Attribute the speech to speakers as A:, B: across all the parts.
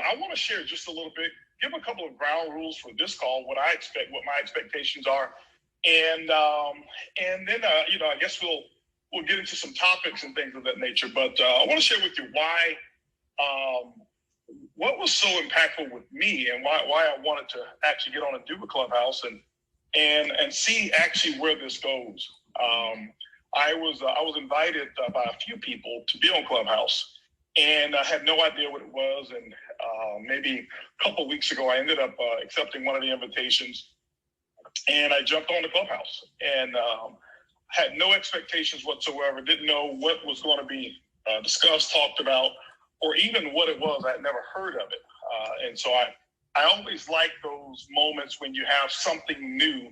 A: I want to share just a little bit, give a couple of ground rules for this call, what I expect, what my expectations are, and then I guess we'll get into some topics and things of that nature. But I want to share with you why, what was so impactful with me, and why I wanted to actually get on and do a Clubhouse and see actually where this goes. I was invited by a few people to be on Clubhouse, and I had no idea what it was. And maybe a couple of weeks ago, I ended up accepting one of the invitations, and I jumped on the Clubhouse and had no expectations whatsoever. Didn't know what was going to be discussed, talked about, or even what it was. I'd never heard of it, and so I always like those moments when you have something new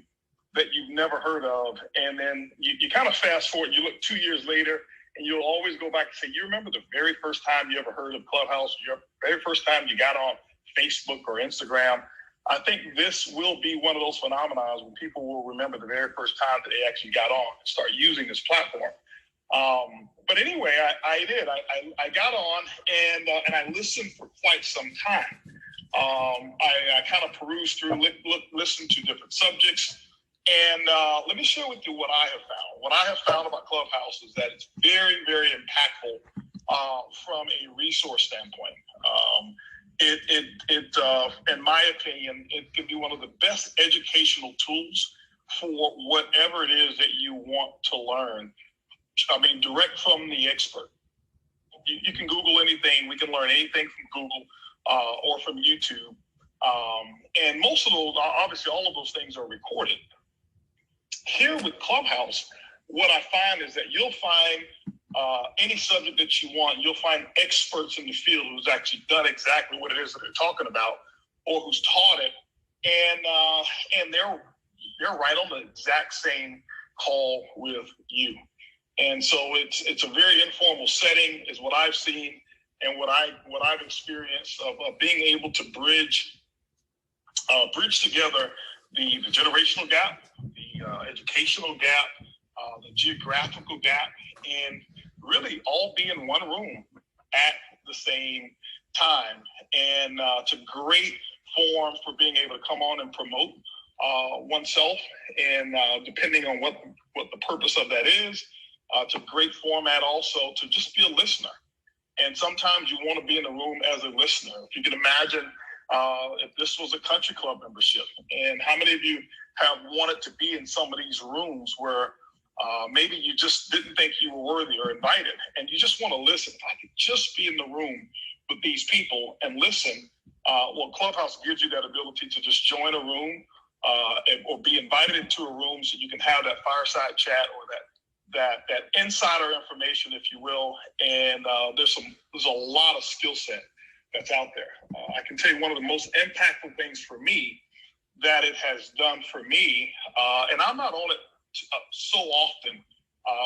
A: that you've never heard of, and then you kind of fast forward, you look 2 years later, and you'll always go back and say, you remember the very first time you ever heard of Clubhouse, your very first time you got on Facebook or Instagram. I think this will be one of those phenomena when people will remember the very first time that they actually got on and start using this platform. But anyway, I did. I got on and I listened for quite some time. I kind of perused through, listened to different subjects. And let me share with you what I have found. What I have found about Clubhouse is that it's very, very impactful from a resource standpoint. In my opinion, it can be one of the best educational tools for whatever it is that you want to learn. I mean, direct from the expert. You can Google anything. We can learn anything from Google or from YouTube. And most of those, obviously, all of those things are recorded. Here with Clubhouse, what I find is that you'll find any subject that you want. You'll find experts in the field who's actually done exactly what it is that they're talking about, or who's taught it, and they're right on the exact same call with you. And so it's a very informal setting, is what I've seen, and what I've experienced of being able to bridge together the generational gap, the educational gap, the geographical gap, and really all be in one room at the same time. And it's a great form for being able to come on and promote oneself. And depending on what the purpose of that is, it's a great format also to just be a listener. And sometimes you want to be in the room as a listener. If you can imagine if this was a country club membership, and how many of you have wanted to be in some of these rooms where maybe you just didn't think you were worthy or invited, and you just want to listen. If I could just be in the room with these people and listen, well, Clubhouse gives you that ability to just join a room or be invited into a room so you can have that fireside chat or that insider information, if you will. And there's a lot of skill set that's out there. I can tell you one of the most impactful things for me that it has done for me, and I'm not on it so often,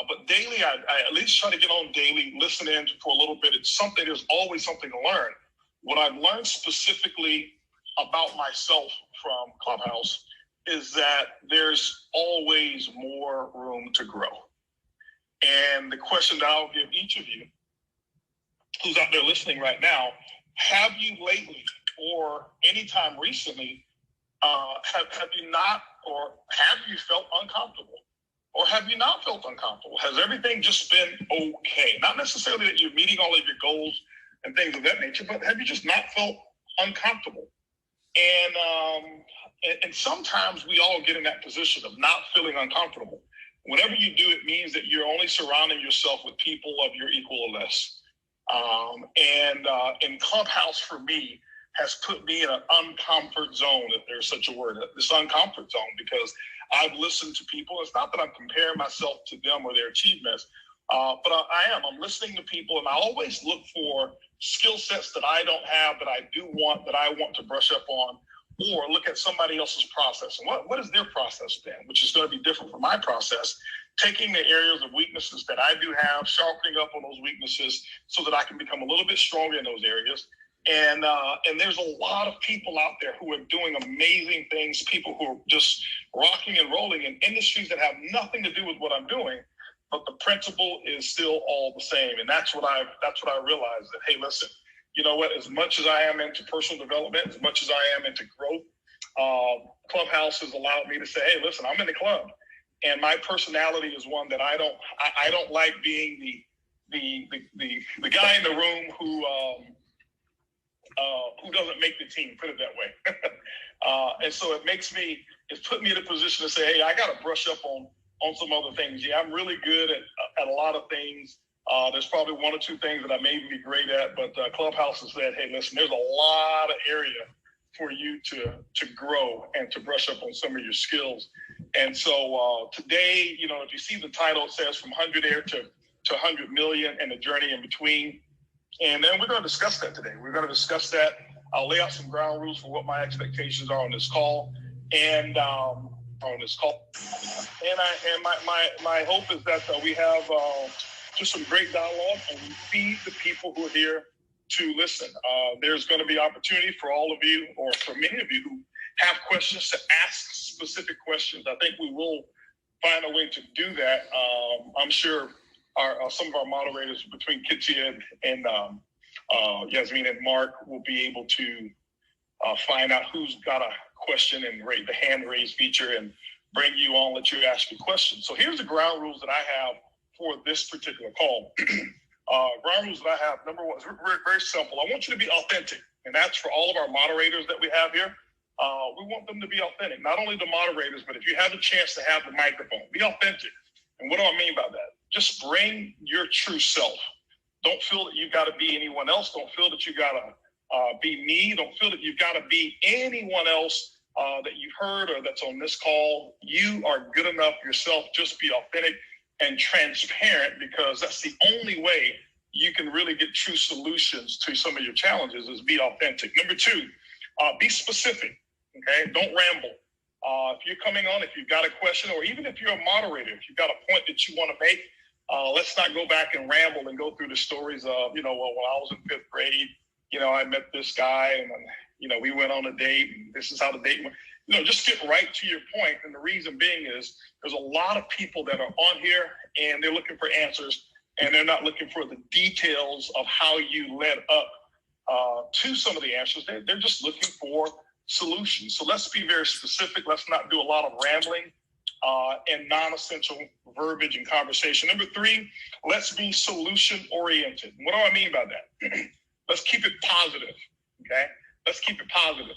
A: but daily, I at least try to get on daily, listen in for a little bit. There's always something to learn. What I've learned specifically about myself from Clubhouse is that there's always more room to grow. And the question that I'll give each of you who's out there listening right now, have you lately or anytime recently, have you not, or have you felt uncomfortable? Or have you not felt uncomfortable? Has everything just been okay? Not necessarily that you're meeting all of your goals and things of that nature, but have you just not felt uncomfortable? And sometimes we all get in that position of not feeling uncomfortable. Whenever you do, it means that you're only surrounding yourself with people of your equal or less. And Clubhouse, for me, has put me in an uncomfort zone, if there's such a word, this uncomfort zone, because I've listened to people. It's not that I'm comparing myself to them or their achievements, but I'm listening to people, and I always look for skill sets that I don't have, that I do want, that I want to brush up on, or look at somebody else's process. And what is their process then, which is going to be different from my process, taking the areas of weaknesses that I do have, sharpening up on those weaknesses so that I can become a little bit stronger in those areas. And there's a lot of people out there who are doing amazing things, people who are just rocking and rolling in industries that have nothing to do with what I'm doing, but the principle is still all the same. And that's what I realized, that, hey, listen, you know what, as much as I am into personal development, as much as I am into growth, Clubhouse has allowed me to say, hey, listen, I'm in the club. And my personality is one that I don't like being the guy in the room who doesn't make the team, put it that way. And so it's put me in a position to say, hey, I got to brush up on some other things. Yeah, I'm really good at a lot of things. There's probably one or two things that I may be great at, but Clubhouse has said, hey, listen, there's a lot of area for you to grow and to brush up on some of your skills. And so today, you know, if you see the title, it says from 100 air to 100 million and the journey in between. And then we're going to discuss that today. We're going to discuss that. I'll lay out some ground rules for what my expectations are on this call and my hope is that we have just some great dialogue and we feed the people who are here to listen. There's going to be opportunity for all of you, or for many of you who have questions, to ask specific questions. I think we will find a way to do that. I'm sure some of our moderators between Kitsia and Yasmin and Mark will be able to find out who's got a question and rate the hand raise feature and bring you on, let you ask your questions. So here's the ground rules that I have for this particular call. Ground rules that I have, number one, is very, very simple. I want you to be authentic, and that's for all of our moderators that we have here. We want them to be authentic, not only the moderators, but if you have the chance to have the microphone, be authentic. And what do I mean by that? Just bring your true self. Don't feel that you've got to be anyone else. Don't feel that you got to be me. Don't feel that you've got to be anyone else that you've heard or that's on this call. You are good enough yourself. Just be authentic and transparent, because that's the only way you can really get true solutions to some of your challenges, is be authentic. Number two, be specific. Okay, don't ramble. If you're coming on, if you've got a question, or even if you're a moderator, if you've got a point that you want to make, let's not go back and ramble and go through the stories of, you know, well, when I was in fifth grade, you know, I met this guy and, you know, we went on a date and this is how the date went. You know, just get right to your point. And the reason being is there's a lot of people that are on here and they're looking for answers, and they're not looking for the details of how you led up to some of the answers. They're just looking for solutions. So let's be very specific. Let's not do a lot of rambling and non-essential verbiage and conversation. Number three, let's be solution-oriented. What do I mean by that? Let's keep it positive, okay? Let's keep it positive.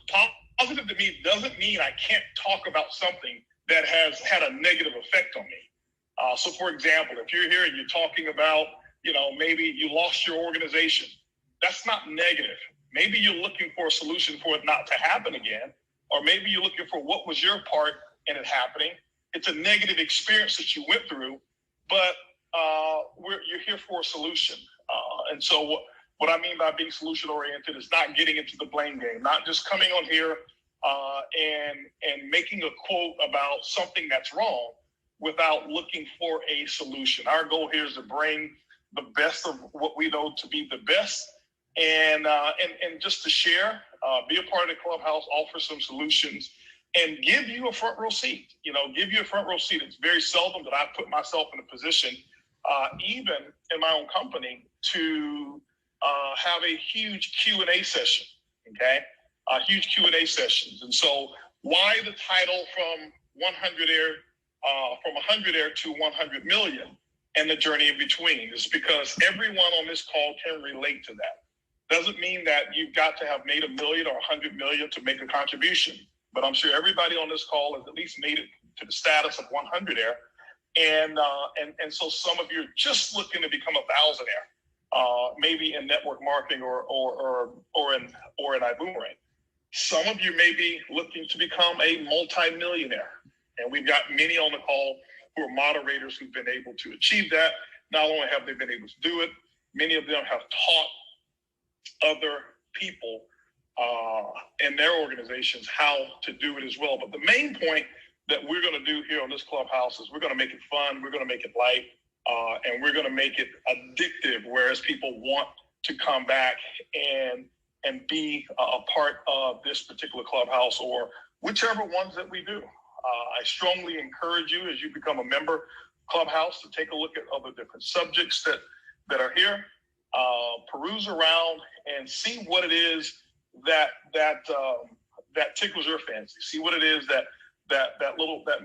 A: Positive to me doesn't mean I can't talk about something that has had a negative effect on me. So, for example, if you're here and you're talking about, you know, maybe you lost your organization, that's not negative. Maybe you're looking for a solution for it not to happen again, or maybe you're looking for what was your part in it happening. It's a negative experience that you went through, but you're here for a solution. And so what I mean by being solution-oriented is not getting into the blame game, not just coming on here and making a quote about something that's wrong without looking for a solution. Our goal here is to bring the best of what we know to be the best, and just to share, be a part of the Clubhouse, offer some solutions, and give you a front row seat. You know, give you a front row seat. It's very seldom that I put myself in a position, even in my own company, to have a huge Q&A session, okay? Huge Q&A sessions. And so why the title from 100 air to 100 million and the journey in between is because everyone on this call can relate to that. Doesn't mean that you've got to have made $1 million or 100 million to make a contribution, but I'm sure everybody on this call has at least made it to the status of 100 air. And so some of you are just looking to become 1,000 air, maybe in network marketing or in ibuumerang. Some of you may be looking to become a multi-millionaire. And we've got many on the call who are moderators who've been able to achieve that. Not only have they been able to do it, many of them have taught other people in their organizations how to do it as well. But the main point that we're going to do here on this Clubhouse is we're going to make it fun, we're going to make it light, and we're going to make it addictive, whereas people want to come back and be a part of this particular Clubhouse or whichever ones that we do. I strongly encourage you, as you become a member Clubhouse, to take a look at other different subjects that are here. peruse around and see what it is that tickles your fancy. See what it is that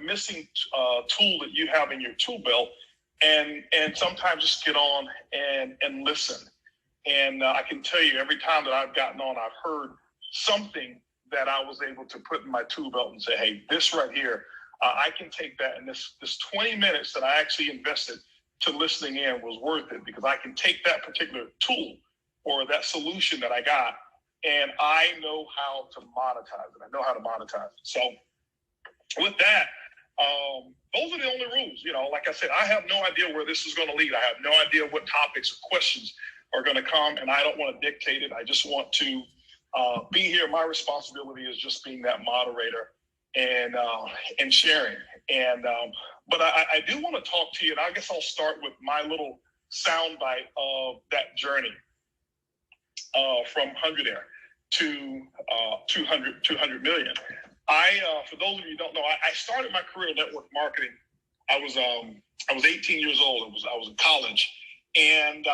A: missing tool that you have in your tool belt, and sometimes just get on and listen. And I can tell you, every time that I've gotten on, I've heard something that I was able to put in my tool belt and say, hey, this right here, I can take that. And this 20 minutes that I actually invested to listening in was worth it, because I can take that particular tool or that solution that I got, and I know how to monetize it. I know how to monetize it. So with that, those are the only rules. Like I said, I have no idea where this is going to lead. I have no idea what topics or questions are going to come, and I don't want to dictate it. I just want to be here. My responsibility is just being that moderator and sharing. But I do want to talk to you, and I guess I'll start with my little soundbite of that journey from 100 to 200 million. For those of you who don't know, I started my career in network marketing. I was 18 years old. I was in college, and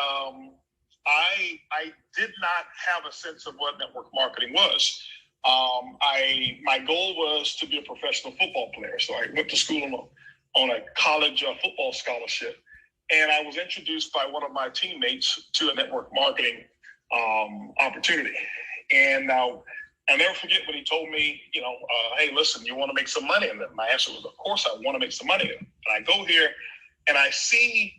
A: I did not have a sense of what network marketing was. My goal was to be a professional football player, so I went to school on a college football scholarship, and I was introduced by one of my teammates to a network marketing opportunity. And I'll never forget when he told me, hey, listen, you want to make some money? And my answer was, of course, I want to make some money. And I go here and I see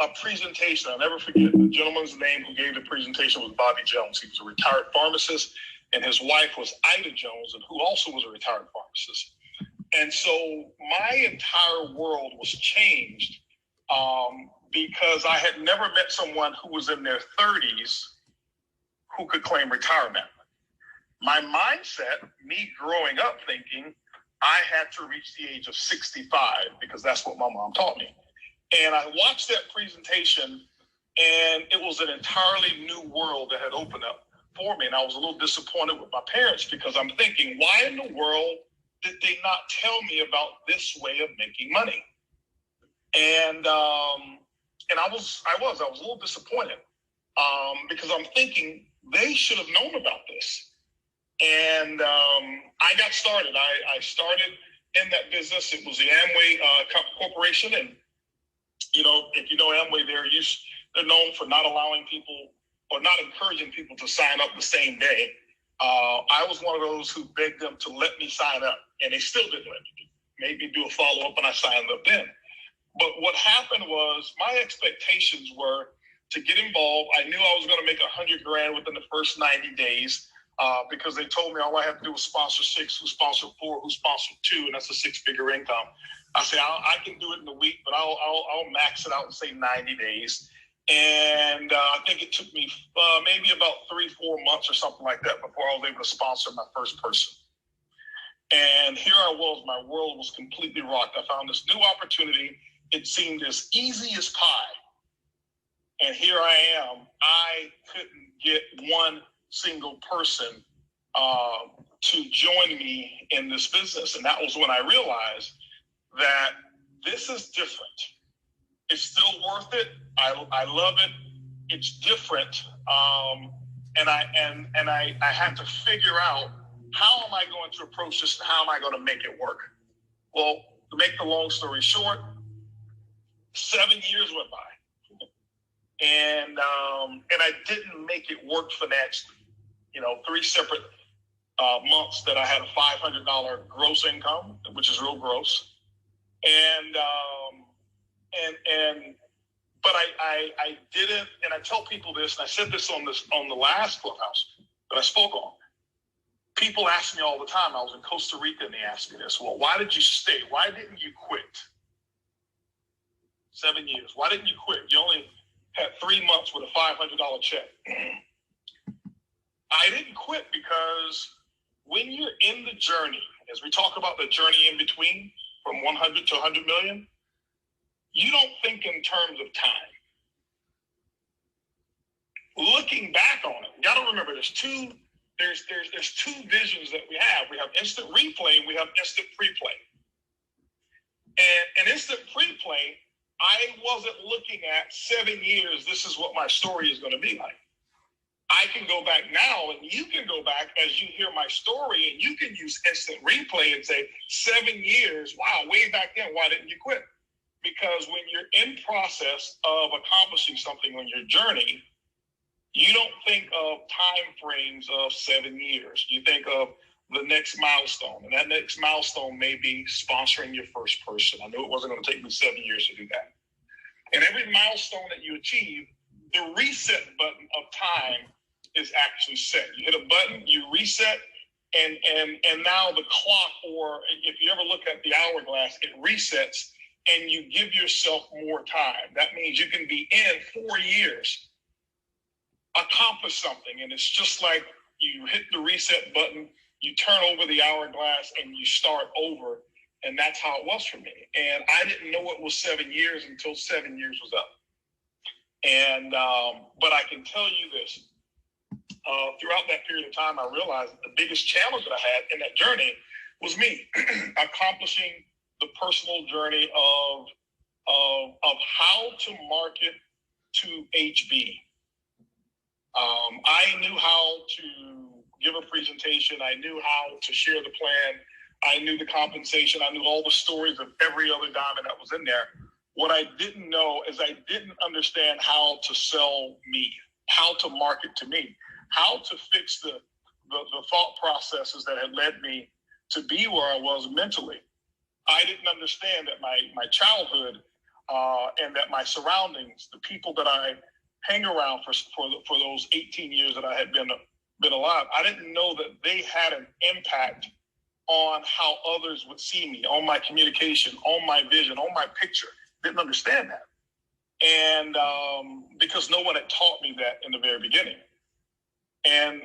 A: a presentation. I'll never forget, the gentleman's name who gave the presentation was Bobby Jones. He was a retired pharmacist, and his wife was Ida Jones, and who also was a retired pharmacist. And so my entire world was changed because I had never met someone who was in their 30s who could claim retirement. My mindset, me growing up thinking I had to reach the age of 65 because that's what my mom taught me. And I watched that presentation, and it was an entirely new world that had opened up for me. And I was a little disappointed with my parents because I'm thinking, why in the world did they not tell me about this way of making money? And I was a little disappointed because I'm thinking they should have known about this. And I got started. I started in that business. It was the Amway Corporation, and if you know Amway, they're known for not allowing people or not encouraging people to sign up the same day. I was one of those who begged them to let me sign up, and they still didn't let me. Made me do a follow-up, and I signed up then. But what happened was my expectations were to get involved. I knew I was going to make $100,000 within the first 90 days because they told me all I had to do was sponsor 6, who sponsored 4, who sponsored 2, and that's a 6-figure income. I said, I can do it in a week, but I'll max it out and say 90 days. And I think it took me maybe about 3-4 months or something like that before I was able to sponsor my first person. And here I was, my world was completely rocked. I found this new opportunity. It seemed as easy as pie. And here I am. I couldn't get one single person to join me in this business. And that was when I realized that this is different. It's still worth it. I love it. It's different. And I had to figure out, how am I going to approach this and how am I going to make it work? Well, to make the long story short, 7 years went by. And I didn't make it work financially. 3 separate months that I had a $500 gross income, which is real gross. But I didn't, and I tell people this, and I said this on the last Clubhouse that I spoke on. People ask me all the time. I was in Costa Rica, and they asked me this. Well, why did you stay? Why didn't you quit? 7 years. Why didn't you quit? You only had 3 months with a $500 check. I didn't quit because when you're in the journey, as we talk about the journey in between from 100 to 100 million, you don't think in terms of time. Looking back on it, you got to remember there's two visions that we have. We have instant replay and we have instant pre-play. And instant pre-play I wasn't looking at 7 years, this is what my story is going to be like. I can go back now, and you can go back as you hear my story, and you can use instant replay and say, 7 years, wow, way back then, why didn't you quit? Because when you're in process of accomplishing something on your journey, you don't think of time frames of 7 years. You think of the next milestone, and that next milestone may be sponsoring your first person. I knew it wasn't going to take me 7 years to do that. And every milestone that you achieve, the reset button of time is actually set. You hit a button, you reset, and now the clock, or if you ever look at the hourglass, it resets, and you give yourself more time. That means you can be in 4 years, accomplish something, and it's just like you hit the reset button, you turn over the hourglass, and you start over. And that's how it was for me. And I didn't know it was 7 years until 7 years was up. And but I can tell you this, throughout that period of time, I realized that the biggest challenge that I had in that journey was me accomplishing the personal journey of how to market to HB. I knew how to give a presentation. I knew how to share the plan. I knew the compensation. I knew all the stories of every other diamond that was in there. What I didn't know is I didn't understand how to sell me, how to market to me, how to fix the thought processes that had led me to be where I was mentally. I didn't understand that my childhood and that my surroundings, the people that I hang around for those 18 years that I had been alive, I didn't know that they had an impact on how others would see me, on my communication, on my vision, on my picture. Didn't understand that. And because no one had taught me that in the very beginning. And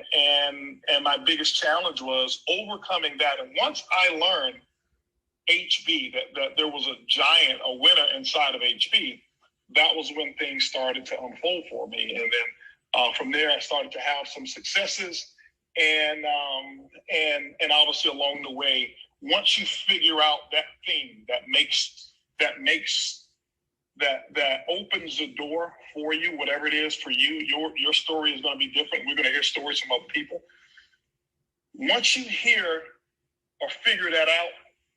A: my biggest challenge was overcoming that. And once I learned HB, that there was a giant, a winner inside of HB, that was when things started to unfold for me. And then from there, I started to have some successes. And obviously along the way, once you figure out that thing that opens the door for you, whatever it is for you, your story is going to be different. We're going to hear stories from other people. Once you hear or figure that out,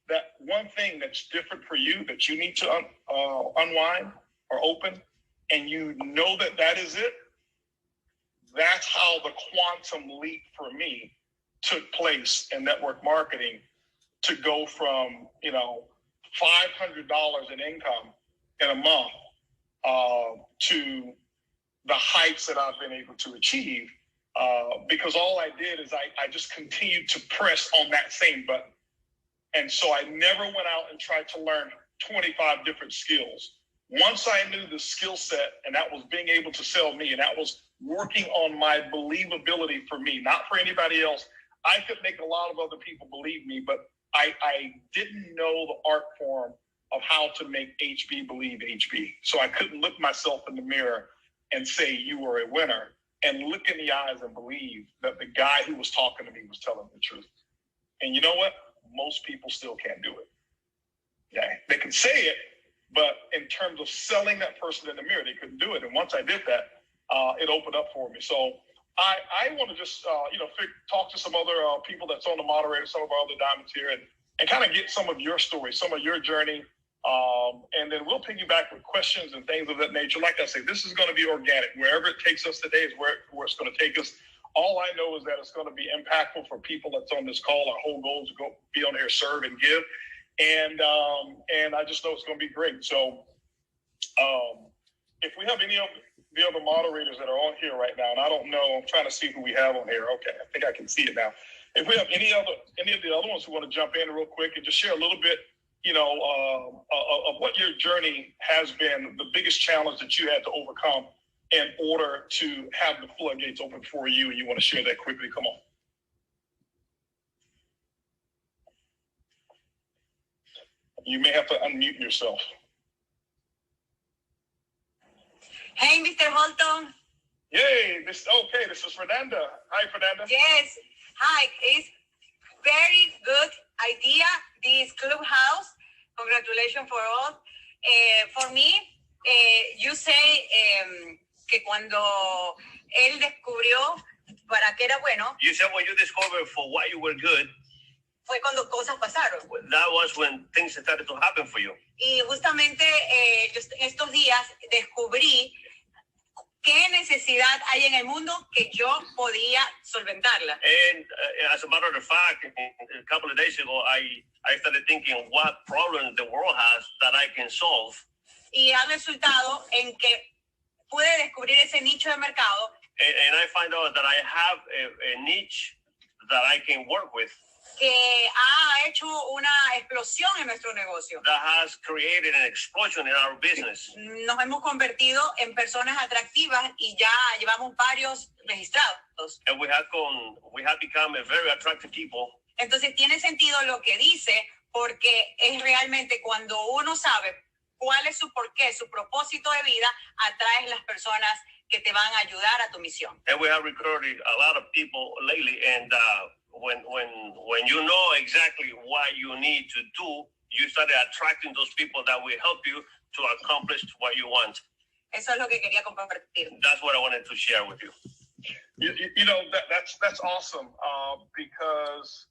A: that one thing that's different for you that you need to unwind or open, and you know that is it, that's how the quantum leap for me took place in network marketing, to go from, $500 in income in a month to the heights that I've been able to achieve, because all I did is I just continued to press on that same button. And so I never went out and tried to learn 25 different skills. Once I knew the skill set, and that was being able to sell me, and that was working on my believability for me, not for anybody else. I could make a lot of other people believe me, but I didn't know the art form of how to make HB believe HB. So I couldn't look myself in the mirror and say, you were a winner, and look in the eyes and believe that the guy who was talking to me was telling the truth. And you know what? Most people still can't do it. Yeah, they can say it, but in terms of selling that person in the mirror, they couldn't do it. And once I did that, it opened up for me. So I want to just, talk to some other people that's on the moderator, some of our other diamonds here, and kind of get some of your story, some of your journey. And then we'll piggyback with questions and things of that nature. Like I say, this is going to be organic. Wherever it takes us today is where it's going to take us. All I know is that it's going to be impactful for people that's on this call. Our whole goal is to go be on here, serve and give. And I just know it's going to be great. So if we have any of the other moderators that are on here right now, and I don't know, I'm trying to see who we have on here. Okay, I think I can see it now. If we have any of the other ones who want to jump in real quick and just share a little bit, of what your journey has been, the biggest challenge that you had to overcome in order to have the floodgates open for you, and you want to share that quickly, come on. You may have to unmute yourself.
B: Hey, Mr. Holton.
A: Yay, this is Fernanda. Hi, Fernanda.
B: Yes, hi. It's very good idea, this Clubhouse. Congratulations for all. For me, you say que cuando él descubrió para qué era bueno.
C: You said when you discovered for what you were good.
B: Fue cuando cosas pasaron.
C: That was when things started to happen for you.
B: Y justamente estos días descubrí qué necesidad hay en el mundo que yo podía solventarla.
C: And as a matter of fact, a couple of days ago, I started thinking what problems the world has that I can solve.
B: Y ha resultado en que pude descubrir ese nicho de mercado.
C: And I find out that I have a niche that I can work with.
B: Que ha hecho una explosión en nuestro negocio.
C: That has created an explosion in our business.
B: Nos hemos convertido en personas atractivas y ya llevamos varios registrados.
C: And we have become a very attractive people.
B: Entonces tiene sentido lo que dice, porque es realmente cuando uno sabe cuál es su porqué, su propósito de vida, atraes las personas que te van a ayudar a tu misión.
C: And we have recruited a lot of people lately, and when you know exactly what you need to do, you started attracting those people that will help you to accomplish what you want.
B: Eso es lo que quería compartir.
C: That's what I wanted to share with you.
A: You know, that's awesome, because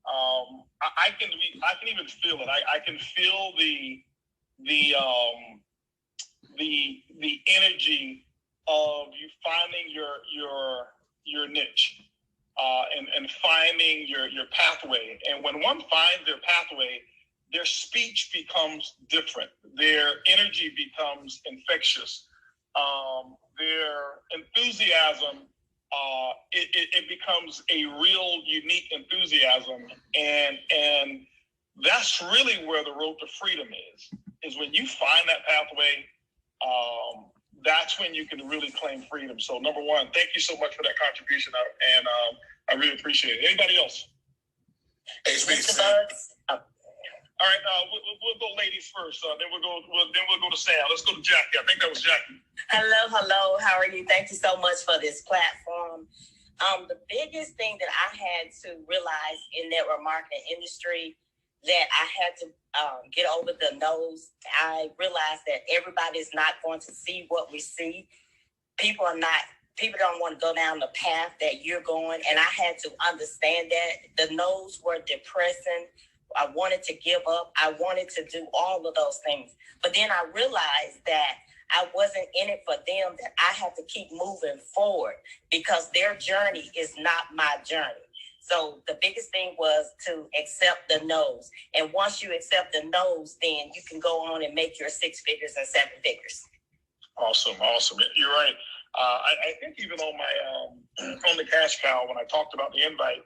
A: I can even feel it. I can feel the energy of you finding your niche, and finding your pathway. And when one finds their pathway, their speech becomes different. Their energy becomes infectious. Their enthusiasm, it becomes a real unique enthusiasm. And that's really where the road to freedom is when you find that pathway. That's when you can really claim freedom. So number one, thank you so much for that contribution, and I really appreciate it. Anybody else?
D: Mr. Buggs.
A: All right, we'll go ladies first. Then we'll go to Sam. Let's go to Jackie. I think that was Jackie.
D: Hello. How are you? Thank you so much for this platform. The biggest thing that I had to realize in network marketing industry that I had to get over the nose. I realized that everybody is not going to see what we see. People don't want to go down the path that you're going. And I had to understand that. The no's were depressing. I wanted to give up. I wanted to do all of those things. But then I realized that I wasn't in it for them, that I had to keep moving forward because their journey is not my journey. So the biggest thing was to accept the no's. And once you accept the no's, then you can go on and make your 6 figures and 7 figures.
A: Awesome. You're right. I think even on my on the cash cow, when I talked about the invite,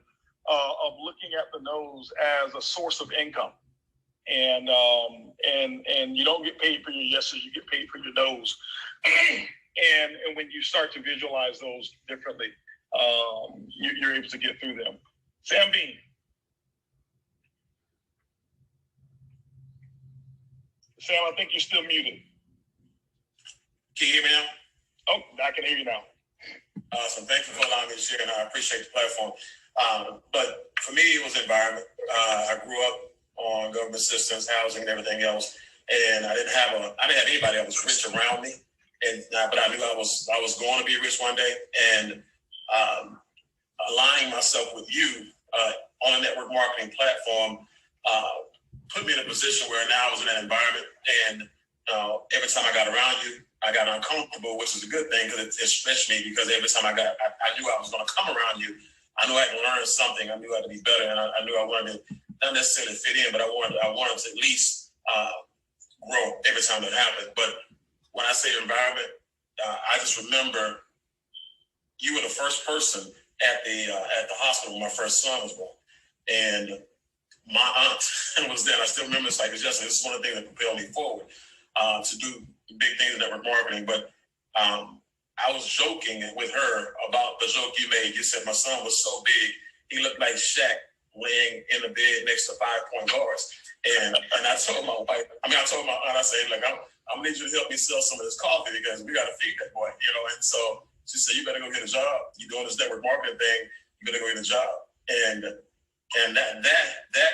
A: of looking at the no's as a source of income, and you don't get paid for your yeses, you get paid for your no's, and when you start to visualize those differently, you're able to get through them. Sam Bean. Sam, I think you're still muted.
E: Can you hear me now?
A: Oh, I can hear you now.
E: Awesome. Thank you for allowing me to share, and I appreciate the platform. But for me, it was the environment. I grew up on government assistance, housing, and everything else, and I didn't have anybody that was rich around me. But I knew I was going to be rich one day, and aligning myself with you on a network marketing platform put me in a position where now I was in that environment, and every time I got around you, I got uncomfortable, which is a good thing because it stretched me, because every time I knew I was going to come around you, I knew I had to learn something. I knew I had to be better, and I knew I wanted to not necessarily fit in, but I wanted to at least grow every time that happened. But when I say environment, I just remember you were the first person at the hospital when my first son was born, and my aunt was there. I still remember this like it's just this is one of the things that propelled me forward to do big things in network marketing. But I was joking with her about the joke you made. You said my son was so big, he looked like Shaq laying in the bed next to 5-point guards. And I told my wife, I told my aunt, I said, like, I'm gonna need you to help me sell some of this coffee because we gotta feed that boy, And so she said, you better go get a job. You're doing this network marketing thing, you better go get a job. And that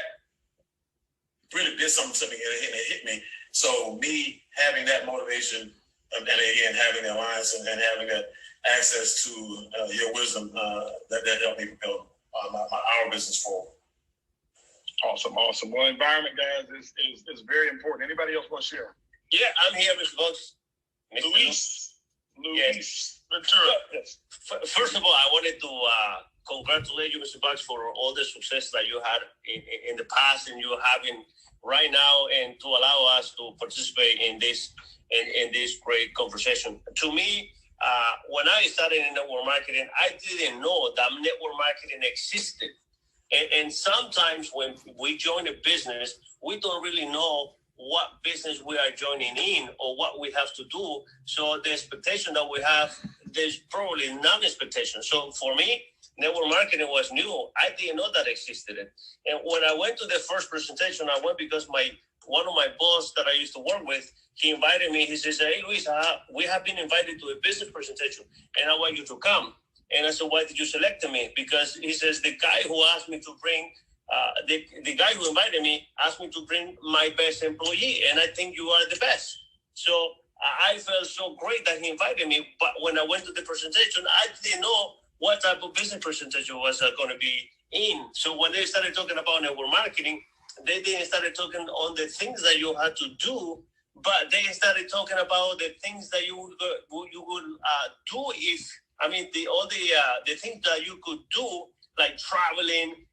E: really did something to me, and it hit me So me having that motivation, and again, having the alliance and having that access to your wisdom, that helped me propel our business forward.
A: Awesome. Well, environment, guys, is very important. Anybody else want to share?
C: Yeah, I'm here, Mr. Buggs.
A: Luis Ventura. Yes.
C: First of all, I wanted to congratulate you, Mr. Buggs, for all the success that you had in the past and you're having right now, and to allow us to participate in this great conversation. To me, when I started in network marketing, I didn't know that network marketing existed. And sometimes when we join a business, we don't really know what business we are joining in or what we have to do. So the expectation that we have, there's probably non-expectation. So for me, network marketing was new. I didn't know that existed. And when I went to the first presentation, I went because one of my boss that I used to work with, he invited me. He says, "Hey, Luis, we have been invited to a business presentation, and I want you to come." And I said, "Why did you select me?" Because he says, the guy who asked me to bring, the guy who invited me asked me to bring my best employee, and I think you are the best. So I felt so great that he invited me. But when I went to the presentation, I didn't know what type of business presentation was going to be in. So when they started talking about network marketing, they didn't start talking on the things that you had to do, but they started talking about the things that you would do if, the things that you could do, like traveling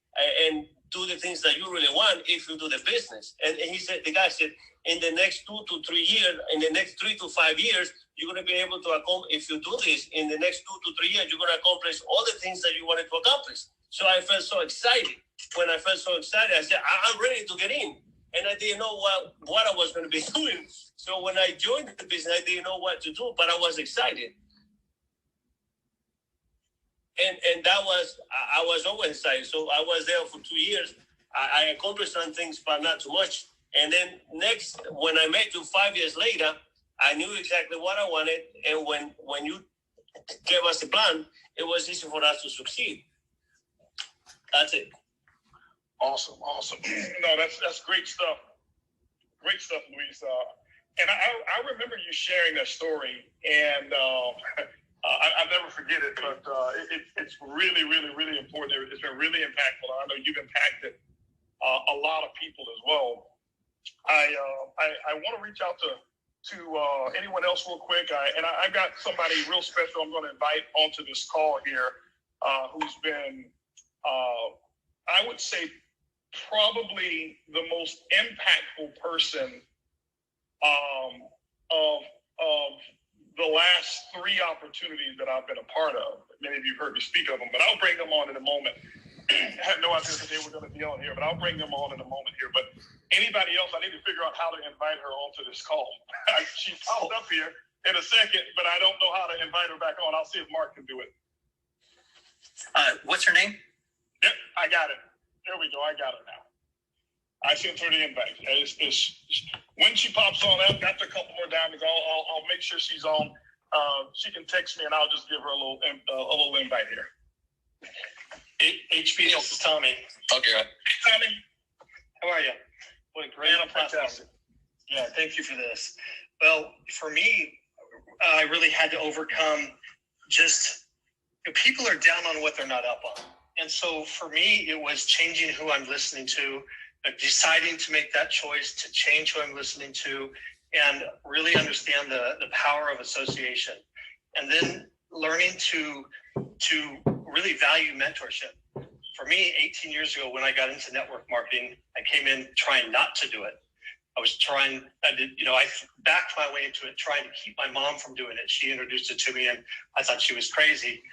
C: and do the things that you really want if you do the business. And he said, the guy said, in the next 2 to 3 years, in the next 3 to 5 years, you're going to be able to accomplish, if you do this, in the next 2 to 3 years, you're going to accomplish all the things that you wanted to accomplish. So I felt so excited. When I felt so excited, I said, I'm ready to get in. And I didn't know what I was going to be doing. So when I joined the business, I didn't know what to do, but I was excited. And I was always excited. So I was there for 2 years. I accomplished some things, but not too much. And then next, when I met you 5 years later, I knew exactly what I wanted. And when you gave us a plan, it was easy for us to succeed. That's it.
A: Awesome. No, that's great stuff. Great stuff, Luis. And I remember you sharing that story, and I'll never forget it. But it's really, really, really important. It's been really impactful. I know you've impacted a lot of people as well. I want to reach out to anyone else real quick. I've got somebody real special I'm going to invite onto this call here, who's been, I would say, probably the most impactful person of the last 3 opportunities that I've been a part of. Many of you heard me speak of them, but I'll bring them on in a moment. I had no idea that they were going to be on here, but I'll bring them on in a moment here. But anybody else, I need to figure out how to invite her onto this call. She popped up here in a second, but I don't know how to invite her back on. I'll see if Mark can do it.
F: What's her name?
A: Yep, I got it. There we go. I got her now. I sent her the invite. When she pops on, I've got a couple more diamonds. I'll make sure she's on. She can text me, and I'll just give her a little invite here.
F: HB, this is Tommy.
E: Okay.
A: Tommy,
F: How are you? What a great platform. Yeah, thank you for this. Well, for me, I really had to overcome people are down on what they're not up on. And so for me, it was changing who I'm listening to, deciding to make that choice to change who I'm listening to, and really understand the power of association. And then learning to really value mentorship. For me, 18 years ago, when I got into network marketing, I came in trying not to do it. I backed my way into it, trying to keep my mom from doing it. She introduced it to me, and I thought she was crazy.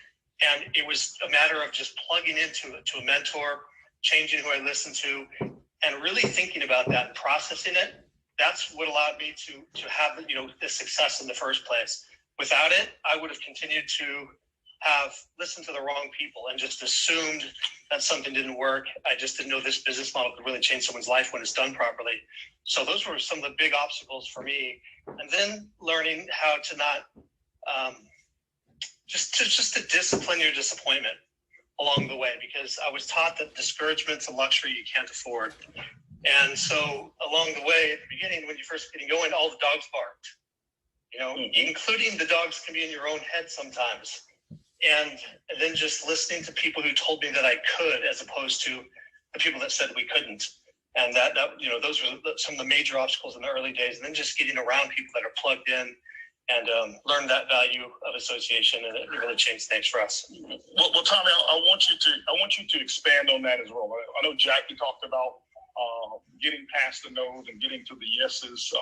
F: And it was a matter of just plugging into a mentor, changing who I listened to, and really thinking about that and processing it. That's what allowed me to have the success in the first place. Without it, I would have continued to have listened to the wrong people and just assumed that something didn't work. I just didn't know this business model could really change someone's life when it's done properly. So those were some of the big obstacles for me. And then learning how to not just to discipline your disappointment along the way, because I was taught that discouragement's a luxury you can't afford. And so along the way, at the beginning, when you first getting going, all the dogs barked, including the dogs can be in your own head sometimes. And then just listening to people who told me that I could, as opposed to the people that said we couldn't. And that those were some of the major obstacles in the early days. And then just getting around people that are plugged in and learn that value of association, and it really changed things for us.
A: Well, Tommy, I want you to expand on that as well. I know Jackie talked about getting past the no's and getting to the yeses.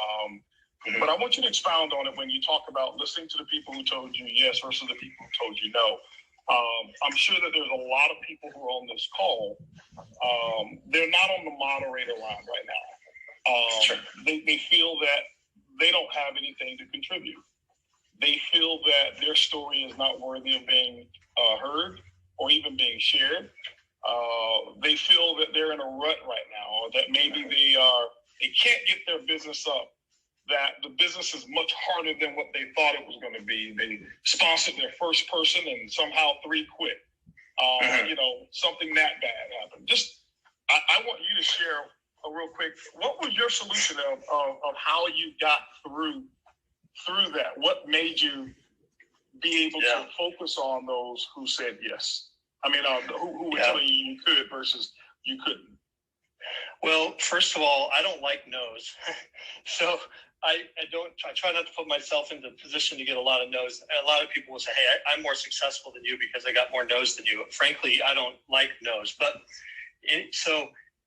A: But I want you to expound on it when you talk about listening to the people who told you yes versus the people who told you no. I'm sure that there's a lot of people who are on this call. They're not on the moderator line right now.
F: Sure.
A: They feel that they don't have anything to contribute. They feel that their story is not worthy of being heard or even being shared. They feel that they're in a rut right now, or that maybe they can't get their business up, that the business is much harder than what they thought it was going to be. They sponsored their first person and somehow 3 quit. Something that bad happened. I want you to share a real quick, what was your solution of how you got through that? What made you be able to focus on those who said yes? I mean, who were telling you you could versus you couldn't?
F: Well, first of all, I don't like no's. So I try not to put myself in the position to get a lot of no's. A lot of people will say, hey, I'm more successful than you because I got more no's than you. Frankly, I don't like no's. But so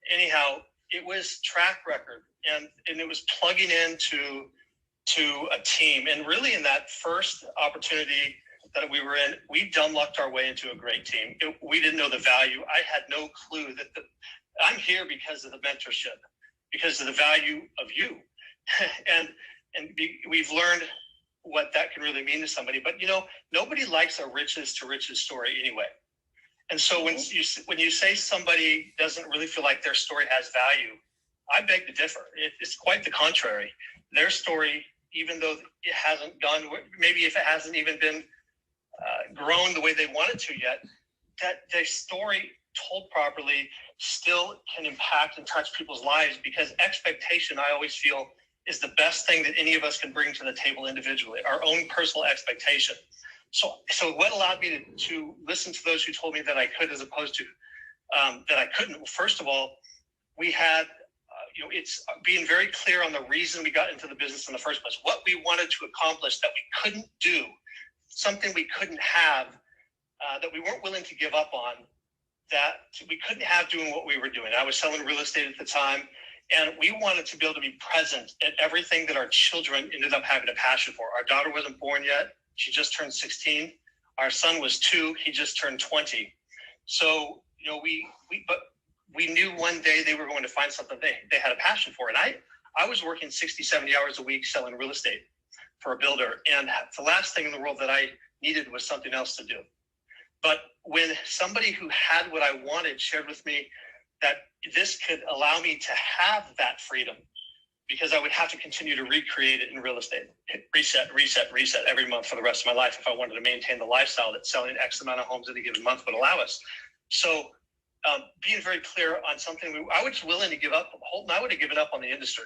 F: anyhow, it was track record, and it was plugging into a team. And really in that first opportunity that we were in, we dumb lucked our way into a great team. We didn't know the value. I had no clue that I'm here because of the mentorship, because of the value of you. and we've learned what that can really mean to somebody. But, nobody likes a riches to riches story anyway. And so when you say somebody doesn't really feel like their story has value, I beg to differ. It's quite the contrary. Their story, even though it hasn't gone, maybe if it hasn't even been grown the way they want it to yet, that their story told properly still can impact and touch people's lives, because expectation, I always feel, is the best thing that any of us can bring to the table individually, our own personal expectation. So what allowed me to listen to those who told me that I could as opposed to that I couldn't? Well, first of all, we had, it's being very clear on the reason we got into the business in the first place, what we wanted to accomplish that we couldn't do, something we couldn't have, that we weren't willing to give up on, that we couldn't have doing what we were doing. I was selling real estate at the time, and we wanted to be able to be present at everything that our children ended up having a passion for. Our daughter wasn't born yet. She just turned 16. Our son was 2. He just turned 20. So, we knew one day they were going to find something they had a passion for. And I was working 60, 70 hours a week selling real estate for a builder. And the last thing in the world that I needed was something else to do. But when somebody who had what I wanted shared with me that this could allow me to have that freedom, because I would have to continue to recreate it in real estate, reset every month for the rest of my life if I wanted to maintain the lifestyle that selling X amount of homes in a given month would allow us. So being very clear on something, I was willing to give up. Holton, I would have given up on the industry.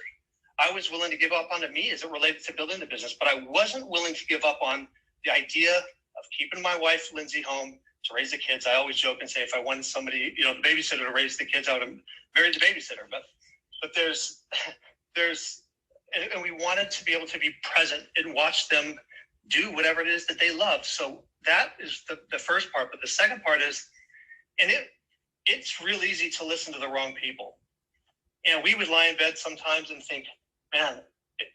F: I was willing to give up on me as it related to building the business, but I wasn't willing to give up on the idea of keeping my wife, Lindsay, home to raise the kids. I always joke and say if I wanted somebody, the babysitter to raise the kids, I would have married the babysitter. But there's and we wanted to be able to be present and watch them do whatever it is that they love. So that is the first part. But the second part is, and it's real easy to listen to the wrong people. And we would lie in bed sometimes and think, man,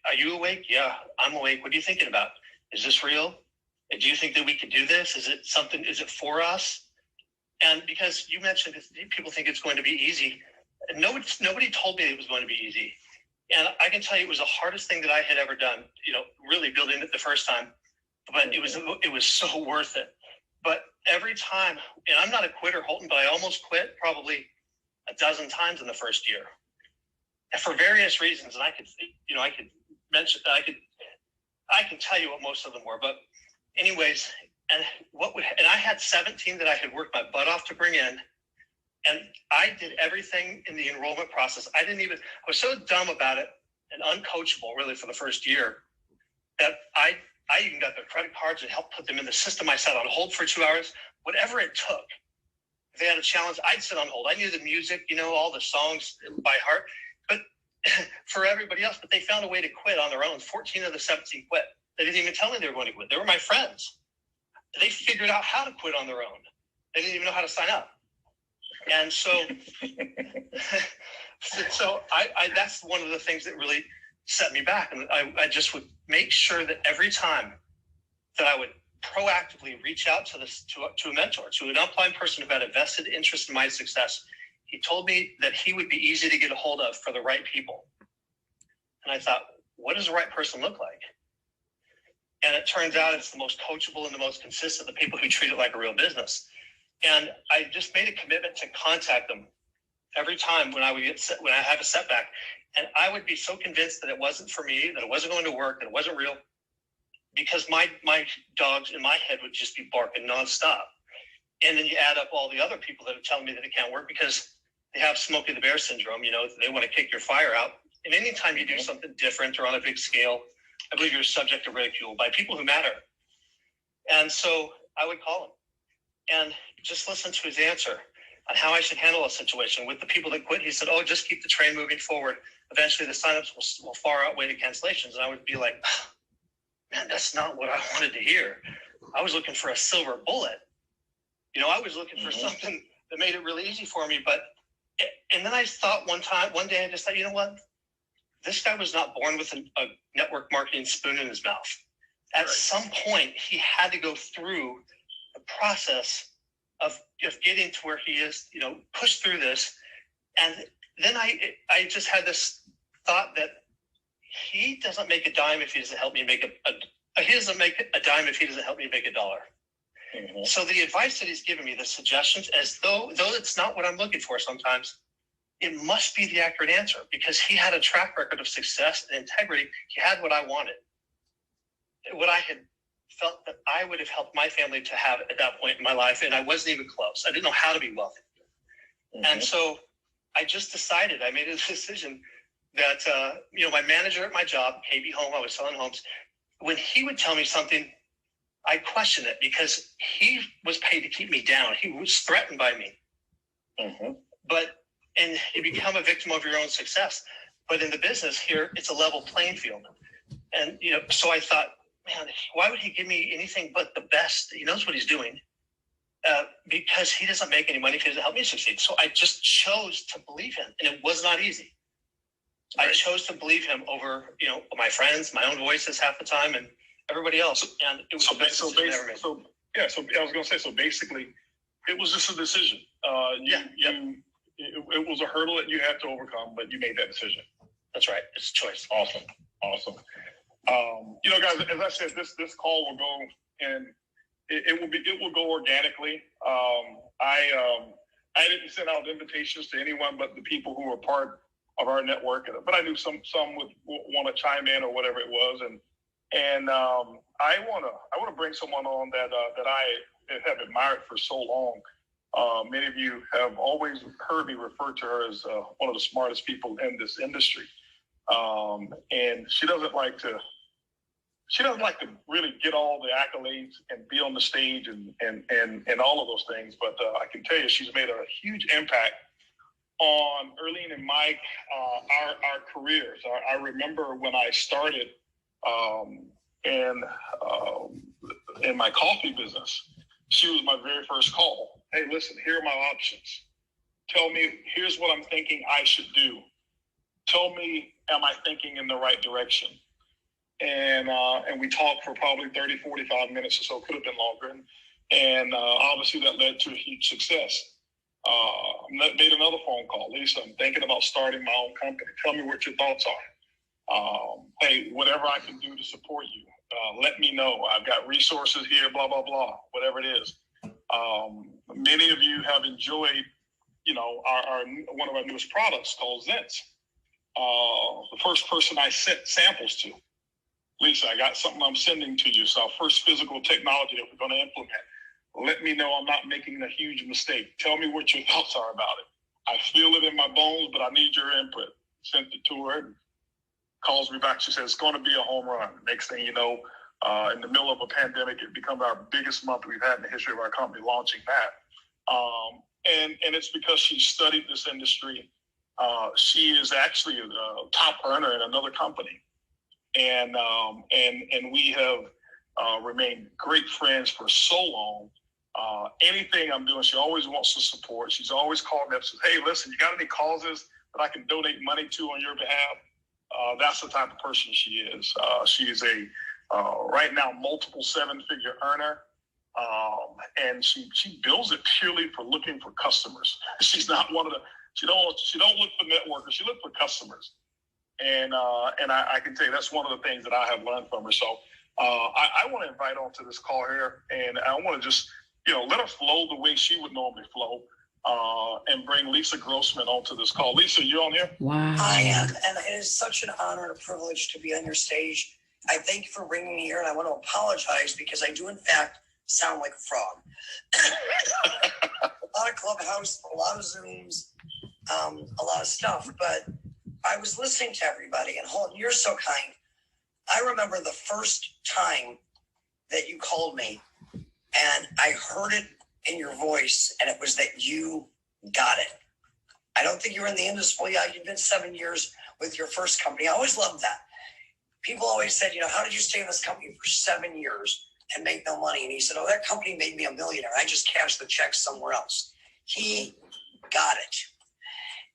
F: are you awake? Yeah, I'm awake. What are you thinking about? Is this real? Do you think that we could do this? Is it for us? And because you mentioned people think it's going to be easy. Nobody told me it was going to be easy. And I can tell you it was the hardest thing that I had ever done, really building it the first time. But it was so worth it. But every time, and I'm not a quitter, Holton, but I almost quit probably a dozen times in the first year. And for various reasons. And I can tell you what most of them were. But anyways, and I had 17 that I had worked my butt off to bring in. And I did everything in the enrollment process. I was so dumb about it and uncoachable really for the first year that I even got their credit cards and helped put them in the system. I sat on hold for 2 hours, whatever it took. If they had a challenge, I'd sit on hold. I knew the music, all the songs by heart, but for everybody else, but they found a way to quit on their own. 14 of the 17 quit. They didn't even tell me they were going to quit. They were my friends. They figured out how to quit on their own. They didn't even know how to sign up. And so, I that's one of the things that really set me back. And I just would make sure that every time that I would proactively reach out to a mentor, to an upline person who had a vested interest in my success. He told me that he would be easy to get a hold of for the right people. And I thought, what does the right person look like? And it turns out it's the most coachable and the most consistent, the people who treat it like a real business. And I just made a commitment to contact them every time when I have a setback. And I would be so convinced that it wasn't for me, that it wasn't going to work, that it wasn't real, because my dogs in my head would just be barking nonstop. And then you add up all the other people that are telling me that it can't work because they have Smokey the Bear syndrome. They want to kick your fire out. And anytime you do something different or on a big scale, I believe you're subject to ridicule by people who matter. And so I would call him and just listen to his answer on how I should handle a situation. With the people that quit, he said, oh, just keep the train moving forward. Eventually the signups will far outweigh the cancellations. And I would be like, man, that's not what I wanted to hear. I was looking for a silver bullet. I was looking for something that made it really easy for me. And then I thought one day, I just thought, you know what? This guy was not born with a network marketing spoon in his mouth. At some point, he had to go through the process of getting to where he is, push through this. And then I just had this thought that he doesn't make a dime if he doesn't help me make he doesn't make a dime if he doesn't help me make $1. Mm-hmm. So the advice that he's given me, the suggestions, as though it's not what I'm looking for sometimes, it must be the accurate answer because he had a track record of success and integrity. He had what I wanted, what I had felt that I would have helped my family to have at that point in my life. And I wasn't even close. I didn't know how to be wealthy. Mm-hmm. And so I just decided, I made a decision that, my manager at my job, KB Home, I was selling homes. When he would tell me something, I questioned it because he was paid to keep me down. He was threatened by me. Mm-hmm. And you become a victim of your own success. But in the business here, it's a level playing field. And, so I thought, man, why would he give me anything but the best? He knows what he's doing because he doesn't make any money if he doesn't help me succeed. So I just chose to believe him. And it was not easy. Right. I chose to believe him over, my friends, my own voices half the time, and everybody else. And it was I was going to say, so basically, it was just a decision. It was a hurdle that you had to overcome, but you made that decision. That's right. It's a choice. Awesome. Guys, as I said, this call will go and it will go organically. I didn't send out invitations to anyone but the people who were part of our network, but I knew some would want to chime in or whatever it was, and I want to bring someone on that I have admired for so long. Many of you have always heard me refer to her as one of the smartest people in this industry, and she doesn't like to really get all the accolades and be on the stage and all of those things. But I can tell you, she's made a huge impact on Erlene and Mike, our careers. I remember when I started in my coffee business, she was my very first call. Hey, listen, here are my options. Tell me, here's what I'm thinking I should do. Tell me, am I thinking in the right direction? And we talked for probably 30, 45 minutes or so, could have been longer. And obviously that led to a huge success. Made another phone call. Lisa, I'm thinking about starting my own company. Tell me what your thoughts are. Hey, whatever I can do to support you, let me know. I've got resources here, blah, blah, blah, whatever it is. Many of you have enjoyed, our one of our newest products called Dent. The first person I sent samples to, Lisa, I got something I'm sending to you. It's our first physical technology that we're going to implement.
A: let me know I'm not making a huge mistake. Tell me what your thoughts are about it. I feel it in my bones, but I need your input. Sent it to her. Calls me back. She says, it's going to be a home run. Next thing you know, in the middle of a pandemic, it becomes our biggest month we've had in the history of our company launching that. And it's because she studied this industry. She is actually a top earner in another company. And we have remained great friends for so long. Anything I'm doing, she always wants to support. She's always calling me up and says, hey, listen, you got any causes that I can donate money to on your behalf? That's the type of person she is. She is a right now multiple seven-figure earner, and she builds it purely for looking for customers. She's not one of the she don't look for networkers. She looks for customers, and I can tell you that's one of the things that I have learned from her. So I want to invite her onto this call here, and I want to just let her flow the way she would normally flow. And bring Lisa Grossman onto this call. Lisa, you on here?
G: Wow. I am, and it is such an honor and a privilege to be on your stage. I thank you for bringing me here, and I want to apologize because I do, in fact, sound like a frog. A lot of Clubhouse, a lot of Zooms, a lot of stuff, but I was listening to everybody, and Holton, you're so kind. I remember the first time that you called me, and I heard it in your voice, and it was that you got it. I don't think you were in the industry. Yeah, you've been 7 years with your first company. I always loved that. People always said, how did you stay in this company for 7 years and make no money? And he said, that company made me a millionaire. I just cashed the check somewhere else. He got it.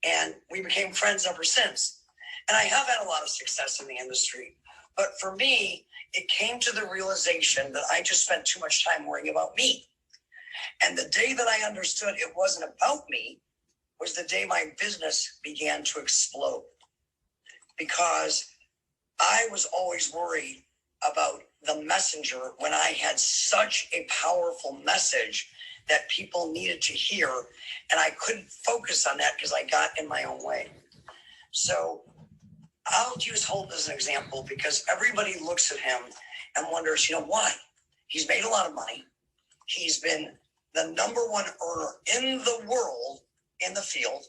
G: And we became friends ever since. And I have had a lot of success in the industry. But for me, it came to the realization that I just spent too much time worrying about me. And the day that I understood it wasn't about me was the day my business began to explode. Because I was always worried about the messenger when I had such a powerful message that people needed to hear. And I couldn't focus on that because I got in my own way. So I'll use Holt as an example because everybody looks at him and wonders, why? He's made a lot of money. He's been the number one earner in the world in the field.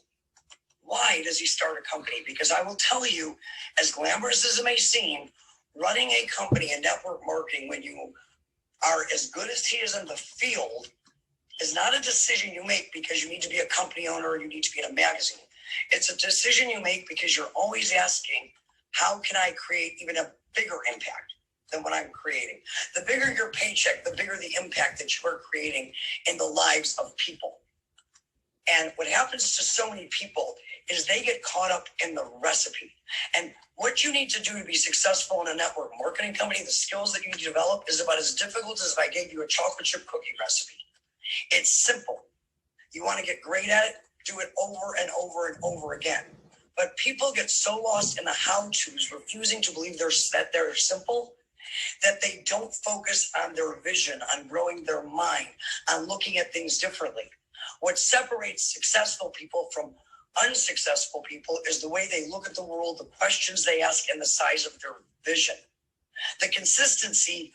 G: Why does he start a company? Because I will tell you, as glamorous as it may seem, running a company in network marketing when you are as good as he is in the field is not a decision you make because you need to be a company owner or you need to be in a magazine. It's a decision you make because you're always asking, how can I create even a bigger impact than what I'm creating? The bigger your paycheck, the bigger the impact that you are creating in the lives of people. And what happens to so many people is they get caught up in the recipe. And what you need to do to be successful in a network marketing company, the skills that you need to develop is about as difficult as if I gave you a chocolate chip cookie recipe. It's simple. You want to get great at it, do it over and over and over again. But people get so lost in the how-tos, refusing to believe that they're simple, that they don't focus on their vision, on growing their mind, on looking at things differently. What separates successful people from unsuccessful people is the way they look at the world, the questions they ask, and the size of their vision. The consistency,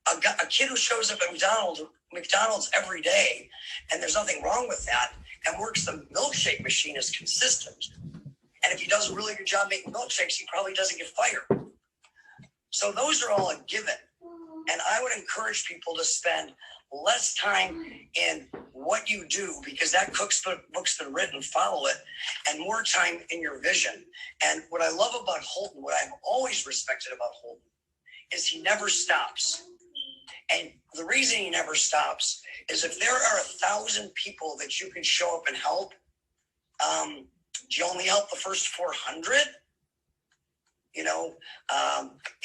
G: a kid who shows up at McDonald's every day, and there's nothing wrong with that, and works the milkshake machine is consistent. And if he does a really good job making milkshakes, he probably doesn't get fired. So those are all a given. And I would encourage people to spend less time in what you do, because that book's been written, follow it, and more time in your vision. And what I love about Holton, what I've always respected about Holton, is he never stops. And the reason he never stops is if there are 1,000 people that you can show up and help, do you only help the first 400?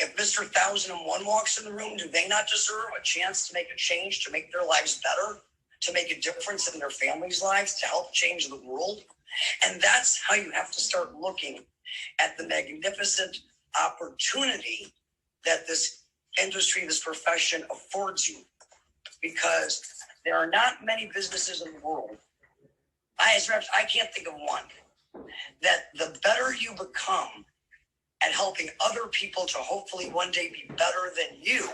G: If Mr. 1001 walks in the room, do they not deserve a chance to make a change, to make their lives better, to make a difference in their families' lives, to help change the world? And that's how you have to start looking at the magnificent opportunity that this industry, this profession affords you, because there are not many businesses in the world. I can't think of one that the better you become at helping other people to hopefully one day be better than you,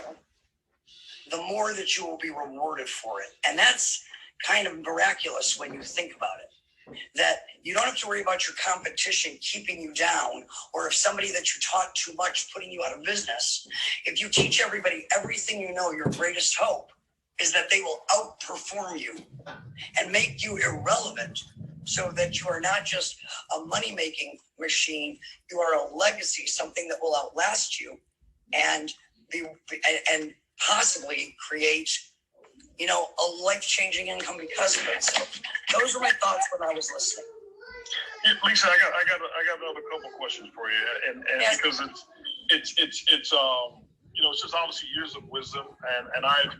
G: the more that you will be rewarded for it. And that's kind of miraculous when you think about it. That you don't have to worry about your competition keeping you down, or if somebody that you taught too much putting you out of business. If you teach everybody everything you know, your greatest hope is that they will outperform you and make you irrelevant, so that you are not just a money-making machine, you are a legacy, something that will outlast you and possibly create, you know, a life-changing income because of it. So those are my thoughts when I was listening.
A: Yeah, Lisa, I got another couple questions for you, and yes. Because it's you know, it's just obviously years of wisdom, and I've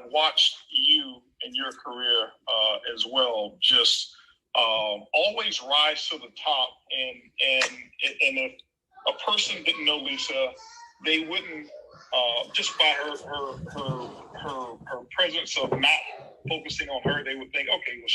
A: watched you in your career as well, just always rise to the top, and if a person didn't know Lisa, they wouldn't just by her presence of not focusing on her, they would think, okay, well,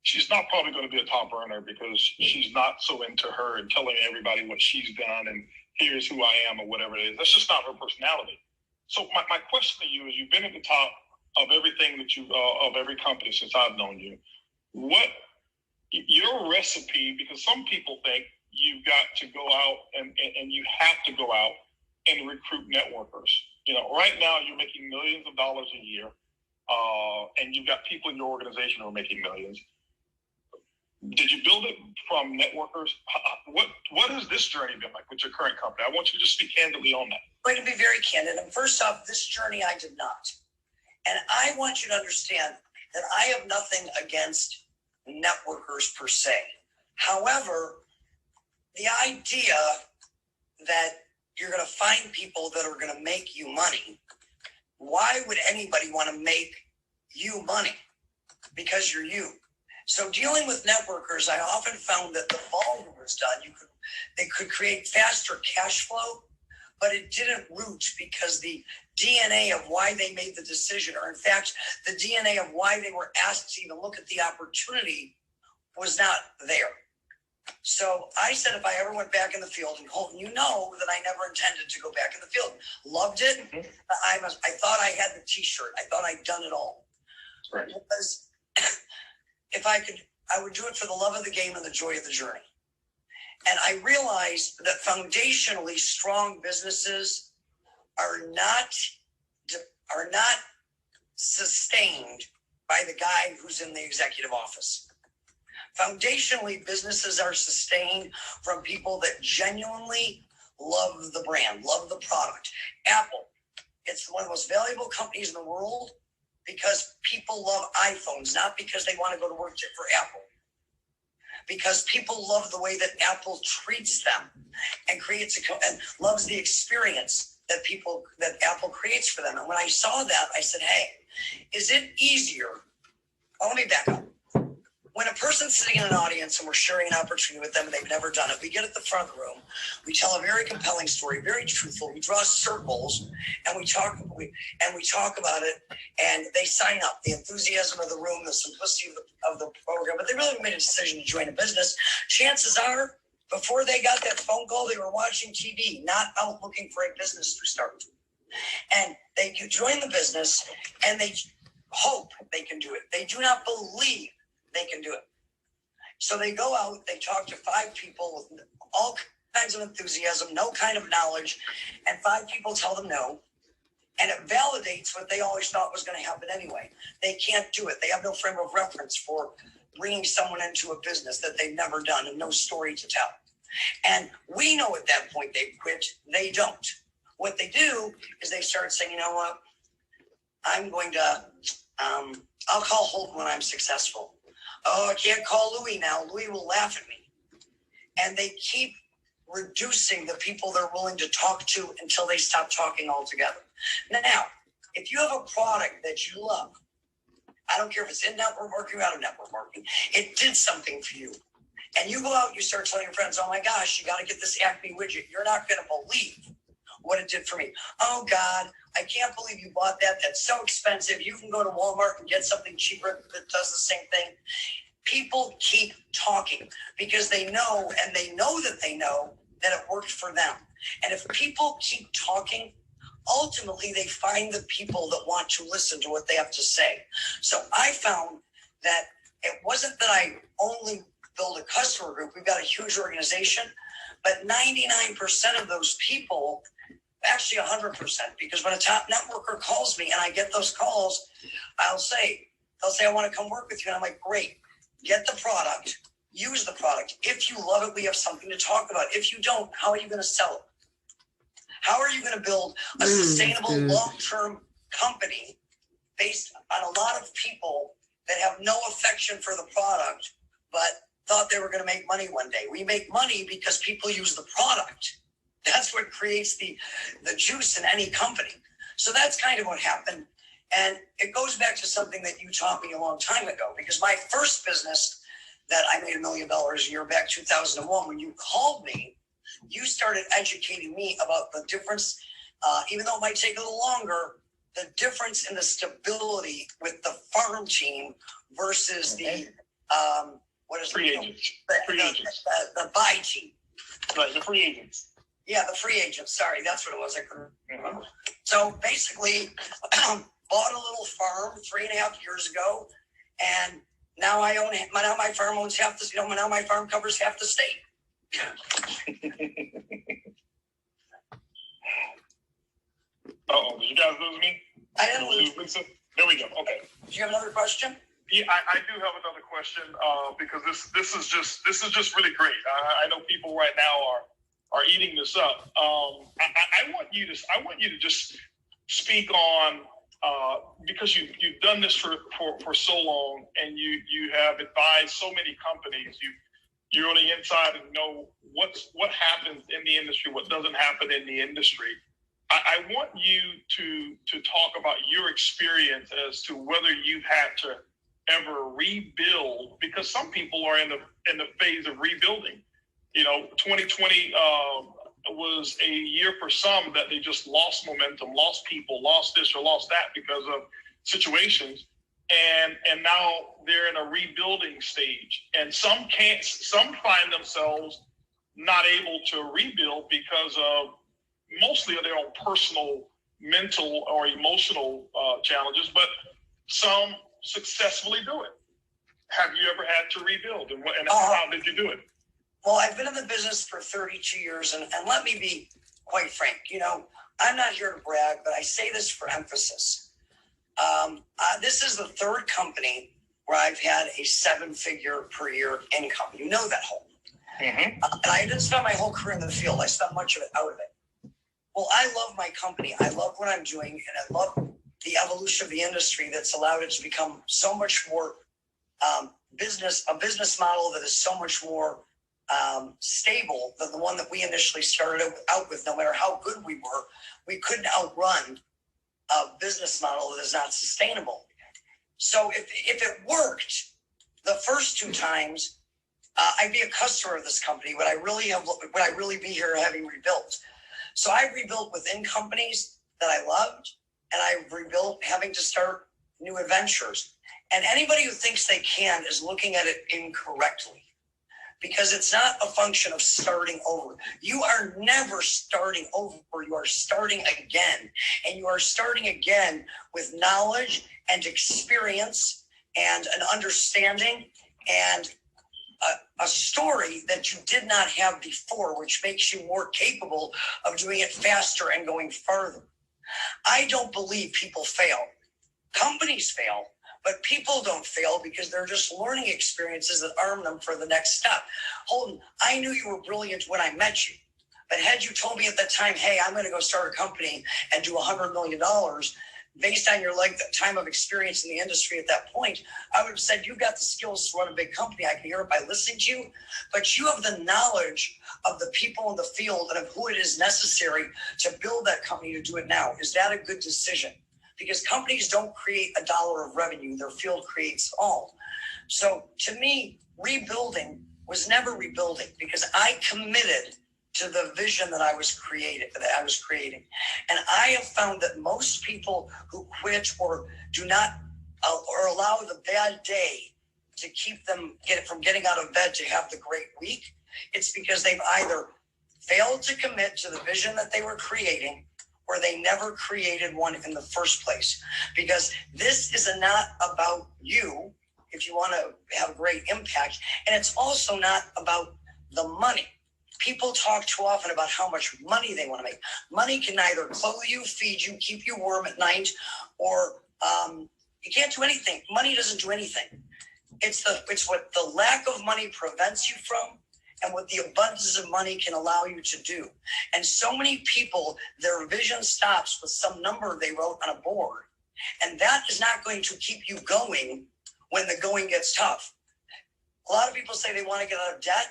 A: she's not probably going to be a top earner because she's not so into her and telling everybody what she's done and here's who I am or whatever it is. That's just not her personality. So my question to you is, you've been at the top of everything that you of every company since I've known you. What your recipe? Because some people think you've got to go out and you have to go out and recruit networkers. You know, right now you're making millions of dollars a year, and you've got people in your organization who are making millions. Did you build it from networkers? What has this journey been like with your current company? I want you to just speak candidly on that.
G: I'm going to be very candid. And first off, this journey I did not. And I want you to understand that I have nothing against networkers per se. However, the idea that you're going to find people that are going to make you money, why would anybody want to make you money? Because you're you. So dealing with networkers, I often found that the volume was done. They could create faster cash flow, but it didn't root because the DNA of why they made the decision, or in fact, the DNA of why they were asked to even look at the opportunity, was not there. So I said, if I ever went back in the field, and Holton, you know that I never intended to go back in the field. Loved it. Mm-hmm. I thought I had the t-shirt. I thought I'd done it all. Right. Because if I could, I would do it for the love of the game and the joy of the journey. And I realized that foundationally strong businesses are not sustained by the guy who's in the executive office. Foundationally, businesses are sustained from people that genuinely love the brand, love the product. Apple, it's one of the most valuable companies in the world because people love iPhones, not because they want to go to work for Apple. Because people love the way that Apple treats them and creates and loves the experience that Apple creates for them. And when I saw that, I said, hey, is it easier? Oh, let me back up. When a person's sitting in an audience and we're sharing an opportunity with them and they've never done it, we get at the front of the room, we tell a very compelling story, very truthful, we draw circles, and we talk about it, and they sign up. The enthusiasm of the room, the simplicity of the program, but they really made a decision to join a business. Chances are, before they got that phone call, they were watching TV, not out looking for a business to start. And they join the business, and they hope they can do it. They do not believe they can do it. So they go out, they talk to 5 people with all kinds of enthusiasm, no kind of knowledge, and 5 people tell them no. And it validates what they always thought was going to happen anyway. They can't do it. They have no frame of reference for bringing someone into a business that they've never done and no story to tell. And we know at that point they quit. They don't. What they do is they start saying, you know what, I'm going to, I'll call Holton when I'm successful. Oh, I can't call Louis now. Louis will laugh at me. And they keep reducing the people they're willing to talk to until they stop talking altogether. Now, if you have a product that you love, I don't care if it's in network marketing or out of network marketing, it did something for you. And you go out and you start telling your friends, oh my gosh, you got to get this Acme widget. You're not going to believe what it did for me. Oh God, I can't believe you bought that. That's so expensive. You can go to Walmart and get something cheaper that does the same thing. People keep talking because they know, and they know that it worked for them. And if people keep talking, ultimately they find the people that want to listen to what they have to say. So I found that it wasn't that I only build a customer group. We've got a huge organization, but 99% of those people, actually 100%, because when a top networker calls me and I get those calls, they'll say, I want to come work with you. And I'm like, great, get the product, use the product. If you love it, we have something to talk about. If you don't, how are you going to sell it? How are you going to build a sustainable long-term company based on a lot of people that have no affection for the product, but thought they were going to make money one day? We make money because people use the product. That's what creates the juice in any company. So that's kind of what happened. And it goes back to something that you taught me a long time ago, because my first business that I made $1 million a year back 2001, when you called me, you started educating me about the difference, even though it might take a little longer, the difference in the stability with the farm team versus the, what is
A: free agents.
G: The buy team.
A: Right, the free agents.
G: Yeah, the free agents. Sorry, that's what it was. I couldn't remember. So basically, bought a little farm 3.5 years ago, and now now my farm owns half the, now my farm covers half the state.
A: Uh-oh, did you guys lose me?
G: I didn't lose.
A: Lisa? There we go. Okay.
G: Do you have another question?
A: Yeah, I do have another question because this is just really great. I know people right now are eating this up. I want you to just speak on because you've done this for so long, and you have advised so many companies. You're on the inside and know what happens in the industry, what doesn't happen in the industry. I want you to talk about your experience as to whether you've had to ever rebuild, because some people are in the phase of rebuilding. 2020 was a year for some that they just lost momentum, lost people, lost this or lost that because of situations. And now they're in a rebuilding stage, and some find themselves not able to rebuild because of mostly of their own personal, mental, or emotional challenges, but some successfully do it. Have you ever had to rebuild, and how did you do it?
G: Well, I've been in the business for 32 years, and let me be quite frank. I'm not here to brag, but I say this for emphasis. This is the third company where I've had a 7-figure per year income. You know that, Holton. And I didn't spend my whole career in the field. I spent much of it out of it. Well, I love my company. I love what I'm doing, and I love the evolution of the industry that's allowed it to become so much more a business model that is so much more stable than the one that we initially started out with. No matter how good we were, we couldn't outrun a business model that is not sustainable. So if it worked the first 2 times, I'd be a customer of this company. Would I really be here having rebuilt? So I've rebuilt within companies that I loved, and I've rebuilt having to start new adventures. And anybody who thinks they can is looking at it incorrectly, because it's not a function of starting over. You are never starting over. You are starting again. And you are starting again with knowledge and experience and an understanding and a story that you did not have before, which makes you more capable of doing it faster and going farther. I don't believe people fail. Companies fail, but people don't fail because they're just learning experiences that arm them for the next step. Holton, I knew you were brilliant when I met you, but had you told me at that time, hey, I'm going to go start a company and do $100 million, based on your time of experience in the industry at that point, I would have said, you've got the skills to run a big company. I can hear it by listening to you, but you have the knowledge of the people in the field and of who it is necessary to build that company to do it now. Is that a good decision? Because companies don't create $1 of revenue. Their field creates all. So to me, rebuilding was never rebuilding, because I committed to the vision that I was creating. And I have found that most people who quit or do not or allow the bad day to keep them from getting out of bed to have the great week, it's because they've either failed to commit to the vision that they were creating, where they never created one in the first place. Because this is not about you if you want to have a great impact. And it's also not about the money. People talk too often about how much money they want to make. Money can neither clothe you, feed you, keep you warm at night, or you can't do anything. Money doesn't do anything. It's what the lack of money prevents you from, and what the abundance of money can allow you to do. And so many people, their vision stops with some number they wrote on a board. And that is not going to keep you going when the going gets tough. A lot of people say they want to get out of debt.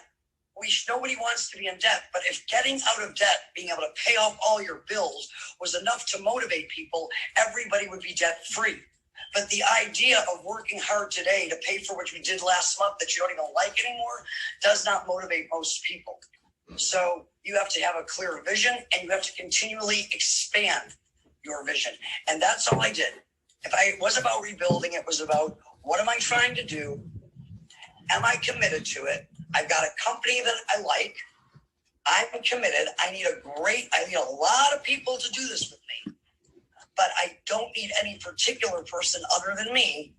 G: Nobody wants to be in debt, but if getting out of debt, being able to pay off all your bills was enough to motivate people, everybody would be debt free. But the idea of working hard today to pay for what you did last month that you don't even like anymore does not motivate most people. So you have to have a clear vision, and you have to continually expand your vision. And that's all I did. It was about rebuilding, it was about, what am I trying to do? Am I committed to it? I've got a company that I like. I'm committed. I need a lot of people to do this with me. But I don't need any particular person other than me.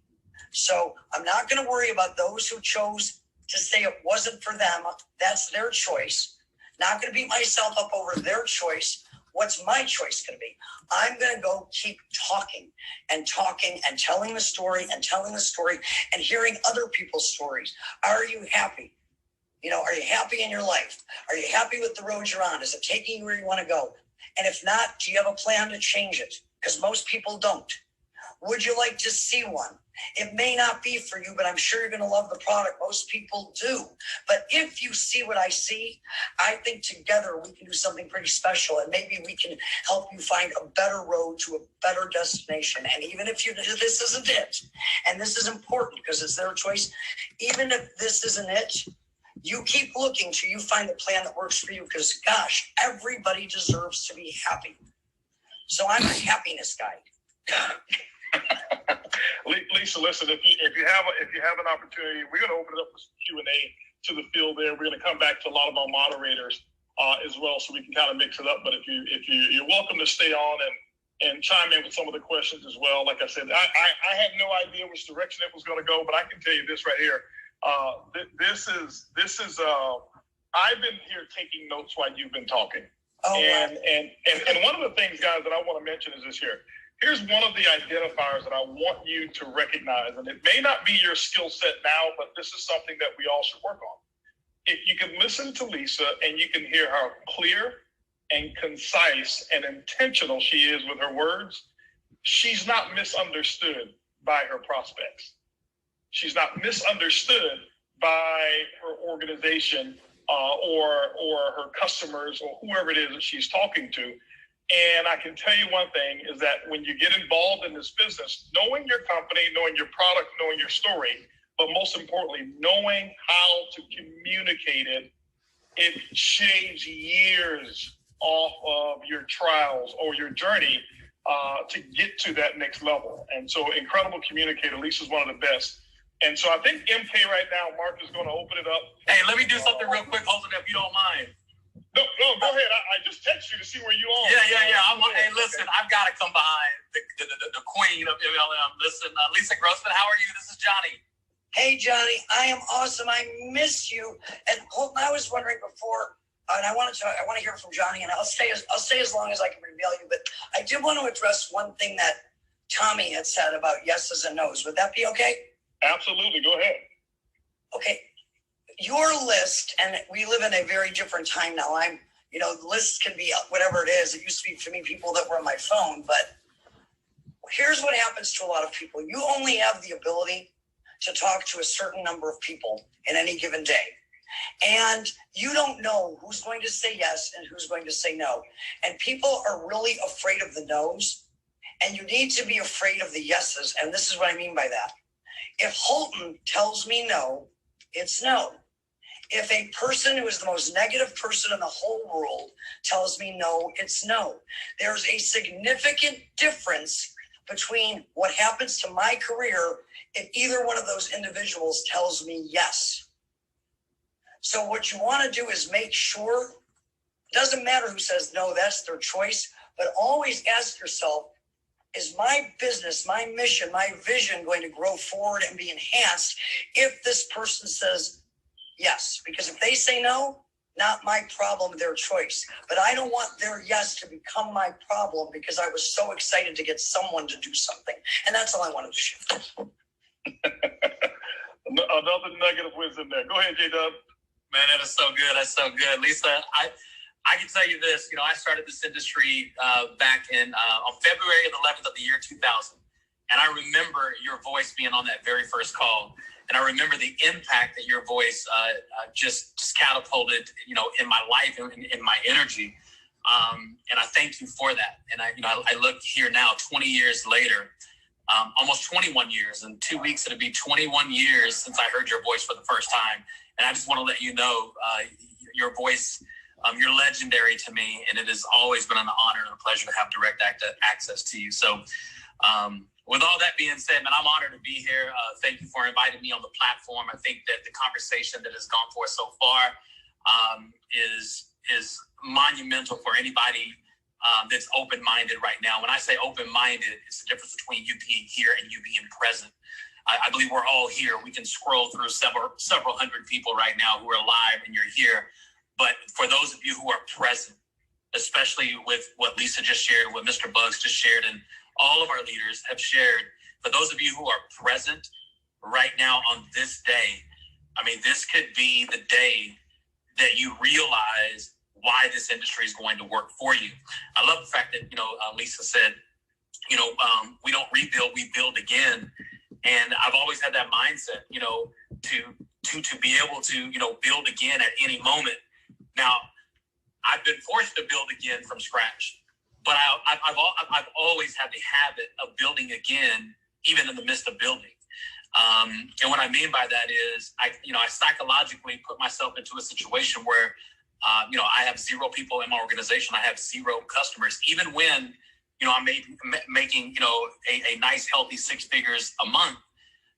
G: So I'm not going to worry about those who chose to say it wasn't for them. That's their choice. Not going to beat myself up over their choice. What's my choice going to be? I'm going to go keep talking and telling the story and hearing other people's stories. Are you happy? Are you happy in your life? Are you happy with the road you're on? Is it taking you where you want to go? And if not, do you have a plan to change it? Because most people don't. Would you like to see one? It may not be for you, but I'm sure you're going to love the product. Most people do. But if you see what I see, I think together we can do something pretty special, and maybe we can help you find a better road to a better destination. And even if this isn't it, and this is important because it's their choice, even if this isn't it, you keep looking till you find the plan that works for you, because gosh, everybody deserves to be happy. So I'm a happiness guy.
A: Lisa, listen, if you have an opportunity, we're going to open it up for some Q&A to the field there. We're going to come back to a lot of our moderators as well, so we can kind of mix it up. But if you're welcome to stay on and chime in with some of the questions as well. Like I said, I had no idea which direction it was going to go, but I can tell you this right here. This is I've been here taking notes while you've been talking. Oh, and one of the things, guys, that I want to mention is this here. Here's one of the identifiers that I want you to recognize, and it may not be your skill set now, but this is something that we all should work on. If you can listen to Lisa and you can hear how clear and concise and intentional she is with her words, she's not misunderstood by her prospects. She's not misunderstood by her organization or her customers or whoever it is that she's talking to. And I can tell you one thing is that when you get involved in this business, knowing your company, knowing your product, knowing your story, but most importantly, knowing how to communicate it, it shaves years off of your trials or your journey to get to that next level. And so incredible communicator. Lisa's one of the best. And so I think MK right now, Mark is going to open it up.
H: Hey, let me do something real quick, Holton, if you don't mind.
A: No, go ahead. I just text you to see where you are.
H: Yeah. Hey, listen, I've got to come behind the queen of MLM. Listen, Lisa Grossman, how are you? This is Johnny.
G: Hey, Johnny, I am awesome. I miss you. And Holton, I was wondering before, and I want to hear from Johnny, and I'll stay as long as I can reveal you. But I did want to address one thing that Tommy had said about yeses and nos. Would that be okay?
A: Absolutely. Go ahead.
G: Okay. Your list, and we live in a very different time now. The lists can be whatever it is. It used to be for me people that were on my phone, but here's what happens to a lot of people. You only have the ability to talk to a certain number of people in any given day. And you don't know who's going to say yes and who's going to say no. And people are really afraid of the no's, and you need to be afraid of the yeses. And this is what I mean by that. If Holton tells me no, it's no. If a person who is the most negative person in the whole world tells me no, it's no. There's a significant difference between what happens to my career if either one of those individuals tells me yes. So what you want to do is make sure Doesn't matter who says no, that's their choice. But always ask yourself, is my business, my mission, my vision going to grow forward and be enhanced if this person says yes? Because if they say no, not my problem, their choice. But I don't want their yes to become my problem because I was so excited to get someone to do something. And that's all I wanted to share.
A: Another nugget of wisdom there. Go ahead, J-Dub.
H: Man, that is so good. That's so good. Lisa, I can tell you this, I started this industry back on February 11th of the year 2000. And I remember your voice being on that very first call. And I remember the impact that your voice just catapulted, in my life and in my energy. And I thank you for that. And I look here now, 20 years later, almost 21 years. In 2 weeks, it'll be 21 years since I heard your voice for the first time. And I just want to let you know, your voice, you're legendary to me. And it has always been an honor and a pleasure to have direct access to you. So, with all that being said, man, I'm honored to be here. Thank you for inviting me on the platform. I think that the conversation that has gone forth so far is monumental for anybody that's open-minded right now. When I say open-minded, it's the difference between you being here and you being present. I believe we're all here. We can scroll through several hundred people right now who are live and you're here. But for those of you who are present, especially with what Lisa just shared, what Mr. Buggs just shared, and all of our leaders have shared, for those of you who are present right now on this day, this could be the day that you realize why this industry is going to work for you. I love the fact that, Lisa said, we don't rebuild, we build again. And I've always had that mindset, to be able to, build again at any moment. Now, I've been forced to build again from scratch. But I've always had the habit of building again, even in the midst of building. And what I mean by that is, I psychologically put myself into a situation where, I have 0 people in my organization. I have 0 customers, even when, I'm making, a nice, healthy 6 figures a month,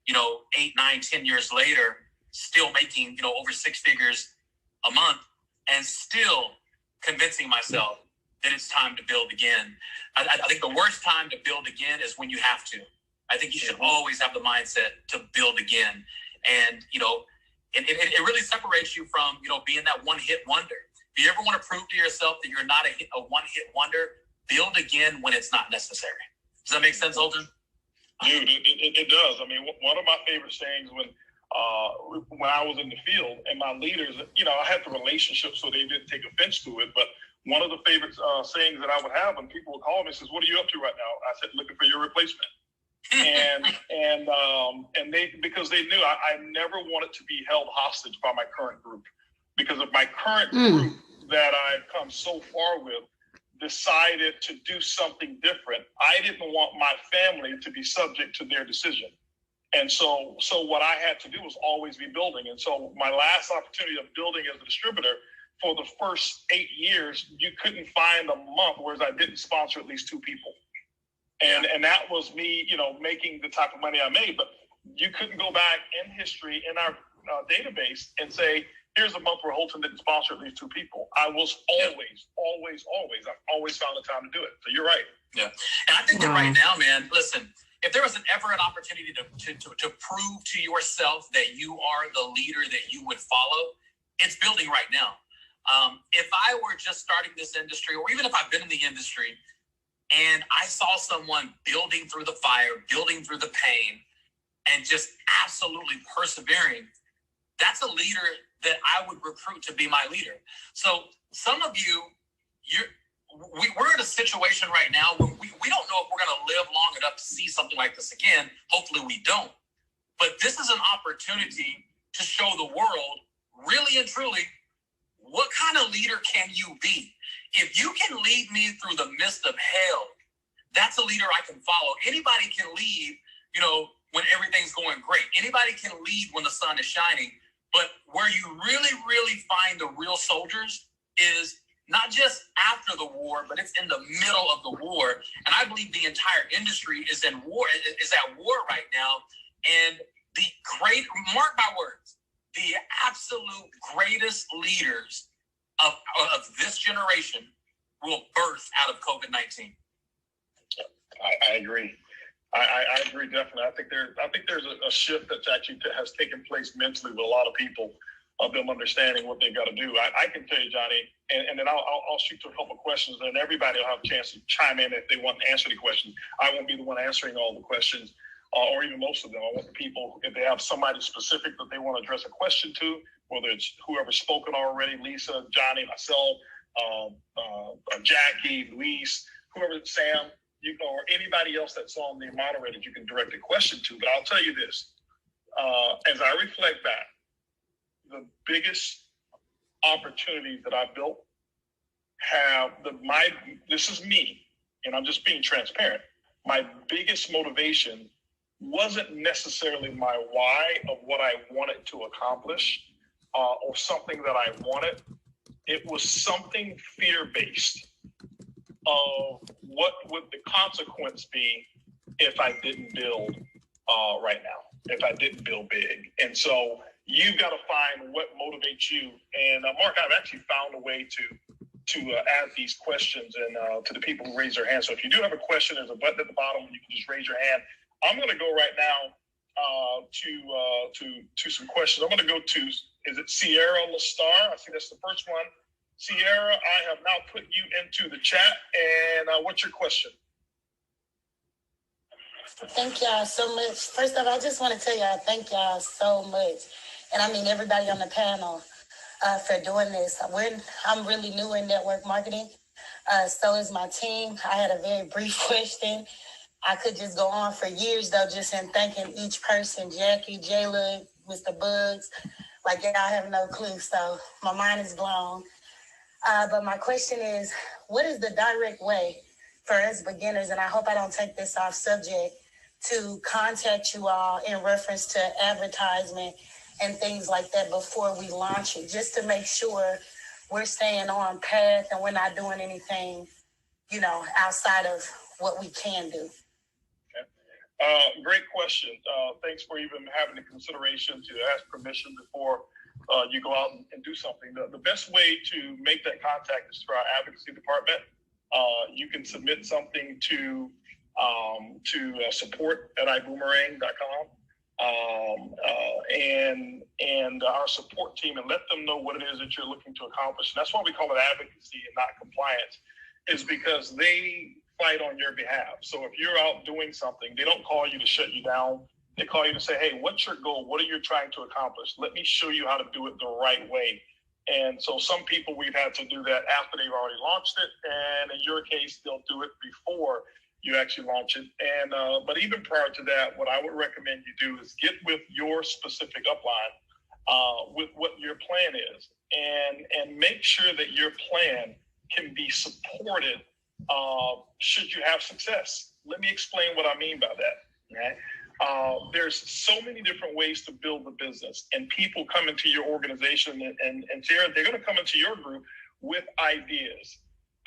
H: 8, 9, 10 years later, still making, over 6 figures a month and still convincing myself that it's time to build again. I think the worst time to build again is when you have to. I think you should always have the mindset to build again. And, it really separates you from, being that one-hit wonder. If you ever want to prove to yourself that you're not a one-hit wonder, build again when it's not necessary. Does that make sense, Holton?
A: Dude, it does. One of my favorite sayings when I was in the field and my leaders, I had the relationship so they didn't take offense to it, but one of the favorite sayings that I would have when people would call me says, "What are you up to right now?" I said, "Looking for your replacement." and they, because they knew I never wanted to be held hostage by my current group, because of my current group that I've come so far with decided to do something different. I didn't want my family to be subject to their decision. And so what I had to do was always be building. And so my last opportunity of building as a distributor, for the first 8 years, you couldn't find a month where I didn't sponsor at least 2 people. And that was me, making the type of money I made. But you couldn't go back in history in our database and say, here's a month where Holton didn't sponsor at least 2 people. I was I've always found the time to do it. So you're right.
H: Yeah. And I think that right now, man, listen, if there was ever an opportunity to prove to yourself that you are the leader that you would follow, it's building right now. If I were just starting this industry, or even if I've been in the industry and I saw someone building through the fire, building through the pain, and just absolutely persevering, that's a leader that I would recruit to be my leader. So some of you, we're in a situation right now where we don't know if we're going to live long enough to see something like this again. Hopefully we don't. But this is an opportunity to show the world, really and truly, what kind of leader can you be? If you can lead me through the midst of hell, that's a leader I can follow. Anybody can lead, when everything's going great. Anybody can lead when the sun is shining. But where you really, really find the real soldiers is not just after the war, but it's in the middle of the war. And I believe the entire industry is at war right now. And mark my words, the absolute greatest leaders of this generation will birth out of COVID-19.
A: I agree. I agree definitely. I think there's a shift that's actually has taken place mentally with a lot of people, of them understanding what they've got to do. I can tell you, Johnny, and then I'll shoot to a couple of questions, and everybody will have a chance to chime in if they want to answer the questions. I won't be the one answering all the questions, or even most of them. I want the people, if they have somebody specific that they want to address a question to, whether it's whoever's spoken already, Lisa, Johnny, myself, Jackie, Luis, whoever, Sam, or anybody else that's on the moderator, you can direct a question to. But I'll tell you this, as I reflect back, the biggest opportunities that I built this is me, and I'm just being transparent. My biggest motivation wasn't necessarily my why of what I wanted to accomplish, or something that I wanted. It was something fear-based of what would the consequence be if I didn't build right now, if I didn't build big. And so you've got to find what motivates you. And Mark, I've actually found a way to add these questions and to the people who raise their hand. So if you do have a question, there's a button at the bottom. You can just raise your hand. I'm going to go right now to some questions. I'm going to go to, is it Sierra Lastar? I think that's the first one. Sierra, I have now put you into the chat. And what's your question?
I: Thank y'all so much. First off, I just want to tell y'all, thank y'all so much. And I mean, everybody on the panel for doing this. I'm really new in network marketing. So is my team. I had a very brief question. I could just go on for years, though, just in thanking each person, Jackie, Jayla, Mr. Buggs. Like, y'all have no clue. So my mind is blown. But my question is, what is the direct way for us beginners, and I hope I don't take this off subject, to contact you all in reference to advertisement and things like that before we launch it, just to make sure we're staying on path and we're not doing anything, outside of what we can do?
A: Okay. Great question. Thanks for even having the consideration to ask permission before you go out and do something. The best way to make that contact is through our advocacy department. You can submit something to support at ibuumerang.com, and our support team, and let them know what it is that you're looking to accomplish. And that's why we call it advocacy and not compliance, is because they fight on your behalf. So if you're out doing something, they don't call you to shut you down. They call you to say, hey, what's your goal? What are you trying to accomplish? Let me show you how to do it the right way. And so some people, we've had to do that after they've already launched it. And in your case, they'll do it before you actually launch it. And but even prior to that, what I would recommend you do is get with your specific upline, with what your plan is, and make sure that your plan can be supported should you have success. Let me explain what I mean by that. Okay? There's so many different ways to build the business, and people come into your organization and Sarah, they're going to come into your group with ideas.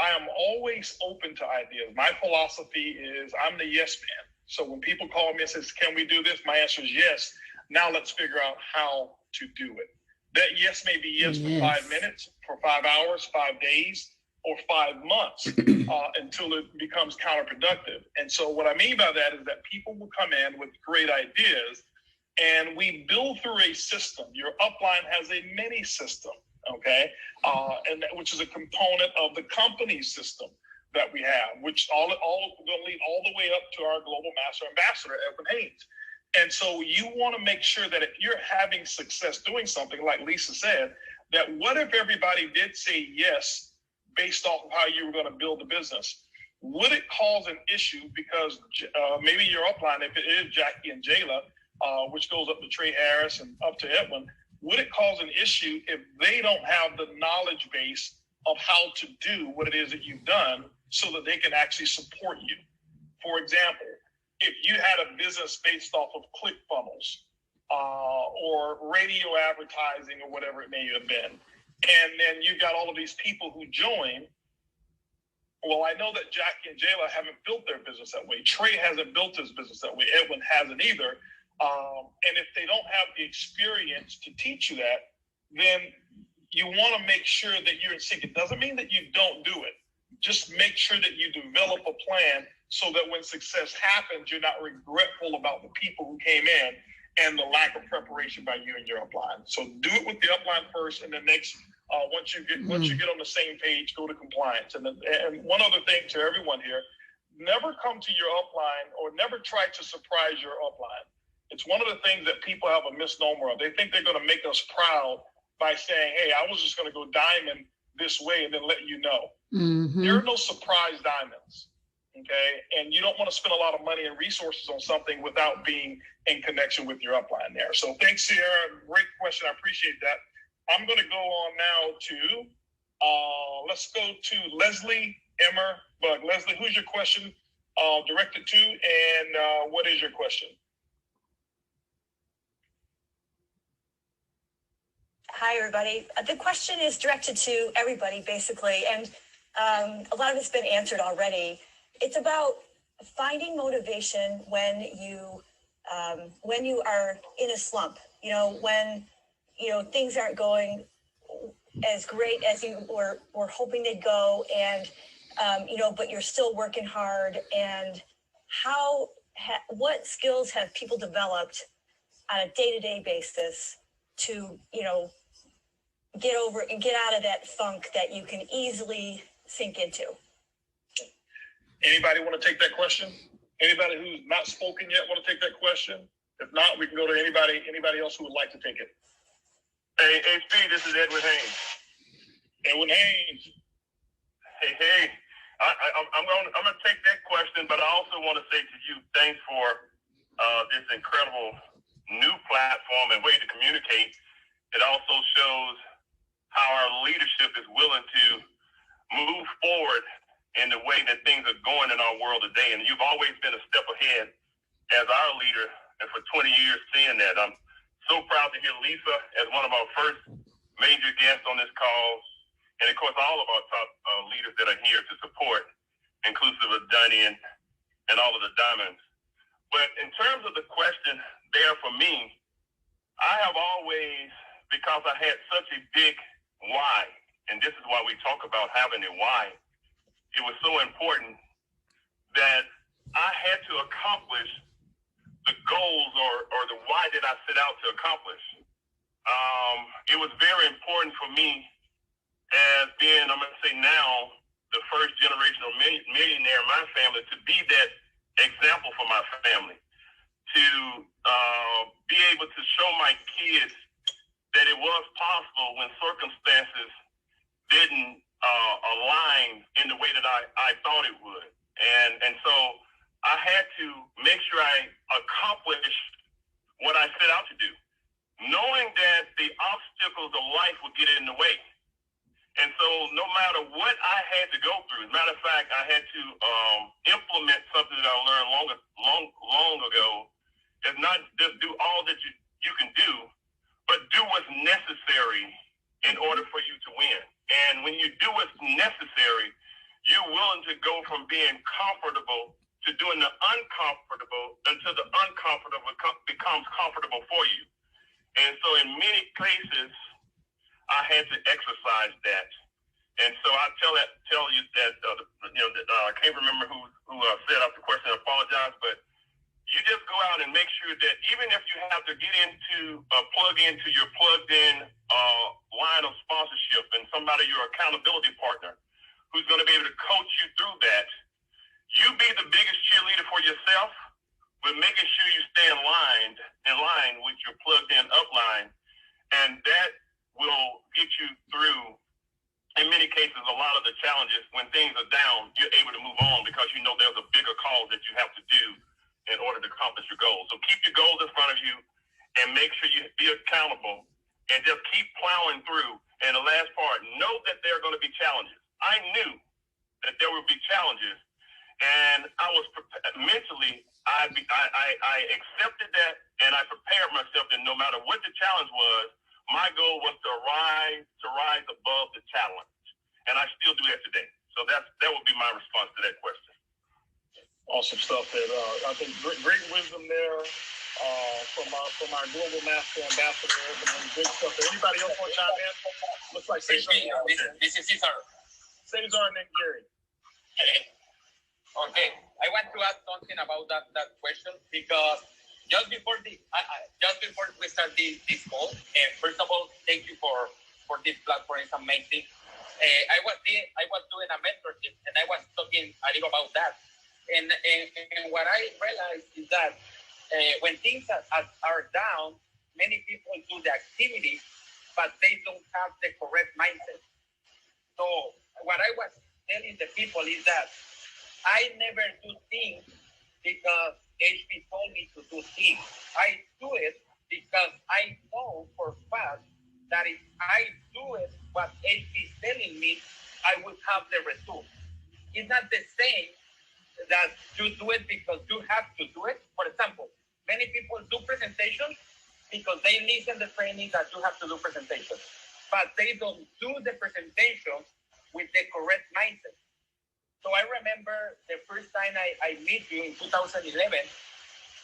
A: I am always open to ideas. My philosophy is I'm the yes man. So when people call me and says, can we do this? My answer is yes. Now let's figure out how to do it. That yes may be yes for 5 minutes, for 5 hours, 5 days, or 5 months until it becomes counterproductive. And so what I mean by that is that people will come in with great ideas, and we build through a system. Your upline has a mini system, okay? Which is a component of the company system that we have, which all going to lead all the way up to our global master ambassador, Edwin Haynes. And so you want to make sure that if you're having success doing something, like Lisa said, that what if everybody did say yes based off of how you were going to build the business? Would it cause an issue because maybe your upline, if it is Jackie and Jayla, which goes up to Trey Harris and up to Edwin, would it cause an issue if they don't have the knowledge base of how to do what it is that you've done so that they can actually support you? For example, if you had a business based off of ClickFunnels or radio advertising or whatever it may have been, and then you got all of these people who join. Well, I know that Jackie and Jayla haven't built their business that way. Trey hasn't built his business that way. Edwin hasn't either. And if they don't have the experience to teach you that, then you want to make sure that you're in sync. It doesn't mean that you don't do it. Just make sure that you develop a plan so that when success happens, you're not regretful about the people who came in and the lack of preparation by you and your upline. So do it with the upline first, and the next, once you get on the same page, go to compliance. And one other thing to everyone here, never come to your upline or never try to surprise your upline. It's one of the things that people have a misnomer of. They think they're going to make us proud by saying, hey, I was just going to go diamond this way and then let you know. Mm-hmm. There are no surprise diamonds, okay? And you don't want to spend a lot of money and resources on something without being in connection with your upline there. So thanks, Sierra. Great question. I appreciate that. I'm going to go on now to, let's go to Leslie Emmer Bug. Leslie, who's your question directed to, and what is your question?
J: Hi, everybody. The question is directed to everybody, basically, and a lot of it's been answered already. It's about finding motivation when you are in a slump. You know, when things aren't going as great as you were hoping they'd go, and but you're still working hard. And what skills have people developed on a day-to-day basis to get over and get out of that funk that you can easily sink into?
A: Anybody want to take that question? Anybody who's not spoken yet want to take that question? If not, we can go to anybody else who would like to take it.
C: Hey, Steve, this is Edwin Haynes.
A: Edwin Haynes.
C: Hey. I'm gonna take that question, but I also want to say to you, thanks for this incredible new platform and way to communicate. It also shows how our leadership is willing to move forward in the way that things are going in our world today. And you've always been a step ahead as our leader, and for 20 years seeing that. I'm so proud to hear Lisa as one of our first major guests on this call. And of course, all of our top leaders that are here to support, inclusive of Johnny and all of the diamonds. But in terms of the question there for me, I have always, because I had such a big why, and this is why we talk about having a why, it was so important that I had to accomplish the goals or the why that I set out to accomplish. It was very important for me as being, I'm going to say now, the first generational millionaire in my family, to be that example for my family, to be able to show my kids that it was possible when circumstances didn't align in the way that I thought it would. And so I had to make sure I accomplished what I set out to do, knowing that the obstacles of life would get in the way. And so no matter what I had to go through, as a matter of fact, I had to implement something that I learned long ago. It's not just do all that you can do, but do what's necessary in order for you to win. And when you do what's necessary, you're willing to go from being comfortable to doing the uncomfortable until the uncomfortable becomes comfortable for you. And so in many cases, I had to exercise that. And so I tell you that, I can't remember who set up the question, I apologize, but you just go out and make sure that even if you have to get into, plug into your plugged in line of sponsorship and somebody, your accountability partner, who's going to be able to coach you through that, you be the biggest cheerleader for yourself, but making sure you stay in line with your plugged in upline. And that will get you through, in many cases, a lot of the challenges. When things are down, you're able to move on because you know there's a bigger cause that you have to do in order to accomplish your goals. So keep your goals in front of you and make sure you be accountable and just keep plowing through. And the last part, know that there are going to be challenges. I knew that there would be challenges, and I was mentally, I accepted that, and I prepared myself that no matter what the challenge was, my goal was to rise above the challenge, and I still do that today. So that would be my response to that question.
A: Awesome stuff there. I think great wisdom there from our global master ambassador. Great stuff there. Anybody else want to chime in? Looks like Cesar.
H: This is Cesar.
A: Cesar and then Gary.
H: Okay, I want to add something about that question because just before we start this call, first of all, thank you for this platform. It's amazing. I was doing a mentorship and I was talking a little about that. And what I realized is that when things are down, many people do the activity, but they don't have the correct mindset. So what I was telling the people is that I never do things because HP told me to do things. I do it because I know for a fact that if I do it what HP is telling me, I will have the result. It's not the same that you do it because you have to do it. For example, many people do presentations because they listen to the training that you have to do presentations, but they don't do the presentation with the correct mindset. So I remember the first time I met you in 2011,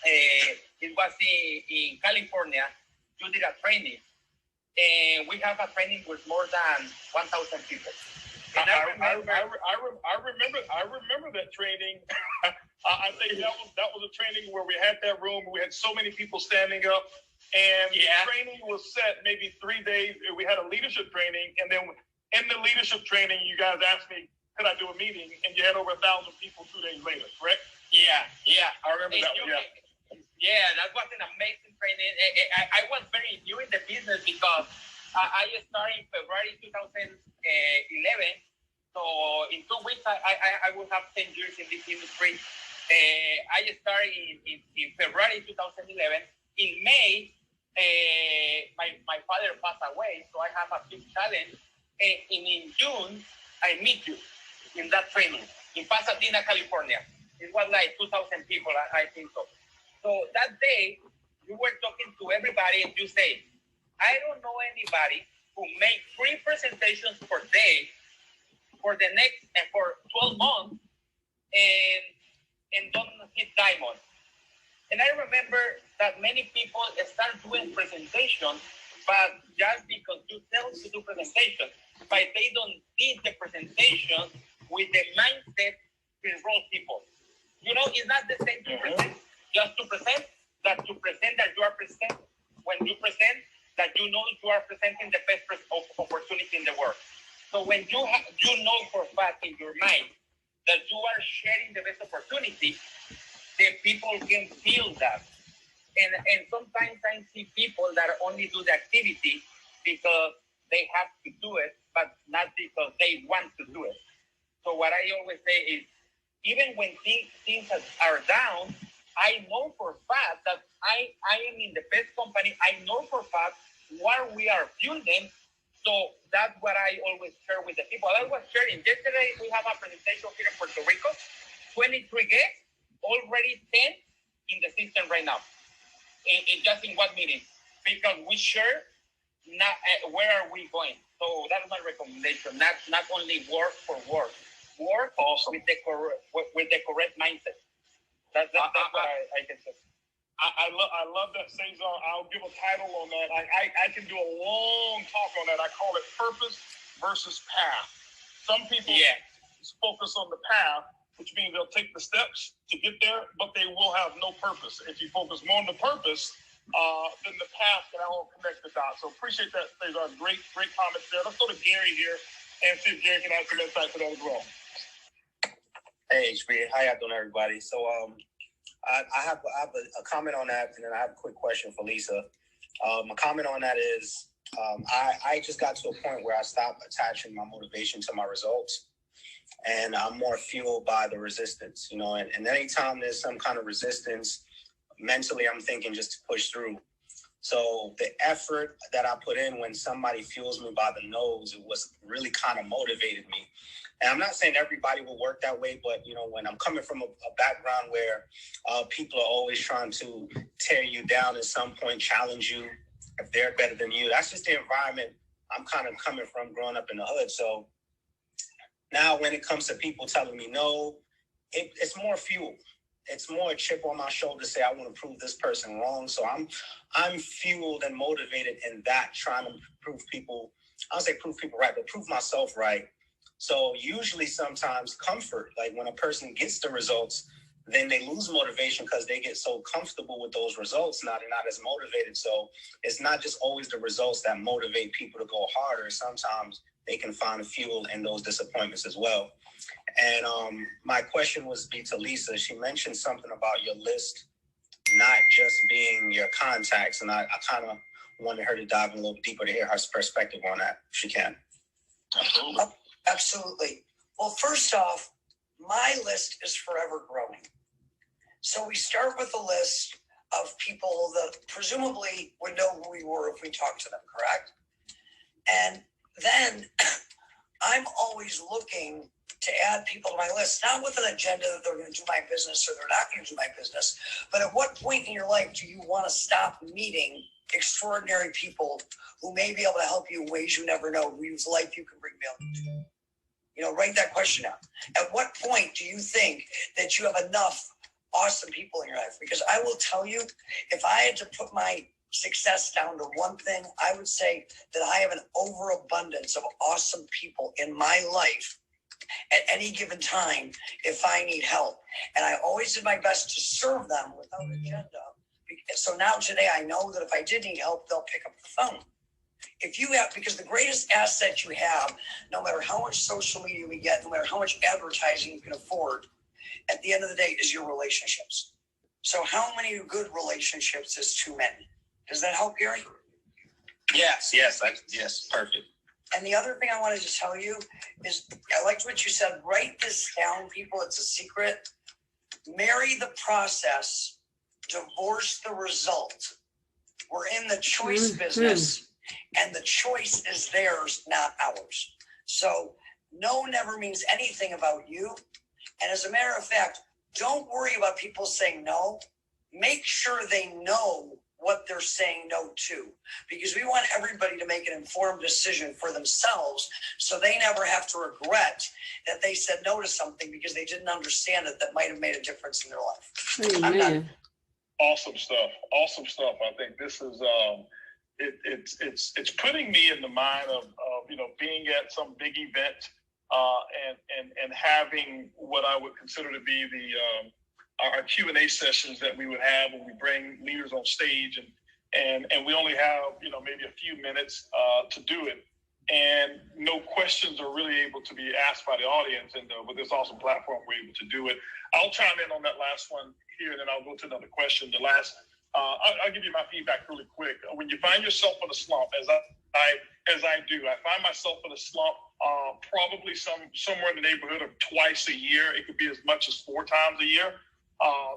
H: it was in California. You did a training, and we have a training with more than 1,000 people. And
A: I remember that training. I think that was a training where we had that room. We had so many people standing up, and the training was set maybe 3 days. We had a leadership training, and then in the leadership training, you guys asked me, could I do a meeting? And you had over 1,000 people 2 days later, correct?
H: Yeah.
A: I remember that one,
H: Yeah, that was an amazing training. I was very new in the business because I started in February 2011. So in 2 weeks, I will have 10 years in this industry. I started in February 2011. In May, my father passed away, so I have a big challenge. And in June, I meet you in that training in Pasadena, California. It was like 2,000 people, I think so. So that day, you were talking to everybody and you say, I don't know anybody who make 3 presentations per day for the next, for 12 months and don't hit diamond. And I remember that many people start doing presentations, but just because you tell them to do presentations, but they don't need the presentation with the mindset to enroll people. You know, it's not the same to present, just to present, that you present that you are present. When you present, that you know you are presenting the best opportunity in the world. So when you know for a fact in your mind that you are sharing the best opportunity, the people can feel that. And sometimes I see people that only do the activity because they have to do it, but not because they want to do it. So what I always say is, even when things are down, I know for a fact that I am in the best company. I know for a fact what we are building. So that's what I always share with the people. I was sharing yesterday, we have a presentation here in Puerto Rico, 23 guests, already 10 in the system right now. Just in one meeting, because we share where are we going. So that's my recommendation. Not only work for work awesome. with the correct mindset. That's what I can say.
A: I love that, Cesar. I'll give a title on that. I can do a long talk on that. I call it purpose versus path. Some people focus on the path, which means they'll take the steps to get there, but they will have no purpose. If you focus more on the purpose, then the path can all connect the dots. So appreciate that, Cesar. Great comments there. Let's go to Gary here and see if Gary can add some insight to that as well.
K: Hey, HB. How y'all doing, everybody? So I have a comment on that, and then I have a quick question for Lisa. My comment on that is I just got to a point where I stopped attaching my motivation to my results, and I'm more fueled by the resistance, you know, and anytime there's some kind of resistance, mentally I'm thinking just to push through. So the effort that I put in when somebody fuels me by the nose, it was really kind of motivated me. And I'm not saying everybody will work that way, but, you know, when I'm coming from a background where people are always trying to tear you down at some point, challenge you if they're better than you, that's just the environment I'm kind of coming from growing up in the hood. So now when it comes to people telling me no, it's more fuel. It's more a chip on my shoulder to say, I want to prove this person wrong. So I'm fueled and motivated in that, trying to prove people I don't say prove people right, but prove myself right. So usually sometimes comfort, like when a person gets the results, then they lose motivation because they get so comfortable with those results. Now they're not as motivated. So it's not just always the results that motivate people to go harder. Sometimes they can find fuel in those disappointments as well. And my question was to Lisa. She mentioned something about your list not just being your contacts. And I kind of wanted her to dive in a little deeper to hear her perspective on that, if she can.
G: Absolutely. Well, first off, my list is forever growing. So we start with a list of people that presumably would know who we were if we talked to them, correct? And then I'm always looking to add people to my list, not with an agenda that they're going to do my business or they're not going to do my business, but at what point in your life do you want to stop meeting extraordinary people who may be able to help you in ways you never know, whose life you can bring value to? You know, write that question out. At what point do you think that you have enough awesome people in your life? Because I will tell you, if I had to put my success down to one thing, I would say that I have an overabundance of awesome people in my life at any given time if I need help. And I always did my best to serve them without agenda. So now today I know that if I did need help, they'll pick up the phone. If you have, because the greatest asset you have, no matter how much social media we get, no matter how much advertising you can afford, at the end of the day is your relationships. So how many good relationships is too many? Does that help, Gary?
K: Yes, perfect.
G: And the other thing I wanted to tell you is, I liked what you said, write this down, people, it's a secret. Marry the process, divorce the result. We're in the choice business, and the choice is theirs, not ours. So no never means anything about you. And as a matter of fact, don't worry about people saying no. Make sure they know what they're saying no to, because we want everybody to make an informed decision for themselves so they never have to regret that they said no to something because they didn't understand it that might have made a difference in their life.
A: Amen. Awesome stuff. Awesome stuff. I think this is it's putting me in the mind of being at some big event and having what I would consider to be our Q&A sessions that we would have when we bring leaders on stage, and we only have maybe a few minutes to do it, and no questions are really able to be asked by the audience. And with this awesome platform, we're able to do it. I'll chime in on that last one here, and then I'll go to another question. The last, I'll give you my feedback really quick. When you find yourself in a slump, as I do, I find myself in a slump probably somewhere in the neighborhood of twice a year. It could be as much as 4 times a year,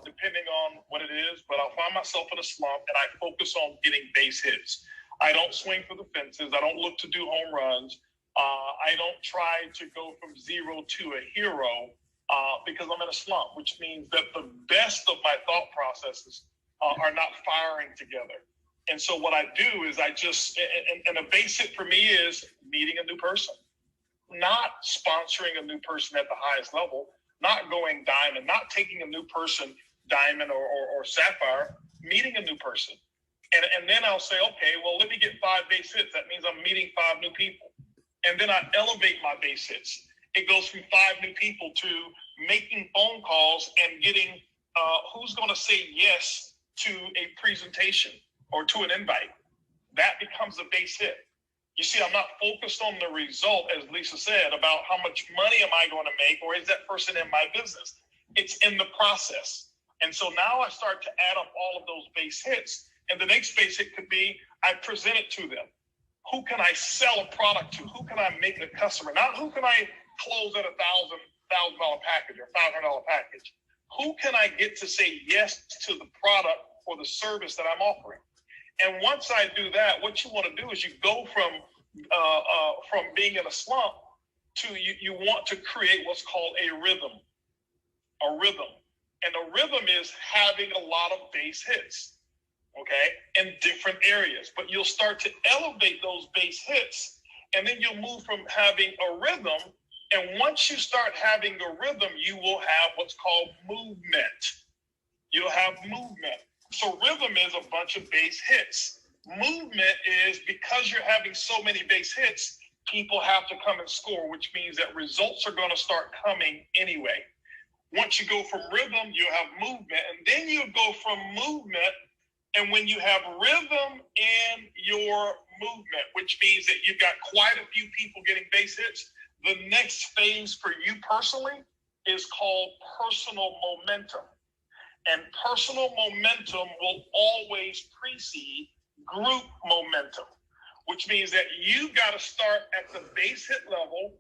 A: depending on what it is. But I'll find myself in a slump, and I focus on getting base hits. I don't swing for the fences. I don't look to do home runs. I don't try to go from zero to a hero because I'm in a slump, which means that the best of my thought processes are not firing together. And so what I do is I just, and a base hit for me is meeting a new person, not sponsoring a new person at the highest level, not going diamond, not taking a new person diamond or sapphire, meeting a new person. And then I'll say, okay, well, let me get 5 base hits. That means I'm meeting 5 new people. And then I elevate my base hits. It goes from 5 new people to making phone calls and getting who's going to say yes to a presentation or to an invite. That becomes a base hit. You see, I'm not focused on the result, as Lisa said, about how much money am I going to make, or is that person in my business? It's in the process. And so now I start to add up all of those base hits. And the next base hit could be, I present it to them. Who can I sell a product to? Who can I make a customer? Not who can I close at $1,000 package or $500 package. Who can I get to say yes to the product or the service that I'm offering? And once I do that, what you want to do is you go from being in a slump to you want to create what's called a rhythm. A rhythm. And a rhythm is having a lot of base hits. Okay, in different areas, but you'll start to elevate those base hits, and then you'll move from having a rhythm. And once you start having a rhythm, you will have what's called movement. You'll have movement. So rhythm is a bunch of base hits. Movement is because you're having so many base hits, people have to come and score, which means that results are going to start coming anyway. Once you go from rhythm, you have movement, and then you go from movement. And when you have rhythm in your movement, which means that you've got quite a few people getting base hits, the next phase for you personally is called personal momentum. And personal momentum will always precede group momentum, which means that you've got to start at the base hit level,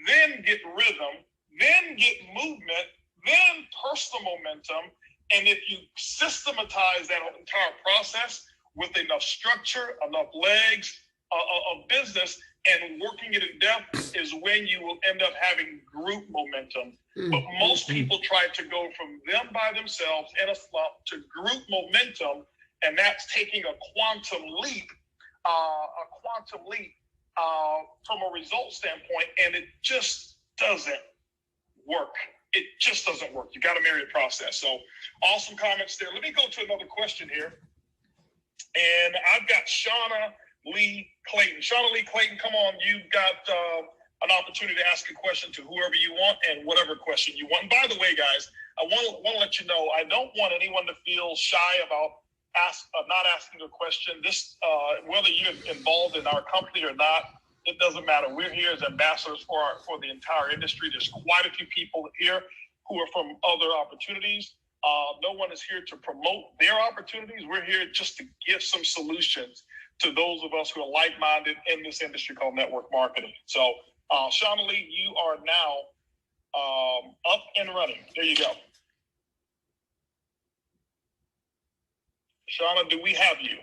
A: then get rhythm, then get movement, then personal momentum. And if you systematize that entire process with enough structure, enough legs of business, and working it in depth, is when you will end up having group momentum. But most people try to go from them by themselves in a slump to group momentum, and that's taking a quantum leap from a result standpoint, and it just doesn't work. It just doesn't work. You got to marry the process. So awesome comments there. Let me go to another question here. And I've got Shauna Lee Clayton. Shauna Lee Clayton, come on. You've got an opportunity to ask a question to whoever you want and whatever question you want. And by the way, guys, I want to let you know, I don't want anyone to feel shy about not asking a question. This, whether you're involved in our company or not, it doesn't matter. We're here as ambassadors for the entire industry. There's quite a few people here who are from other opportunities. No one is here to promote their opportunities. We're here just to give some solutions to those of us who are like-minded in this industry called network marketing. So, Shauna Lee, you are now up and running. There you go. Shauna, do we have you?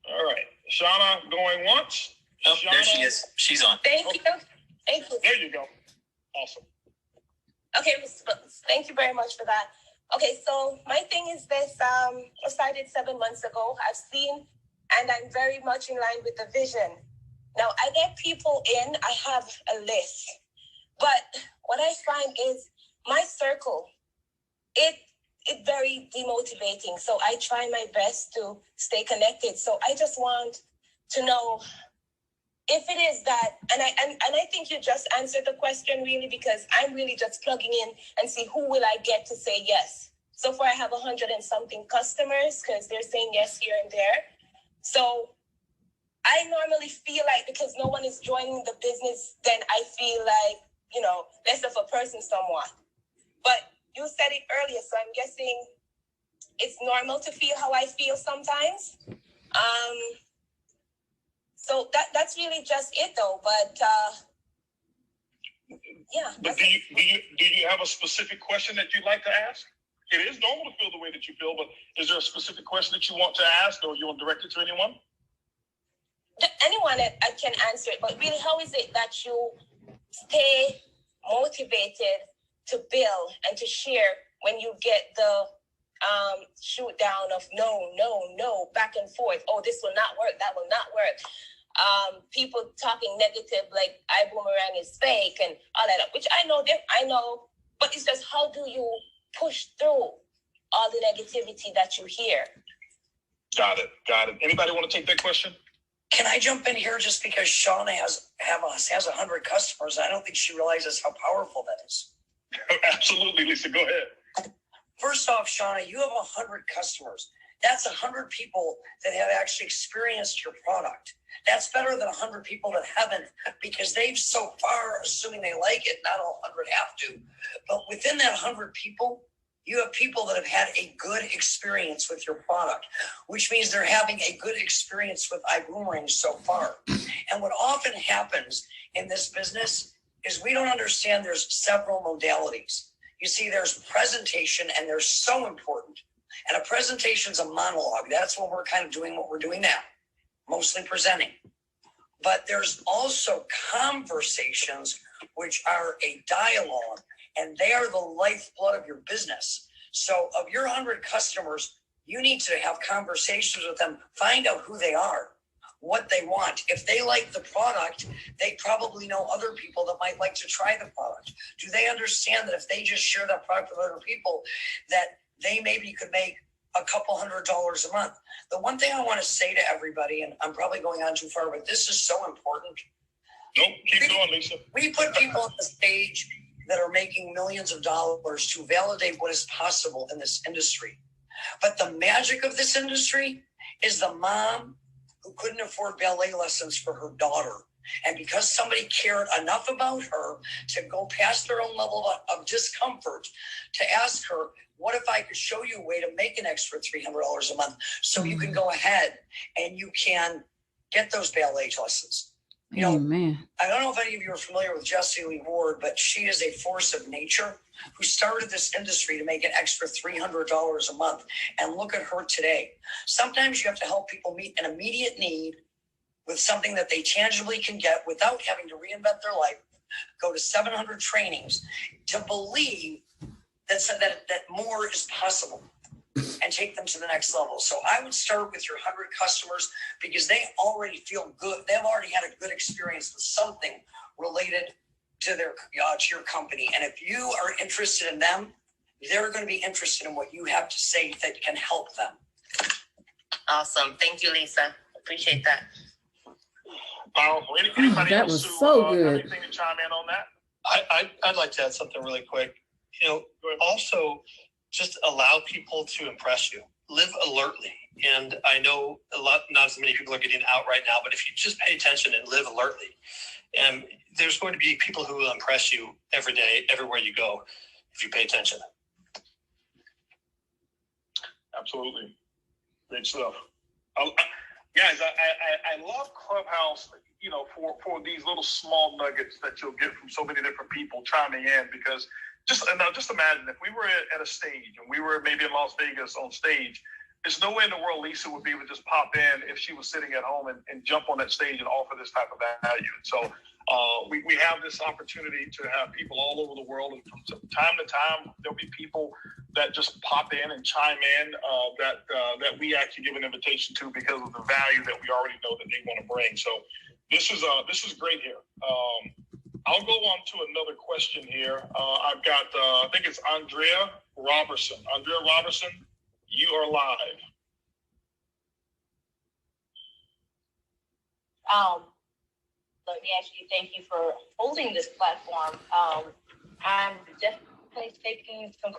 A: All right. Shauna going once.
H: Oh,
A: Shauna,
H: there she is. She's on.
D: Thank you. Thank you.
A: There you go. Awesome.
D: Okay, thank you very much for that. Okay, so my thing is this. I started 7 months ago. I've seen, and I'm very much in line with the vision. Now, I get people in. I have a list. But what I find is my circle, it's very demotivating. So I try my best to stay connected. So I just want to know if it is that, and I think you just answered the question really, because I'm really just plugging in and see who will I get to say yes. So far I have 100 and something customers because they're saying yes here and there. So I normally feel like because no one is joining the business, then I feel like, less of a person somewhat. But you said it earlier, so I'm guessing it's normal to feel how I feel sometimes. So that's really just it, though. But yeah.
A: But do you have a specific question that you'd like to ask? It is normal to feel the way that you feel, but is there a specific question that you want to ask, or you want to direct it to anyone?
D: Anyone that can answer it. But really, how is it that you stay motivated to build and to share when you get the shoot down of no, back and forth? Oh, this will not work. That will not work. People talking negative, like ibuumerang is fake and all that, which I know, but it's just how do you push through all the negativity that you hear?
A: Got it. Anybody want to take that question?
G: Can I jump in here just because Shauna has 100 customers? I don't think she realizes how powerful that is.
A: Absolutely, Lisa. Go ahead.
G: First off, Shauna, you have 100 customers. That's 100 people that have actually experienced your product. That's better than 100 people that haven't, because they've so far, assuming they like it, not all 100 have to, but within that 100 people, you have people that have had a good experience with your product, which means they're having a good experience with ibuumerang so far. And what often happens in this business is we don't understand there's several modalities. You see, there's presentation, and they're so important. And a presentation is a monologue. That's when we're kind of doing what we're doing now, mostly presenting. But there's also conversations, which are a dialogue, and they are the lifeblood of your business. So of your 100 customers, you need to have conversations with them, find out who they are, what they want. If they like the product, they probably know other people that might like to try the product. Do they understand that if they just share that product with other people, that they maybe could make a couple $100s a month. The one thing I want to say to everybody, and I'm probably going on too far, but this is so important.
A: Nope, keep going, Lisa.
G: We put people on the stage that are making millions of dollars to validate what is possible in this industry. But the magic of this industry is the mom who couldn't afford ballet lessons for her daughter. And because somebody cared enough about her to go past their own level of discomfort to ask her, what if I could show you a way to make an extra $300 a month so you can go ahead and you can get those ballet lessons? You know, I don't know if any of you are familiar with Jessie Lee Ward, but she is a force of nature who started this industry to make an extra $300 a month. And look at her today. Sometimes you have to help people meet an immediate need with something that they tangibly can get without having to reinvent their life, go to 700 trainings to believe that more is possible and take them to the next level. So I would start with your 100 customers because they already feel good. They've already had a good experience with something related to their to your company. And if you are interested in them, they're going to be interested in what you have to say that can help them.
D: Awesome. Thank you, Lisa. Appreciate that.
A: Powerful. Anybody
L: that
A: else
L: was
A: who,
L: so good.
A: anything to chime in on that?
F: I'd like to add something really quick. You know, also just allow people to impress you. Live alertly. And I know not as many people are getting out right now, but if you just pay attention and live alertly, and there's going to be people who will impress you every day, everywhere you go, if you pay attention.
A: Absolutely. Great stuff. Guys, I love Clubhouse, you know, for these little small nuggets that you'll get from so many different people chiming in, because just imagine if we were at a stage and we were maybe in Las Vegas on stage, there's no way in the world Lisa would be able to just pop in if she was sitting at home and jump on that stage and offer this type of value. And so we have this opportunity to have people all over the world, and from time to time there'll be people that just pop in and chime in that we actually give an invitation to because of the value that we already know that they want to bring. So this is great here. I'll go on to another question here. I've got I think it's Andrea Robertson. Andrea Robertson, you are live.
M: Let me actually thank you for holding this platform. I'm definitely taking some.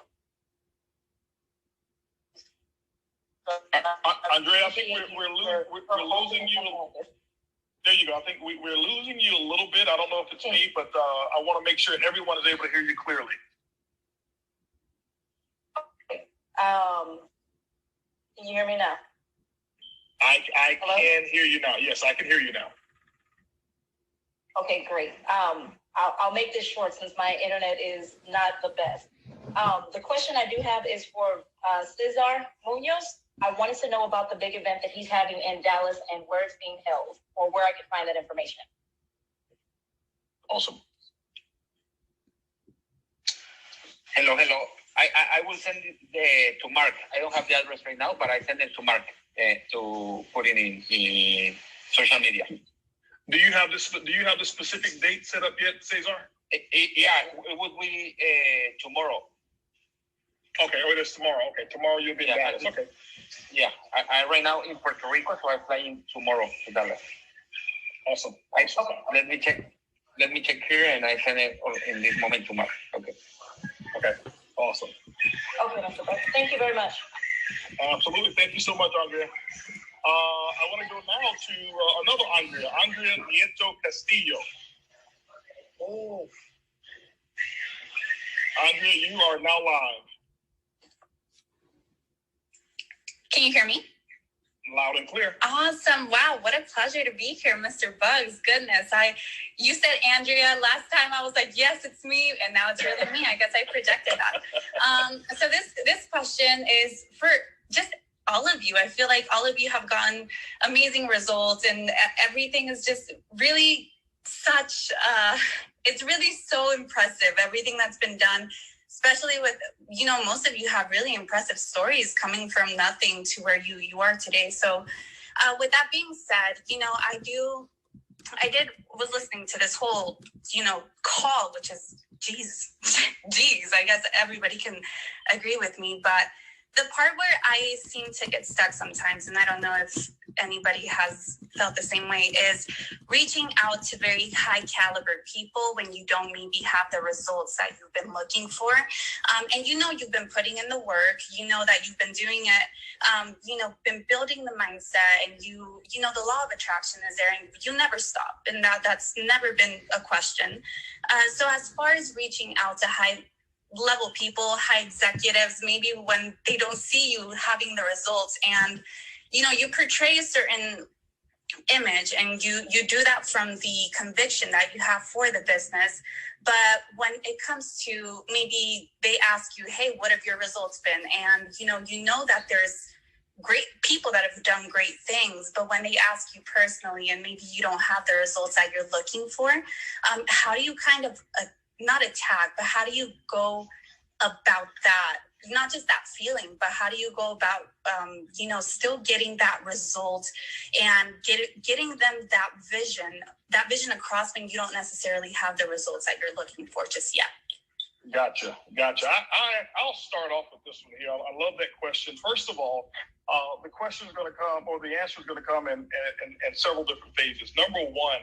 A: Andrea, I think we're losing you. There you go. I think we're losing you a little bit. I don't know if it's me, but I want to make sure everyone is able to hear you clearly.
M: Okay. Can you hear me now?
A: I can hear you now. Yes, I can hear you now.
M: Okay, great. I'll make this short since my internet is not the best. The question I do have is for Cesar Munoz. I wanted to know about the big event that he's having in Dallas and where it's being held, or where I can find that information.
A: Awesome.
N: Hello. I will send it to Mark. I don't have the address right now, but I send it to Mark to put it in social media.
A: Do you have this? Do you have the specific date set up yet, Cesar?
N: Yeah, it would be tomorrow.
A: Okay, it is tomorrow. Okay, tomorrow you'll be in Dallas. Okay.
N: Yeah, I right now in Puerto Rico, so I'm flying tomorrow to Dallas.
A: Awesome.
N: Let me check here, and I send it in this moment to Mark. Okay.
A: Awesome.
M: Okay, Mr. Buggs. Thank you very much.
A: Absolutely. Thank you so much, Andrea. I want to go now to another Andrea Nieto Castillo. Oh. Andrea, you are now live.
O: Can you hear me?
A: Loud and clear.
O: Awesome. Wow, what a pleasure to be here, Mr. Buggs. Goodness. You said Andrea last time. I was like, yes, it's me, and now it's really me. I guess I projected that. So this question is for just all of you. I feel like all of you have gotten amazing results, and everything is just really it's really so impressive, everything that's been done. Especially with, most of you have really impressive stories coming from nothing to where you are today. So with that being said, was listening to this whole, call, which is, geez, I guess everybody can agree with me. But The part where I seem to get stuck sometimes, and I don't know if anybody has felt the same way, is reaching out to very high caliber people when you don't maybe have the results that you've been looking for. And you know you've been putting in the work, you know that you've been doing it, you know, been building the mindset, and you know the law of attraction is there, and you never stop, and that's never been a question. So as far as reaching out to high level people, high executives, maybe when they don't see you having the results, and you know you portray a certain image, and you do that from the conviction that you have for the business, but when it comes to maybe they ask you, hey, what have your results been, and you know that there's great people that have done great things, but when they ask you personally and maybe you don't have the results that you're looking for, how do you kind of not attack, but how do you go about that? Not just that feeling, but how do you go about, still getting that result and getting them that vision across when you don't necessarily have the results that you're looking for just yet?
A: Gotcha. I'll start off with this one here. I love that question. First of all, the question is going to come, or the answer is going to come in several different phases. Number one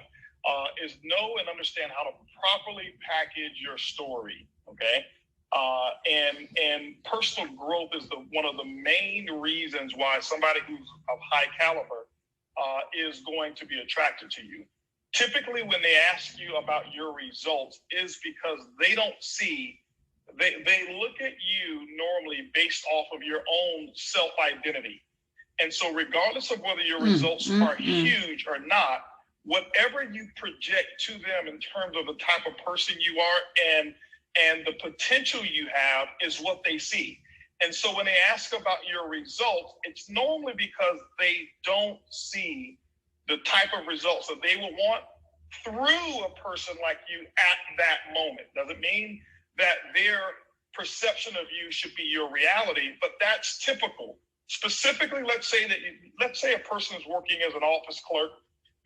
A: is know and understand how to properly package your story. Okay. And personal growth is one of the main reasons why somebody who's of high caliber is going to be attracted to you. Typically, when they ask you about your results, is because they don't see, they look at you normally based off of your own self-identity. And so regardless of whether your results are huge or not, whatever you project to them in terms of the type of person you are and the potential you have is what they see. And so when they ask about your results, it's normally because they don't see the type of results that they will want through a person like you at that moment. Doesn't mean that their perception of you should be your reality, but that's typical. Specifically, let's say a person is working as an office clerk,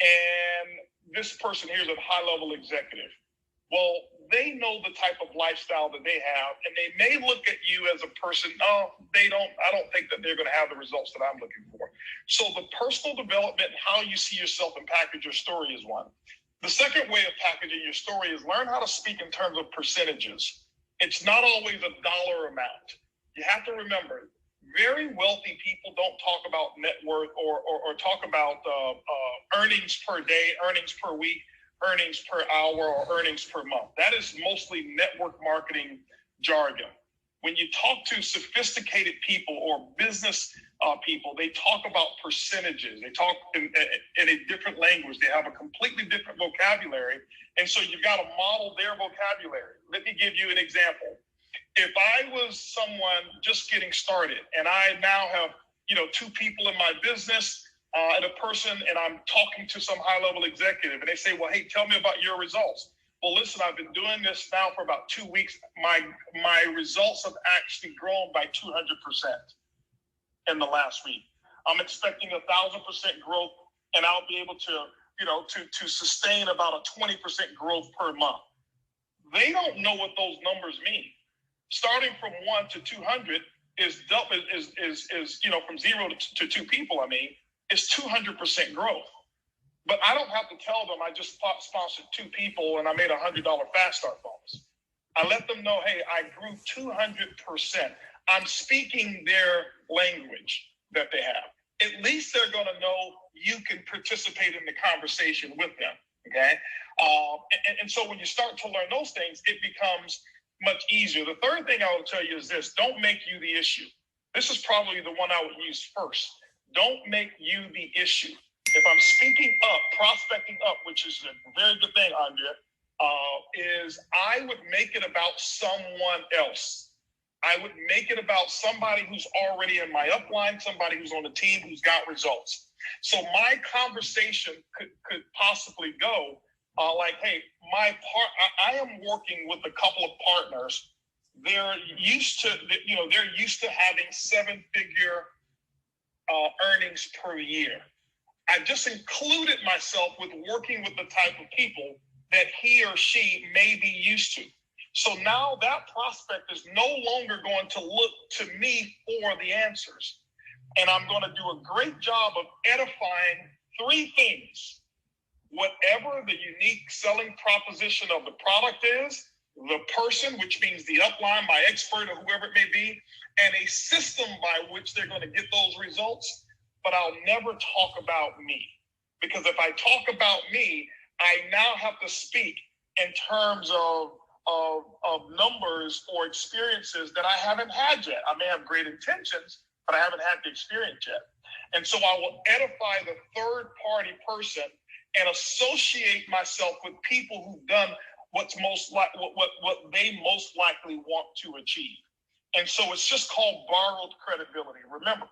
A: and this person here is a high-level executive. Well, they know the type of lifestyle that they have, and they may look at you as a person, I don't think that they're going to have the results that I'm looking for. So the personal development and how you see yourself and package your story is one. The second way of packaging your story is learn how to speak in terms of percentages. It's not always a dollar amount. You have to remember, very wealthy people don't talk about net worth or talk about earnings per day, earnings per week, earnings per hour, or earnings per month. That is mostly network marketing jargon. When you talk to sophisticated people or business people, they talk about percentages. They talk in a different language. They have a completely different vocabulary. And so you've got to model their vocabulary. Let me give you an example. If I was someone just getting started and I now have, two people in my business, and a person, and I'm talking to some high-level executive, and they say, well, hey, tell me about your results. Well, listen, I've been doing this now for about 2 weeks. My results have actually grown by 200% in the last week. I'm expecting 1,000% growth, and I'll be able to sustain about a 20% growth per month. They don't know what those numbers mean. Starting from 1 to 200 is from 0 to 2 people, is 200% growth. But I don't have to tell them I just sponsored 2 people and I made $100 fast start bonus. I let them know, hey, I grew 200%. I'm speaking their language that they have. At least they're going to know you can participate in the conversation with them, okay? And so when you start to learn those things, it becomes much easier. The third thing I will tell you is this: don't make you the issue. This is probably the one I would use first. Don't make you the issue. If I'm speaking up, prospecting up, which is a very good thing, Andrea, is I would make it about someone else. I would make it about somebody who's already in my upline, somebody who's on the team who's got results. So my conversation could possibly go like, hey, I am working with a couple of partners. They're used to having 7-figure earnings per year. I just included myself with working with the type of people that he or she may be used to. So now that prospect is no longer going to look to me for the answers. And I'm going to do a great job of edifying three things. Whatever the unique selling proposition of the product is, the person, which means the upline, my expert, or whoever it may be, and a system by which they're going to get those results. But I'll never talk about me. Because if I talk about me, I now have to speak in terms of numbers or experiences that I haven't had yet. I may have great intentions, but I haven't had the experience yet. And so I will edify the third party person and associate myself with people who've done what's most like what they most likely want to achieve. And so it's just called borrowed credibility. Remember,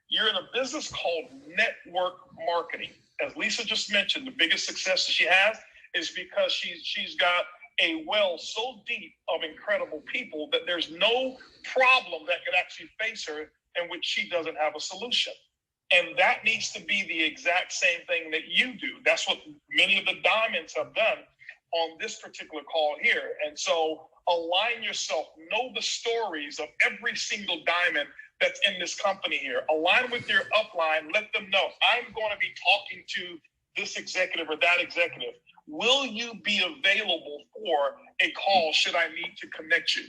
A: you're in a business called network marketing. As Lisa just mentioned, the biggest success she has is because she's got a well so deep of incredible people that there's no problem that could actually face her in which she doesn't have a solution. And that needs to be the exact same thing that you do. That's what many of the diamonds have done on this particular call here. And so align yourself, know the stories of every single diamond that's in this company here. Align with your upline, let them know, I'm going to be talking to this executive or that executive. Will you be available for a call should I need to connect you?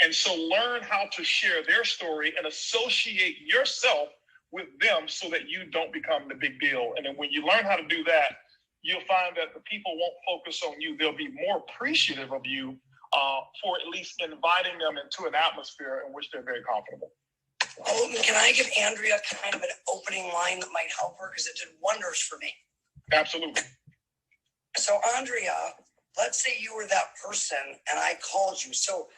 A: And so learn how to share their story and associate yourself with them so that you don't become the big deal. And then when you learn how to do that, you'll find that the people won't focus on you. They'll be more appreciative of you for at least inviting them into an atmosphere in which they're very comfortable.
G: Holton, can I give Andrea kind of an opening line that might help her? Because it did wonders for me.
A: Absolutely.
G: So, Andrea, let's say you were that person and I called you. So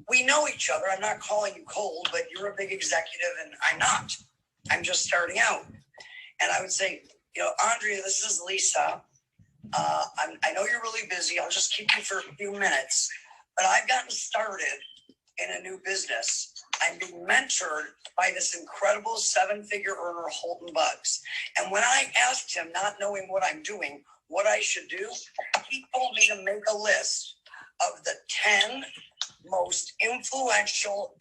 G: we know each other. I'm not calling you cold, but you're a big executive and I'm not. I'm just starting out. And I would say, Andrea, this is Lisa. I know you're really busy. I'll just keep you for a few minutes. But I've gotten started in a new business. I'm being mentored by this incredible 7-figure earner, Holton Buggs. And when I asked him, not knowing what I'm doing, what I should do, he told me to make a list of the 10 most influential,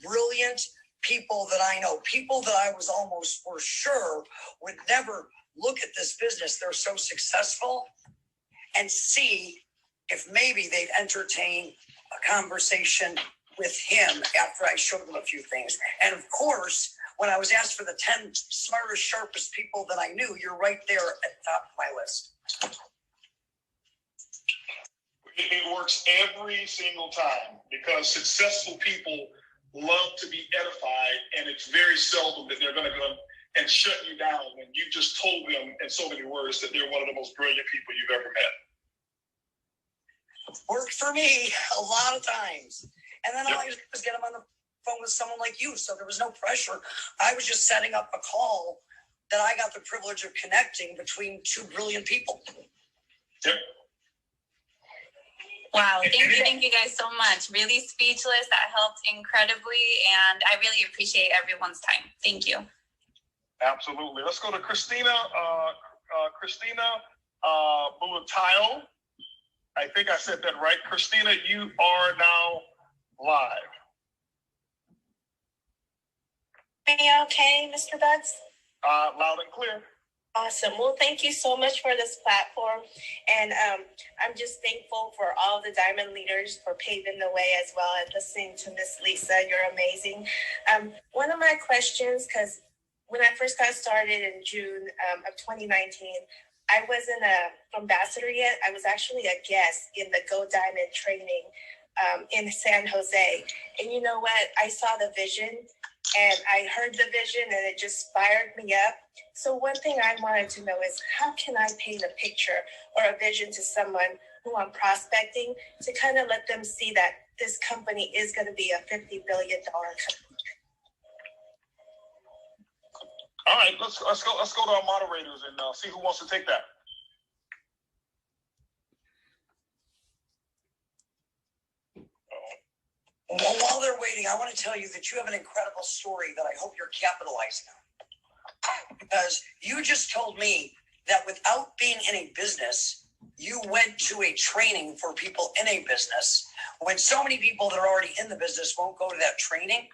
G: brilliant people that I know, people that I was almost for sure would never look at this business. They're so successful, and see if maybe they'd entertain a conversation with him after I showed them a few things. And of course, when I was asked for the 10 smartest, sharpest people that I knew, you're right there at the top of my list.
A: It works every single time because successful people love to be edified, and it's very seldom that they're going to go and shut you down when you just told them in so many words that they're one of the most brilliant people you've ever met.
G: Worked for me a lot of times. And then all I did was get them on the phone with someone like you. So there was no pressure. I was just setting up a call that I got the privilege of connecting between two brilliant people.
A: Yep.
O: Wow, thank you guys so much. Really speechless. That helped incredibly, and I really appreciate everyone's time. Thank you.
A: Absolutely. Let's go to Christina. Christina Buatayo. I think I said that right. Christina, you are now live.
L: Me okay, Mr. Buggs?
A: Loud and clear.
L: Awesome. Well, thank you so much for this platform. And I'm just thankful for all the diamond leaders for paving the way as well as listening to Miss Lisa. You're amazing. One of my questions, because when I first got started in June of 2019, I wasn't an ambassador yet. I was actually a guest in the Go Diamond training in San Jose. And you know what? I saw the vision and I heard the vision and it just fired me up. So one thing I wanted to know is how can I paint a picture or a vision to someone who I'm prospecting to kind of let them see that this company is going to be a $50 billion company?
A: All right, let's go to our moderators and see who wants to take that.
G: Well, while they're waiting, I want to tell you that you have an incredible story that I hope you're capitalizing on. Because you just told me that without being in a business, you went to a training for people in a business when so many people that are already in the business won't go to that training.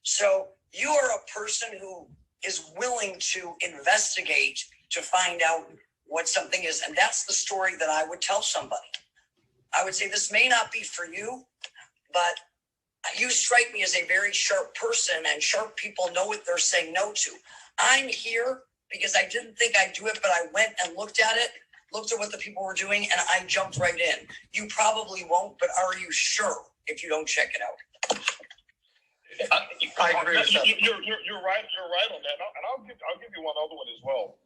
G: So you are a person who is willing to investigate to find out what something is. And that's the story that I would tell somebody. I would say, this may not be for you, but you strike me as a very sharp person, and sharp people know what they're saying no to. I'm here because I didn't think I'd do it, but I went and looked at it, looked at what the people were doing, and I jumped right in. You probably won't, but are you sure if you don't check it out?
A: I agree with that. You're right. You're right on that. And I'll give you one other one as well.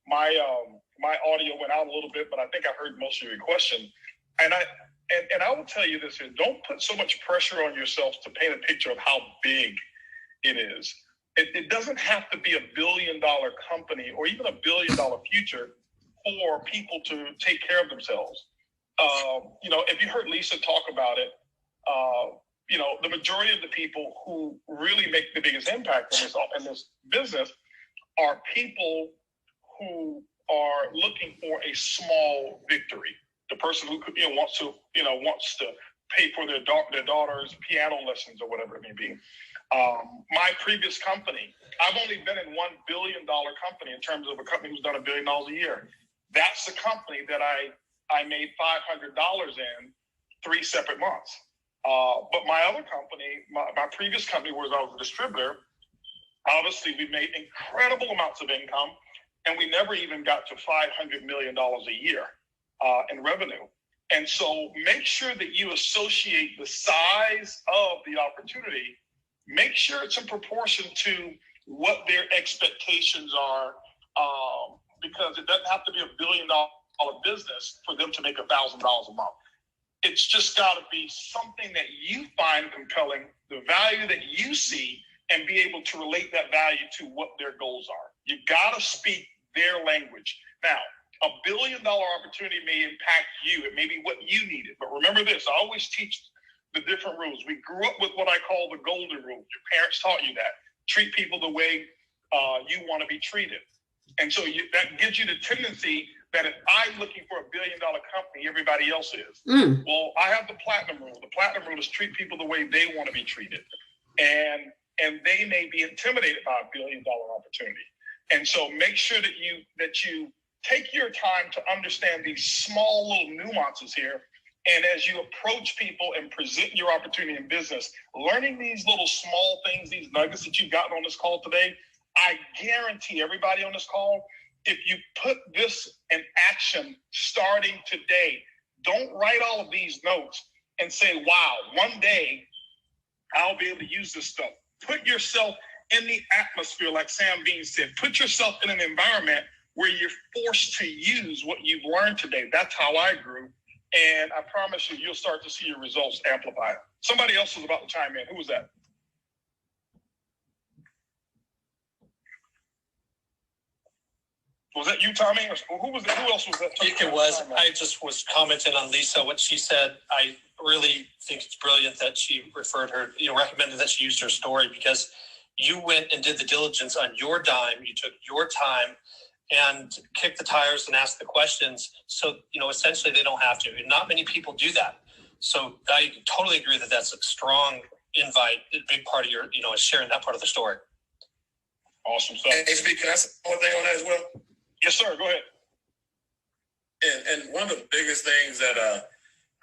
A: My audio went out a little bit, but I think I heard most of your question. And I will tell you this here: don't put so much pressure on yourself to paint a picture of how big it is. It doesn't have to be $1 billion company or even $1 billion future for people to take care of themselves. If you heard Lisa talk about it, the majority of the people who really make the biggest impact in this business are people who are looking for a small victory. The person who wants to pay for their daughter's piano lessons or whatever it may be. My previous company, I've only been in $1 billion company in terms of a company who's done $1 billion a year. That's the company that I made $500 in 3 separate months. But my other company, my previous company, where I was a distributor, obviously we made incredible amounts of income, and we never even got to $500 million a year in revenue. And so make sure that you associate the size of the opportunity. Make sure it's in proportion to what their expectations are, because it doesn't have to be $1 billion business for them to make $1,000 a month. It's just got to be something that you find compelling, the value that you see, and be able to relate that value to what their goals are. You got to speak their language. Now, $1 billion opportunity may impact you. It may be what you needed. But remember this, I always teach the different rules. We grew up with what I call the golden rule. Your parents taught you that. Treat people the way you want to be treated. And so that gives you the tendency that if I'm looking for $1 billion company, everybody else is. Well, I have the platinum rule. The platinum rule is treat people the way they want to be treated. And they may be intimidated by $1 billion opportunity. And so make sure that you take your time to understand these small little nuances here. And as you approach people and present your opportunity in business, learning these little small things, these nuggets that you've gotten on this call today, I guarantee everybody on this call, if you put this in action starting today, don't write all of these notes and say, wow, one day I'll be able to use this stuff. Put yourself in the atmosphere, like Sam Bean said. Put yourself in an environment where you're forced to use what you've learned today. That's how I grew. And I promise you'll start to see your results amplify. Somebody else was about to chime in. Who was that? Was that you, Tommy? Or who was that? Who else was that?
P: It was. I just was commenting on Lisa, what she said. I really think it's brilliant that she recommended that she used her story, because you went and did the diligence on your dime. You took your time and kicked the tires and asked the questions. So, essentially they don't have to. And not many people do that. So I totally agree that that's a strong invite, a big part of your, is sharing that part of the story.
A: Awesome. So,
E: HB, can I say one thing on that as well?
A: Yes, sir. Go ahead.
E: And one of the biggest things that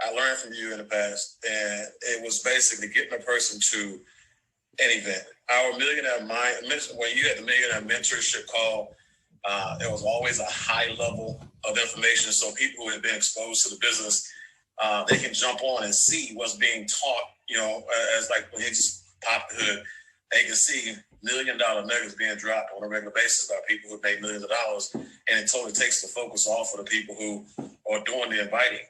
E: I learned from you in the past, and it was basically getting a person to an event. Our Millionaire Mind, when you had the Millionaire Mentorship call, it was always a high level of information. So people who have been exposed to the business, they can jump on and see what's being taught, as like when he just popped the hood, they can see $1 million nuggets being dropped on a regular basis by people who made millions of dollars. And it totally takes the focus off of the people who are doing the inviting.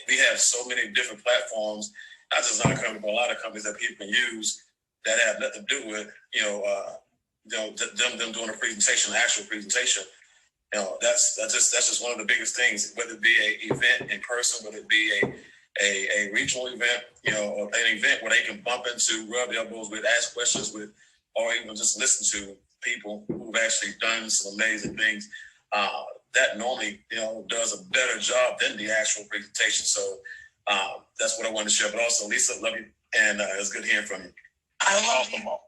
E: We have so many different platforms, not just our company, but a lot of companies that people can use that have nothing to do with, them doing a presentation, an actual presentation. That's just one of the biggest things, whether it be an event in person, whether it be a regional event, or an event where they can bump into, rub elbows with, ask questions with, or even just listen to people who've actually done some amazing things. that normally, does a better job than the actual presentation. So that's what I wanted to share. But also, Lisa, love you, and it's good hearing from you.
G: I love you.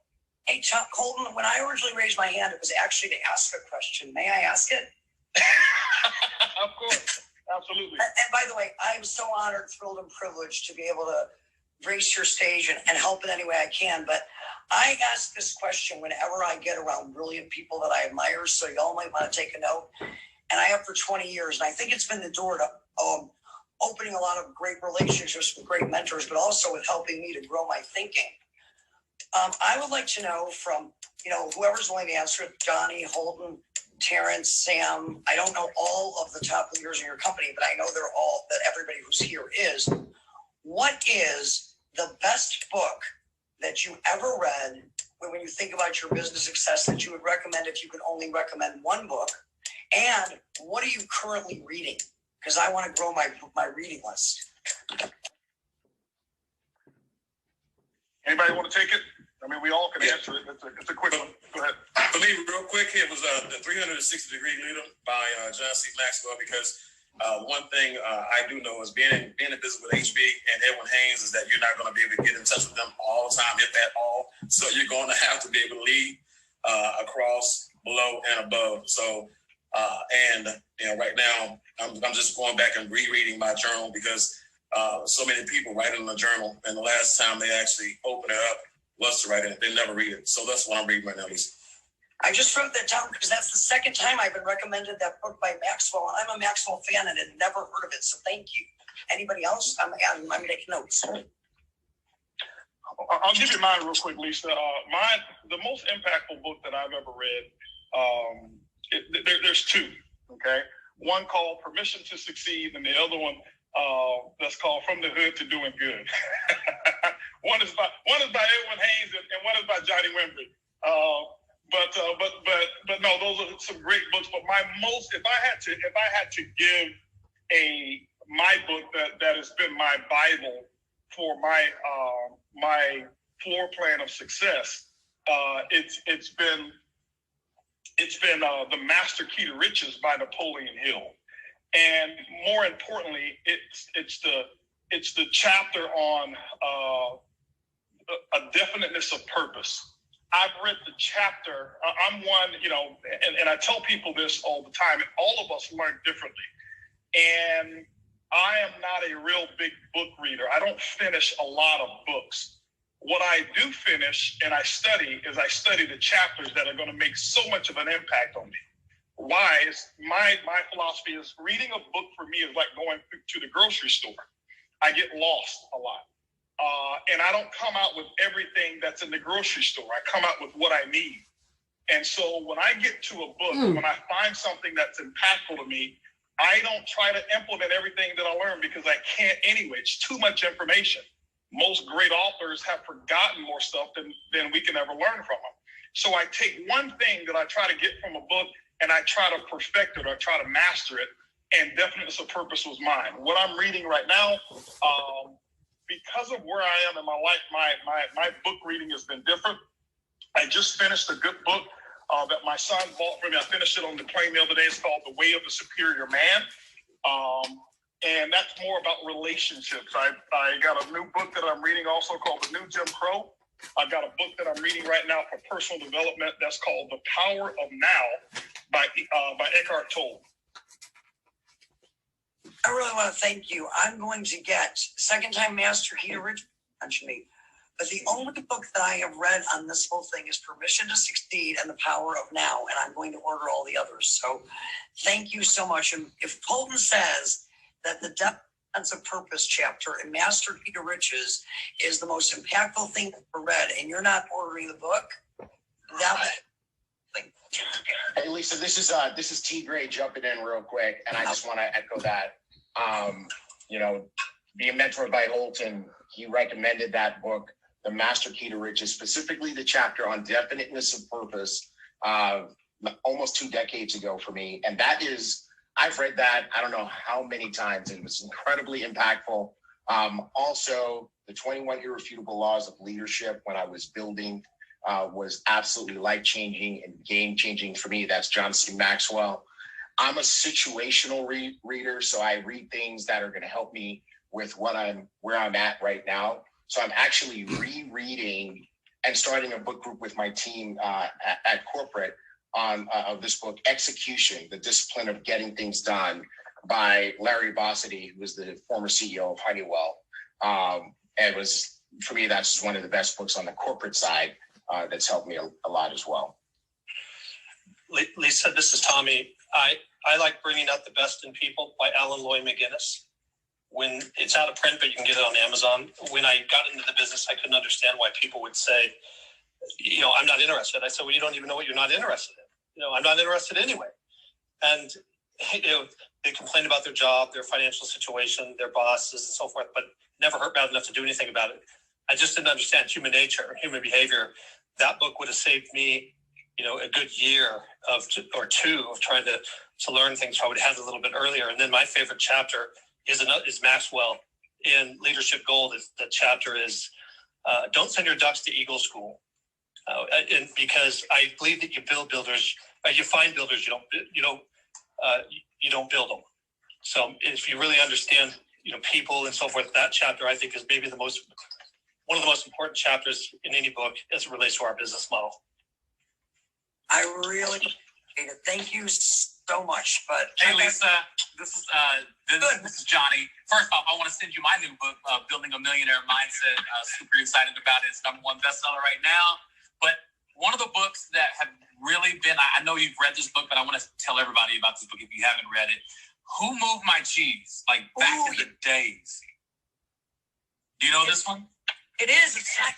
G: Hey, Chuck, Holton, when I originally raised my hand, it was actually to ask a question. May I ask it?
A: Of course. Absolutely.
G: And by the way, I'm so honored, thrilled, and privileged to be able to grace your stage and help in any way I can. But I ask this question whenever I get around brilliant people that I admire, so y'all might want to take a note. And I have for 20 years, and I think it's been the door to opening a lot of great relationships with great mentors, but also with helping me to grow my thinking. I would like to know from, whoever's willing to answer it, Johnny, Holton, Terrence, Sam. I don't know all of the top leaders in your company, but I know that everybody who's here is. What is the best book that you ever read when you think about your business success that you would recommend if you could only recommend one book? And what are you currently reading? Because I want to grow my reading list.
A: Anybody want to take it? I mean, we all can answer it. It's a quick one. Go ahead.
E: For me, real quick, it was the 360-Degree Leader by John C. Maxwell, because one thing I do know is being in business with HB and Edwin Haynes is that you're not going to be able to get in touch with them all the time, if at all. So you're going to have to be able to lead across, below, and above. So, right now, I'm just going back and rereading my journal because so many people write in the journal, and the last time they actually open it up was to write it. They never read it. So that's what I'm reading right now, Lisa.
G: I just wrote that down because that's the second time I've been recommended that book by Maxwell. I'm a Maxwell fan and had never heard of it. So thank you. Anybody else? I'm taking notes.
A: I'll give you mine real quick, Lisa. The most impactful book that I've ever read, there's two, okay? One called Permission to Succeed, and the other one that's called From the Hood to Doing Good. One is by Edwin Haynes and one is by Johnny Wimbrey. But no, those are some great books. But if I had to give my book that has been my Bible for my floor plan of success, it's been The Master Key to Riches by Napoleon Hill. And more importantly, it's the chapter on a definiteness of purpose. I've read the chapter. I'm one, and I tell people this all the time. All of us learn differently. And I am not a real big book reader. I don't finish a lot of books. What I do finish and I study the chapters that are going to make so much of an impact on me. Why? My philosophy is reading a book for me is like going to the grocery store. I get lost a lot. And I don't come out with everything that's in the grocery store. I come out with what I need. And so when I get to a book, when I find something that's impactful to me, I don't try to implement everything that I learn because I can't anyway. It's too much information. Most great authors have forgotten more stuff than we can ever learn from them. So I take one thing that I try to get from a book and I try to perfect it or try to master it. And Definiteness of Purpose was mine. What I'm reading right now, because of where I am in my life, my book reading has been different. I just finished a good book that my son bought for me. I finished it on the plane the other day. It's called The Way of the Superior Man. And that's more about relationships. I got a new book that I'm reading also called The New Jim Crow. I've got a book that I'm reading right now for personal development that's called The Power of Now by Eckhart Tolle.
G: I really want to thank you. I'm going to get second time Master Key to Riches mentioned me. But the only book that I have read on this whole thing is Permission to Succeed and The Power of Now. And I'm going to order all the others. So thank you so much. And if Holton says that the Defense of Purpose chapter in Master Key to Riches is the most impactful thing I've ever read, and you're not ordering the book,
Q: Hey Lisa, this is T. Gray jumping in real quick, and I just want to echo that. Being mentored by Holton, he recommended that book, The Master Key to Riches, specifically the chapter on definiteness of purpose, almost 2 decades ago for me. And I've read that, I don't know how many times. It was incredibly impactful. Also, the 21 Irrefutable Laws of Leadership when I was building was absolutely life-changing and game-changing for me. That's John C. Maxwell. I'm a situational reader, so I read things that are going to help me with where I'm at right now. So I'm actually rereading and starting a book group with my team at corporate on of this book, Execution: The Discipline of Getting Things Done, by Larry Bossidy, who was the former CEO of Honeywell. It was, for me, that's one of the best books on the corporate side that's helped me a lot as well.
P: Lisa, this is Tommy. I like Bringing Out the Best in People by Alan Loy McGinnis. When it's out of print, but you can get it on Amazon. When I got into the business, I couldn't understand why people would say, I'm not interested. I said, well, you don't even know what you're not interested in. I'm not interested anyway. And, they complain about their job, their financial situation, their bosses and so forth, but never hurt bad enough to do anything about it. I just didn't understand human nature, human behavior. That book would have saved me, a good year or two of trying to learn things. I would have had a little bit earlier. And then my favorite chapter is Maxwell in Leadership Gold. The chapter is don't send your ducks to Eagle School, and because I believe that you build builders, you find builders. You don't build them. So if you really understand, people and so forth, that chapter I think is maybe one of the most important chapters in any book as it relates to our business model.
G: I really appreciate it. Thank you so much. But
H: hey, Lisa, this is Johnny. First off, I want to send you my new book, Building a Millionaire Mindset. Super excited about it. It's #1 bestseller right now. But one of the books that have really been, I know you've read this book, but I want to tell everybody about this book if you haven't read it. Who Moved My Cheese? Like back in the days. Do you know this one?
G: It is. It's like,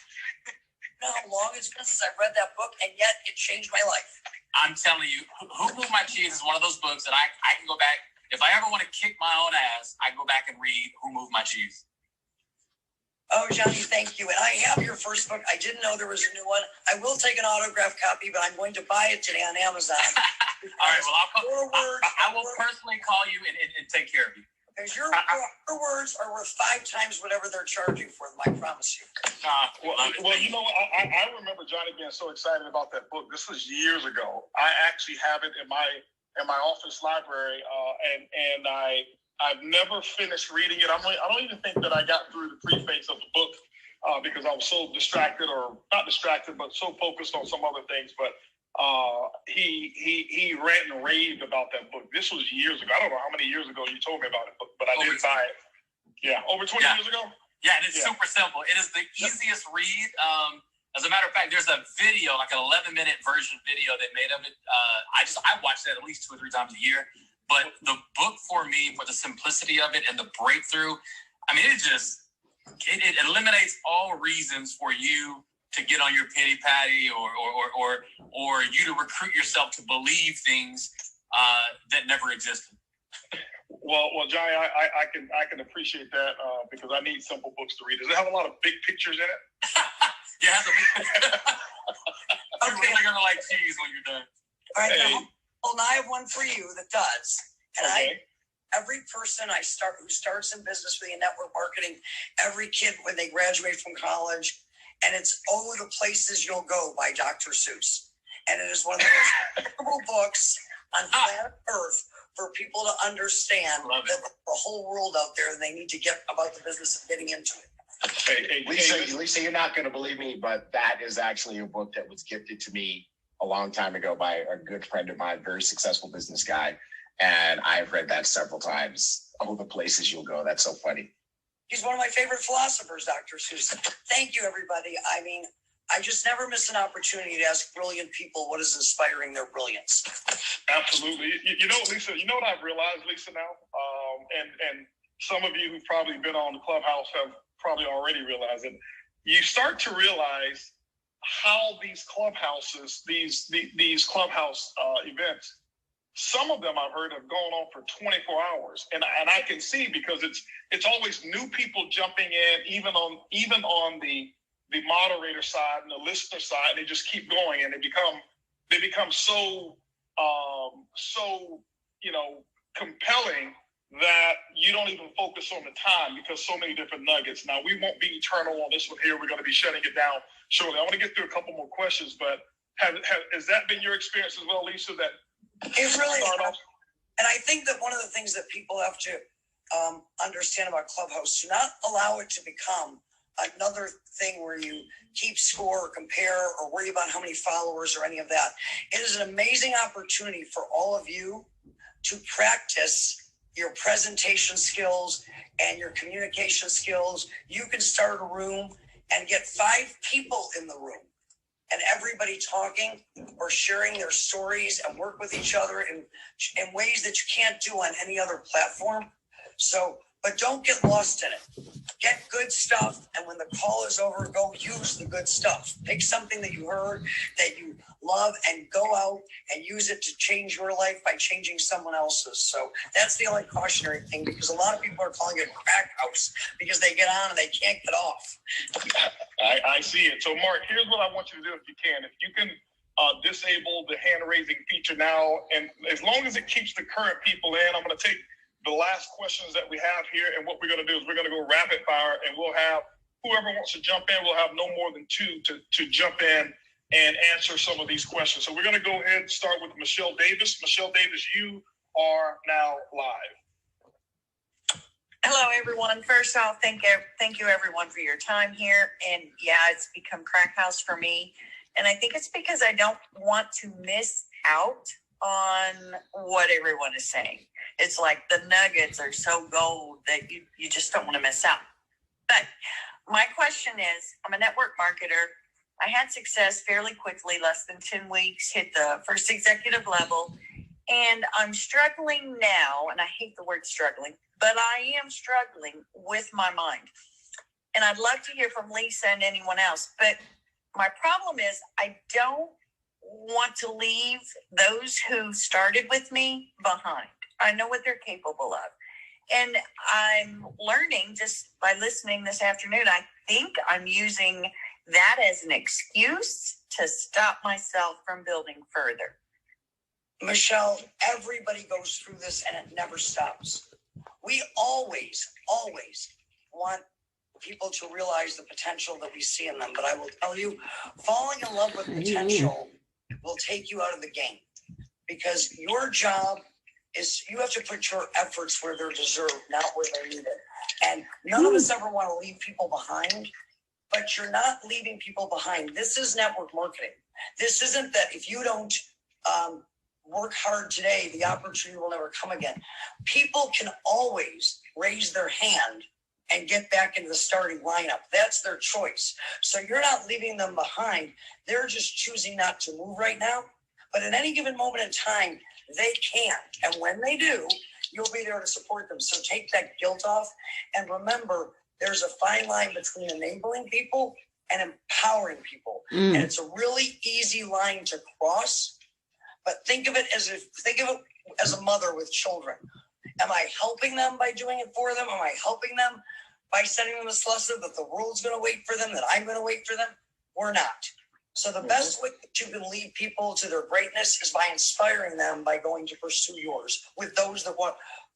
G: how long it's been since I've read that book, and yet it changed my life.
H: I'm telling you, Who Moved My Cheese is one of those books that I can go back. If I ever want to kick my own ass, I go back and read Who Moved My Cheese.
G: Oh, Johnny, thank you. And I have your first book. I didn't know there was a new one. I will take an autographed copy, but I'm going to buy it today on Amazon.
H: All right, well, I will personally call you and take care of you.
G: Because your words are worth 5 times whatever they're charging for them, I promise you.
A: Well, I remember Johnny being so excited about that book. This was years ago. I actually have it in my office library, and I've never finished reading it. I don't even think that I got through the preface of the book because I was so distracted, or not distracted, but so focused on some other things. But he ranted and raved about that book. This was years ago. I don't know how many years ago you told me about it, but I did buy it. Yeah, over 20 years ago.
H: Yeah, and it's super simple. It is the easiest read. As a matter of fact, there's a video, like an 11-minute version video they made of it. I watch that at least 2 or 3 times a year. But the book for me, for the simplicity of it and the breakthrough, I mean, it eliminates all reasons for you to get on your pity patty or you to recruit yourself to believe things that never existed.
A: Well, Johnny, I can appreciate that because I need simple books to read. Does it have a lot of big pictures in it?
H: Yeah, it has a big picture. You're really gonna like cheese when you're done.
G: All right, well, now I have one for you that does. And every person who starts in business with network marketing, every kid when they graduate from college, and it's the Places You'll Go by Dr. Seuss. And it is one of the most incredible books on planet Earth for people to understand that there's a whole world out there and they need to get about the business of getting into it.
Q: Lisa, you're not going to believe me, but that is actually a book that was gifted to me a long time ago by a good friend of mine, very successful business guy. And I've read that several times. The Places You'll Go. That's so funny.
G: He's one of my favorite philosophers, Dr. Seuss. Thank you, everybody. I mean, I just never miss an opportunity to ask brilliant people what is inspiring their brilliance.
A: Absolutely. Lisa, what I've realized, Lisa, now? And some of you who've probably been on the Clubhouse have probably already realized it. You start to realize how these clubhouses, these clubhouse events, some of them I've heard have gone on for 24 hours, and I can see because it's always new people jumping in, even on the moderator side and the listener side. They just keep going, and they become so compelling that you don't even focus on the time because so many different nuggets. Now, we won't be eternal on this one here. We're going to be shutting it down shortly. I want to get through a couple more questions, but has that been your experience as well, Lisa? That
G: it really is. And I think that one of the things that people have to understand about Clubhouse, do not allow it to become another thing where you keep score or compare or worry about how many followers or any of that. It is an amazing opportunity for all of you to practice your presentation skills and your communication skills. You can start a room and get 5 people in the room and everybody talking or sharing their stories and work with each other in ways that you can't do on any other platform. So, but don't get lost in it. Get good stuff, and when the call is over, go use the good stuff. Pick something that you heard that you love and go out and use it to change your life by changing someone else's. So that's the only cautionary thing, because a lot of people are calling it crack house because they get on and they can't get off.
A: I see it. So Mark, here's what I want you to do if you can. If you can disable the hand raising feature now, and as long as it keeps the current people in, I'm going to take the last questions that we have here, and what we're going to do is we're going to go rapid fire, and we'll have whoever wants to jump in, we'll have no more than 2 to jump in and answer some of these questions. So we're going to go ahead and start with Michelle Davis. Michelle Davis, you are now live.
R: Hello, everyone. First off, thank you everyone for your time here. And yeah, it's become crack house for me. And I think it's because I don't want to miss out on what everyone is saying. It's like the nuggets are so gold that you just don't want to miss out. But my question is, I'm a network marketer. I had success fairly quickly, less than 10 weeks, hit the first executive level. And I'm struggling now, and I hate the word struggling, but I am struggling with my mind. And I'd love to hear from Lisa and anyone else. But my problem is I don't want to leave those who started with me behind. I know what they're capable of. And I'm learning just by listening this afternoon. I think I'm using that as an excuse to stop myself from building further.
G: Michelle, everybody goes through this and it never stops. We always want people to realize the potential that we see in them. But I will tell you, falling in love with potential will take you out of the game, because your job is you have to put your efforts where they're deserved, not where they're needed. And none of us ever want to leave people behind, but you're not leaving people behind. This is network marketing. This isn't that if you don't work hard today, the opportunity will never come again. People can always raise their hand and get back into the starting lineup. That's their choice. So you're not leaving them behind. They're just choosing not to move right now. But at any given moment in time, they can. And when they do, you'll be there to support them. So take that guilt off. And remember, there's a fine line between enabling people and empowering people. And it's a really easy line to cross. But think of it as a mother with children. Am I helping them by doing it for them? Am I helping them by sending them this lesson that the world's going to wait for them, that I'm going to wait for them? We're not. So the best way that you can lead people to their greatness is by inspiring them by going to pursue yours with those that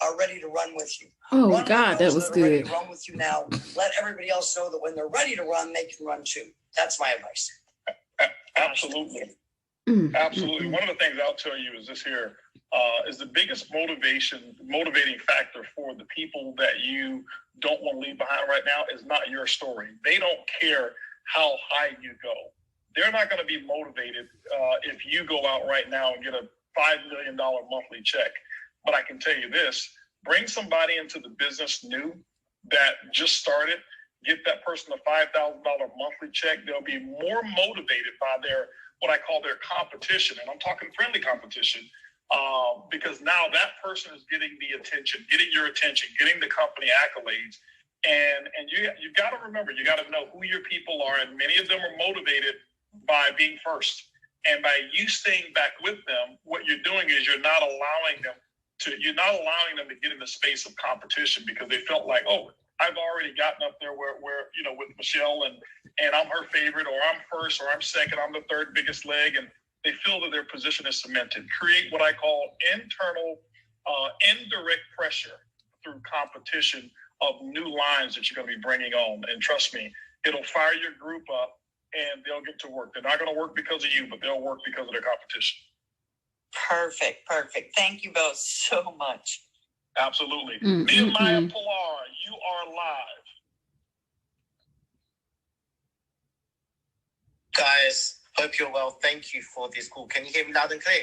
G: are ready to run with you.
S: Oh, God, that was good.
G: Ready to run with you now. Let everybody else know that when they're ready to run, they can run too. That's my advice.
A: Absolutely. Absolutely. One of the things I'll tell you is this here is the biggest motivating factor for the people that you don't want to leave behind right now is not your story. They don't care how high you go. They're not going to be motivated if you go out right now and get a $5 million monthly check. But I can tell you this, bring somebody into the business new that just started, get that person a $5,000 monthly check. They'll be more motivated by what I call their competition. And I'm talking friendly competition because now that person is getting the attention, getting your attention, getting the company accolades. And you've got to remember, you got to know who your people are. And many of them are motivated by being first. And by you staying back with them, what you're doing is you're not allowing them to get in the space of competition because they felt like, oh, I've already gotten up there where with Michelle and I'm her favorite, or I'm first, or I'm second, I'm the third biggest leg, and they feel that their position is cemented. Create what I call internal indirect pressure through competition of new lines that you're going to be bringing on. And trust me, it'll fire your group up and they'll get to work. They're not going to work because of you, but they'll work because of their competition.
R: Perfect. Thank you both so much.
A: Absolutely. Nehemiah Pilar, you are live.
K: Guys, hope you're well. Thank you for this call. Can you hear me loud and clear?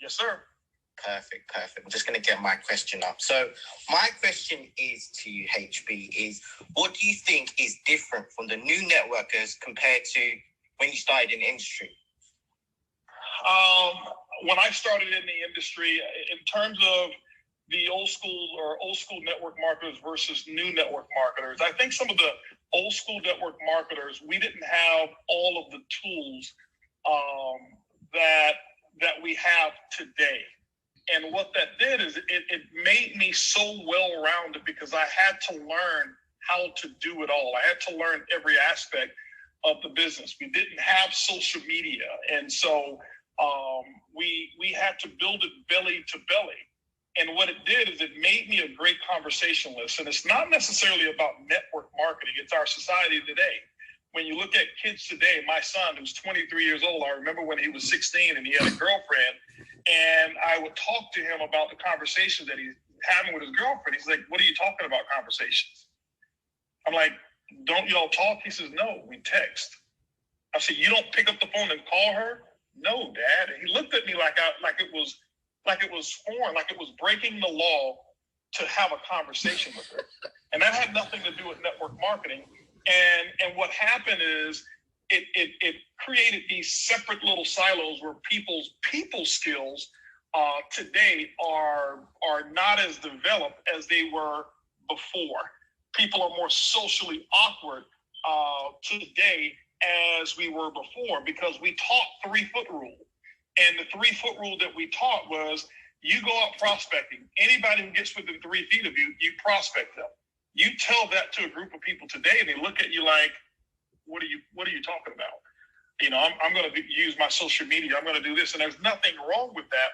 A: Yes, sir.
K: Perfect. I'm just going to get my question up. So my question is to you, HB, is what do you think is different from the new networkers compared to when you started in the industry?
A: When I started in the industry, in terms of the old school network marketers versus new network marketers, I think some of the old school network marketers, we didn't have all of the tools that we have today. And what that did is it made me so well-rounded because I had to learn how to do it all. I had to learn every aspect of the business. We didn't have social media. And so we had to build it belly to belly. And what it did is it made me a great conversationalist. And it's not necessarily about network marketing. It's our society today. When you look at kids today, my son, who's 23 years old, I remember when he was 16 and he had a girlfriend, and I would talk to him about the conversations that he's having with his girlfriend. He's like, "What are you talking about, conversations?" I'm like, "Don't y'all talk?" He says, "No, we text." I said, "You don't pick up the phone and call her?" "No, Dad." And he looked at me like it was foreign, like it was breaking the law to have a conversation with her. And that had nothing to do with network marketing. And what happened is it created these separate little silos where people's people skills today are not as developed as they were before. People are more socially awkward today as we were before because we taught 3-foot rule. And the 3-foot rule that we taught was you go out prospecting. Anybody who gets within 3 feet of you, you prospect them. You tell that to a group of people today, and they look at you like, what are you talking about? You know, I'm going to use my social media. I'm going to do this. And there's nothing wrong with that.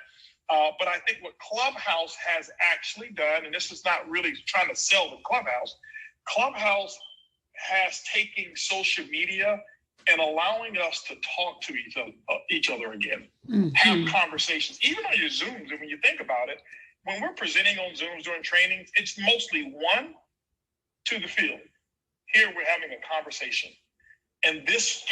A: But I think what Clubhouse has actually done, and this is not really trying to sell the Clubhouse has taken social media and allowing us to talk to each other again, have conversations, even on your Zooms. And when you think about it, when we're presenting on Zooms during trainings, it's mostly one to the field. Here we're having a conversation. And this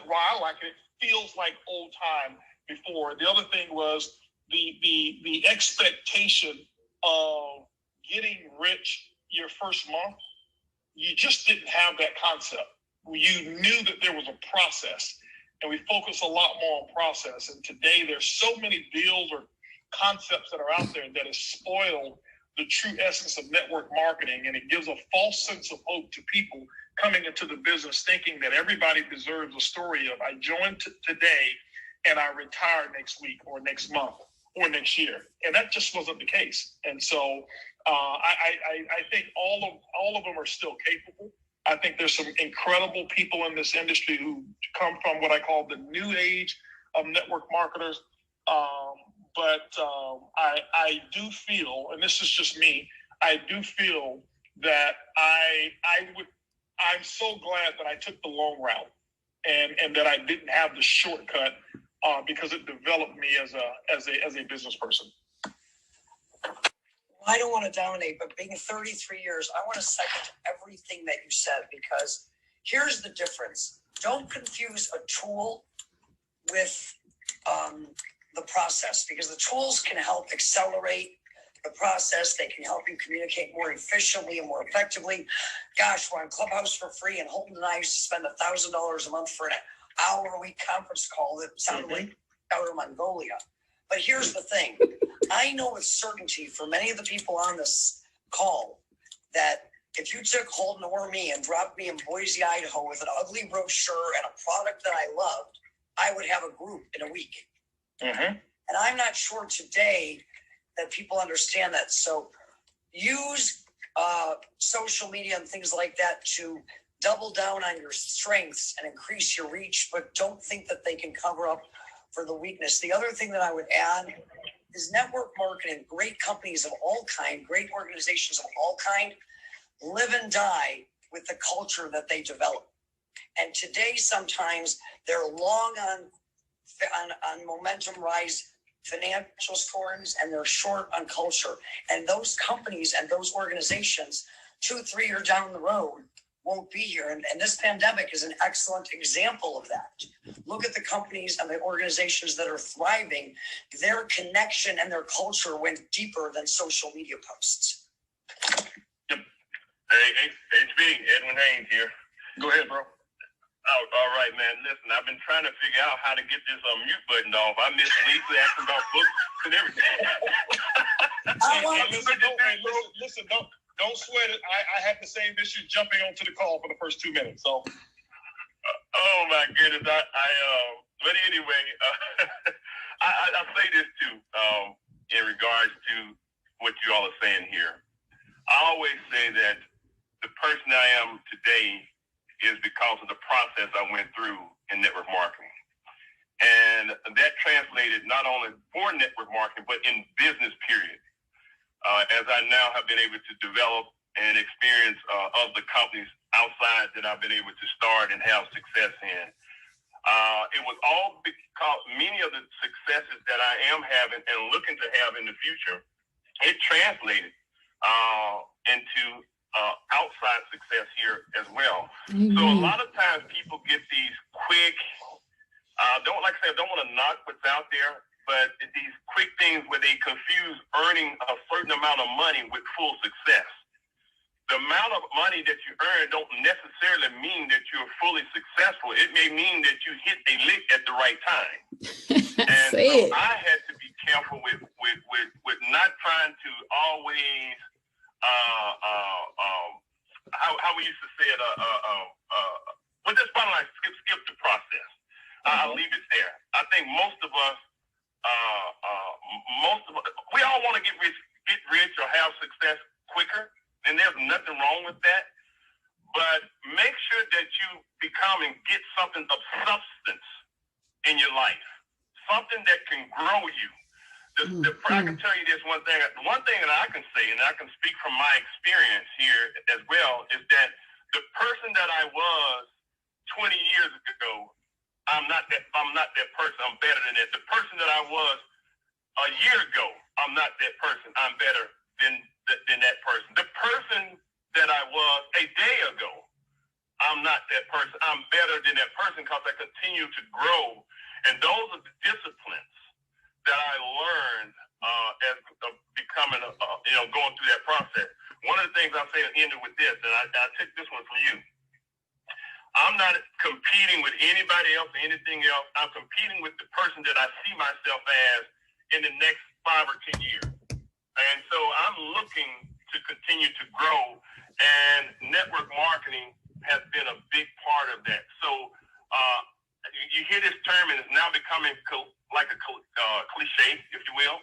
A: while I like it, feels like old time before. The other thing was the expectation of getting rich your first month. You just didn't have that concept. You knew that there was a process, and we focus a lot more on process. And today there's so many deals or concepts that are out there that has spoiled the true essence of network marketing, and it gives a false sense of hope to people coming into the business thinking that everybody deserves a story of I joined today and I retire next week or next month or next year. And that just wasn't the case. And so I think all of them are still capable. I think there's some incredible people in this industry who come from what I call the new age of network marketers. But I do feel, and this is just me, I do feel that I'm so glad that I took the long route and that I didn't have the shortcut because it developed me as a business person.
G: I don't want to dominate, but being 33 years, I want to second everything that you said, because here's the difference. Don't confuse a tool with the process, because the tools can help accelerate the process. They can help you communicate more efficiently and more effectively. Gosh, we're on Clubhouse for free, and Holton and I used to spend $1,000 a month for an hour-a-week conference call that sounded like Outer Mongolia. But here's the thing. I know with certainty for many of the people on this call that if you took Holton or me and dropped me in Boise, Idaho with an ugly brochure and a product that I loved, I would have a group in a week. Mm-hmm. And I'm not sure today that people understand that. So use social media and things like that to double down on your strengths and increase your reach, but don't think that they can cover up for the weakness. The other thing that I would add is network marketing. Great companies of all kind, great organizations of all kind, live and die with the culture that they develop. And today, sometimes they're long on momentum rise financial stories, and they're short on culture. And those companies and those organizations, 2-3 years down the road, won't be here. And this pandemic is an excellent example of that. Look at the companies and the organizations that are thriving. Their connection and their culture went deeper than social media posts.
C: Yep. Hey, HB, Edwin Haynes here. Go ahead, bro. All right, man. Listen, I've been trying to figure out how to get this mute button off. I miss Lisa asking about books and everything.
A: Listen, don't sweat it. I had the same issue jumping onto the call for the first 2 minutes. So,
C: oh my goodness. But anyway, I say this too, in regards to what you all are saying here. I always say that the person I am today is because of the process I went through in network marketing. And that translated not only for network marketing, but in business period. As I now have been able to develop and experience other companies outside that I've been able to start and have success in. It was all because many of the successes that I am having and looking to have in the future, it translated into outside success here as well. Mm-hmm. So a lot of times people get these quick, I don't want to knock what's out there, but these quick things where they confuse earning a certain amount of money with full success. The amount of money that you earn don't necessarily mean that you're fully successful. It may mean that you hit a lick at the right time. And so I had to be careful with not trying to always how we used to say it, but this bottom line, skip the process. I'll leave it there. I think most of us, we all want to get rich or have success quicker, and there's nothing wrong with that. But make sure that you become and get something of substance in your life, something that can grow you. I can tell you this one thing that I can say, and I can speak from my experience here as well, is that the person that I was 20 years ago, I'm not that person. I'm better than that. The person that I was a year ago, I'm not that person. I'm better than that person. The person that I was a day ago, I'm not that person. I'm better than that person because I continue to grow. And those are the disciplines that I learned as becoming, going through that process. One of the things I say ended with this, and I took this one from you. I'm not competing with anybody else or anything else. I'm competing with the person that I see myself as in the next 5 or 10 years. And so I'm looking to continue to grow, and network marketing has been a big part of that. So you hear this term, and it's now becoming like a cliche, if you will,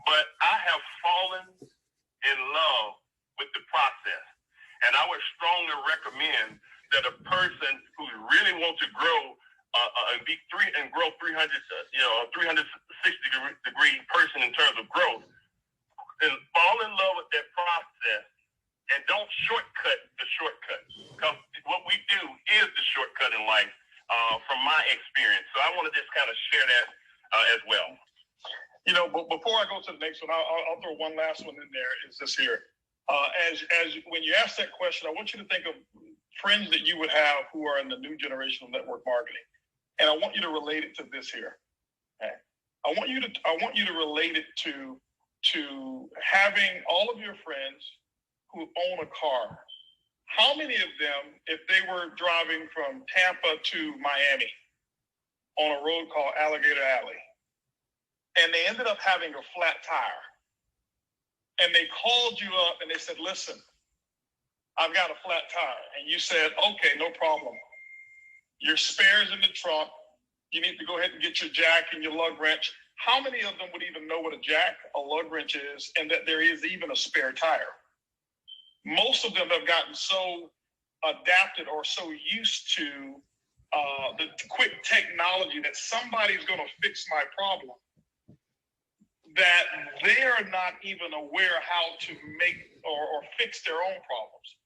C: but I have fallen in love with the process. And I would strongly recommend that a person who really wants to grow and grow 360 degree person in terms of growth, then fall in love with that process and don't shortcut the shortcut. Because what we do is the shortcut in life from my experience. So I want to just kind of share that as well.
A: But before I go to the next one, I'll throw one last one in there. Is this here? As when you ask that question, I want you to think of friends that you would have who are in the new generation of network marketing, and I want you to relate it to this here. Okay. I want you to relate it to having all of your friends who own a car. How many of them, if they were driving from Tampa to Miami on a road called Alligator Alley, and they ended up having a flat tire, and they called you up and they said, listen, I've got a flat tire. And you said, okay, no problem. Your spare's in the trunk. You need to go ahead and get your jack and your lug wrench. How many of them would even know what a jack, a lug wrench is, and that there is even a spare tire? Most of them have gotten so adapted or so used to the quick technology that somebody's going to fix my problem that they are not even aware how to make or fix their own problems.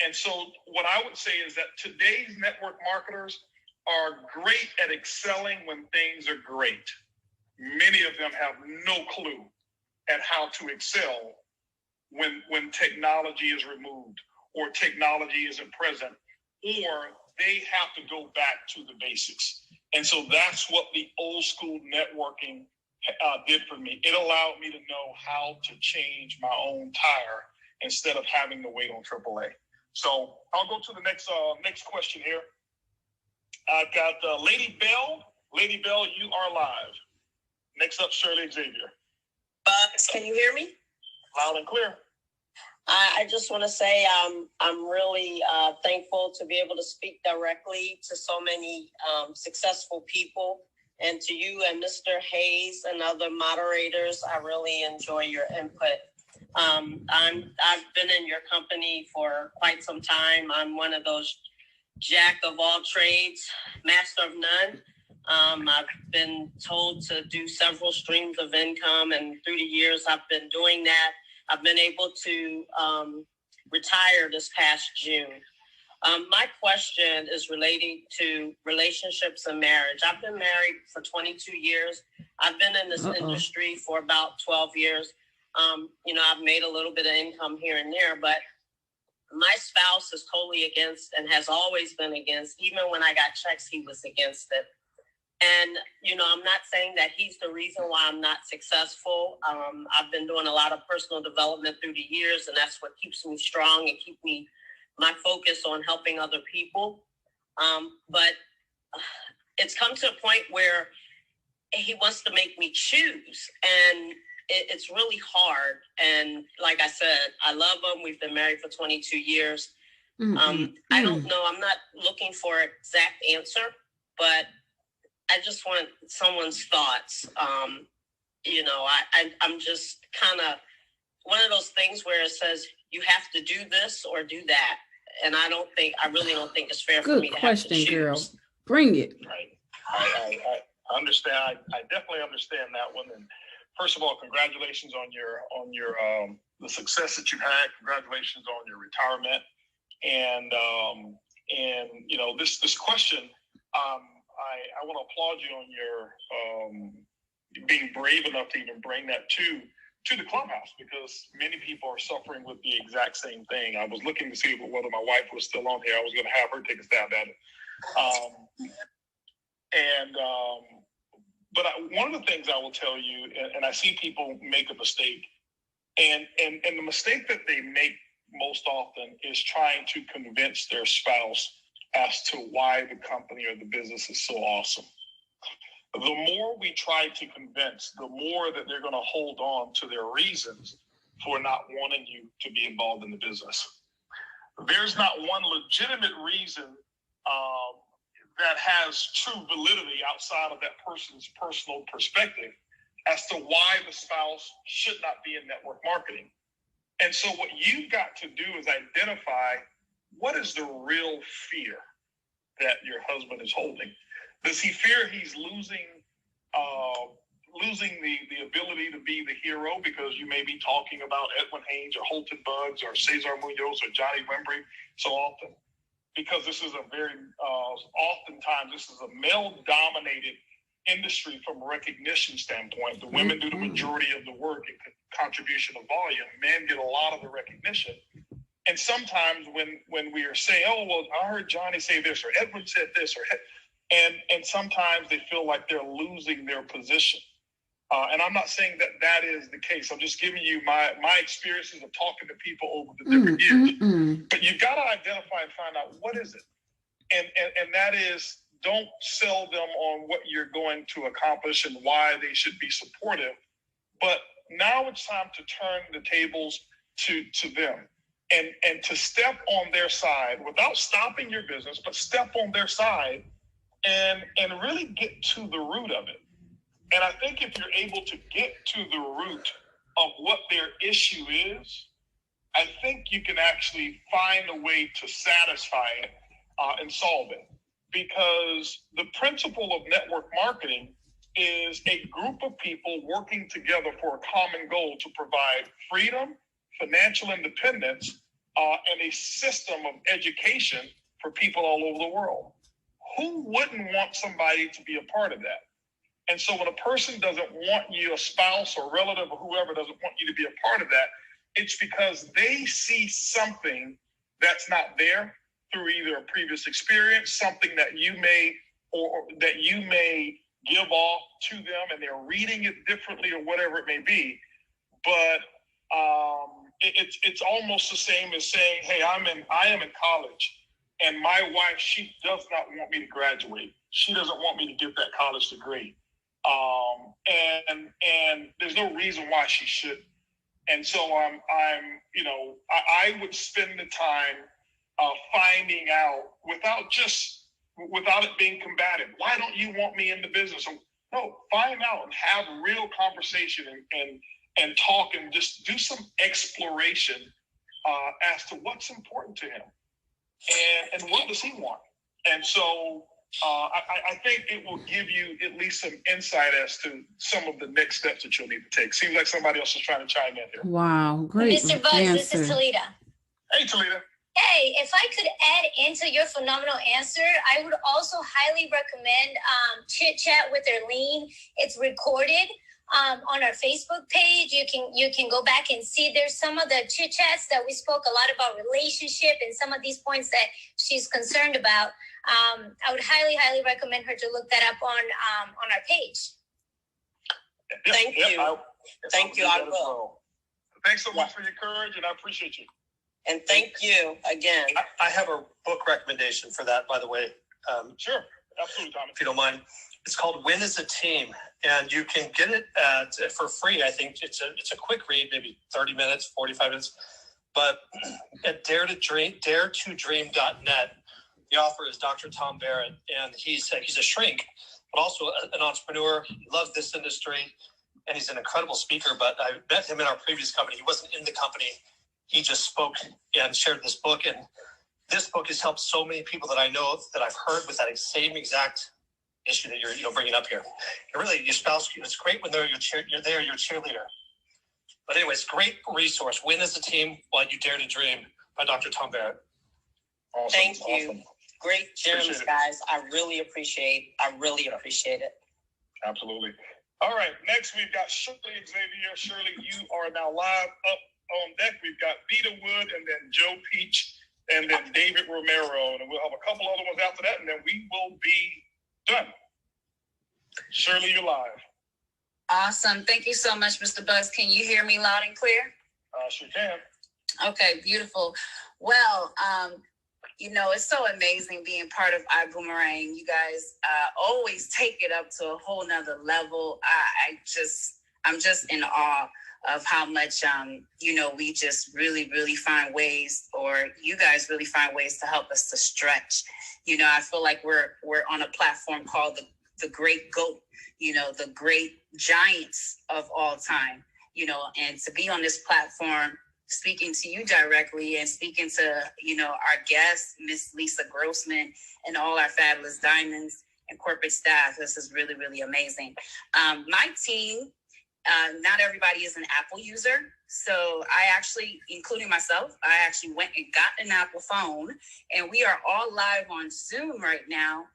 A: And so what I would say is that today's network marketers are great at excelling when things are great. many of them have no clue at how to excel when technology is removed or technology isn't present, or they have to go back to the basics. And so that's what the old school networking did for me. It allowed me to know how to change my own tire instead of having to wait on AAA. So I'll go to the next question here. I've got Lady Bell. Lady Bell, you are live. Next up, Shirley Xavier.
S: Buggs, can you hear me?
A: Loud and clear.
S: I just want to say I'm really thankful to be able to speak directly to so many successful people, and to you and Mr. Hayes and other moderators. I really enjoy your input. I've been in your company for quite some time. I'm one of those jack of all trades, master of none. I've been told to do several streams of income, and through the years I've been doing that. I've been able to retire this past June. My question is relating to relationships and marriage. I've been married for 22 years. I've been in this industry for about 12 years. I've made a little bit of income here and there, but my spouse is totally against and has always been against. Even when I got checks, he was against it. And, I'm not saying that he's the reason why I'm not successful. I've been doing a lot of personal development through the years, and that's what keeps me strong and keep me my focus on helping other people. But it's come to a point where he wants to make me choose, and it's really hard. And like I said, I love him. We've been married for 22 years. I don't know. I'm not looking for an exact answer, but I just want someone's thoughts. I'm just kind of one of those things where it says you have to do this or do that. And I really don't think it's fair for me to have to choose. Good question, girl.
T: Bring it.
A: Right. I understand. I definitely understand that one. And first of all, congratulations on your the success that you've had. Congratulations on your retirement. And this question, I want to applaud you on your being brave enough to even bring that to the Clubhouse, because many people are suffering with the exact same thing. I was looking to see whether my wife was still on here. I was going to have her take a stab at it. But one of the things I will tell you, and I see people make a mistake, and the mistake that they make most often is trying to convince their spouse as to why the company or the business is so awesome. The more we try to convince, the more that they're going to hold on to their reasons for not wanting you to be involved in the business. There's not one legitimate reason that has true validity outside of that person's personal perspective as to why the spouse should not be in network marketing. And so what you've got to do is identify what is the real fear that your husband is holding. Does he fear he's losing the ability to be the hero because you may be talking about Edwin Haynes or Holton Buggs or Cesar Munoz or Johnny Wembrey so often? Because this is a very, oftentimes, this is a male-dominated industry from a recognition standpoint. The women do the majority of the work and contribution of volume. Men get a lot of the recognition. And sometimes when we are saying, oh, well, I heard Johnny say this, or Edwin said this, and sometimes they feel like they're losing their position. And I'm not saying that is the case. I'm just giving you my experiences of talking to people over the different years. But you've got to identify and find out what is it. And that is, don't sell them on what you're going to accomplish and why they should be supportive. But now it's time to turn the tables to them and to step on their side without stopping your business, but step on their side and really get to the root of it. And I think if you're able to get to the root of what their issue is, I think you can actually find a way to satisfy it and solve it. Because the principle of network marketing is a group of people working together for a common goal to provide freedom, financial independence, and a system of education for people all over the world. Who wouldn't want somebody to be a part of that? And so when a person doesn't want you, a spouse or relative or whoever doesn't want you to be a part of that, it's because they see something that's not there through either a previous experience, something that you may give off to them, and they're reading it differently or whatever it may be. But it's almost the same as saying, hey, I am in college, and my wife, she does not want me to graduate. She doesn't want me to get that college degree. And there's no reason why she shouldn't. And so I would spend the time finding out without it being combative. Why don't you want me in the business? No, find out and have real conversation and talk and just do some exploration as to what's important to him and what does he want. And so I think it will give you at least some insight as to some of the next steps that you'll need to take. Seems like somebody else is trying to chime in here.
T: Wow, great
U: Mr. Buggs,
T: answer.
U: this is Talita.
A: Hey, Talita.
U: Hey, if I could add into your phenomenal answer, I would also highly recommend Chit Chat with Erlene. It's recorded on our Facebook page. You can go back and see there's some of the chit chats that we spoke a lot about relationship and some of these points that she's concerned about. I would highly recommend her to look that up on our page.
D: Thank you. Thank you. I will.
A: Thanks so much for your courage, and I appreciate you.
D: And thank you again.
P: I have a book recommendation for that, by the way.
A: Sure, absolutely, Tommy.
P: If you don't mind. It's called Win as a Team, and you can get it for free. I think it's a quick read, maybe 30 minutes, 45 minutes. But at daretodream.net, the author is Dr. Tom Barrett, and he's a shrink, but also an entrepreneur. He loves this industry, and he's an incredible speaker. But I met him in our previous company. He wasn't in the company. He just spoke and shared this book, and this book has helped so many people that I know that I've heard with that same exact issue that you're bringing up here. And really, your spouse, it's great when you're your cheerleader. But anyways, great resource. Win as a Team While You Dare to Dream by Dr. Tom Barrett.
D: Awesome. Thank you. Great gems, guys. I really appreciate it.
A: Absolutely. All right, next we've got Shirley Xavier. Shirley, you are now live up on deck. We've got Vita Wood, and then Joe Peach, and then David Romero, and we'll have a couple other ones after that, and then we will be done. Shirley, you're live.
V: Awesome. Thank you so much, Mr. Buggs. Can you hear me loud and clear?
A: Sure can.
V: Okay, beautiful. Well, it's so amazing being part of ibuumerang. You guys always take it up to a whole nother level. I'm just in awe of how much, we just really find ways, or you guys really find ways to help us to stretch. I feel like we're on a platform called the Great GOAT, the great giants of all time, and to be on this platform, speaking to you directly and speaking to, our guest, Miss Lisa Grossman, and all our fabulous diamonds and corporate staff. This is really amazing. My team, not everybody is an Apple user. So I actually, including myself, I actually went and got an Apple phone, and we are all live on Zoom right now,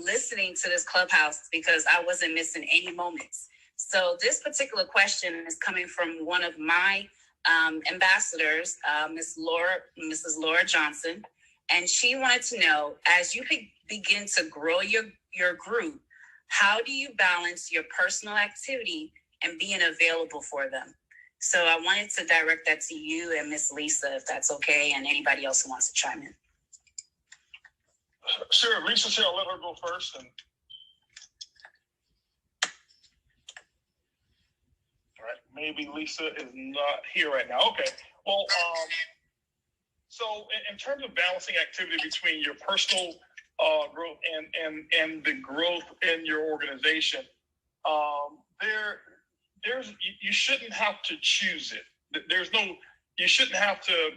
V: listening to this Clubhouse because I wasn't missing any moments. So this particular question is coming from one of my ambassadors, Mrs. Laura Johnson, and she wanted to know, as you begin to grow your group, how do you balance your personal activity and being available for them? So I wanted to direct that to you and Miss Lisa, if that's okay, and anybody else who wants to chime in.
A: Sure, Lisa's here. I'll let her go first. All right, maybe Lisa is not here right now. Okay. Well, so in terms of balancing activity between your personal growth and the growth in your organization, you shouldn't have to choose it. You shouldn't have to,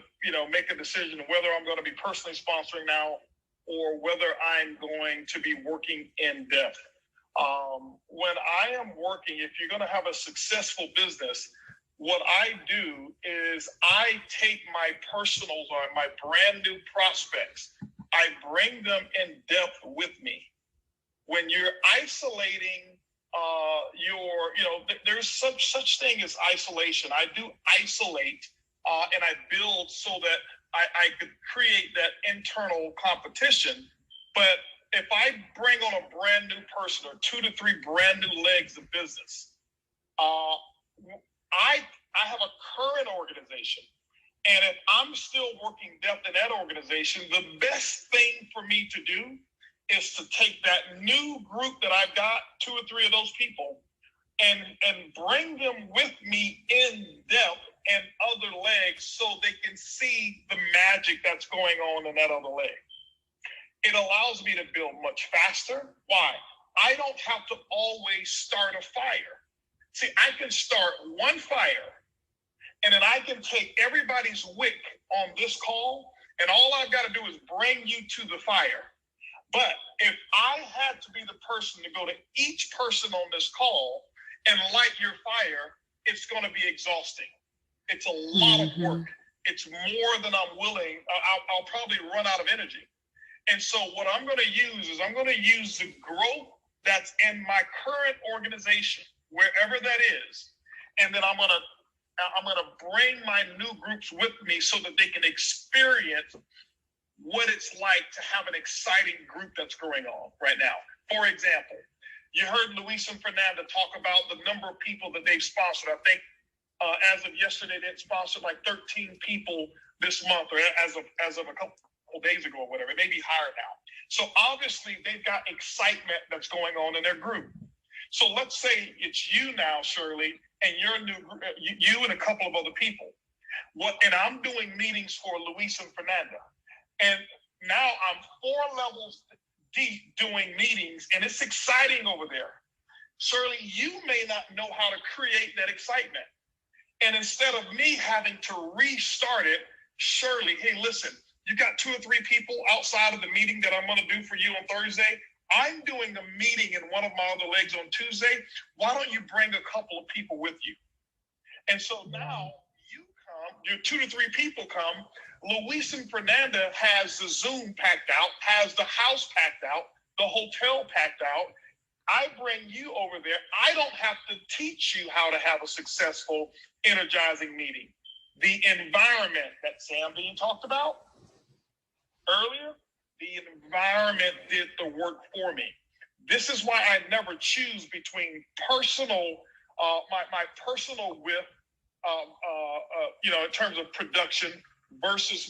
A: make a decision whether I'm going to be personally sponsoring now or whether I'm going to be working in depth. When I am working, if you're going to have a successful business, what I do is I take my personals or my brand new prospects, I bring them in depth with me. When you're isolating there's such thing as isolation. I do isolate and I build so that I could create that internal competition. But if I bring on a brand new person or 2 to 3 brand new legs of business, I have a current organization. And if I'm still working depth in that organization, the best thing for me to do is to take that new group that I've got, 2 or 3 of those people, and bring them with me in depth and other legs so they can see the magic that's going on in that other leg. It allows me to build much faster. Why? I don't have to always start a fire. See, I can start one fire, and then I can take everybody's wick on this call, and all I've got to do is bring you to the fire. But if I had to be the person to go to each person on this call and light your fire, it's going to be exhausting. It's a lot of work. It's more than I'm willing. I'll probably run out of energy. And so what I'm going to use is I'm going to use the growth that's in my current organization, wherever that is. And then I'm going to bring my new groups with me so that they can experience what it's like to have an exciting group that's going on right now. For example, you heard Luisa and Fernanda talk about the number of people that they've sponsored. I think as of yesterday, they'd sponsored like 13 people this month, or as of a couple days ago or whatever. It may be higher now. So obviously they've got excitement that's going on in their group. So let's say it's you now, Shirley, and your new group, you and a couple of other people. And I'm doing meetings for Luisa and Fernanda. And now I'm 4 levels deep doing meetings, and it's exciting over there. Shirley, you may not know how to create that excitement. And instead of me having to restart it, Shirley, hey, listen, you got 2 or 3 people outside of the meeting that I'm going to do for you on Thursday. I'm doing a meeting in one of my other legs on Tuesday. Why don't you bring a couple of people with you? And so now you come, your 2 to 3 people come. Luis and Fernanda has the Zoom packed out, has the house packed out, the hotel packed out. I bring you over there. I don't have to teach you how to have a successful, energizing meeting. The environment that Sam Dean talked about earlier, the environment did the work for me. This is why I never choose between personal, my personal width, in terms of production versus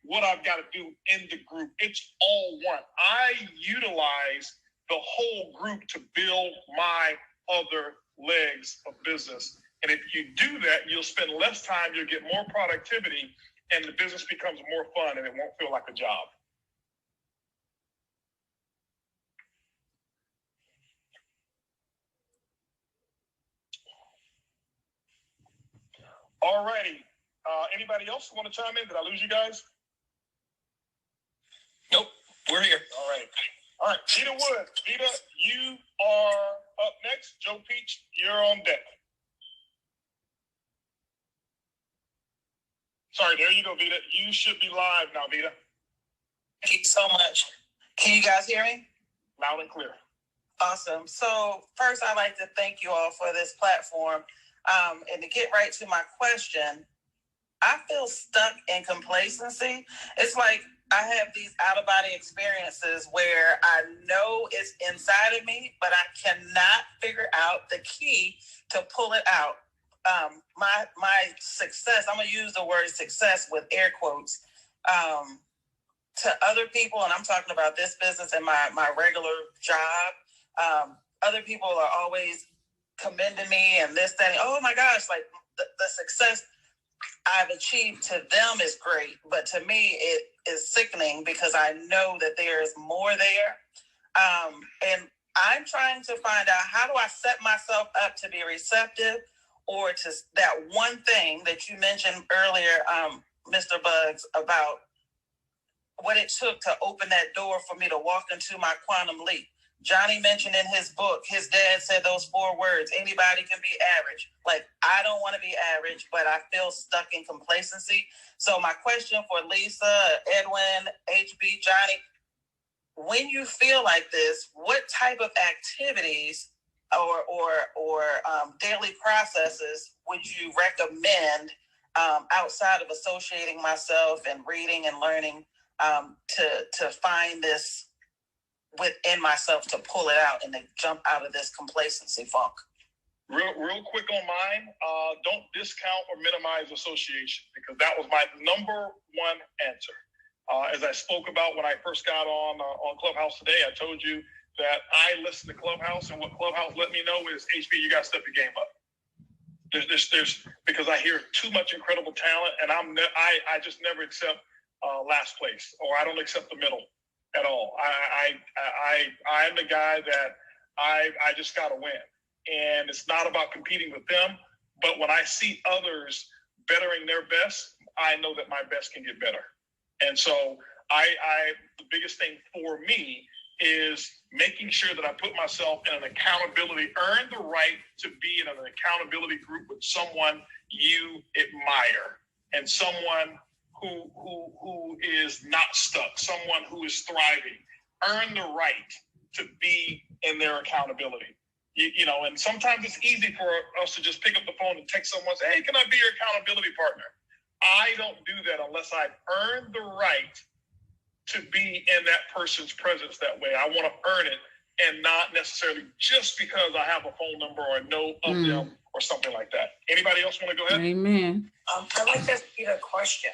A: what I've got to do in the group. It's all one. I utilize the whole group to build my other legs of business. And if you do that, you'll spend less time, you'll get more productivity, and the business becomes more fun and it won't feel like a job. All righty. Anybody else want to chime in? Did I lose you guys?
H: Nope, we're here.
A: All right. Vita Wood. Vita, you are up next. Joe Peach, you're on deck. Sorry, there you go, Vita. You should be live now, Vita.
B: Thank you so much. Can you guys hear me?
A: Loud and clear.
B: Awesome. So first, I'd like to thank you all for this platform. And to get right to my question, I feel stuck in complacency. It's like I have these out-of-body experiences where I know it's inside of me, but I cannot figure out the key to pull it out. My success, I'm going to use the word success with air quotes, to other people, and I'm talking about this business and my regular job. Other people are always commending me and this, that, and, oh my gosh, like the success I've achieved to them is great, but to me it is sickening because I know that there is more there. And I'm trying to find out, how do I set myself up to be receptive, or to that one thing that you mentioned earlier, Mr. Buggs, about what it took to open that door for me to walk into my quantum leap. Johnny mentioned in his book, his dad said those 4 words, anybody can be average. Like, I don't want to be average, but I feel stuck in complacency. So my question for Lisa, Edwin, HB, Johnny, when you feel like this, what type of activities or daily processes would you recommend outside of associating myself and reading and learning to find this within myself, to pull it out and to jump out of this complacency funk?
A: Real quick on mine, don't discount or minimize association, because that was my number one answer. As I spoke about when I first got on Clubhouse today, I told you that I listen to Clubhouse, and what Clubhouse let me know is, HB, you got to step your game up. There's because I hear too much incredible talent, and I just never accept last place, or I don't accept the middle at all. I'm the guy that I just got to win, and it's not about competing with them. But when I see others bettering their best, I know that my best can get better. And so the biggest thing for me is making sure that I put myself in an accountability, earn the right to be in an accountability group with someone you admire, and someone who is not stuck, someone who is thriving. Earn the right to be in their accountability. You know, and sometimes it's easy for us to just pick up the phone and text someone and say, hey, can I be your accountability partner? I don't do that unless I've earned the right to be in that person's presence that way. I want to earn it, and not necessarily just because I have a phone number or know of them or something like that. Anybody else want to go ahead?
G: Amen. I'd like to ask Vita a question,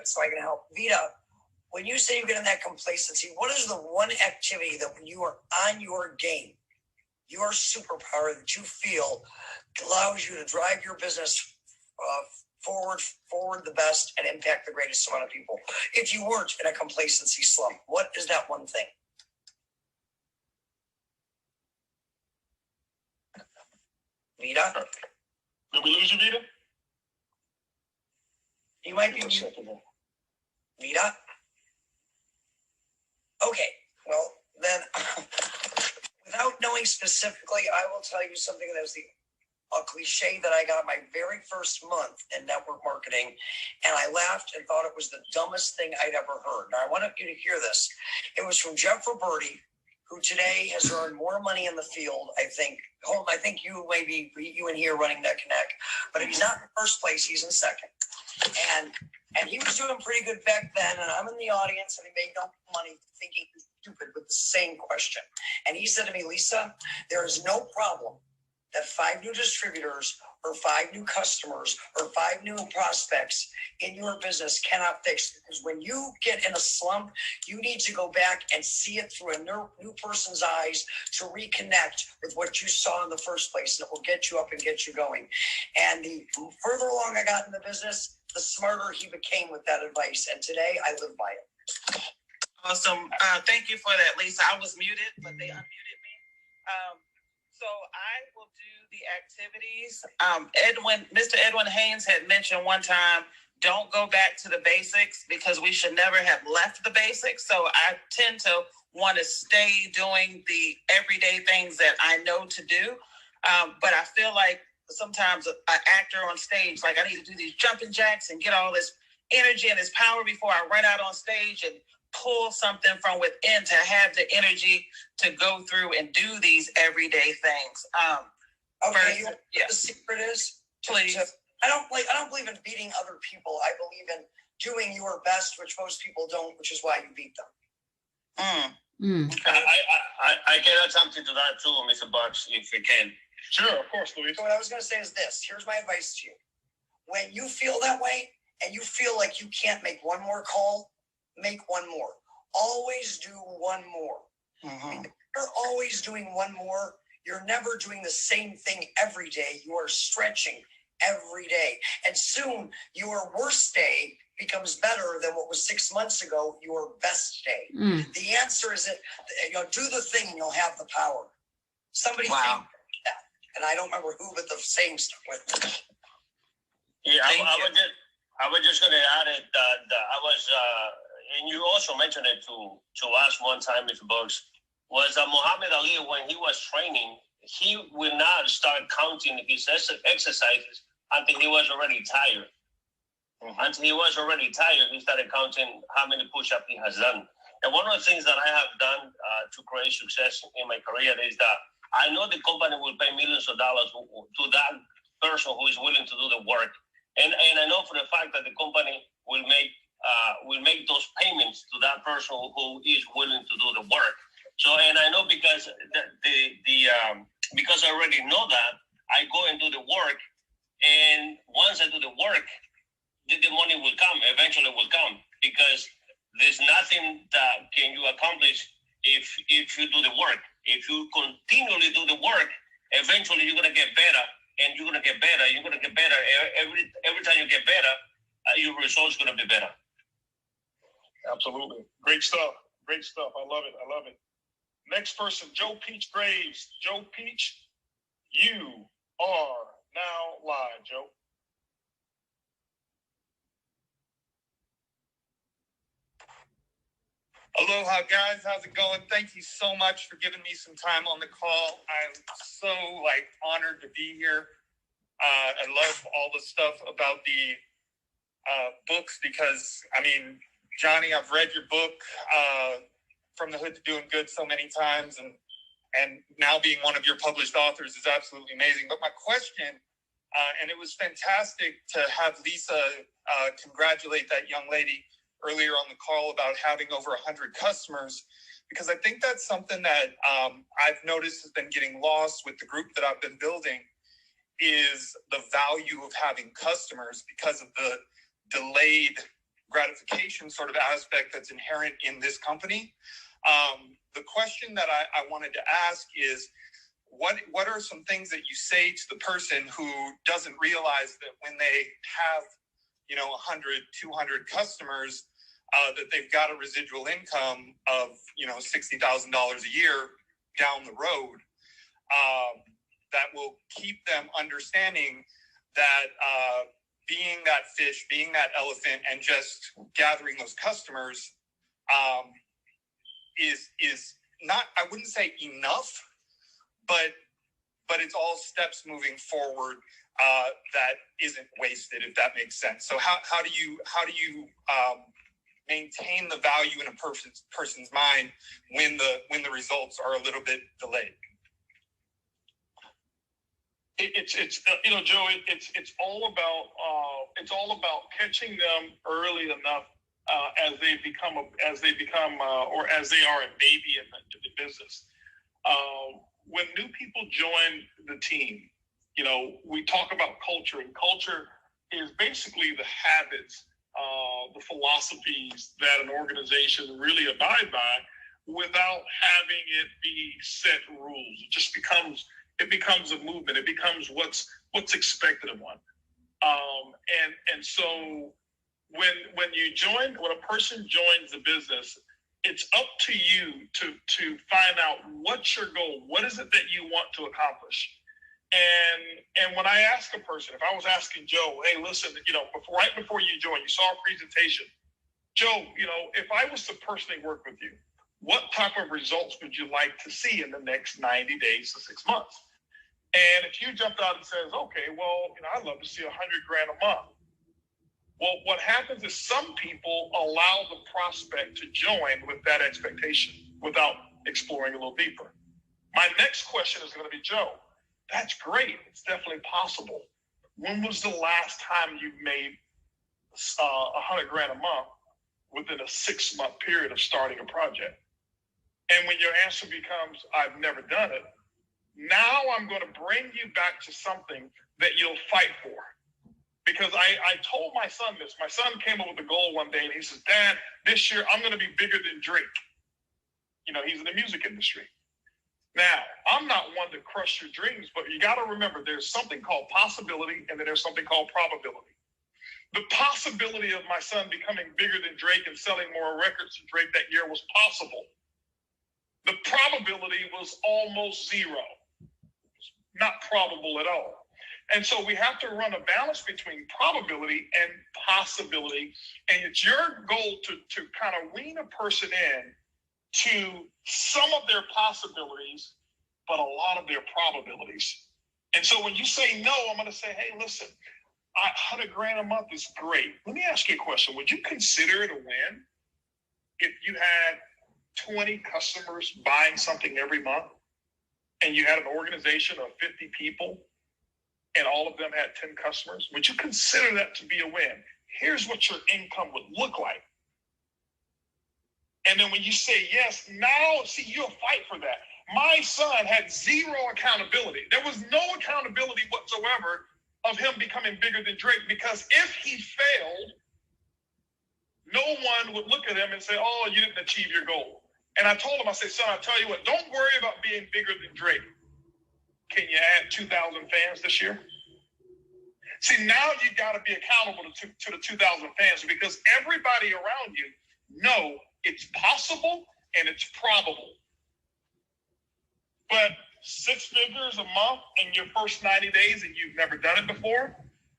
G: so I can help. Vita, when you say you get in that complacency, what is the one activity that when you are on your game, your superpower that you feel allows you to drive your business forward the best and impact the greatest amount of people? If you weren't in a complacency slump, what is that one thing? Vita?
A: Did we lose you, Vita?
G: You might be Vita? Okay, well, then, without knowing specifically, I will tell you something that was a cliche that I got my very first month in network marketing, and I laughed and thought it was the dumbest thing I'd ever heard. Now, I want you to hear this. It was from Jeff Roberti, who today has earned more money in the field, I think. Holton, I think you and he are running neck and neck, but if he's not in first place, he's in second. And he was doing pretty good back then, and I'm in the audience, and he made no money thinking he's stupid with the same question. And he said to me, Lisa, there is no problem that 5 new distributors or 5 new customers or 5 new prospects in your business cannot fix. Because when you get in a slump, you need to go back and see it through a new person's eyes to reconnect with what you saw in the first place, and it will get you up and get you going. And the further along I got in the business, the smarter he became with that advice. And today I live by it.
B: Awesome. Thank you for that, Lisa. I was muted, but they unmuted me. So I will do the activities. Mr. Edwin Haynes had mentioned one time, don't go back to the basics, because we should never have left the basics. So I tend to want to stay doing the everyday things that I know to do. But I feel like sometimes an actor on stage, like I need to do these jumping jacks and get all this energy and this power before I run out on stage and pull something from within to have the energy to go through and do these everyday things.
G: Okay, the secret is, please. I don't believe in beating other people. I believe in doing your best, which most people don't, which is why you beat them.
C: I can add something to that too, Mr. Buggs, if you can.
A: Sure, of course, Luis.
G: So what I was going to say is this. Here's my advice to you. When you feel that way and you feel like you can't make one more call, make one more. Always do one more. Mm-hmm. If you're always doing one more, you're never doing the same thing every day. You are stretching every day. And soon your worst day becomes better than what was 6 months ago, your best day. The answer is that, do the thing and you'll have the power. Somebody think that. And I don't remember who, but the saying stuck with me.
C: Yeah, I was just going to add it that I was, and you also mentioned it to us one time, Mr. Buggs, was Muhammad Ali, when he was training, he would not start counting his exercises until he was already tired. Until he was already tired, he started counting how many push-ups he has done. And one of the things that I have done to create success in my career is that I know the company will pay millions of dollars to that person who is willing to do the work. And I know for the fact that the company will make those payments to that person who is willing to do the work. So, and I know because because I already know that, I go and do the work, and once I do the work, the money will come. Eventually, will come, because there's nothing that can you accomplish if you do the work. If you continually do the work, eventually you're gonna get better, and you're gonna get better. You're gonna get better every time you get better. Your results gonna be better.
A: Absolutely, great stuff. Great stuff. I love it. I love it. Next person, Joe Peach Graves. Joe Peach, you are now live, Joe.
I: Aloha, guys. How's it going? Thank you so much for giving me some time on the call. I'm so honored to be here. I love all the stuff about the books because, I mean, Johnny, I've read your book, From the Hood to Doing Good, so many times, and now being one of your published authors is absolutely amazing. But my question, and it was fantastic to have Lisa congratulate that young lady earlier on the call about having over 100 customers, because I think that's something that I've noticed has been getting lost with the group that I've been building, is the value of having customers because of the delayed gratification sort of aspect that's inherent in this company. The question that I wanted to ask is, what are some things that you say to the person who doesn't realize that when they have 100, 200 customers, that they've got a residual income of $60,000 a year down the road, that will keep them understanding that being that fish, being that elephant, and just gathering those customers is not, I wouldn't say enough, but it's all steps moving forward that isn't wasted, if that makes sense. So how do you maintain the value in a person's mind when the results are a little bit delayed?
A: It's Joe, it's all about catching them early enough as they become or as they are a baby in the business. When new people join the team, we talk about culture, and culture is basically the habits, the philosophies that an organization really abide by without having it be set rules. It becomes a movement. It becomes what's expected of one. And so when a person joins the business, it's up to you to find out what's your goal. What is it that you want to accomplish? And when I ask a person, if I was asking Joe, hey, listen, right before you joined, you saw a presentation. Joe, if I was to personally work with you, what type of results would you like to see in the next 90 days to 6 months? And if you jumped out and says, okay, well, I'd love to see $100,000 a month. Well, what happens is some people allow the prospect to join with that expectation without exploring a little deeper. My next question is going to be, Joe, that's great. It's definitely possible. When was the last time you made $100,000 a month within a 6-month period of starting a project? And when your answer becomes, I've never done it, now I'm going to bring you back to something that you'll fight for. Because I told my son this. My son came up with a goal one day, and he says, Dad, this year I'm going to be bigger than Drake. He's in the music industry. Now, I'm not one to crush your dreams, but you got to remember there's something called possibility, and then there's something called probability. The possibility of my son becoming bigger than Drake and selling more records than Drake that year was possible. The probability was almost zero. Not probable at all. And so we have to run a balance between probability and possibility. And it's your goal to kind of wean a person in to some of their possibilities, but a lot of their probabilities. And so when you say no, I'm going to say, hey, listen, $100,000 a month is great. Let me ask you a question. Would you consider it a win if you had 20 customers buying something every month? and you had an organization of 50 people and all of them had 10 customers, would you consider that to be a win? Here's what your income would look like. And then when you say yes, now, see, you'll fight for that. My son had zero accountability. There was no accountability whatsoever of him becoming bigger than Drake, because if he failed, no one would look at him and say, oh, you didn't achieve your goal. And I told him, I said, son, I tell you what, don't worry about being bigger than Drake. Can you add 2,000 fans this year? See, now you got to be accountable to the 2,000 fans, because everybody around you know it's possible and it's probable. But 6 figures a month in your first 90 days and you've never done it before,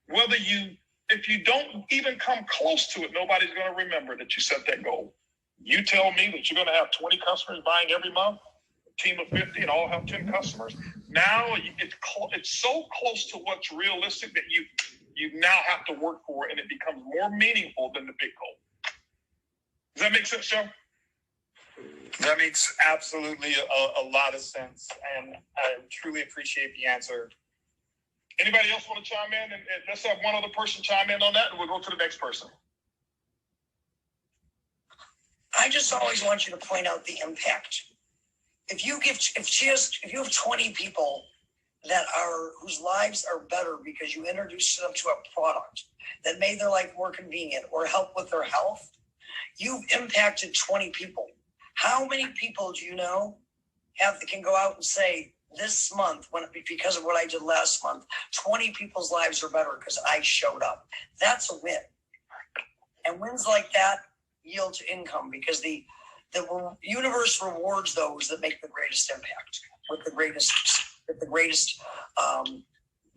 A: if you don't even come close to it, nobody's going to remember that you set that goal. You tell me that you're going to have 20 customers buying every month, a team of 50 and all have 10 customers. Now it's so close to what's realistic that you now have to work for it, and it becomes more meaningful than the big goal. Does that make sense, Joe?
I: That makes absolutely a lot of sense, and I truly appreciate the answer.
A: Anybody else want to chime in? And let's have one other person chime in on that, and we'll go to the next person.
G: I just always want you to point out the impact. If you have 20 people whose lives are better because you introduced them to a product that made their life more convenient or help with their health, you've impacted 20 people. How many people do you know can go out and say, this month, because of what I did last month, 20 people's lives are better because I showed up? That's a win. And wins like that yield to income, because the universe rewards those that make the greatest impact with the greatest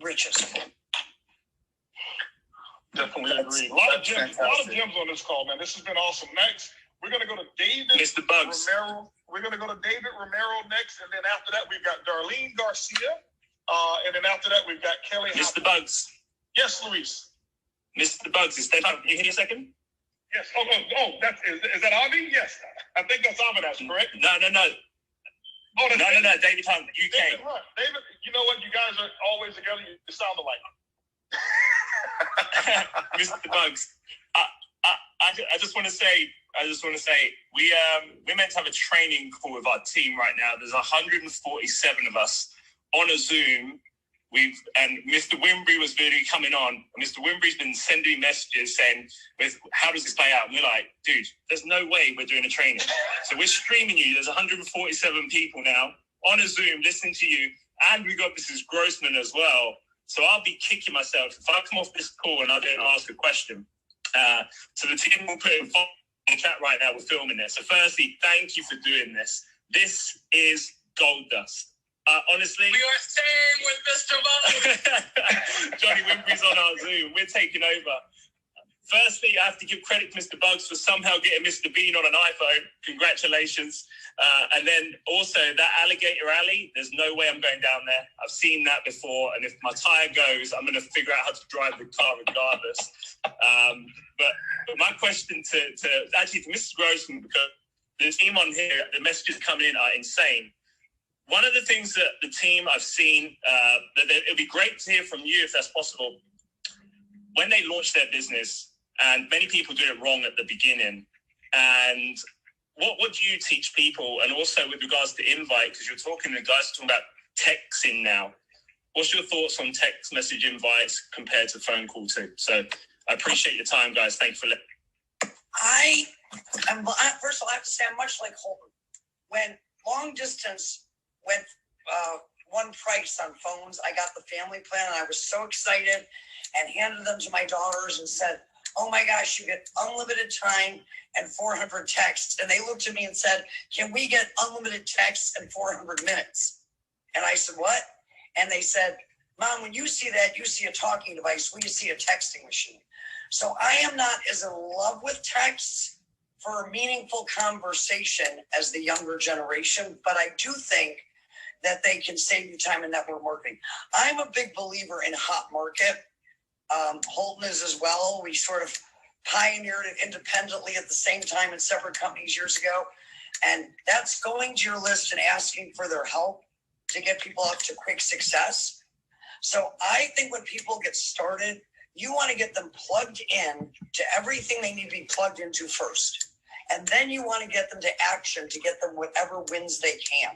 G: riches.
A: Definitely agree. A lot of gems on this call, man. This has been awesome. Next, we're going to go to David
H: Mr. Buggs.
A: Romero. We're going to go to David Romero next, and then after that, we've got Darlene Garcia, and then after that, we've got Kelly.
H: Mr. Buggs.
A: Yes, Luis.
H: Mr. Buggs, is that? Can you hear me a second?
A: Yes. Oh, is that Avi? Yes, I think that's Avi. That's correct.
H: No.
A: Oh,
H: no. David Hunt, UK.
A: David, you know what? You guys are always together. You sound alike.
H: Mr. Buggs, I just want to say, we're meant to have a training call with our team right now. There's 147 of us on a Zoom. And Mr. Wimbrey was really coming on. Mr. Wimbrey's been sending messages saying, how does this play out? And we're like, dude, there's no way we're doing a training. So we're streaming you. There's 147 people now on a Zoom listening to you. And we got Mrs. Grossman as well. So I'll be kicking myself if I come off this call and I don't ask a question. So the team will put in the chat right now. We're filming this. So firstly, thank you for doing this. This is gold dust. Honestly,
V: we are staying with Mr.
H: Buggs. Johnny Wimbrey's on our Zoom. We're taking over. Firstly, I have to give credit to Mr. Buggs for somehow getting Mr. Bean on an iPhone. Congratulations. And then also that Alligator Alley, there's no way I'm going down there. I've seen that before. And if my tire goes, I'm going to figure out how to drive the car regardless. But my question to Mrs. Grossman, because the team on here, the messages coming in are insane. One of the things that the team I've seen, it would be great to hear from you if that's possible. When they launch their business, and many people do it wrong at the beginning, and what do you teach people? And also with regards to invite, because you're talking about texting now. What's your thoughts on text message invites compared to phone call too? So I appreciate your time, guys. Thank you for listening.
G: First of all, I have to say I'm much like Holton. When long distance went one price on phones, I got the family plan, and I was so excited and handed them to my daughters and said, oh my gosh, you get unlimited time and 400 texts. And they looked at me and said, can we get unlimited texts and 400 minutes? And I said, what? And they said, Mom, when you see that, you see a talking device. We see a texting machine. So I am not as in love with texts for a meaningful conversation as the younger generation, but I do think that they can save you time in network marketing. I'm a big believer in hot market. Holton is as well. We sort of pioneered it independently at the same time in separate companies years ago. And that's going to your list and asking for their help to get people up to quick success. So I think when people get started, you want to get them plugged in to everything they need to be plugged into first. And then you want to get them to action to get them whatever wins they can.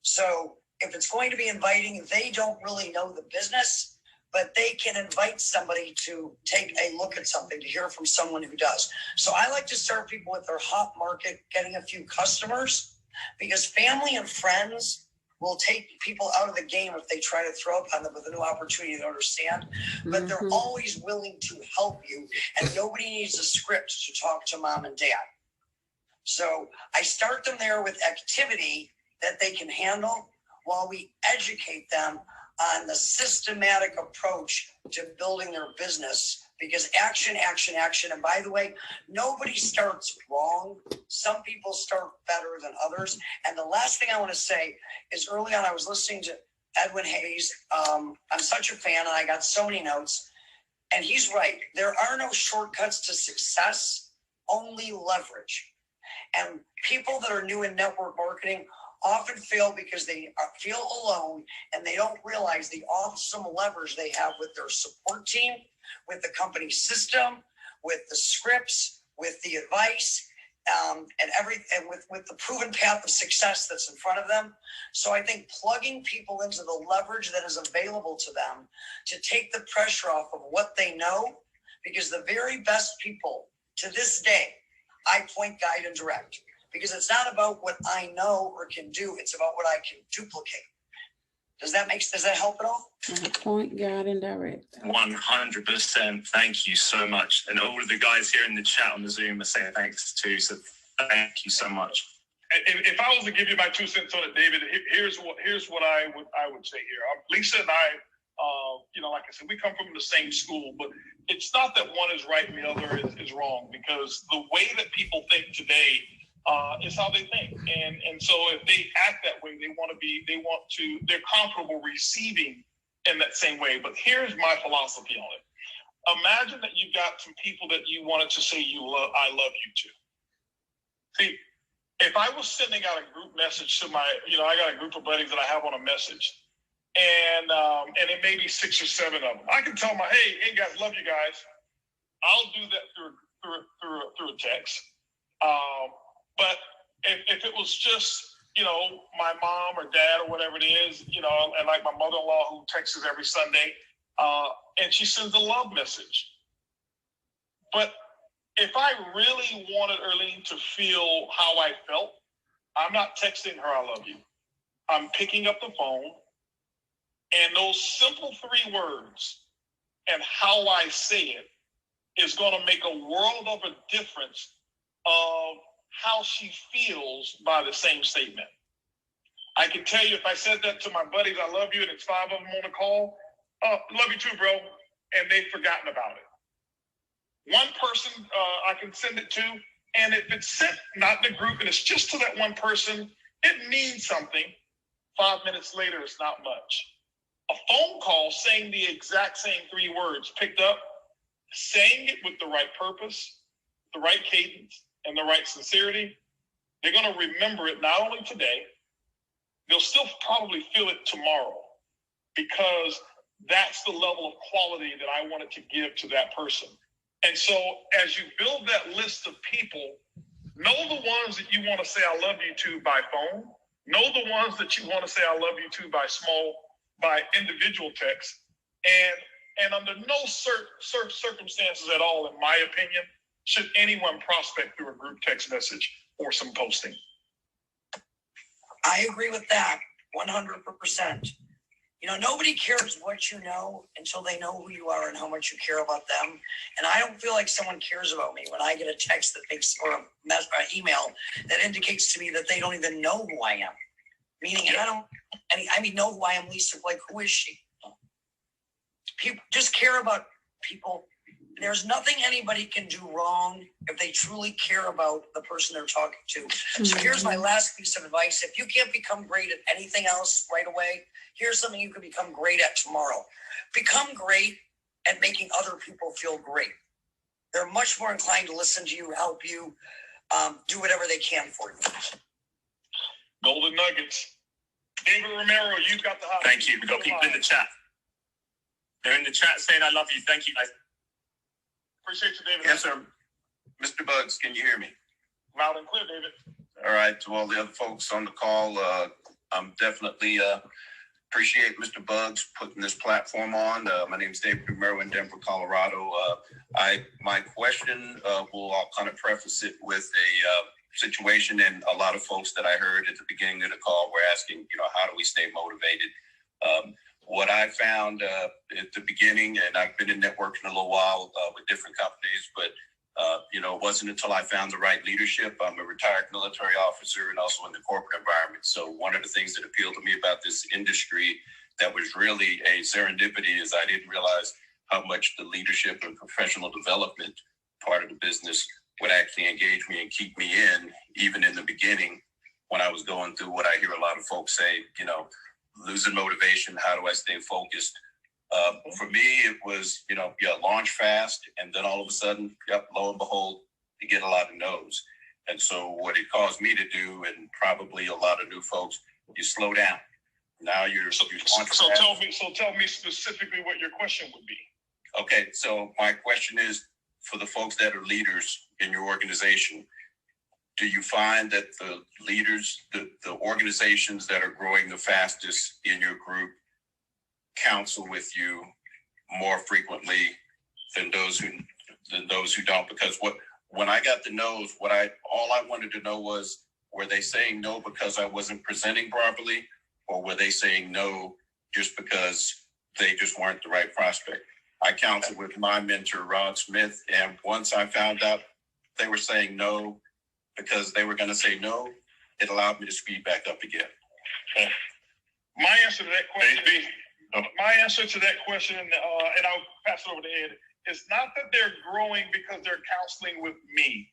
G: So if it's going to be inviting, they don't really know the business, but they can invite somebody to take a look at something, to hear from someone who does. So I like to start people with their hot market, getting a few customers, because family and friends will take people out of the game if they try to throw upon them with a new opportunity they don't understand. But they're always willing to help you, and nobody needs a script to talk to mom and dad. So I start them there with activity that they can handle while we educate them on the systematic approach to building their business. Because action, action, action. And by the way, nobody starts wrong. Some people start better than others. And the last thing I want to say is, early on, I was listening to Edwin Hayes. I'm such a fan, and I got so many notes. And he's right. There are no shortcuts to success, only leverage. And people that are new in network marketing often fail because they feel alone, and they don't realize the awesome leverage they have with their support team, with the company system, with the scripts, with the advice, and with the proven path of success that's in front of them. So I think plugging people into the leverage that is available to them to take the pressure off of what they know, because the very best people to this day, I point, guide, and direct, because it's not about what I know or can do. It's about what I can duplicate. Does that help at all?
J: Point, guide, and direct.
T: 100%. Thank you so much. And all of the guys here in the chat on the Zoom are saying thanks too. So thank you so much.
A: If I was to give you my 2 cents on it, David, here's what I would say here. Lisa and I, like I said, we come from the same school, but it's not that one is right and the other is wrong, because the way that people think today is how they think. And so if they act that way, they're comfortable receiving in that same way. But here's my philosophy on it. Imagine that you've got some people that you wanted to say I love you to. See, if I was sending out a group message to I got a group of buddies that I have on a message, and it may be 6 or 7 of them. I can tell hey guys, love you guys. I'll do that through a text. But if it was just, my mom or dad or whatever it is, and like my mother-in-law who texts every Sunday, and she sends a love message. But if I really wanted Erlene to feel how I felt, I'm not texting her, I love you. I'm picking up the phone, and those simple 3 words and how I say it is going to make a world of a difference of how she feels by the same statement. I can tell you, if I said that to my buddies, I love you, and it's 5 of them on the call, love you too, bro, and they've forgotten about it. One person I can send it to, and if it's sent not in the group and it's just to that one person, it means something. 5 minutes later, it's not much. A phone call saying the exact same 3 words, picked up, saying it with the right purpose, the right cadence, and the right sincerity, they're going to remember it not only today, they'll still probably feel it tomorrow, because that's the level of quality that I wanted to give to that person. And so as you build that list of people, know the ones that you want to say I love you to by phone, know the ones that you want to say I love you to by individual text, and under no circumstances at all, in my opinion, should anyone prospect through a group text message or some posting.
G: I agree with that 100%. Nobody cares what you know until they know who you are and how much you care about them. And I don't feel like someone cares about me when I get a text that makes, or an email that indicates to me that they don't even know who I am. Meaning, know who I am, Lisa. Like, who is she? People just care about people. There's nothing anybody can do wrong if they truly care about the person they're talking to. So here's my last piece of advice. If you can't become great at anything else right away, here's something you can become great at tomorrow. Become great at making other people feel great. They're much more inclined to listen to you, help you, do whatever they can for you.
A: Golden nuggets. David Romero, you've got the hot.
T: Thank you. We've got people in the chat. They're in the chat saying, I love you. Thank you, guys.
A: Appreciate you, David.
F: Yes, sir. Mr. Buggs, can you hear me?
A: Loud and clear, David.
F: All right. To all the other folks on the call, I'm definitely appreciate Mr. Buggs putting this platform on. My name is David Romero in Denver, Colorado. My question I'll kind of preface it with a situation, and a lot of folks that I heard at the beginning of the call were asking, how do we stay motivated? What I found at the beginning, and I've been in networking a little while with different companies, but it wasn't until I found the right leadership. I'm a retired military officer and also in the corporate environment. So one of the things that appealed to me about this industry that was really a serendipity is I didn't realize how much the leadership and professional development part of the business would actually engage me and keep me in, even in the beginning when I was going through what I hear a lot of folks say, losing motivation. How do I stay focused? For me, it was, launch fast. And then all of a sudden, lo and behold, you get a lot of no's. And so what it caused me to do, and probably a lot of new folks, you slow down. Now you're so
A: tell me specifically what your question would be.
F: Okay. So my question is, for the folks that are leaders in your organization, do you find that the leaders, the organizations that are growing the fastest in your group counsel with you more frequently than those who don't? Because when I got the no's, all I wanted to know was, were they saying no because I wasn't presenting properly, or were they saying no just because they just weren't the right prospect? I counseled with my mentor, Rod Smith, and once I found out they were saying no because they were going to say no, it allowed me to speed back up again.
A: My answer to that question, and I'll pass it over to Ed, is not that they're growing because they're counseling with me,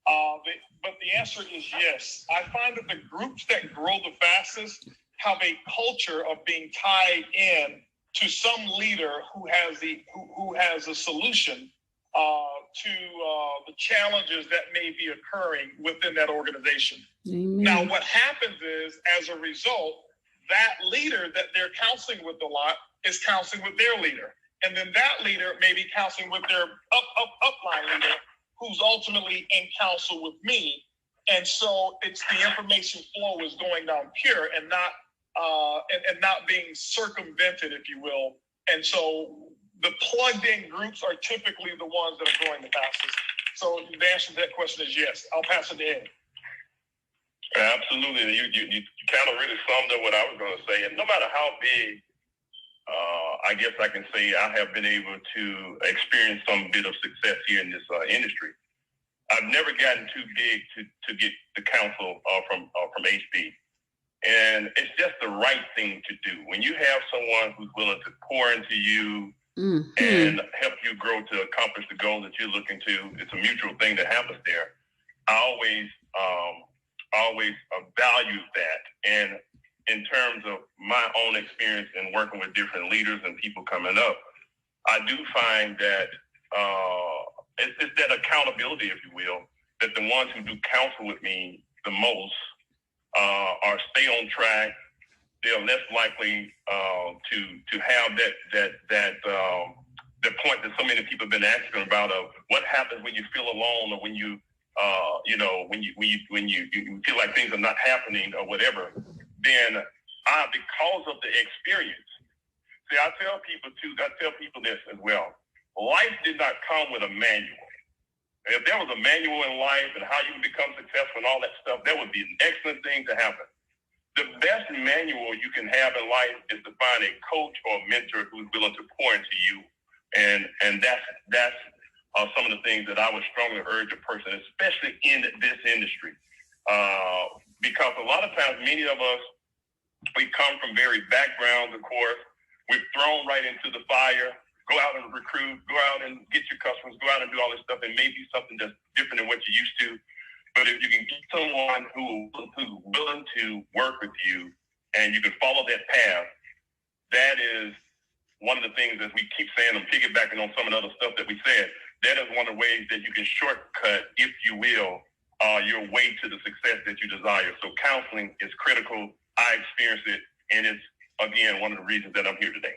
A: but the answer is yes. I find that the groups that grow the fastest have a culture of being tied in to some leader who has a solution to the challenges that may be occurring within that organization.
J: Amen.
A: Now, what happens is, as a result, that leader that they're counseling with a lot is counseling with their leader. And then that leader may be counseling with their upline leader, who's ultimately in counsel with me. And so it's the information flow is going down pure and not being circumvented, if you will. And so the plugged in groups are typically the ones that are growing the fastest. So the answer to that question is yes. I'll pass it to Ed.
N: Absolutely. You kind of really summed up what I was going to say. And no matter how big, I guess I can say I have been able to experience some bit of success here in this industry. I've never gotten too big to get the counsel from HB. And it's just the right thing to do. When you have someone who's willing to pour into you and help you grow to accomplish the goal that you're looking to, it's a mutual thing that happens there. I always value that. And in terms of my own experience in working with different leaders and people coming up, I do find that it's that accountability, if you will, that the ones who do counsel with me the most are stay on track. They're less likely to have the point that so many people have been asking about of what happens when you feel alone, or when you when you feel like things are not happening or whatever. Then because of the experience, see, I tell people this as well. Life did not come with a manual. If there was a manual in life and how you would become successful and all that stuff, that would be an excellent thing to happen. The best manual you can have in life is to find a coach or a mentor who's willing to pour into you. And that's some of the things that I would strongly urge a person, especially in this industry. Because a lot of times, many of us, we come from varied backgrounds, of course. We're thrown right into the fire. Go out and recruit, go out and get your customers, go out and do all this stuff, and maybe something that's different than what you're used to. But if you can get someone who's willing to work with you and you can follow that path, that is one of the things that we keep saying, I'm piggybacking on some of the other stuff that we said, that is one of the ways that you can shortcut, if you will, your way to the success that you desire. So counseling is critical. I experienced it And it's, again, one of the reasons that I'm here today.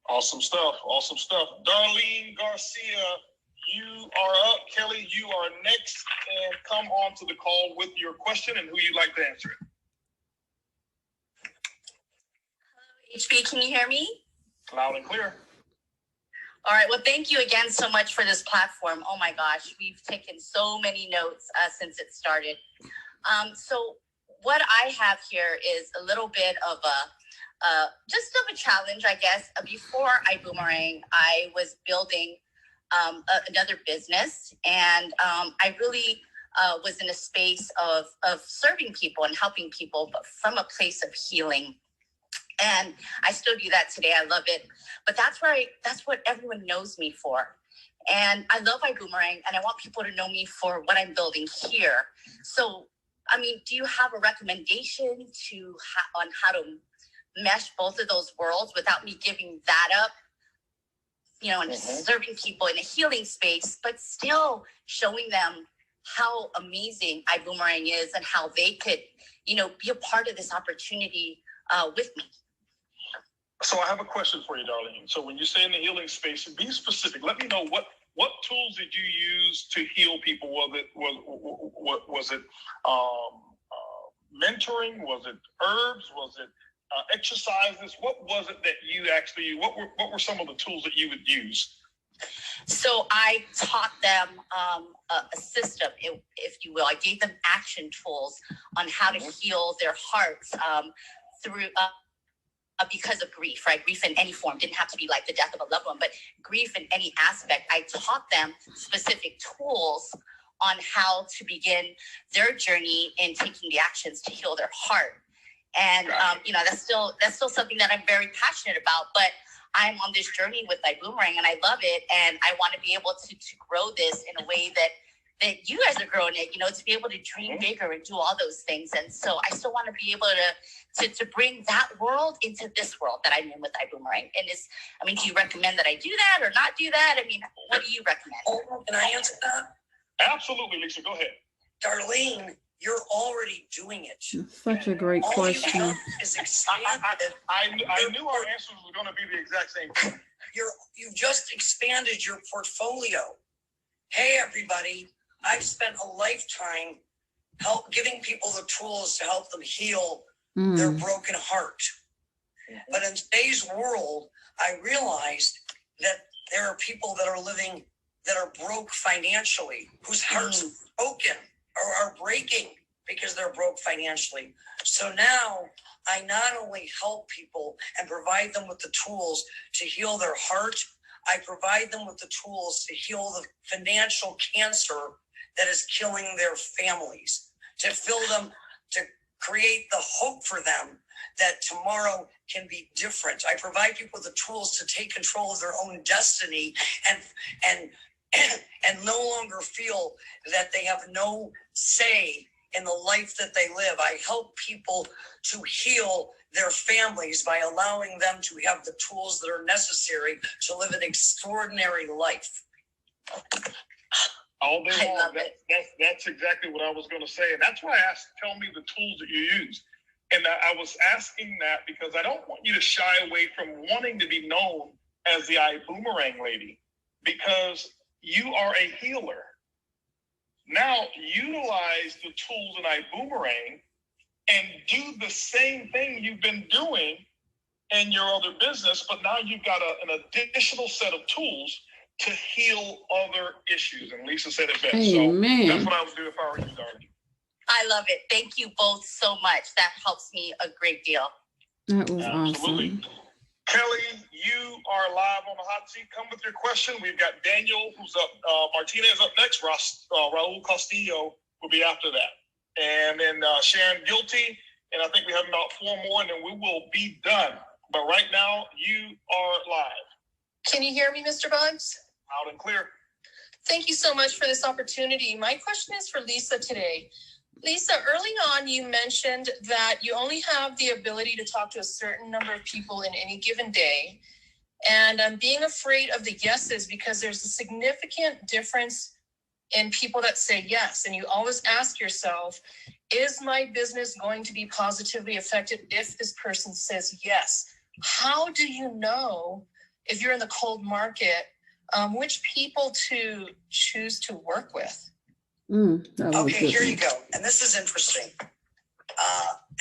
A: Awesome stuff. Awesome stuff. Darlene Garcia, you are up. Kelly, you are next. And come on to the call with your question and who you'd like to answer it.
M: HB, can you hear me?
A: Loud and clear.
M: All right. Well, thank you again so much for this platform. Oh my gosh, we've taken so many notes since it started. So what I have here is a little bit of a challenge, I guess. Before iBoomerang, I was building another business, and I really was in a space of serving people and helping people, but from a place of healing. And I still do that today. I love it. But that's what everyone knows me for. And I love iBoomerang, and I want people to know me for what I'm building here. So, I mean, do you have a recommendation on how to mesh both of those worlds without me giving that up, you know, and serving people in a healing space, but still showing them how amazing iBoomerang is and how they could, you know, be a part of this opportunity with me?
A: So I have a question for you, Darlene. So when you say in the healing space, be specific. Let me know what tools did you use to heal people? Was it mentoring? Was it herbs? Was it exercises? What was it that you actually? What were some of the tools that you would use?
M: So I taught them a system, if you will. I gave them action tools on how to heal their hearts through. Because of grief, right? Grief in any form, didn't have to be like the death of a loved one, but grief in any aspect. I taught them specific tools on how to begin their journey in taking the actions to heal their heart. And, you know, that's still something that I'm very passionate about, but I'm on this journey with iBoomerang and I love it. And I want to be able to grow this in a way that you guys are growing it, you know, to be able to dream bigger and do all those things. And so I still want to be able to bring that world into this world that I'm in with iBoomerang. And do you recommend that I do that or not do that? I mean, what do you recommend?
G: Oh, can I answer that?
A: Absolutely, Lisa, go ahead.
G: Darlene, you're already doing it.
J: Such a great question.
G: Is expanded.
A: I knew our answers were going to be the exact same thing.
G: You've just expanded your portfolio. Hey, everybody. I've spent a lifetime giving people the tools to help them heal their broken heart. But in today's world, I realized that there are people that are living that are broke financially, whose hearts are broken or are breaking because they're broke financially. So now I not only help people and provide them with the tools to heal their heart, I provide them with the tools to heal the financial cancer that is killing their families, to fill them, to create the hope for them that tomorrow can be different. I provide people with the tools to take control of their own destiny and no longer feel that they have no say in the life that they live. I help people to heal their families by allowing them to have the tools that are necessary to live an extraordinary life.
A: All day long, that's exactly what I was going to say. And that's why I asked, tell me the tools that you use. And I was asking that because I don't want you to shy away from wanting to be known as the iBoomerang lady, because you are a healer. Now utilize the tools in iBoomerang and do the same thing you've been doing in your other business, but now you've got an additional set of tools to heal other issues. And Lisa said it best.
J: Amen.
A: So that's what I would do if I were you, darling.
M: I love it. Thank you both so much. That helps me a great deal.
J: That was
A: Absolutely.
J: awesome.
A: Kelly, you are live on the hot seat. Come with your question. We've got Daniel, who's up. Martinez up next. Raul Castillo will be after that. And then Sharon Guilty. And I think we have about 4 more, and then we will be done. But right now, you are live.
O: Can you hear me, Mr. Buggs?
A: Loud and clear.
O: Thank you so much for this opportunity. My question is for Lisa today. Lisa, early on, you mentioned that you only have the ability to talk to a certain number of people in any given day. And I'm being afraid of the yeses because there's a significant difference and people that say yes. And you always ask yourself, is my business going to be positively affected if this person says yes? How do you know, if you're in the cold market, which people to choose to work with?
G: Okay, here you go. And this is interesting.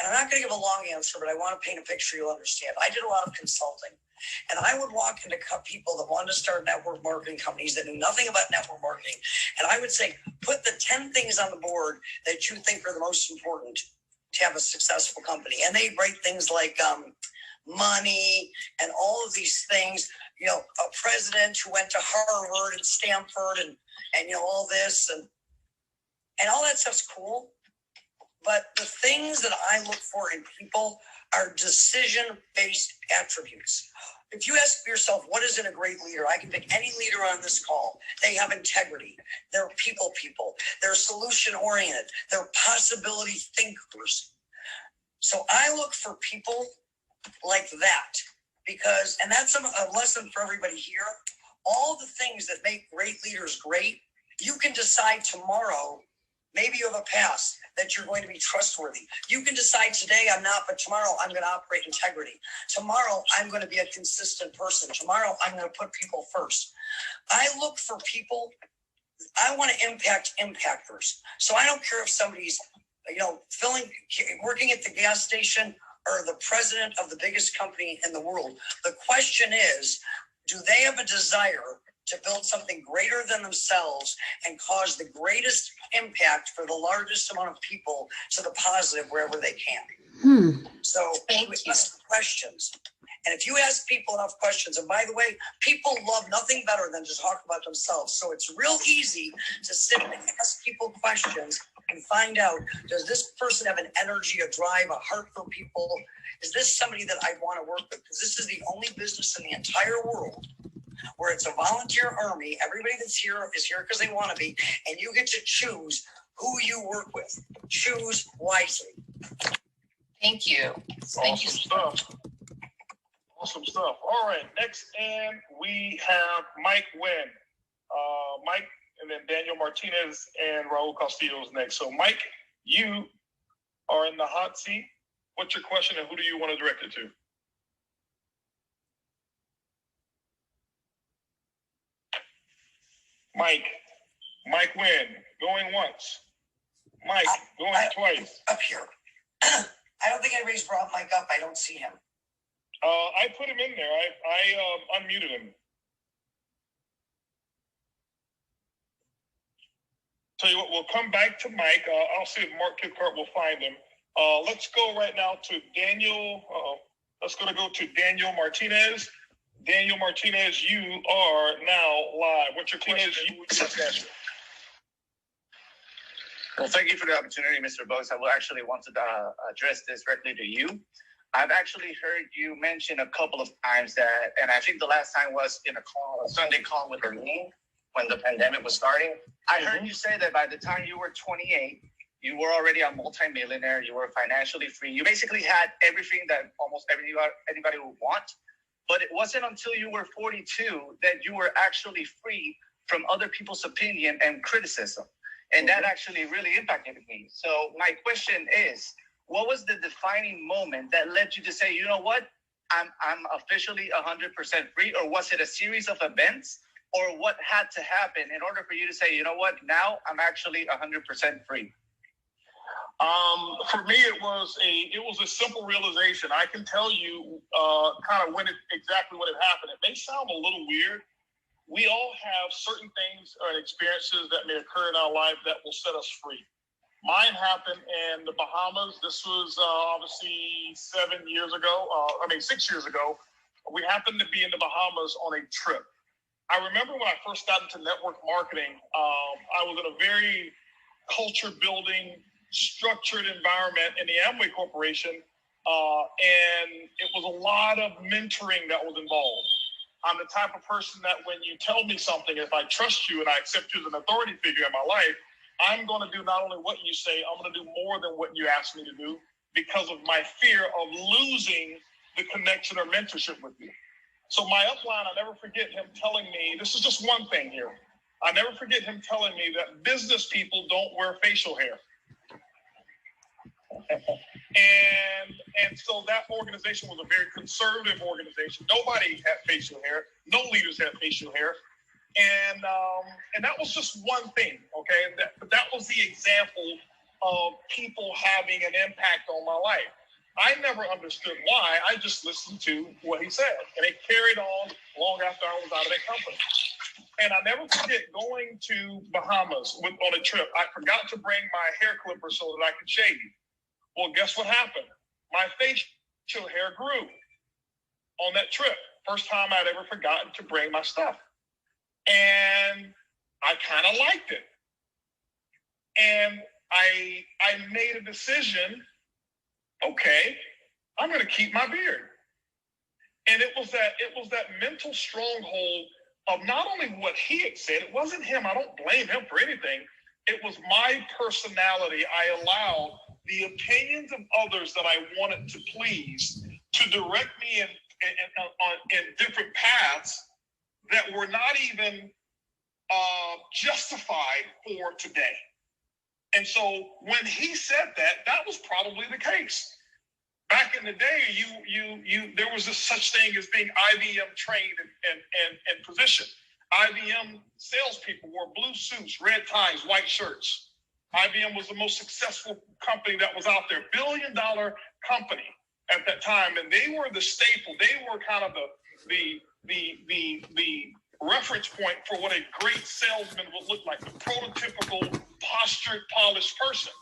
G: And I'm not going to give a long answer, but I want to paint a picture you'll understand. I did a lot of consulting, and I would walk into people that wanted to start network marketing companies that knew nothing about network marketing. And I would say, put the 10 things on the board that you think are the most important to have a successful company. And they'd write things like money and all of these things, you know, a president who went to Harvard and Stanford and you know, all this and all that stuff's cool. But the things that I look for in people are decision-based attributes. If you ask yourself, what is in a great leader? I can pick any leader on this call. They have integrity. They're people. They're solution-oriented. They're possibility thinkers. So I look for people like that because, and that's a lesson for everybody here, all the things that make great leaders great, you can decide tomorrow. Maybe you have a past that you're going to be trustworthy. You can decide today I'm not, but tomorrow I'm going to operate integrity. Tomorrow I'm going to be a consistent person. Tomorrow I'm going to put people first. I look for people. I want to impact impactors. So I don't care if somebody's, you know, working at the gas station or the president of the biggest company in the world. The question is, do they have a desire to build something greater than themselves and cause the greatest impact for the largest amount of people to the positive wherever they can? So you ask questions. And if you ask people enough questions, and by the way, people love nothing better than to talk about themselves. So it's real easy to sit and ask people questions and find out, does this person have an energy, a drive, a heart for people? Is this somebody that I want to work with? Because this is the only business in the entire world where it's a volunteer army. Everybody that's here is here because they want to be, and you get to choose who you work with. Choose wisely.
O: Thank you.
A: Thank you. Stuff. Awesome stuff. All right, next in we have Mike Wynn. Mike, and then Daniel Martinez and Raul Castillo is next. So Mike, you are in the hot seat. What's your question and who do you want to direct it to? Mike Wynn, going once. Mike, going twice.
G: Up here. I don't think anybody's brought Mike up. I don't see him.
A: I put him in there. I unmuted him. Tell you what, we'll come back to Mike. I'll see if Mark Kipcart will find him. Let's go right now to Daniel. Let's go to Daniel Martinez. Daniel Martinez, you are now live. What's your question?
E: Well, thank you for the opportunity, Mr. Buggs. I will actually want to address this directly to you. I've actually heard you mention a couple of times that, and I think the last time was in a Sunday call with Erlene when the pandemic was starting. I heard you say that by the time you were 28, you were already a multimillionaire. You were financially free. You basically had everything that almost anybody would want. But it wasn't until you were 42 that you were actually free from other people's opinion and criticism. And that actually really impacted me. So my question is, what was the defining moment that led you to say, you know what, I'm officially 100% free? Or was it a series of events? Or what had to happen in order for you to say, you know what, now I'm actually 100% free?
A: For me, it was a simple realization. I can tell you kind of exactly what had happened. It may sound a little weird. We all have certain things or experiences that may occur in our life that will set us free. Mine happened in the Bahamas. This was obviously 6 years ago. We happened to be in the Bahamas on a trip. I remember when I first got into network marketing, I was in a very culture-building, structured environment in the Amway Corporation, and it was a lot of mentoring that was involved. I'm the type of person that when you tell me something, if I trust you and I accept you as an authority figure in my life, I'm going to do not only what you say, I'm going to do more than what you ask me to do because of my fear of losing the connection or mentorship with you. So my upline, I'll never forget him telling me, this is just one thing here. I never forget him telling me that business people don't wear facial hair. And so that organization was a very conservative organization. Nobody had facial hair. No leaders had facial hair. And that was just one thing, okay? That was the example of people having an impact on my life. I never understood why. I just listened to what he said. And it carried on long after I was out of that company. And I never forget going to Bahamas on a trip. I forgot to bring my hair clipper so that I could shave. Well, guess what happened? My facial hair grew on that trip. First time I'd ever forgotten to bring my stuff. And I kind of liked it. And I made a decision, okay, I'm going to keep my beard. And it was that mental stronghold of not only what he had said, it wasn't him, I don't blame him for anything. It was my personality. I allowed the opinions of others that I wanted to please to direct me in different paths that were not even justified for today. And so when he said that, that was probably the case. Back in the day, there was this such thing as being IBM trained and positioned. IBM salespeople wore blue suits, red ties, white shirts. IBM was the most successful company that was out there, billion-dollar company at that time, and they were the staple. They were kind of the reference point for what a great salesman would look like, the prototypical postured, polished person.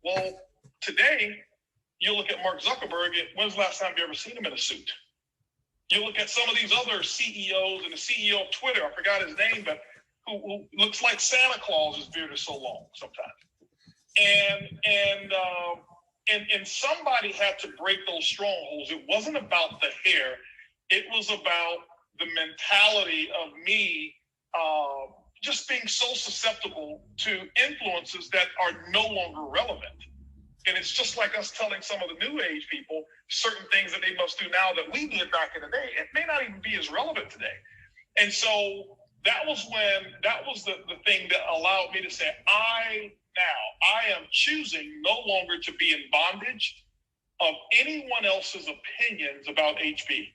A: Well, today, you look at Mark Zuckerberg, when's the last time you ever seen him in a suit? You look at some of these other CEOs, and the CEO of Twitter, I forgot his name, but who looks like Santa Claus, his beard is so long sometimes. And somebody had to break those strongholds. It wasn't about the hair. It was about the mentality of me just being so susceptible to influences that are no longer relevant. And it's just like us telling some of the new age people certain things that they must do now that we did back in the day. It may not even be as relevant today. And so that was the thing that allowed me to say, I am choosing no longer to be in bondage of anyone else's opinions about HB.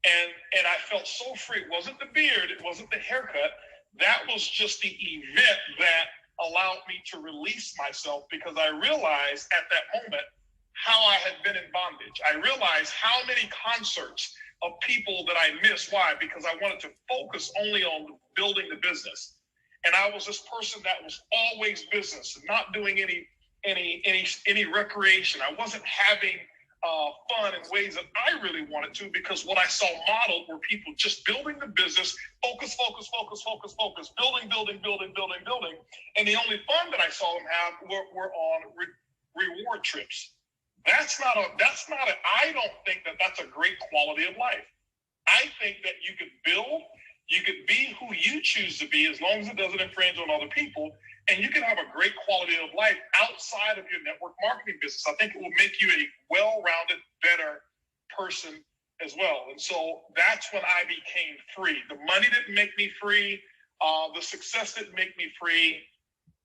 A: And I felt so free. It wasn't the beard, it wasn't the haircut. That was just the event that allowed me to release myself, because I realized at that moment how I had been in bondage. I realized how many concerts of people that I missed. Why? Because I wanted to focus only on building the business. And I was this person that was always business, not doing any recreation. I wasn't having fun in ways that I really wanted to, because what I saw modeled were people just building the business, focus, building. And the only fun that I saw them have were on reward trips. I don't think that that's a great quality of life. I think that you could build, you could be who you choose to be as long as it doesn't infringe on other people. And you can have a great quality of life outside of your network marketing business. I think it will make you a well-rounded, better person as well. And so that's when I became free. The money didn't make me free. The success didn't make me free.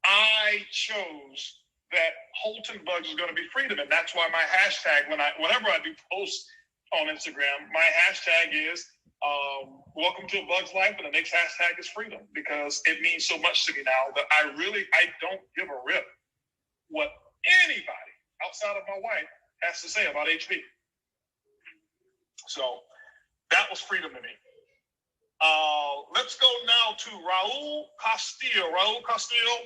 A: I chose that Holton Buggs is going to be freedom. And that's why my hashtag, whenever I do posts on Instagram, my hashtag is welcome to a Bug's life, and the next hashtag is freedom, because it means so much to me now that I don't give a rip what anybody outside of my wife has to say about HB. So that was freedom to me. Let's go now to Raul Castillo. Raul Castillo,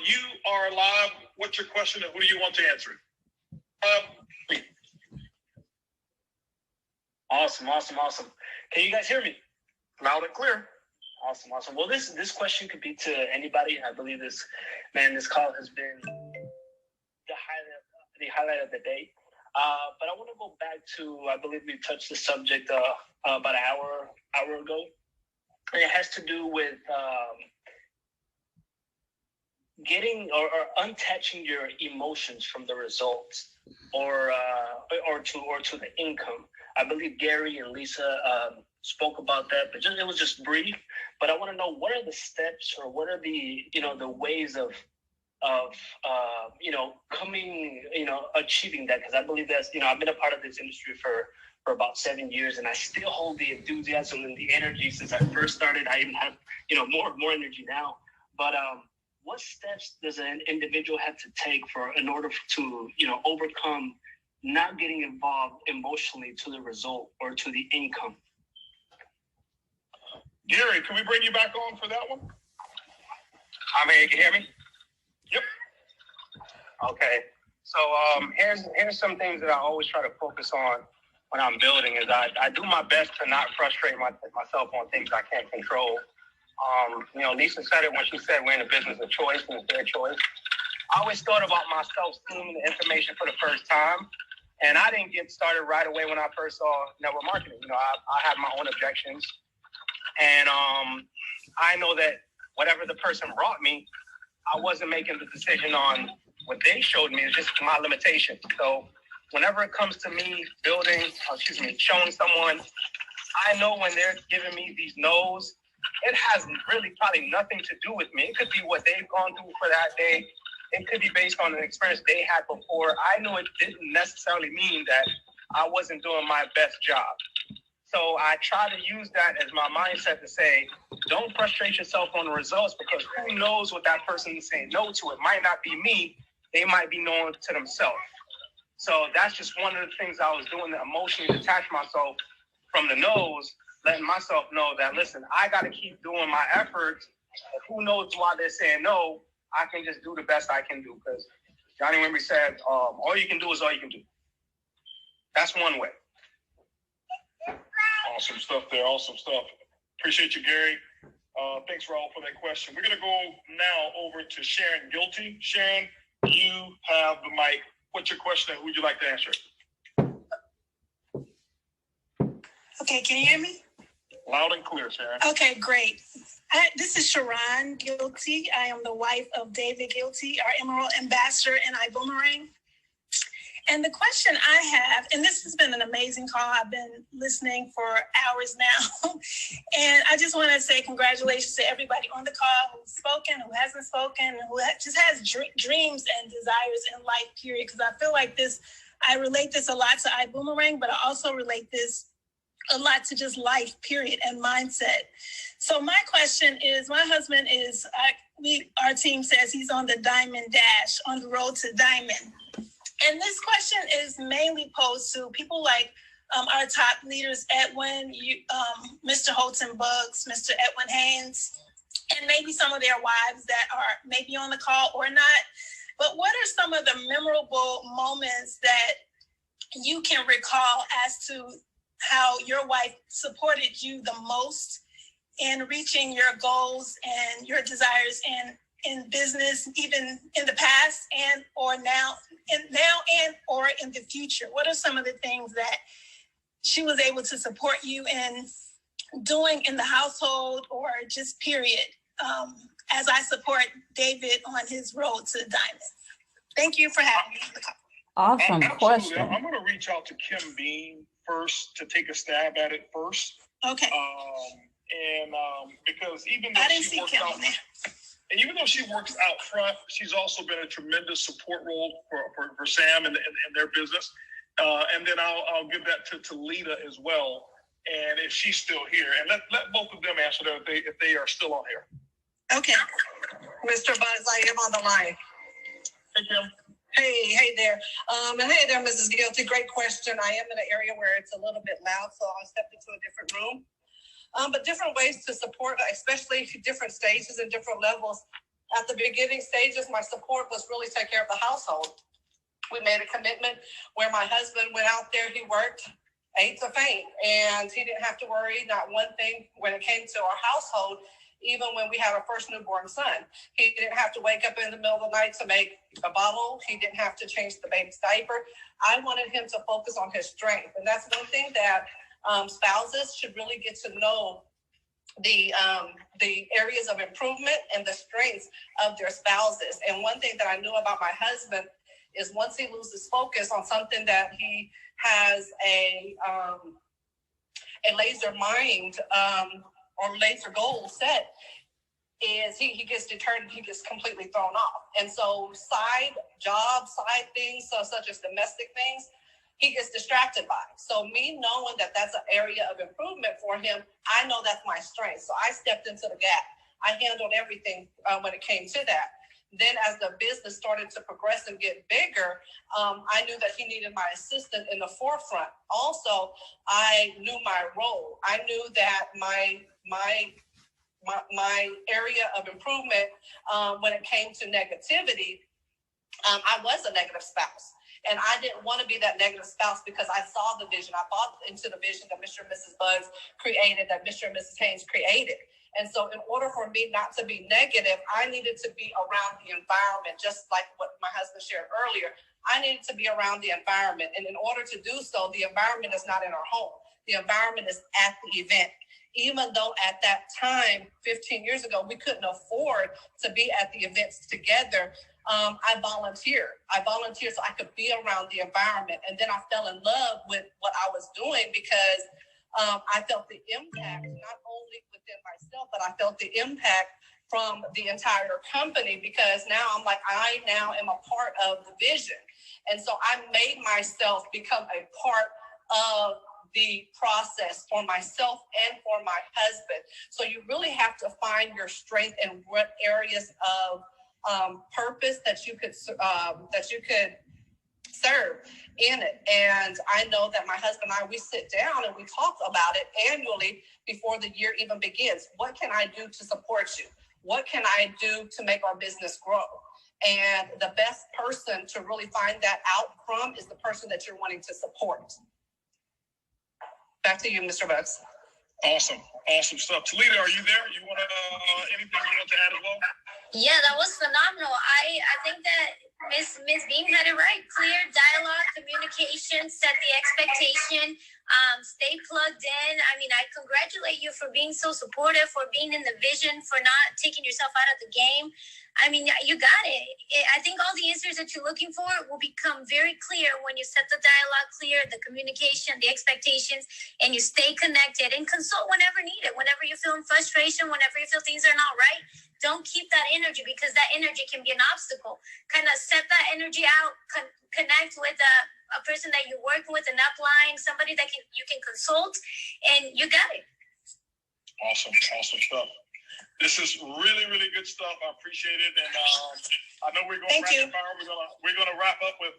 A: you are live. What's your question, and who do you want to answer it?
L: Awesome. Can you guys hear me?
A: Loud and clear.
L: Awesome. Well, this question could be to anybody. I believe this call has been the highlight of the day. But I want to go back to, I believe we touched the subject about an hour ago. And it has to do with getting or untouching your emotions from the results or to the income. I believe Gary and Lisa spoke about that, but it was just brief. But I want to know, what are the steps, or what are the, the ways of achieving that? Because I believe that's, I've been a part of this industry for about 7 years, and I still hold the enthusiasm and the energy since I first started. I even have, more energy now. But what steps does an individual have to take in order to, overcome not getting involved emotionally to the result or to the income?
A: Gary, can we bring you back on for that one?
K: I mean, you can hear me?
A: Yep.
K: Okay. So here's some things that I always try to focus on when I'm building is I do my best to not frustrate myself on things I can't control. Lisa said it when she said we're in the business of choice, and it's their choice. I always thought about myself seeing the information for the first time, and I didn't get started right away when I first saw network marketing. I have my own objections, and I know that whatever the person brought me, I wasn't making the decision on what they showed me. It's just my limitation. So whenever it comes to me showing someone, I know when they're giving me these no's, it has really probably nothing to do with me. It could be what they've gone through for that day. It could be based on an experience they had before. I knew it didn't necessarily mean that I wasn't doing my best job. So I try to use that as my mindset to say, don't frustrate yourself on the results, because who knows what that person is saying no to. It might not be me. They might be knowing to themselves. So that's just one of the things I was doing to emotionally detach myself from the no's, letting myself know that, listen, I got to keep doing my efforts. Who knows why they're saying no? I can just do the best I can do, because Johnny Wimby said, all you can do is all you can do. That's one way.
A: Awesome stuff there. Awesome stuff. Appreciate you, Gary. Thanks, Raul, for that question. We're going to go now over to Sharon Guilty. Sharon, you have the mic. What's your question, and who would you like to answer?
Q: Okay, can you hear me?
A: Loud and clear, Sharon.
Q: Okay, great. This is Sharon Guilty. I am the wife of David Guilty, our Emerald Ambassador in iBoomerang. And the question I have, and this has been an amazing call. I've been listening for hours now. And I just want to say congratulations to everybody on the call who's spoken, who hasn't spoken, who just has dreams and desires in life, period. Because I feel like I relate this a lot to iBoomerang, but I also relate this a lot to just life, period, and mindset. So my question is, my husband is, our team says he's on the Diamond Dash, on the road to Diamond. And this question is mainly posed to people like our top leaders, Edwin, Mr. Holton Buggs, Mr. Edwin Haynes, and maybe some of their wives that are maybe on the call or not. But what are some of the memorable moments that you can recall as to how your wife supported you the most in reaching your goals and your desires in business, even in the past and or now and or in the future? What are some of the things that she was able to support you in doing in the household, or just period, as I support David on his road to Diamond? Thank you for having me.
J: Awesome question.
A: I'm going to reach out to Kim Bean first to take a stab at it first.
Q: Okay.
A: Because even though she works out front, she's also been a tremendous support role for Sam and their business. And then I'll give that to Lita as well. And if she's still here, and let both of them answer that if they are still on here.
Q: Okay.
R: Mr. Buzz, I am on the line.
A: Hey, Kim.
R: Hey there. And hey there, Mrs. Guilty. Great question. I am in an area where it's a little bit loud, so I'll step into a different room. But different ways to support, especially different stages and different levels. At the beginning stages, my support was really take care of the household. We made a commitment where my husband went out there, he worked 8 to faint, and he didn't have to worry not one thing when it came to our household. Even when we had our first newborn son, he didn't have to wake up in the middle of the night to make a bottle. He didn't have to change the baby's diaper. I wanted him to focus on his strength. And that's one thing that spouses should really get to know, the areas of improvement and the strengths of their spouses. And one thing that I knew about my husband is once he loses focus on something that he has a laser mind, or later goals set, is he gets deterred and he gets completely thrown off. And so side jobs, side things, so such as domestic things, he gets distracted by. So me knowing that that's an area of improvement for him, I know that's my strength. So I stepped into the gap. I handled everything when it came to that. Then as the business started to progress and get bigger, I knew that he needed my assistant in the forefront. Also, I knew my role. I knew that my area of improvement when it came to negativity, I was a negative spouse. And I didn't want to be that negative spouse because I saw the vision. I bought into the vision that Mr. and Mrs. Buggs created, that Mr. and Mrs. Haynes created. And so in order for me not to be negative, I needed to be around the environment, just like what my husband shared earlier. I needed to be around the environment. And in order to do so, the environment is not in our home. The environment is at the event. Even though at that time, 15 years ago, we couldn't afford to be at the events together, I volunteered. I volunteered so I could be around the environment. And then I fell in love with what I was doing because I felt the impact, not only within myself, but I felt the impact from the entire company, because now I'm like, I now am a part of the vision. And so I made myself become a part of the process for myself and for my husband. So you really have to find your strength in what areas of purpose that you could serve in it. And I know that my husband and I, we sit down and we talk about it annually before the year even begins. What can I do to support you? What can I do to make our business grow? And the best person to really find that out from is the person that you're wanting to support. Back to you, Mr. Buggs.
A: Awesome stuff. Talita, are you there? You want to anything you want to add as well?
S: Yeah, that was phenomenal. I think that Miss BüüM had it right. Clear dialogue, communication, set the expectation, stay plugged in. I mean, I congratulate you for being so supportive, for being in the vision, for not taking yourself out of the game. I mean, you got it. I think all the answers that you're looking for will become very clear when you set the dialogue clear, the communication, the expectations, and you stay connected and consult whenever needed. Whenever you're feeling frustration, whenever you feel things are not right, don't keep that energy, because that energy can be an obstacle. Kind of set that energy out, connect with a person that you're working with, an upline, somebody that you can consult, and you got it.
A: Awesome stuff. This is really, really good stuff. I appreciate it, and I know we're going to we're going to wrap up with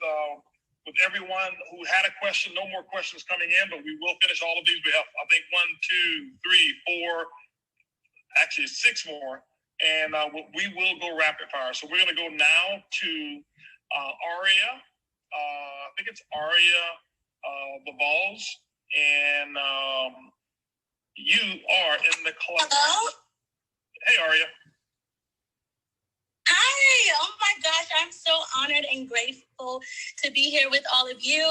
A: everyone who had a question. No more questions coming in, but we will finish all of these. We have, I think, 1, 2, 3, 4, actually 6 more, and we will go rapid fire. So we're going to go now to Aria. I think it's Aria the Balls, and you are in the club.
U: Hello?
A: Hey, Aria.
U: Hi. Oh my gosh. I'm so honored and grateful to be here with all of you.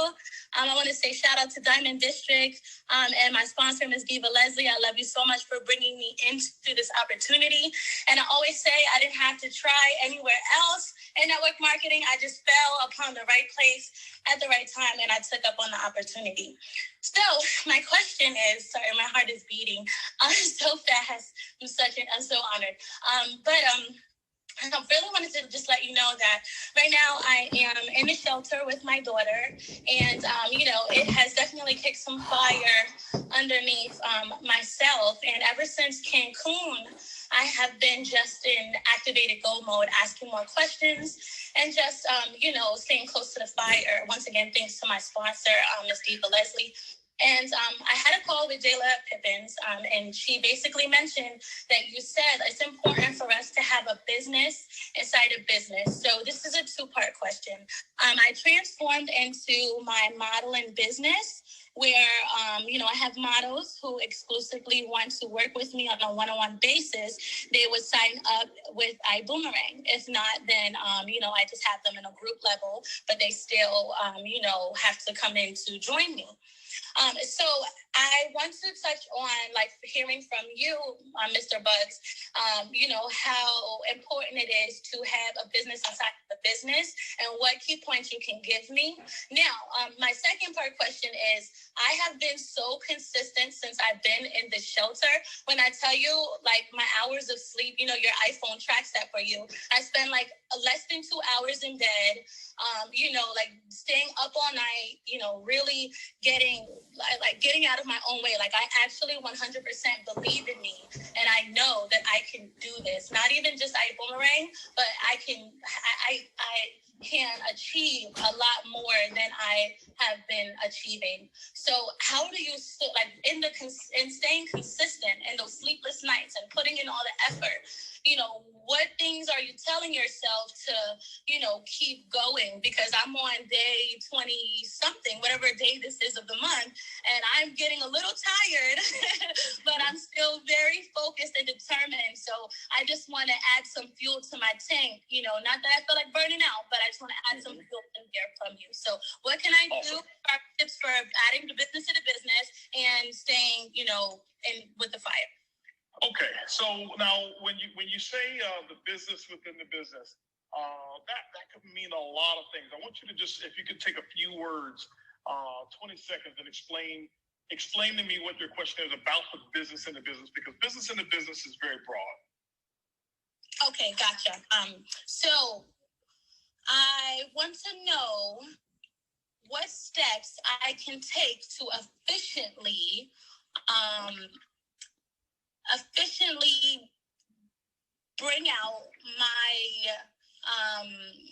U: I want to say shout out to Diamond District and my sponsor, Ms. Diva Leslie. I love you so much for bringing me into this opportunity. And I always say I didn't have to try anywhere else in network marketing. I just fell upon the right place at the right time, and I took up on the opportunity. So my question is, sorry, my heart is beating so fast. I'm so honored. I really wanted to just let you know that right now I am in the shelter with my daughter, and, it has definitely kicked some fire underneath myself. And ever since Cancun, I have been just in activated goal mode, asking more questions and just, staying close to the fire. Once again, thanks to my sponsor, Ms. Diva Leslie. And I had a call with Jayla Pippins, and she basically mentioned that you said it's important for us to have a business inside a business. So this is a 2-part question. I transformed into my modeling business where, I have models who exclusively want to work with me on a one-on-one basis. They would sign up with ibuumerang. If not, then, I just have them in a group level, but they still, have to come in to join me. So I want to touch on, hearing from you, Mr. Buggs, how important it is to have a business inside the business and what key points you can give me. Now, my second part question is, I have been so consistent since I've been in the shelter. When I tell you, like, my hours of sleep, you know, your iPhone tracks that for you. I spend like less than 2 hours in bed, you know, like staying up all night, you know, really getting out of my own way. Like, I actually 100% believe in me, and I know that I can do this. Not even just iBoomerang, but I can achieve a lot more than I have been achieving. So how do you in staying consistent in those sleepless nights and putting in all the effort, you know, what things are you telling yourself to, you know, keep going? Because I'm on day 20 something, whatever day this is of the month, and I'm getting a little tired, but I'm still very focused and determined. So I just want to add some fuel to my tank, you know, not that I feel like burning out, but I just want to add some fuel in there from you. So what can I do? Tips for adding the business to the business and staying, you know, in with the fire.
A: Okay, so now when you say the business within the business, that could mean a lot of things. I want you to just, if you could take a few words, 20 seconds, and explain to me what your question is about the business in the business, because business in the business is very broad.
U: Okay, gotcha. So I want to know what steps I can take to efficiently bring out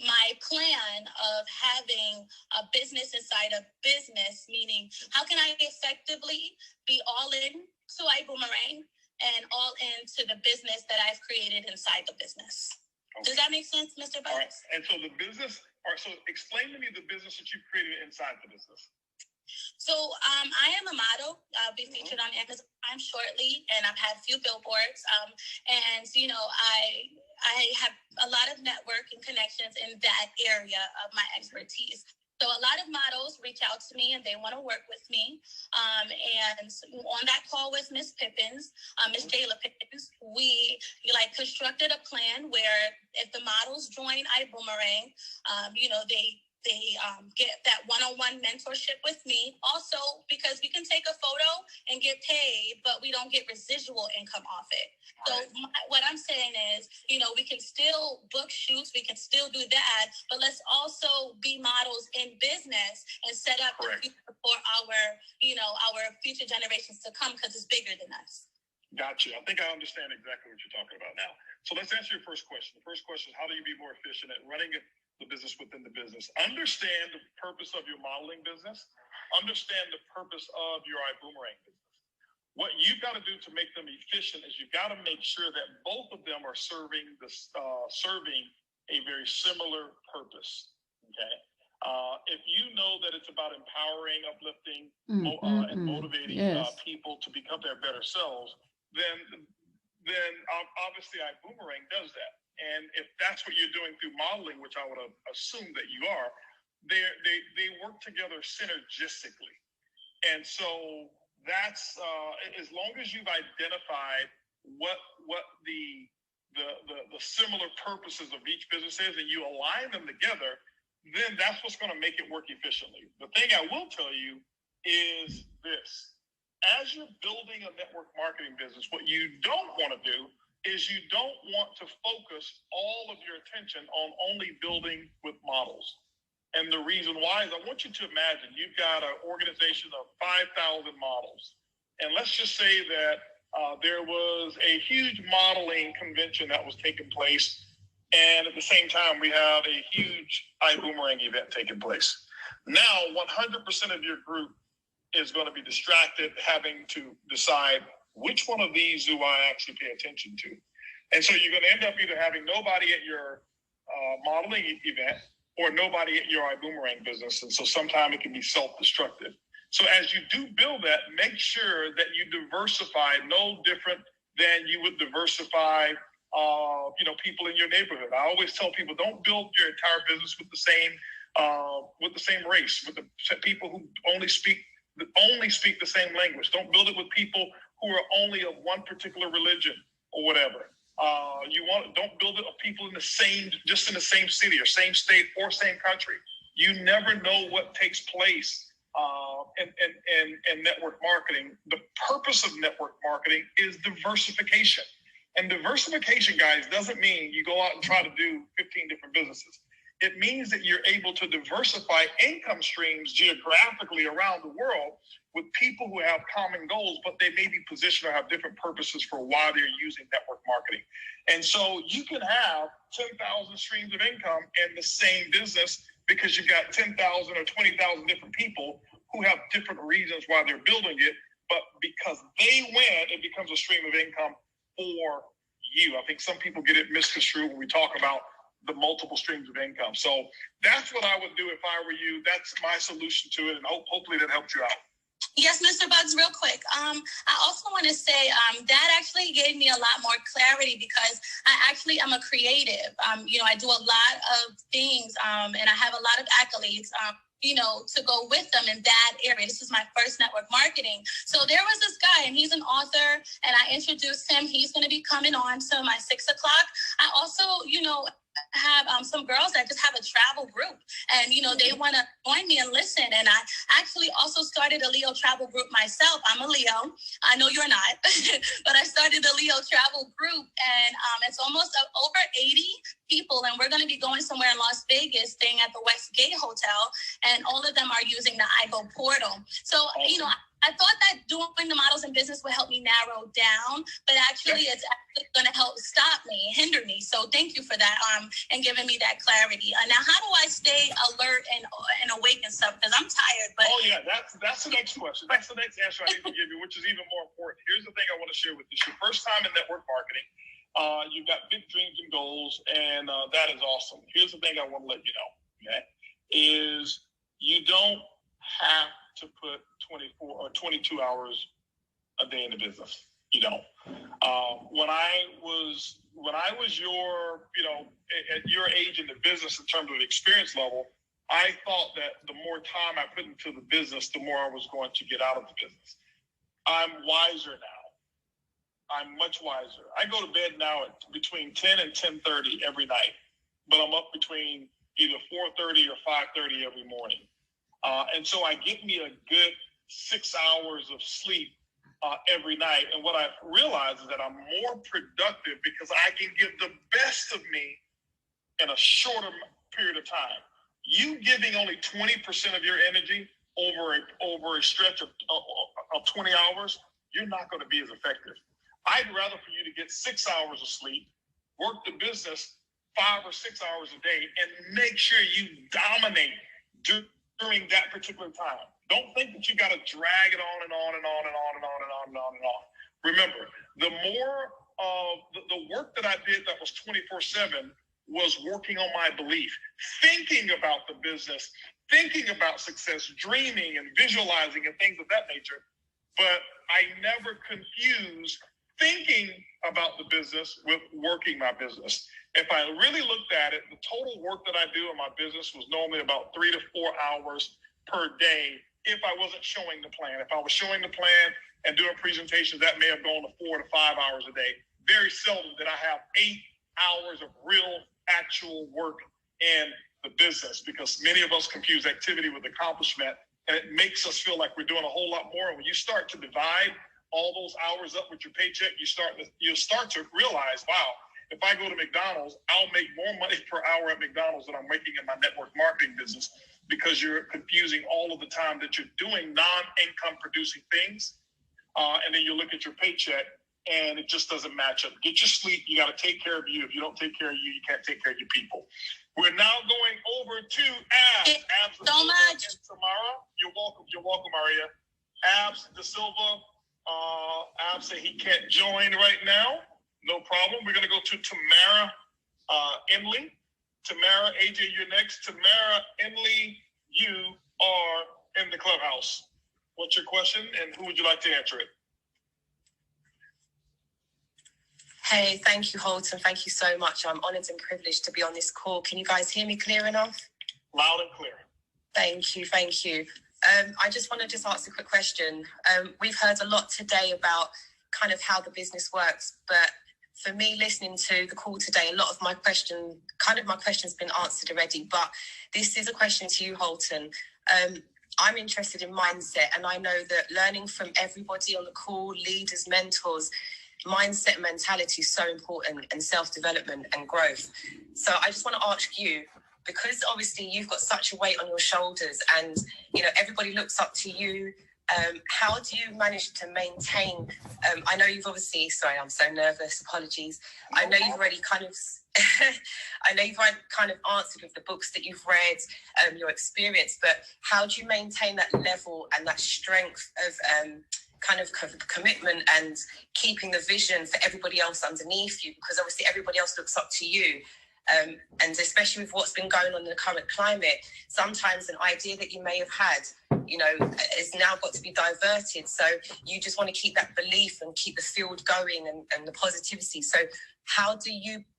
U: my plan of having a business inside a business, meaning how can I effectively be all in to iBoomerang and all into the business that I've created inside the business. Okay. Does that make sense, Mr. Buggs?
A: All right. And so the business, so explain to me the business that you've created inside the business.
U: So I am a model. I'll be featured on Amazon shortly, and I've had a few billboards. And you know, I have a lot of network and connections in that area of my expertise. So a lot of models reach out to me and they want to work with me. And on that call with Miss Pippins, Miss Jayla Pippins, we constructed a plan where if the models join iBoomerang, you know, they get that one-on-one mentorship with me. Also, because we can take a photo and get paid, but we don't get residual income off it. So what I'm saying is, you know, we can still book shoots, we can still do that, but let's also be models in business and set up the future for our future generations to come, because it's bigger than us.
A: Gotcha. I think I understand exactly what you're talking about now. So let's answer your first question. The first question is, how do you be more efficient at running the business within the business? Understand the purpose of your modeling business. Understand the purpose of your iBoomerang business. What you've got to do to make them efficient is you've got to make sure that both of them are serving a very similar purpose. Okay. If you know that it's about empowering, uplifting, and motivating people to become their better selves, then obviously iBoomerang does that. And if that's what you're doing through modeling, which I would assume that you are, they work together synergistically. And so that's as long as you've identified what the similar purposes of each business is, and you align them together, then that's what's going to make it work efficiently. The thing I will tell you is this: as you're building a network marketing business, what you don't want to do is you don't want to focus all of your attention on only building with models. And the reason why is I want you to imagine you've got an organization of 5,000 models. And let's just say that there was a huge modeling convention that was taking place. And at the same time, we have a huge iBoomerang event taking place. Now, 100% of your group is going to be distracted, having to decide which one of these do I actually pay attention to. And so you're going to end up either having nobody at your modeling event or nobody at your iBoomerang business. And so sometimes it can be self-destructive. So as you do build that, make sure that you diversify no different than you would diversify people in your neighborhood. I always tell people, don't build your entire business with the same race, with the people who only speak the same language. Don't build it with people who are only of one particular religion or whatever. Don't build it of people in the same city or same state or same country. You never know what takes place in network marketing. The purpose of network marketing is diversification. And diversification, guys, doesn't mean you go out and try to do 15 different businesses. It means that you're able to diversify income streams geographically around the world with people who have common goals, but they may be positioned or have different purposes for why they're using network marketing. And so you can have 10,000 streams of income in the same business because you've got 10,000 or 20,000 different people who have different reasons why they're building it. But because they win, it becomes a stream of income for you. I think some people get it misconstrued when we talk about the multiple streams of income. So that's what I would do if I were you. That's my solution to it. And hopefully that helped you out.
U: Yes, Mr. Buggs, real quick. I also want to say that actually gave me a lot more clarity because I actually am a creative. I do a lot of things and I have a lot of accolades. To go with them in that area. This is my first network marketing. So there was this guy and he's an author and I introduced him. He's going to be coming on to my 6 o'clock. I also, have some girls that just have a travel group and, they want to join me and listen. And I actually also started a Leo travel group myself. I'm a Leo. I know you're not, but I started the Leo travel group and it's almost over 80 people. And we're going to be going somewhere in Las Vegas, staying at the Westgate Hotel. And all of them are using the iGo portal. So, I thought that doing the models in business would help me narrow down, but actually it's actually going to help hinder me. So thank you for that and giving me that clarity. Now, how do I stay alert and awake and stuff? Because I'm tired. But
A: that's the next question. That's the next answer I need to give you, which is even more important. Here's the thing I want to share with you. It's your first time in network marketing. You've got big dreams and goals, and that is awesome. Here's the thing I want to let you know, okay, is you don't have to put 24 or 22 hours a day in the business. You don't. When I was your, at your age in the business in terms of experience level, I thought that the more time I put into the business, the more I was going to get out of the business. I'm wiser now. I'm much wiser. I go to bed now at between 10 and 10:30 every night, but I'm up between either 4:30 or 5:30 every morning. And so I get me a good 6 hours of sleep every night. And what I've realized is that I'm more productive because I can give the best of me in a shorter period of time. You giving only 20% of your energy over a stretch of 20 hours, you're not going to be as effective. I'd rather for you to get 6 hours of sleep, work the business 5 or 6 hours a day, and make sure you dominate during that particular time. Don't think that you got to drag it on and on and on and on and on and on and on and on. Remember, the more the work that I did that was 24/7 was working on my belief, thinking about the business, thinking about success, dreaming and visualizing and things of that nature. But I never confused thinking about the business with working my business. If I really looked at it, the total work that I do in my business was normally about 3 to 4 hours per day if I wasn't showing the plan. If I was showing the plan and doing presentations, that may have gone to 4 to 5 hours a day. Very seldom did I have 8 hours of real actual work in the business, because many of us confuse activity with accomplishment, and it makes us feel like we're doing a whole lot more. And when you start to divide all those hours up with your paycheck, you'll start to realize, wow, if I go to McDonald's, I'll make more money per hour at McDonald's than I'm making in my network marketing business, because you're confusing all of the time that you're doing non-income producing things. And then you look at your paycheck and it just doesn't match up. Get your sleep. You got to take care of you. If you don't take care of you, you can't take care of your people. We're now going over to Abs. Abs
U: so much.
A: Tamara, you're welcome. You're welcome, Aria. Abs De Silva. Abs said he can't join right now. No problem. We're going to go to Tamara Emily. Tamara, AJ, you're next. Tamara Emily, you are in the Clubhouse. What's your question, and who would you like to answer it?
D: Hey, thank you, Holton. Thank you so much. I'm honored and privileged to be on this call. Can you guys hear me clear enough?
A: Loud and clear.
D: Thank you. Thank you. I just want to just ask a quick question. We've heard a lot today about kind of how the business works, but for me, listening to the call today, a lot of my question's been answered already, but this is a question to you, Holton. I'm interested in mindset, and I know that learning from everybody on the call, leaders, mentors, mindset and mentality is so important, and self-development and growth. So I just want to ask you, because obviously you've got such a weight on your shoulders and, everybody looks up to you, how do you manage to maintain, I know you've obviously, sorry, I'm so nervous, apologies. I know you've already kind of, answered with the books that you've read, your experience, but how do you maintain that level and that strength of commitment and keeping the vision for everybody else underneath you? Because obviously everybody else looks up to you. And especially with what's been going on in the current climate, sometimes an idea that you may have had, is now got to be diverted. So you just want to keep that belief and keep the field going and the positivity. So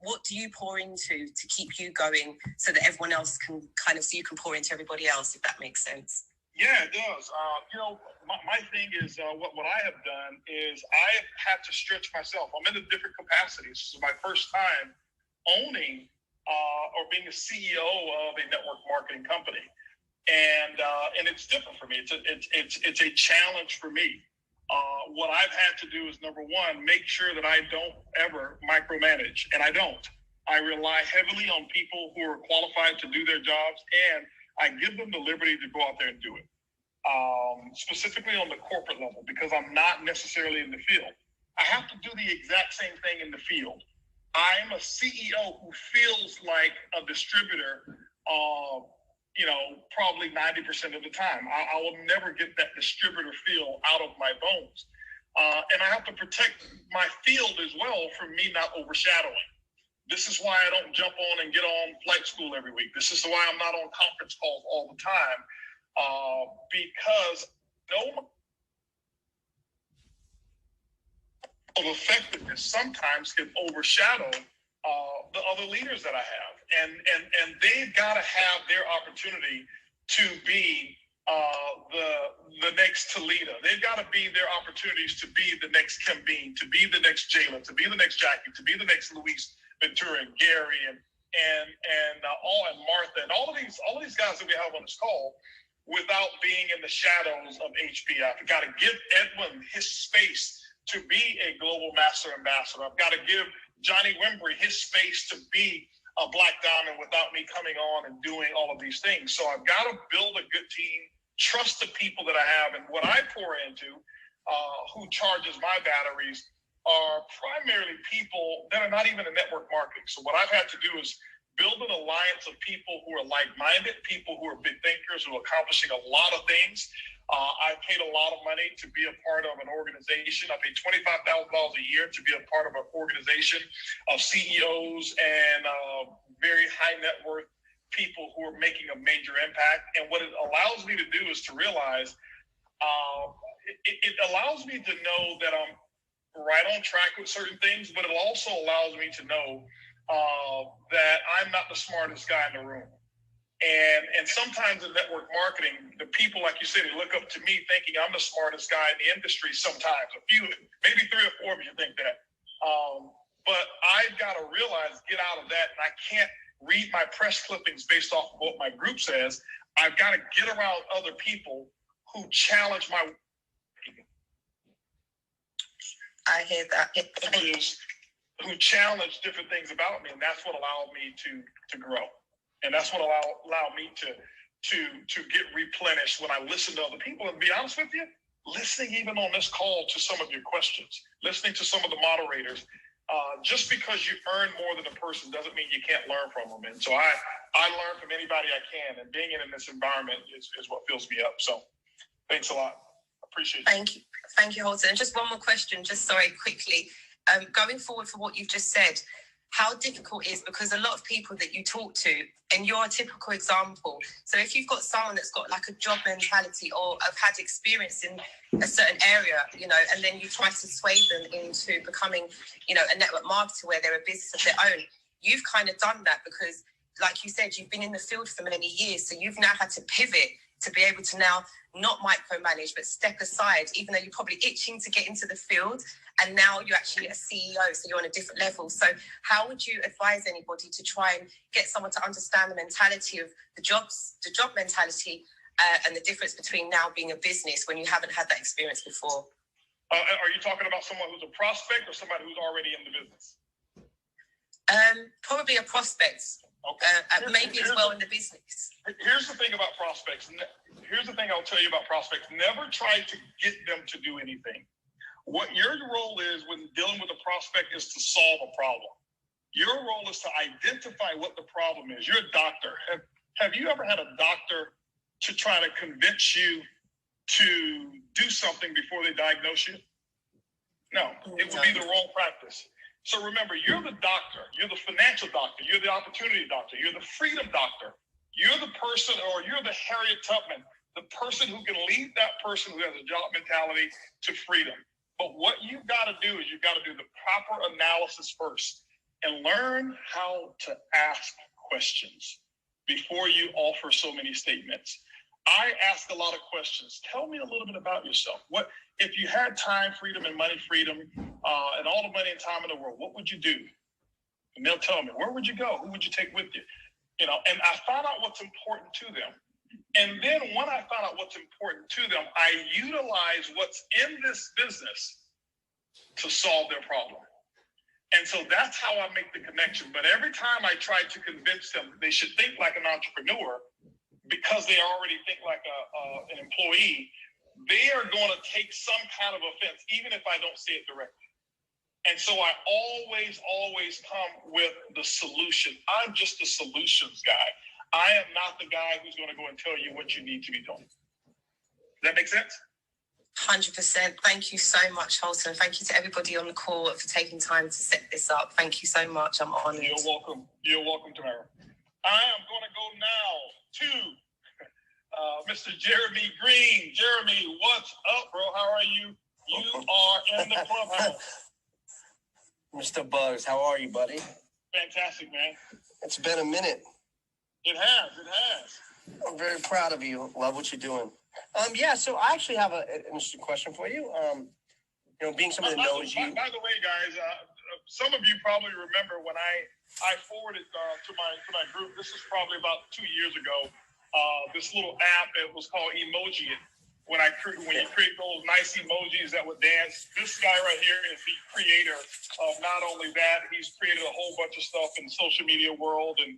D: what do you pour into to keep you going so that everyone else can so you can pour into everybody else, if that makes sense?
A: Yeah, it does. My thing is what I have done is I have had to stretch myself. I'm in a different capacity. This is my first time owning or being a CEO of a network marketing company, and it's different for me. It's a challenge for me. What I've had to do is, number one, make sure that I don't ever micromanage, and I don't. I rely heavily on people who are qualified to do their jobs, and I give them the liberty to go out there and do it. Specifically on the corporate level, because I'm not necessarily in the field. I have to do the exact same thing in the field. I'm a CEO who feels like a distributor, probably 90% of the time. I will never get that distributor feel out of my bones. And I have to protect my field as well from me not overshadowing. This is why I don't jump on and get on flight school every week. This is why I'm not on conference calls all the time, because of effectiveness sometimes can overshadow the other leaders that I have, and they've got to have their opportunity to be the next Talita. They've got to be their opportunities to be the next Kim Bean, to be the next Jayla, to be the next Jackie, to be the next Luis Ventura and Gary and Martha and all of these guys that we have on this call, without being in the shadows of HB. I've got to give Edwin his space to be a global master ambassador. I've got to give Johnny Wimbrey his space to be a Black Diamond without me coming on and doing all of these things. So I've got to build a good team, trust the people that I have, and what I pour into, who charges my batteries, are primarily people that are not even in network marketing. So what I've had to do is build an alliance of people who are like-minded, people who are big thinkers, who are accomplishing a lot of things. I paid a lot of money to be a part of an organization. I paid $25,000 a year to be a part of an organization of CEOs and very high net worth people who are making a major impact. And what it allows me to do is to realize, it allows me to know that I'm right on track with certain things, but it also allows me to know that I'm not the smartest guy in the room. And sometimes in network marketing, the people, like you said, they look up to me thinking I'm the smartest guy in the industry sometimes. A few, maybe 3 or 4 of you think that. But I've got to realize, get out of that, and I can't read my press clippings based off of what my group says. I've got to get around other people who challenge my...
D: I hear that.
A: Who challenge different things about me, and that's what allowed me to grow. And that's what allowed me to get replenished when I listen to other people. And to be honest with you, listening even on this call to some of your questions, listening to some of the moderators, just because you earn more than a person doesn't mean you can't learn from them. And so I learn from anybody I can, and being in this environment is what fills me up. So thanks a lot. Appreciate it.
D: Thank you, Holton. And just one more question, quickly. Going forward for what you've just said, how difficult it is, because a lot of people that you talk to, and you're a typical example. So if you've got someone that's got like a job mentality or have had experience in a certain area, and then you try to sway them into becoming, a network marketer where they're a business of their own, you've kind of done that because, like you said, you've been in the field for many years. So you've now had to pivot to be able to now not micromanage, but step aside, even though you're probably itching to get into the field. And now you're actually a CEO, so you're on a different level. So how would you advise anybody to try and get someone to understand the mentality of the job mentality and the difference between now being a business when you haven't had that experience before?
A: Are you talking about someone who's a prospect or somebody who's already in the business?
D: Probably a prospect, okay. Maybe as well in the business.
A: Here's the thing about prospects. Here's the thing I'll tell you about prospects. Never try to get them to do anything. What your role is when dealing with a prospect is to solve a problem. Your role is to identify what the problem is. You're a doctor. Have you ever had a doctor to try to convince you to do something before they diagnose you? No, it would be the wrong practice. So remember, you're the doctor. You're the financial doctor. You're the opportunity doctor. You're the freedom doctor. You're the person, or you're the Harriet Tubman, the person who can lead that person who has a job mentality to freedom. But what you've got to do is you've got to do the proper analysis first and learn how to ask questions before you offer so many statements. I ask a lot of questions. Tell me a little bit about yourself. What if you had time freedom and money freedom and all the money and time in the world, what would you do? And they'll tell me, where would you go? Who would you take with you? You know, and I found out what's important to them. And then when I found out what's important to them, I utilize what's in this business to solve their problem. And so that's how I make the connection. But every time I try to convince them they should think like an entrepreneur, because they already think like an employee, they are going to take some kind of offense, even if I don't say it directly. And so I always come with the solution. I'm just the solutions guy. I am not the guy who's going to go and tell you what you need to be doing. Does that make sense?
D: 100%. Thank you so much, Holton. Thank you to everybody on the call for taking time to set this up. Thank you so much. I'm honored.
A: You're welcome. You're welcome, Tamara. I am going to go now to Mr. Jeremy Green. Jeremy, what's up, bro? How are you? You are in the clubhouse.
B: Mr. Buggs, how are you, buddy?
A: Fantastic, man.
B: It's been a minute.
A: It has.
B: I'm very proud of you. Love what you're doing. So I actually have an interesting question for you. Being someone that knows you.
A: By the way, guys, some of you probably remember when I forwarded to my group. This is probably about 2 years ago. This little app, it was called Emoji. When you create those nice emojis that would dance, this guy right here is the creator of not only that, he's created a whole bunch of stuff in the social media world, and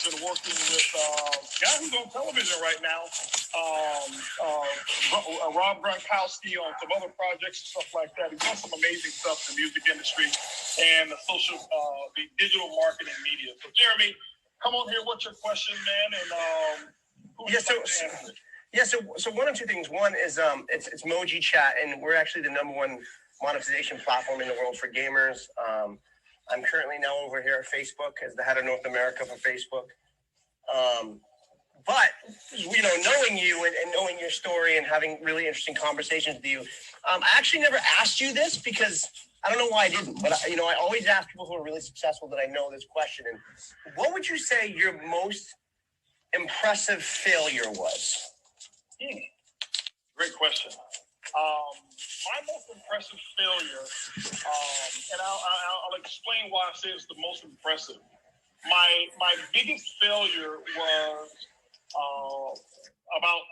A: been working with a guy who's on television right now, Rob Gronkowski, on some other projects and stuff like that. He's done some amazing stuff in the music industry and the digital marketing media. So Jeremy, come on here. What's your question, man? And
B: So one of two things. One is it's Moji Chat, and we're actually the #1 monetization platform in the world for gamers. I'm currently now over here at Facebook as the head of North America for Facebook. But knowing you and knowing your story and having really interesting conversations with you, I actually never asked you this because I don't know why I didn't. But I always ask people who are really successful that I know this question. And what would you say your most impressive failure was?
A: Great question. My most impressive failure, and I'll explain why I say it's the most impressive. My biggest failure was about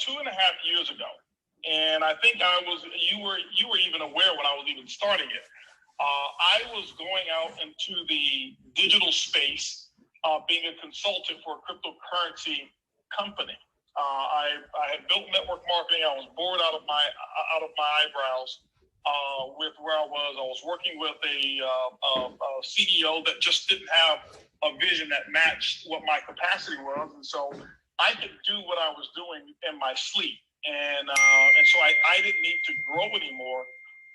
A: 2.5 years ago, and I think you were even aware when I was even starting it. I was going out into the digital space, being a consultant for a cryptocurrency company. I had built network marketing. I was bored out of my eyebrows with where I was. I was working with a CEO that just didn't have a vision that matched what my capacity was, and so I could do what I was doing in my sleep. And so I didn't need to grow anymore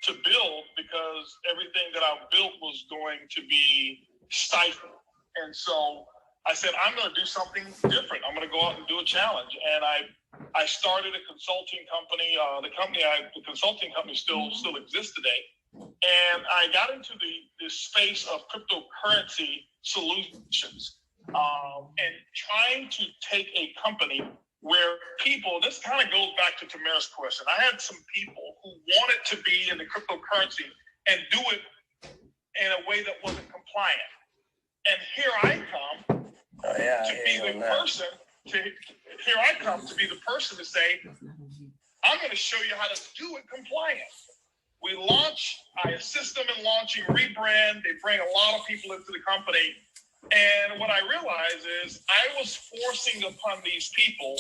A: to build, because everything that I built was going to be stifled. And so I said, I'm going to do something different. I'm going to go out and do a challenge. And I started a consulting company. The consulting company still exists today. And I got into the space of cryptocurrency solutions, and trying to take a company where people, this kind of goes back to Tamara's question. I had some people who wanted to be in the cryptocurrency and do it in a way that wasn't compliant. And here I come to be the person to say, I'm going to show you how to do it compliant. We launch, I assist them in launching, rebrand. They bring a lot of people into the company. And what I realized is I was forcing upon these people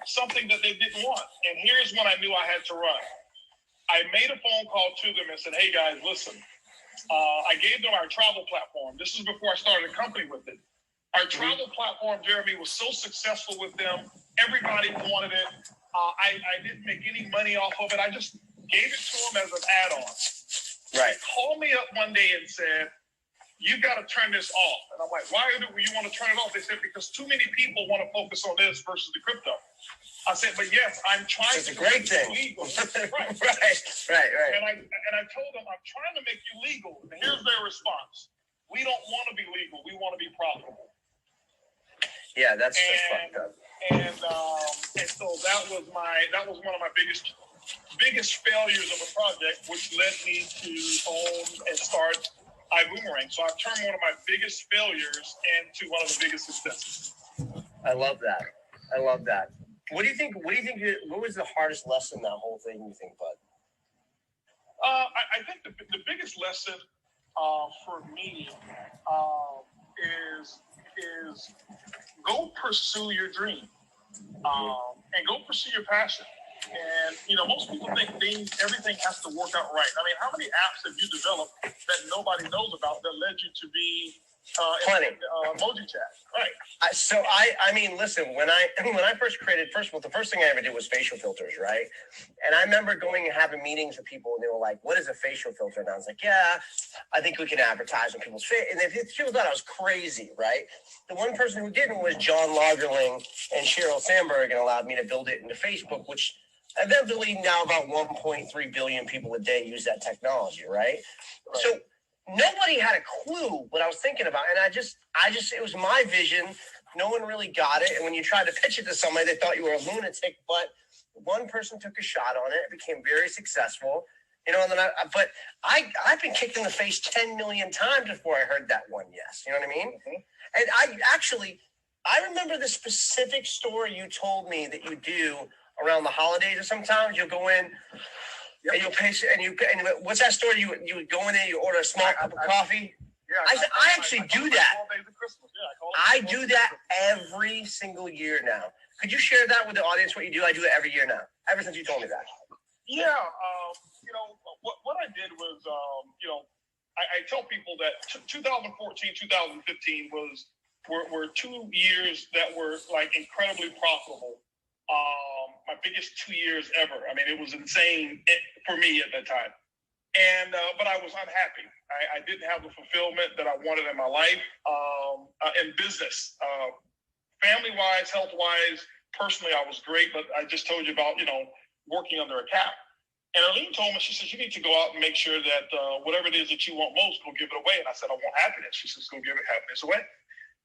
A: something that they didn't want. And here's when I knew I had to run. I made a phone call to them and said, hey guys, listen, I gave them our travel platform. This is before I started a company with it. Our travel platform, Jeremy, was so successful with them. Everybody wanted it. I didn't make any money off of it. I just gave it to them as an add-on.
B: Right.
A: They called me up one day and said, you got to turn this off. And I'm like, why do you want to turn it off? They said, because too many people want to focus on this versus the crypto. I said, but yes, I'm trying to
B: make you
A: legal.
B: Right.
A: And I told them, I'm trying to make you legal. And here's their response. We don't want to be legal. We want to be profitable.
B: Yeah, that's fucked up.
A: And so that was one of my biggest failures of a project, which led me to own and start ibuumerang. So I've turned one of my biggest failures into one of the biggest successes.
B: I love that. What do you think? What was the hardest lesson in that whole thing, you think, Bud?
A: I think the biggest lesson for me is go pursue your dream and go pursue your passion. And, most people think everything has to work out right. I mean, how many apps have you developed that nobody knows about that led you to be
B: plenty
A: emoji chat? Right.
B: I mean, listen, when I first created, first of all, the first thing I ever did was facial filters, right? And I remember going and having meetings with people, and they were like, what is a facial filter? And I was like, yeah, I think we can advertise on people's face. And people thought I was crazy, right? The one person who didn't was John Lagerling and Sheryl Sandberg, and allowed me to build it into Facebook, which eventually now about 1.3 billion people a day use that technology, right? So nobody had a clue what I was thinking about. And I just, it was my vision. No one really got it. And when you tried to pitch it to somebody, they thought you were a lunatic, but one person took a shot on it. It became very successful, and then I've been kicked in the face 10 million times before I heard that one yes. You know what I mean? Mm-hmm. And I remember the specific story you told me that you do around the holidays, or sometimes you'll go in and you'll pay, and what's that story? You would go in there, you order a small cup of coffee. Yeah, I actually do that. I do that every single year now. Could you share that with the audience, what you do? I do it every year now, ever since you told me that.
A: Yeah, what I did was, I tell people that 2014, 2015 were 2 years that were like incredibly profitable. My biggest 2 years ever. I mean, it was insane for me at that time. And but I was unhappy. I didn't have the fulfillment that I wanted in my life, in business, family-wise, health-wise. Personally, I was great, but I just told you about working under a cap. And Arlene told me, she said, you need to go out and make sure that whatever it is that you want most, go give it away. And I said, I want happiness. She says, go give it happiness away.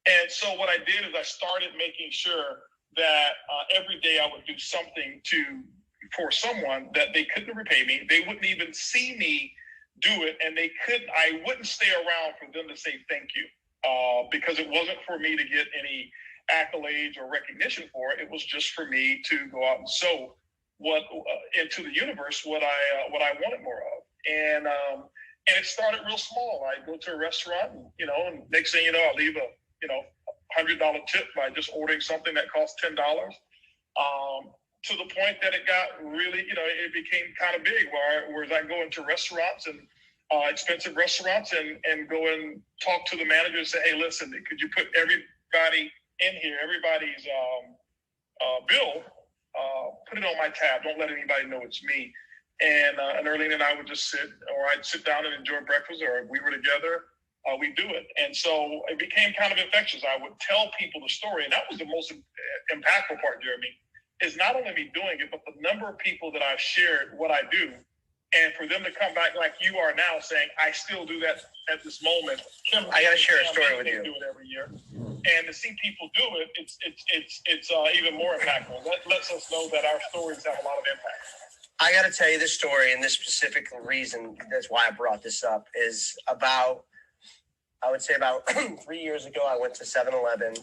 A: And so what I did is I started making sure that every day I would do something for someone that they couldn't repay me. They wouldn't even see me do it, and I wouldn't stay around for them to say thank you, because it wasn't for me to get any accolades or recognition for it. It was just for me to go out and sow into the universe what I wanted more of. And it started real small. I go to a restaurant, and next thing you know, I leave a $100 tip by just ordering something that costs $10. To the point that it got really, it became kind of big, where I go into restaurants and expensive restaurants and go and talk to the manager and say, hey, listen, could you put everybody in here, everybody's bill, put it on my tab. Don't let anybody know it's me. And Arlene and I would just sit, or I'd sit down and enjoy breakfast, or we were together. We do it. And so it became kind of infectious. I would tell people the story. And that was the most impactful part, Jeremy, is not only me doing it, but the number of people that I've shared what I do And for them to come back like you are now saying, I still do that at this moment.
B: I got to share a story with you.
A: Do it every year. And to see people do it, it's even more impactful. That lets us know that our stories have a lot of impact.
B: I got to tell you this story, and this specific reason, that's why I brought this up, is about, I would say about 3 years ago, I went to 7-Eleven.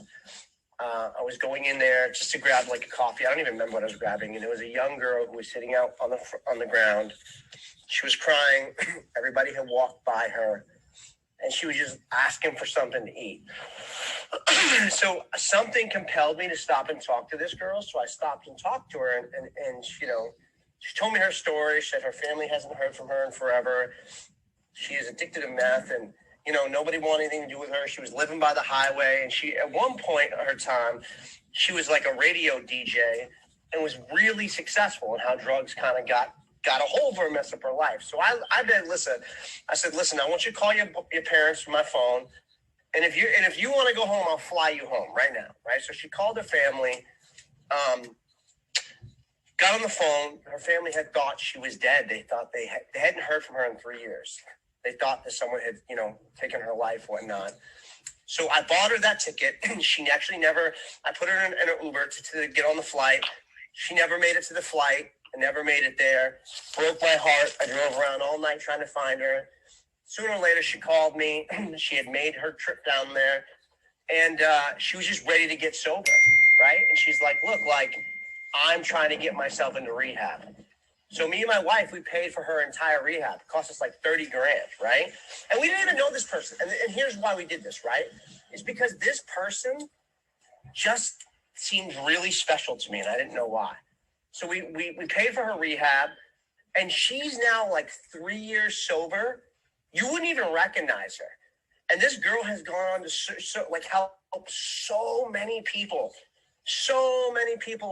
B: I was going in there just to grab like a coffee. I don't even remember what I was grabbing. And there was a young girl who was sitting out on the ground. She was crying. Everybody had walked by her, and she was just asking for something to eat. So something compelled me to stop and talk to this girl. So I stopped and talked to her, and you know, she told me her story. She said her family hasn't heard from her in forever. She is addicted to meth, and you know, nobody wanted anything to do with her. She was living by the highway, and she, at one point in her time, she was like a radio DJ and was really successful in how drugs kind of got a hold of her and messed up her life. So I said, listen, I want you to call your parents from my phone, and if you want to go home, I'll fly you home right now, right? So she called her family, got on the phone. Her family had thought she was dead. They thought they hadn't heard from her in 3 years. They thought that someone had, you know, taken her life, whatnot. So I bought her that ticket. She actually never, I put her in an Uber to get on the flight. She never made it to the flight and never made it there. Broke my heart. I drove around all night trying to find her. Sooner or later, she called me. She had made her trip down there, and she was just ready to get sober, right? And she's like, look, like, I'm trying to get myself into rehab. So me and my wife, we paid for her entire rehab. It cost us like 30 grand, right? And we didn't even know this person. And here's why we did this, right? It's because this person just seemed really special to me, and I didn't know why. So we paid for her rehab, and she's now like 3 years sober. You wouldn't even recognize her. And this girl has gone on to help so many people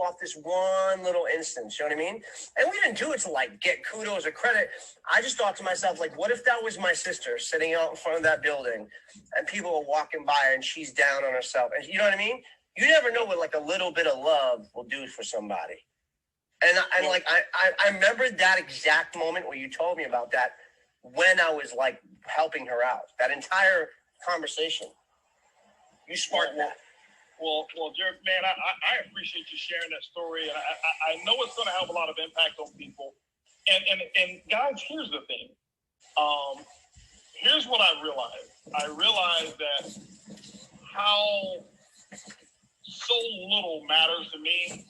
B: off this one little instance, you know what I mean? And we didn't do it to like get kudos or credit. I just thought to myself, like, what if that was my sister sitting out in front of that building and people were walking by her and she's down on herself? And you know what I mean? You never know what like a little bit of love will do for somebody. And like, I remembered that exact moment where you told me about that when I was like helping her out, that entire conversation. You sparked that.
A: Well, Jared, man, I appreciate you sharing that story, and I know it's going to have a lot of impact on people. And guys, here's the thing. Here's what I realized. I realized that how so little matters to me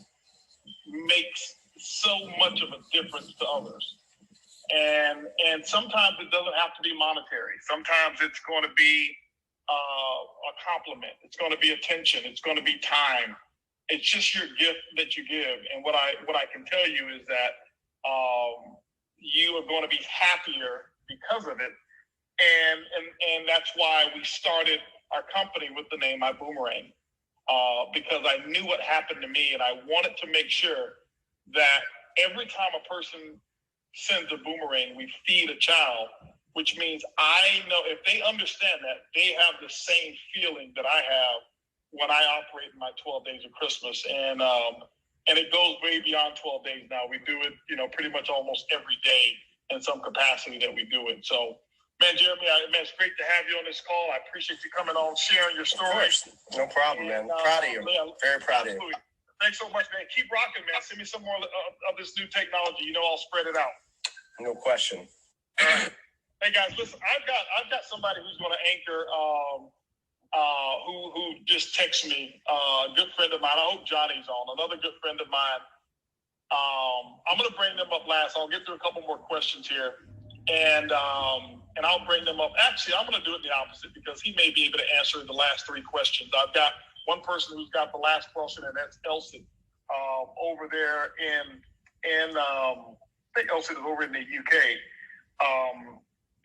A: makes so much of a difference to others. And sometimes it doesn't have to be monetary. Sometimes it's going to be a compliment. It's going to be attention. It's going to be time. It's just your gift that you give. And what I can tell you is that you are going to be happier because of it. And that's why we started our company with the name ibuumerang, because I knew what happened to me, and I wanted to make sure that every time a person sends a boomerang, we feed a child. Which means I know if they understand that, they have the same feeling that I have when I operate in my 12 days of Christmas. And it goes way beyond 12 days now. We do it, you know, pretty much almost every day in some capacity that we do it. So, man, Jeremy, it's great to have you on this call. I appreciate you coming on, sharing your story.
B: No problem, man. Proud of you. Very proud of you.
A: Thanks so much, man. Keep rocking, man. Send me some more of this new technology. You know, I'll spread it out.
B: No question.
A: All right. Hey guys, listen, I've got somebody who's going to anchor, who just texted me, a good friend of mine. I hope Johnny's on. Another good friend of mine. I'm going to bring them up last. I'll get through a couple more questions here, and I'll bring them up. Actually, I'm going to do it the opposite because he may be able to answer the last three questions. I've got one person who's got the last question, and that's Elsie, over there in I think Elsie is over in the UK.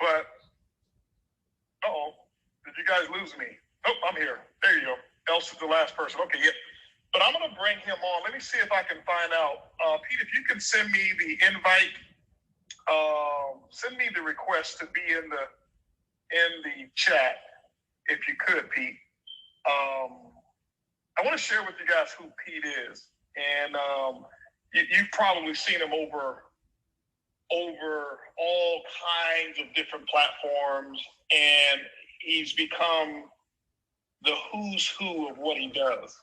A: But, did you guys lose me? Oh, I'm here. There you go. Else is the last person. Okay, yeah. But I'm going to bring him on. Let me see if I can find out. Pete, if you can send me the invite, send me the request to be in the chat, if you could, Pete. I want to share with you guys who Pete is. And you've probably seen him over over all kinds of different platforms, and he's become the who's who of what he does.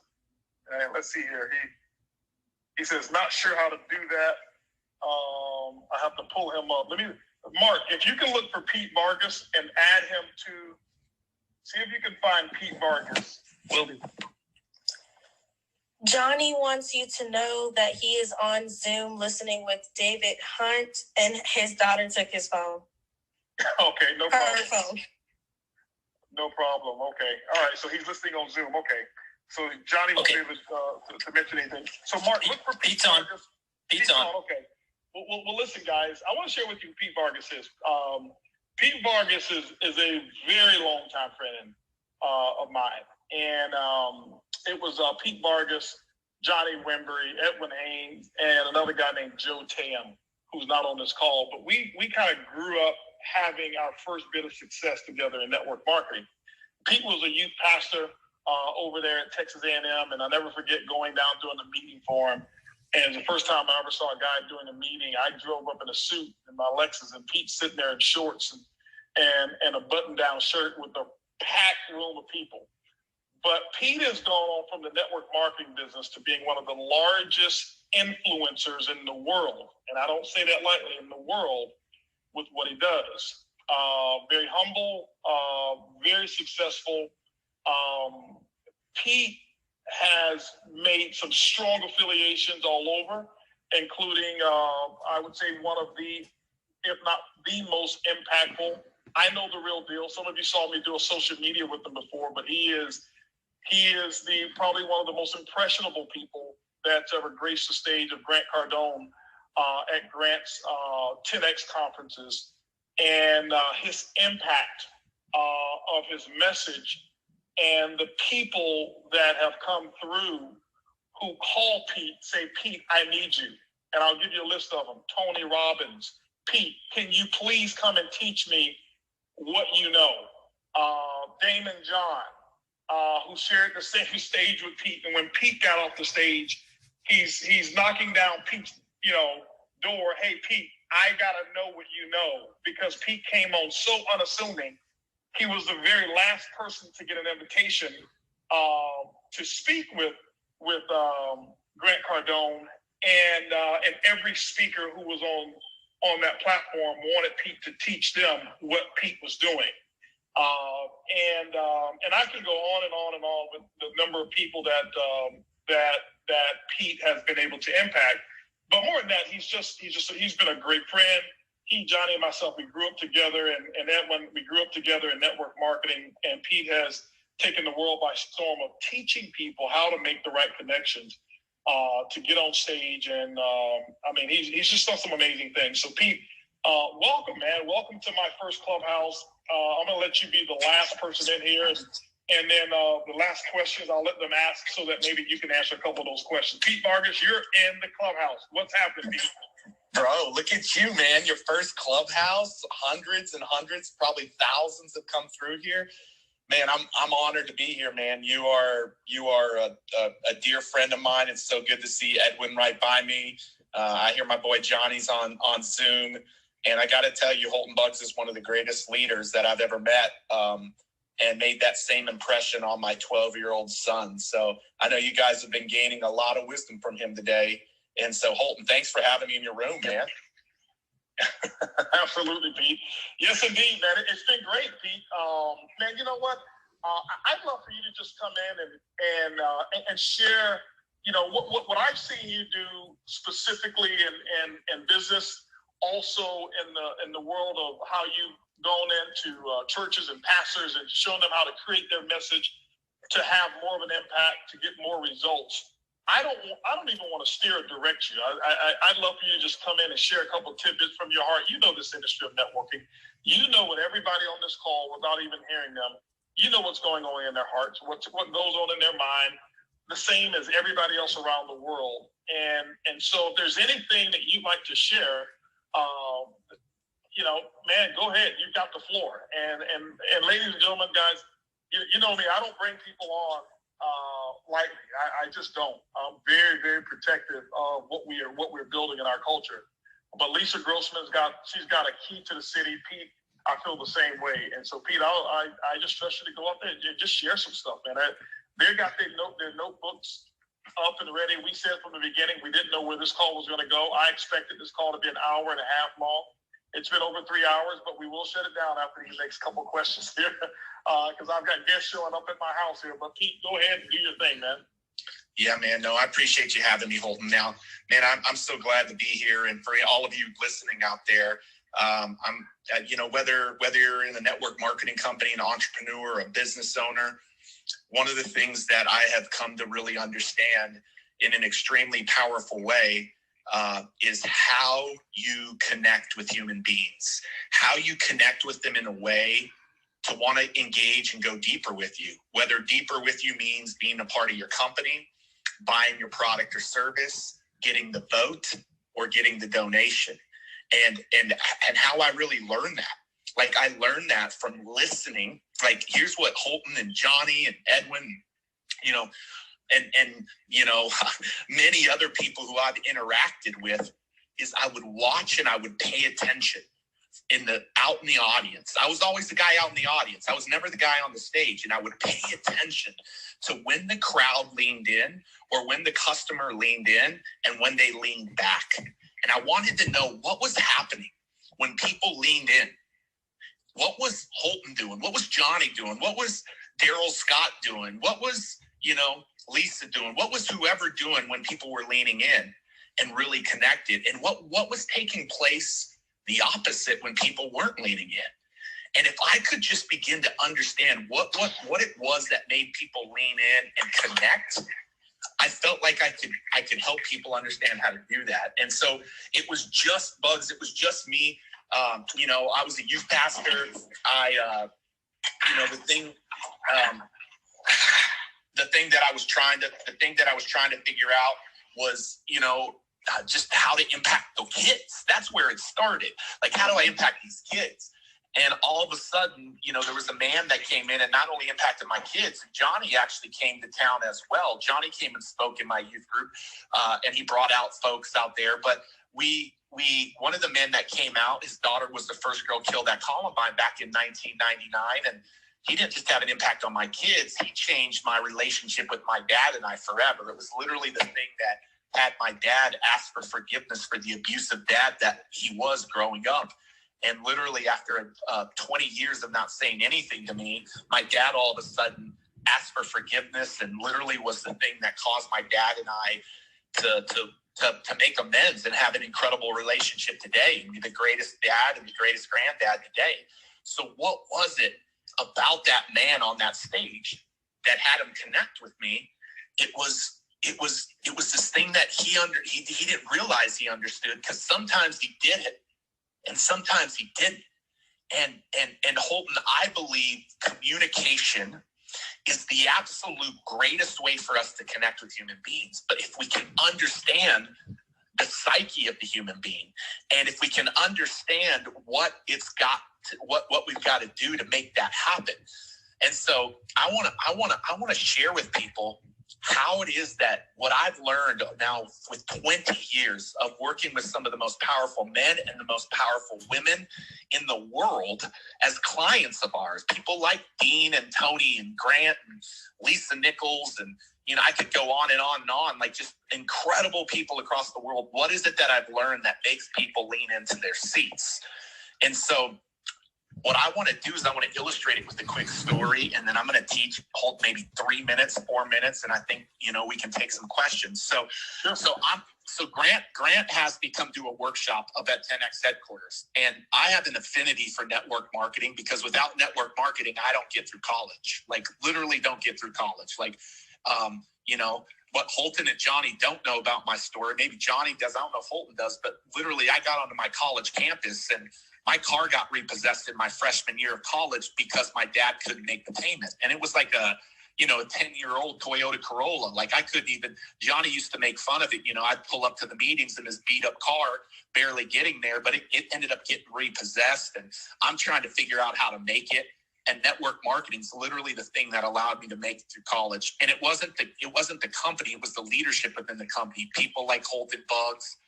A: And let's see here. He says, not sure how to do that. I have to pull him up. Mark, if you can look for Pete Vargas and add him to, see if you can find Pete Vargas. Will do.
C: Johnny wants you to know that he is on Zoom listening with David Hunt, and his daughter took his phone.
A: Okay, no problem.
C: Her phone.
A: No problem. Okay. All right. So he's listening on Zoom. Okay. So Johnny won't be able to mention anything. So Mark, look for Pete Vargas. Pete's on. Okay. Well, listen, guys. I want to share with you who Pete Vargas is. Pete Vargas is a very long time friend of mine, and it was Pete Vargas, Johnny Wembury, Edwin Haynes, and another guy named Joe Tam, who's not on this call. But we kind of grew up having our first bit of success together in network marketing. Pete was a youth pastor over there at Texas A&M, and I'll never forget going down doing a meeting for him. And it was the first time I ever saw a guy doing a meeting. I drove up in a suit in my Lexus, and Pete's sitting there in shorts and a button-down shirt with a packed room of people. But Pete has gone on from the network marketing business to being one of the largest influencers in the world. And I don't say that lightly, in the world, with what he does. Very humble, very successful. Pete has made some strong affiliations all over, including, I would say, one of the, if not the most impactful. I know the real deal. Some of you saw me do a social media with him before, but he is probably one of the most impressionable people that's ever graced the stage of Grant Cardone at Grant's 10X conferences, and his impact of his message, and the people that have come through who call Pete, say, Pete, I need you. And I'll give you a list of them. Tony Robbins. Pete, can you please come and teach me what you know? Damon John, who shared the same stage with Pete. And when Pete got off the stage, he's knocking down Pete's, door. Hey, Pete, I got to know what you know, because Pete came on so unassuming. He was the very last person to get an invitation to speak with Grant Cardone, and every speaker who was on that platform wanted Pete to teach them what Pete was doing. And I can go on and on and on with the number of people that Pete has been able to impact. But more than that, he's been a great friend. He, Johnny, and myself, we grew up together, and Edwin, we grew up together in network marketing, and Pete has taken the world by storm of teaching people how to make the right connections to get on stage. And he's just done some amazing things. So Pete, welcome, man. Welcome to my first Clubhouse. I'm going to let you be the last person in here, and then the last questions I'll let them ask so that maybe you can answer a couple of those questions. Pete Vargas, you're in the Clubhouse. What's happening, Pete?
P: Bro, look at you, man. Your first Clubhouse, hundreds and hundreds, probably thousands have come through here. Man, I'm honored to be here, man. You are a dear friend of mine. It's so good to see Edwin right by me. I hear my boy Johnny's on Zoom, and I got to tell you, Holton Buggs is one of the greatest leaders that I've ever met, and made that same impression on my 12-year-old son. So I know you guys have been gaining a lot of wisdom from him today. And so, Holton, thanks for having me in your room, man.
A: Absolutely, Pete. Yes, indeed, man. It's been great, Pete. Man, you know what? I'd love for you to just come in and share, what I've seen you do specifically in business, also in the world of how you've gone into churches and pastors and shown them how to create their message to have more of an impact, to get more results. I don't even want to steer or direct you. I'd love for you to just come in and share a couple of tidbits from your heart. You know this industry of networking. You know what everybody on this call, without even hearing them, you know what's going on in their hearts, what goes on in their mind, the same as everybody else around the world. And so if there's anything that you'd like to share, man, go ahead. You've got the floor. And ladies and gentlemen, guys, you know me. I don't bring people on lightly. I just don't. I'm very, very protective of what we're building in our culture. But Lisa Grossman's she's got a key to the city. Pete, I feel the same way. And so, Pete, I just trust you to go up there and just share some stuff, man. They got their notebooks up and ready. We said from the beginning we didn't know where this call was going to go. I expected this call to be an hour and a half long. It's been over 3 hours, but we will shut it down after the next couple of questions here because I've got guests showing up at my house here. But Pete, go ahead and do your thing, man.
P: Yeah, man. No, I appreciate you having me, Holton. Now, man, I'm so glad to be here, and for all of you listening out there, whether you're in a network marketing company, an entrepreneur, a business owner, one of the things that I have come to really understand in an extremely powerful way is how you connect with human beings, how you connect with them in a way to want to engage and go deeper with you. Whether deeper with you means being a part of your company, buying your product or service, getting the vote, or getting the donation. And how I really learned that. Like, I learned that from listening. Like, here's what Holton and Johnny and Edwin, and many other people who I've interacted with, is I would watch and I would pay attention out in the audience. I was always the guy out in the audience. I was never the guy on the stage. And I would pay attention to when the crowd leaned in, or when the customer leaned in, and when they leaned back. And I wanted to know what was happening when people leaned in. What was Holton doing? What was Johnny doing? What was Daryl Scott doing? What was, Lisa doing? What was whoever doing when people were leaning in and really connected? And what was taking place the opposite when people weren't leaning in? And if I could just begin to understand what it was that made people lean in and connect, I felt like I could help people understand how to do that. And so it was just Buggs. It was just me. I was a youth pastor. The thing that I was trying to figure out was, just how to impact the kids. That's where it started. Like, how do I impact these kids? And all of a sudden, there was a man that came in and not only impacted my kids, Johnny actually came to town as well. Johnny came and spoke in my youth group, and he brought out folks out there. But one of the men that came out, his daughter was the first girl killed at Columbine back in 1999. And he didn't just have an impact on my kids. He changed my relationship with my dad and I forever. It was literally the thing that had my dad ask for forgiveness for the abusive dad that he was growing up. And literally after 20 years of not saying anything to me, my dad all of a sudden asked for forgiveness, and literally was the thing that caused my dad and I to make amends and have an incredible relationship today, and be the greatest dad and the greatest granddad today. So what was it about that man on that stage that had him connect with me? It was this thing that he didn't realize he understood, because sometimes he did it and sometimes he didn't. And Holton, I believe communication is the absolute greatest way for us to connect with human beings. But if we can understand the psyche of the human being, and if we can understand what we've got to do to make that happen. And so I want to share with people how it is that what I've learned now with 20 years of working with some of the most powerful men and the most powerful women in the world as clients of ours, people like Dean and Tony and Grant and Lisa Nichols, and I could go on and on and on, like just incredible people across the world. What is it that I've learned that makes people lean into their seats? And so what I want to do is I want to illustrate it with a quick story, and then I'm going to teach Holt maybe 3 minutes, 4 minutes, and I think we can take some questions. So Grant has me come do a workshop up at 10X headquarters, and I have an affinity for network marketing, because without network marketing, I don't get through college. Like, literally don't get through college. Like, what Holton and Johnny don't know about my story, maybe Johnny does, I don't know if Holton does, but literally I got onto my college campus and my car got repossessed in my freshman year of college because my dad couldn't make the payment. And it was like a 10-year-old Toyota Corolla. Like, I couldn't even, Johnny used to make fun of it. I'd pull up to the meetings in his beat up car, barely getting there, but it ended up getting repossessed. And I'm trying to figure out how to make it. And network marketing is literally the thing that allowed me to make it through college. And it wasn't the company, it was the leadership within the company. People like Holton Buggs,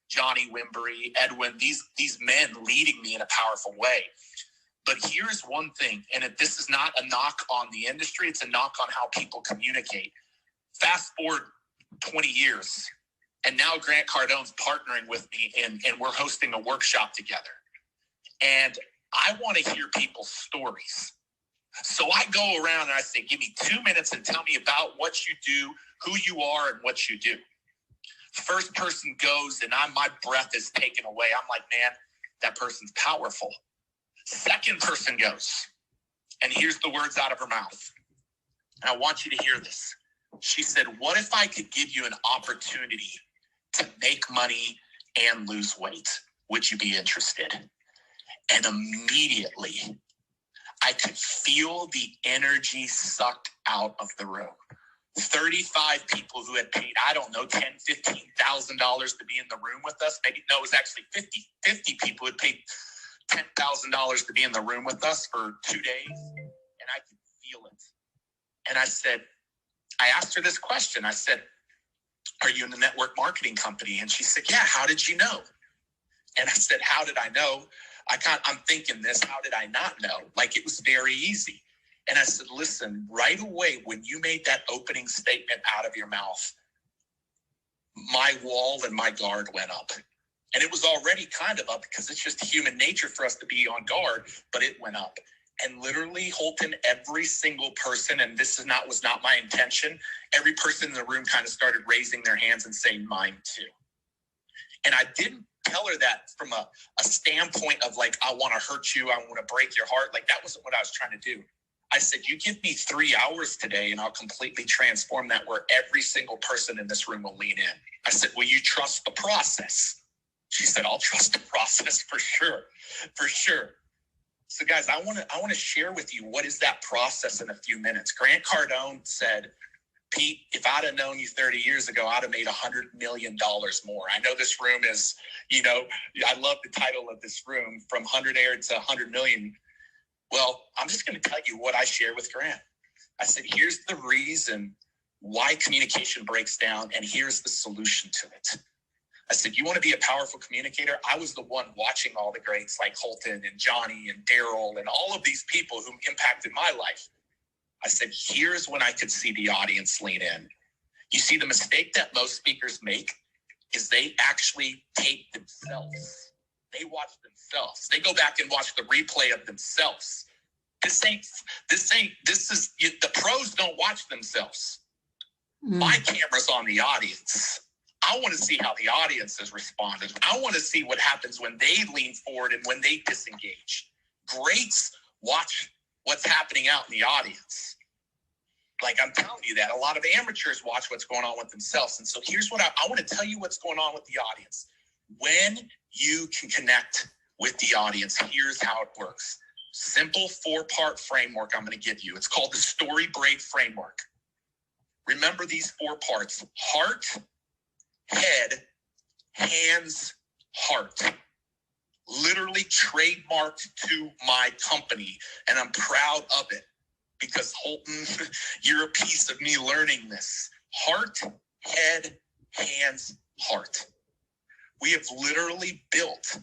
I: Johnny Wimbury, Edwin, these men leading me in a powerful way. But here's one thing, and this is not a knock on the industry, it's a knock on how people communicate. Fast forward 20 years, and now Grant Cardone's partnering with me, and we're hosting a workshop together. And I want to hear people's stories. So I go around and I say, give me 2 minutes and tell me about what you do, who you are, and what you do. First person goes, and my breath is taken away. I'm like, man, that person's powerful. Second person goes, and here's the words out of her mouth. And I want you to hear this. She said, what if I could give you an opportunity to make money and lose weight? Would you be interested? And immediately, I could feel the energy sucked out of the room. 35 people who had paid, I don't know, $10,000, $15,000 to be in the room with us. Maybe, no, it was actually 50 people who had paid $10,000 to be in the room with us for 2 days. And I could feel it. And I asked her this question. I said, are you in the network marketing company? And she said, yeah, how did you know? And I said, how did I know? I'm thinking this, how did I not know? Like, it was very easy. And I said, listen, right away, when you made that opening statement out of your mouth, my wall and my guard went up. And it was already kind of up because it's just human nature for us to be on guard, but it went up. And literally, Holton, every single person, and this was not my intention, every person in the room kind of started raising their hands and saying, mine too. And I didn't tell her that from a standpoint of like, I want to hurt you, I want to break your heart. Like, that wasn't what I was trying to do. I said, you give me 3 hours today and I'll completely transform that where every single person in this room will lean in. I said, will you trust the process? She said, I'll trust the process for sure. For sure. So guys, I want to share with you what is that process in a few minutes. Grant Cardone said, Pete, if I'd have known you 30 years ago, I'd have made $100 million more. I know this room is, I love the title of this room, from 100 air to 100 million. Well, I'm just going to tell you what I share with Grant. I said, here's the reason why communication breaks down, and here's the solution to it. I said, you want to be a powerful communicator? I was the one watching all the greats like Holton and Johnny and Daryl and all of these people who impacted my life. I said, here's when I could see the audience lean in. You see, the mistake that most speakers make is they actually tape themselves. They watch themselves. They go back and watch the replay of themselves. The pros don't watch themselves. My camera's on the audience. I want to see how the audience has responded. I want to see what happens when they lean forward and when they disengage. Greats watch what's happening out in the audience. Like, I'm telling you that. A lot of amateurs watch what's going on with themselves. And so here's what I want to tell you what's going on with the audience. When you can connect with the audience, here's how it works. Simple 4-part framework I'm going to give you. It's called the Story Braid Framework. Remember these 4 parts: heart, head, hands, heart. Literally trademarked to my company, and I'm proud of it because, Holton, you're a piece of me learning this. Heart, head, hands, heart. We have literally built,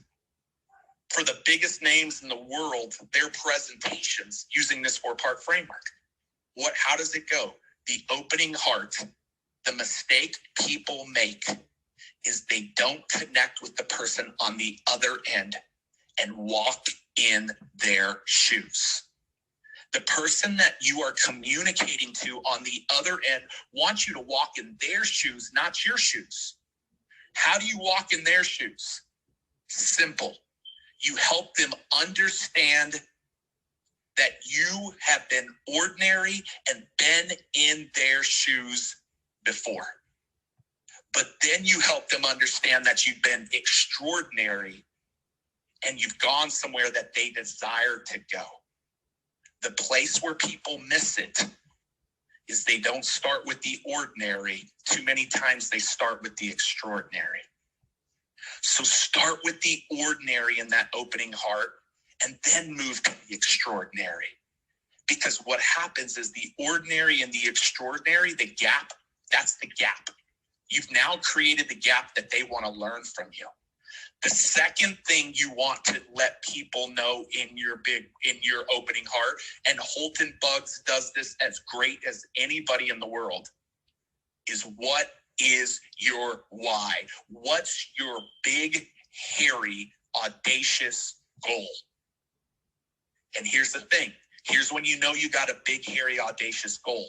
I: for the biggest names in the world, their presentations using this 4-part framework. How does it go? The opening heart. The mistake people make is they don't connect with the person on the other end and walk in their shoes. The person that you are communicating to on the other end wants you to walk in their shoes, not your shoes. How do you walk in their shoes? Simple. You help them understand that you have been ordinary and been in their shoes before. But then you help them understand that you've been extraordinary and you've gone somewhere that they desire to go. The place where people miss it is they don't start with the ordinary. Too many times they start with the extraordinary. So start with the ordinary in that opening heart and then move to the extraordinary. Because what happens is the ordinary and the extraordinary, the gap, that's the gap. You've now created the gap that they want to learn from you. The second thing you want to let people know in your opening heart, and Holton Buggs does this as great as anybody in the world, is what is your why? What's your big, hairy, audacious goal? And here's the thing. Here's when you know you got a big, hairy, audacious goal,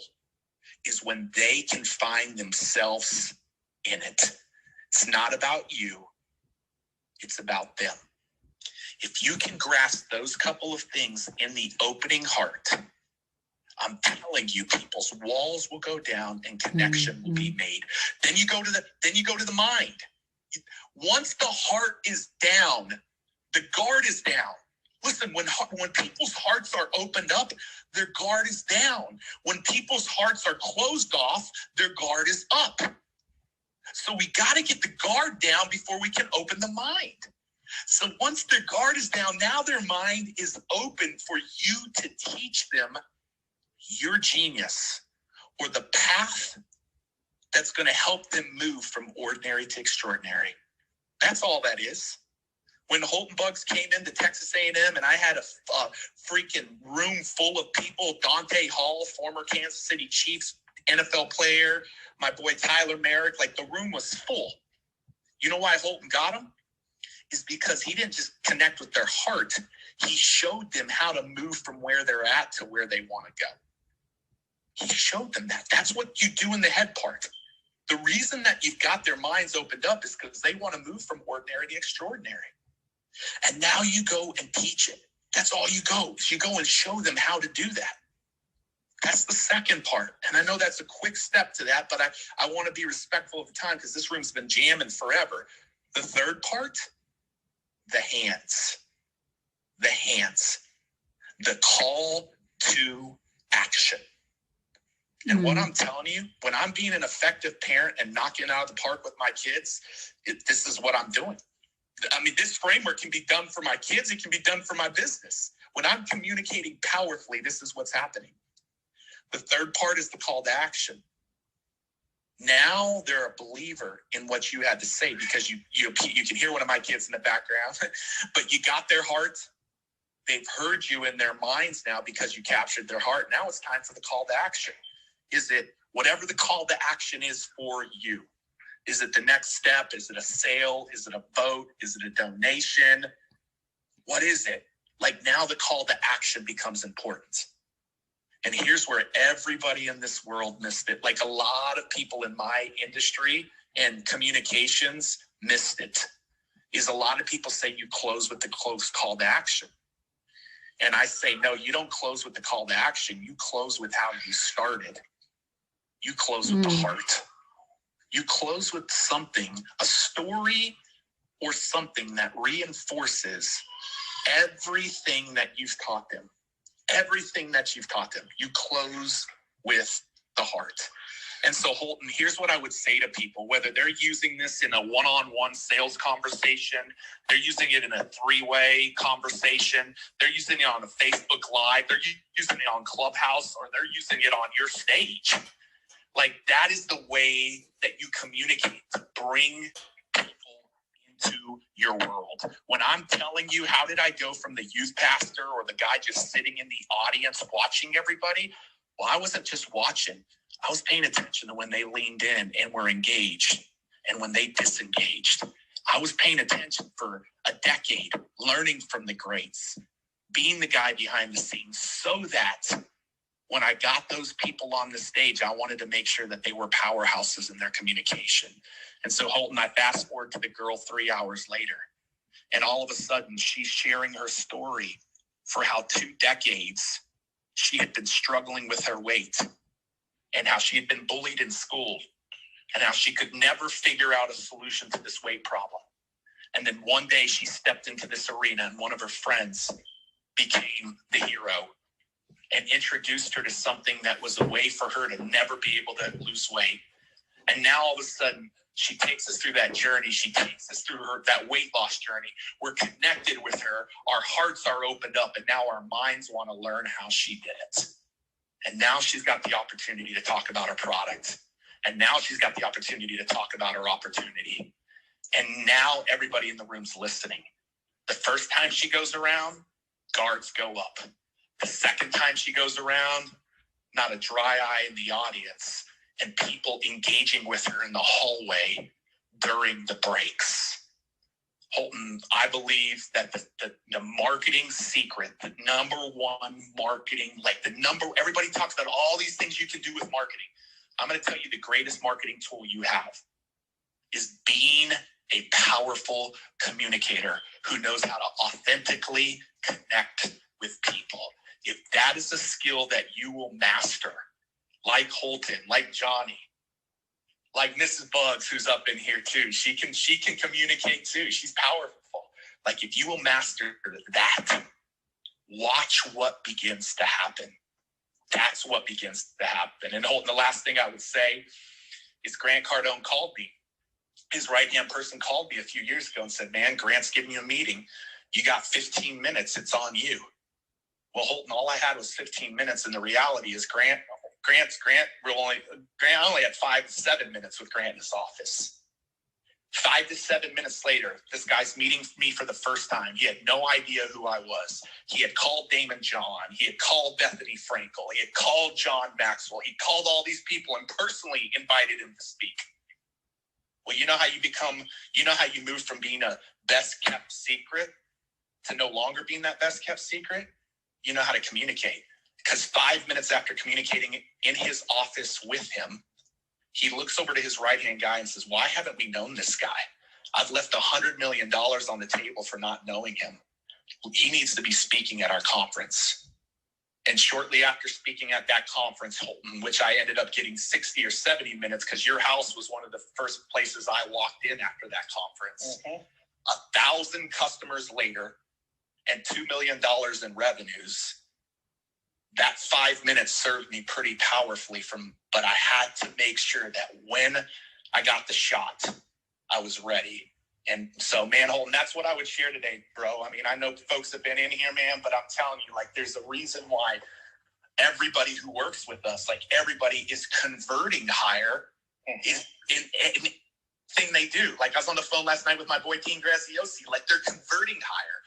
I: is when they can find themselves in it. It's not about you. It's about them. If you can grasp those couple of things in the opening heart, I'm telling you, people's walls will go down and connection will be made. Then you go to the mind. Once the heart is down, the guard is down. Listen, when people's hearts are opened up, their guard is down. When people's hearts are closed off, their guard is up. So we got to get the guard down before we can open the mind. So once their guard is down, now their mind is open for you to teach them your genius, or the path that's going to help them move from ordinary to extraordinary. That's all that is. When Holton Buggs came into Texas A&M and I had a freaking room full of people, Dante Hall, former Kansas City Chiefs NFL player, my boy Tyler Merrick, like the room was full. You know why Holton got him? Is because he didn't just connect with their heart. He showed them how to move from where they're at to where they want to go. He showed them that. That's what you do in the head part. The reason that you've got their minds opened up is because they want to move from ordinary to extraordinary. And now you go and teach it. That's all you go. You go and show them how to do that. That's the second part. And I know that's a quick step to that, but I want to be respectful of the time because this room's been jamming forever. The third part, the hands. The hands. The call to action. And what I'm telling you, when I'm being an effective parent and knocking it out of the park with my kids, this is what I'm doing. I mean, this framework can be done for my kids. It can be done for my business. When I'm communicating powerfully, this is what's happening. The third part is the call to action. Now they're a believer in what you had to say because you can hear one of my kids in the background, but you got their heart. They've heard you in their minds now because you captured their heart. Now it's time for the call to action. Is it whatever the call to action is for you? Is it the next step? Is it a sale? Is it a vote? Is it a donation? What is it? Like now the call to action becomes important. And here's where everybody in this world missed it. Like a lot of people in my industry and communications missed it. Is a lot of people say you close with the close call to action. And I say, no, you don't close with the call to action. You close with how you started. You close with the heart. You close with something, a story or something that reinforces everything that you've taught them. Everything that you've taught them. You close with the heart. And so, Holton, here's what I would say to people, whether they're using this in a one-on-one sales conversation, they're using it in a three-way conversation, they're using it on a Facebook Live, they're using it on Clubhouse, or they're using it on your stage. Like, that is the way that you communicate to bring people into your world. When I'm telling you, how did I go from the youth pastor or the guy just sitting in the audience watching everybody? Well, I wasn't just watching. I was paying attention to when they leaned in and were engaged and when they disengaged. I was paying attention for a decade, learning from the greats, being the guy behind the scenes so that when I got those people on the stage, I wanted to make sure that they were powerhouses in their communication. And so, Holton, I fast forward to the girl 3 hours later, and all of a sudden she's sharing her story for how 2 decades she had been struggling with her weight and how she had been bullied in school and how she could never figure out a solution to this weight problem. And then one day she stepped into this arena and one of her friends became the hero and introduced her to something that was a way for her to never be able to lose weight. And now all of a sudden, she takes us through that journey. She takes us through that weight loss journey. We're connected with her. Our hearts are opened up, and now our minds want to learn how she did it. And now she's got the opportunity to talk about her product. And now she's got the opportunity to talk about her opportunity. And now everybody in the room's listening. The first time she goes around, guards go up. The second time she goes around, not a dry eye in the audience, and people engaging with her in the hallway during the breaks. Holton, I believe that the marketing secret, the number one marketing, everybody talks about all these things you can do with marketing. I'm going to tell you the greatest marketing tool you have is being a powerful communicator who knows how to authentically connect with people. If that is a skill that you will master, like Holton, like Johnny, like Mrs. Buggs, who's up in here too, she can communicate too. She's powerful. Like if you will master that, watch what begins to happen. That's what begins to happen. And Holton, the last thing I would say is Grant Cardone called me. His right-hand person called me a few years ago and said, man, Grant's giving you a meeting. You got 15 minutes. It's on you. Well, Holton, all I had was 15 minutes. And the reality is Grant I only had 5 to 7 minutes with Grant in his office. 5 to 7 minutes later, this guy's meeting me for the first time. He had no idea who I was. He had called Damon John. He had called Bethany Frankel. He had called John Maxwell. He called all these people and personally invited him to speak. Well, you know how you move from being a best kept secret to no longer being that best kept secret? You know how to communicate. Because 5 minutes after communicating in his office with him, he looks over to his right-hand guy and says, why haven't we known this guy? I've left $100 million on the table for not knowing him. He needs to be speaking at our conference. And shortly after speaking at that conference, Holton, which I ended up getting 60 or 70 minutes because your house was one of the first places I walked in after that conference. 1,000 customers later and $2 million in revenues. That 5 minutes served me pretty powerfully but I had to make sure that when I got the shot, I was ready. And so, man, Holton, that's what I would share today, bro. I mean, I know folks have been in here, man, but I'm telling you, like, there's a reason why everybody who works with us, like everybody is converting higher in anything they do. Like I was on the phone last night with my boy, King Graziosi, like they're converting higher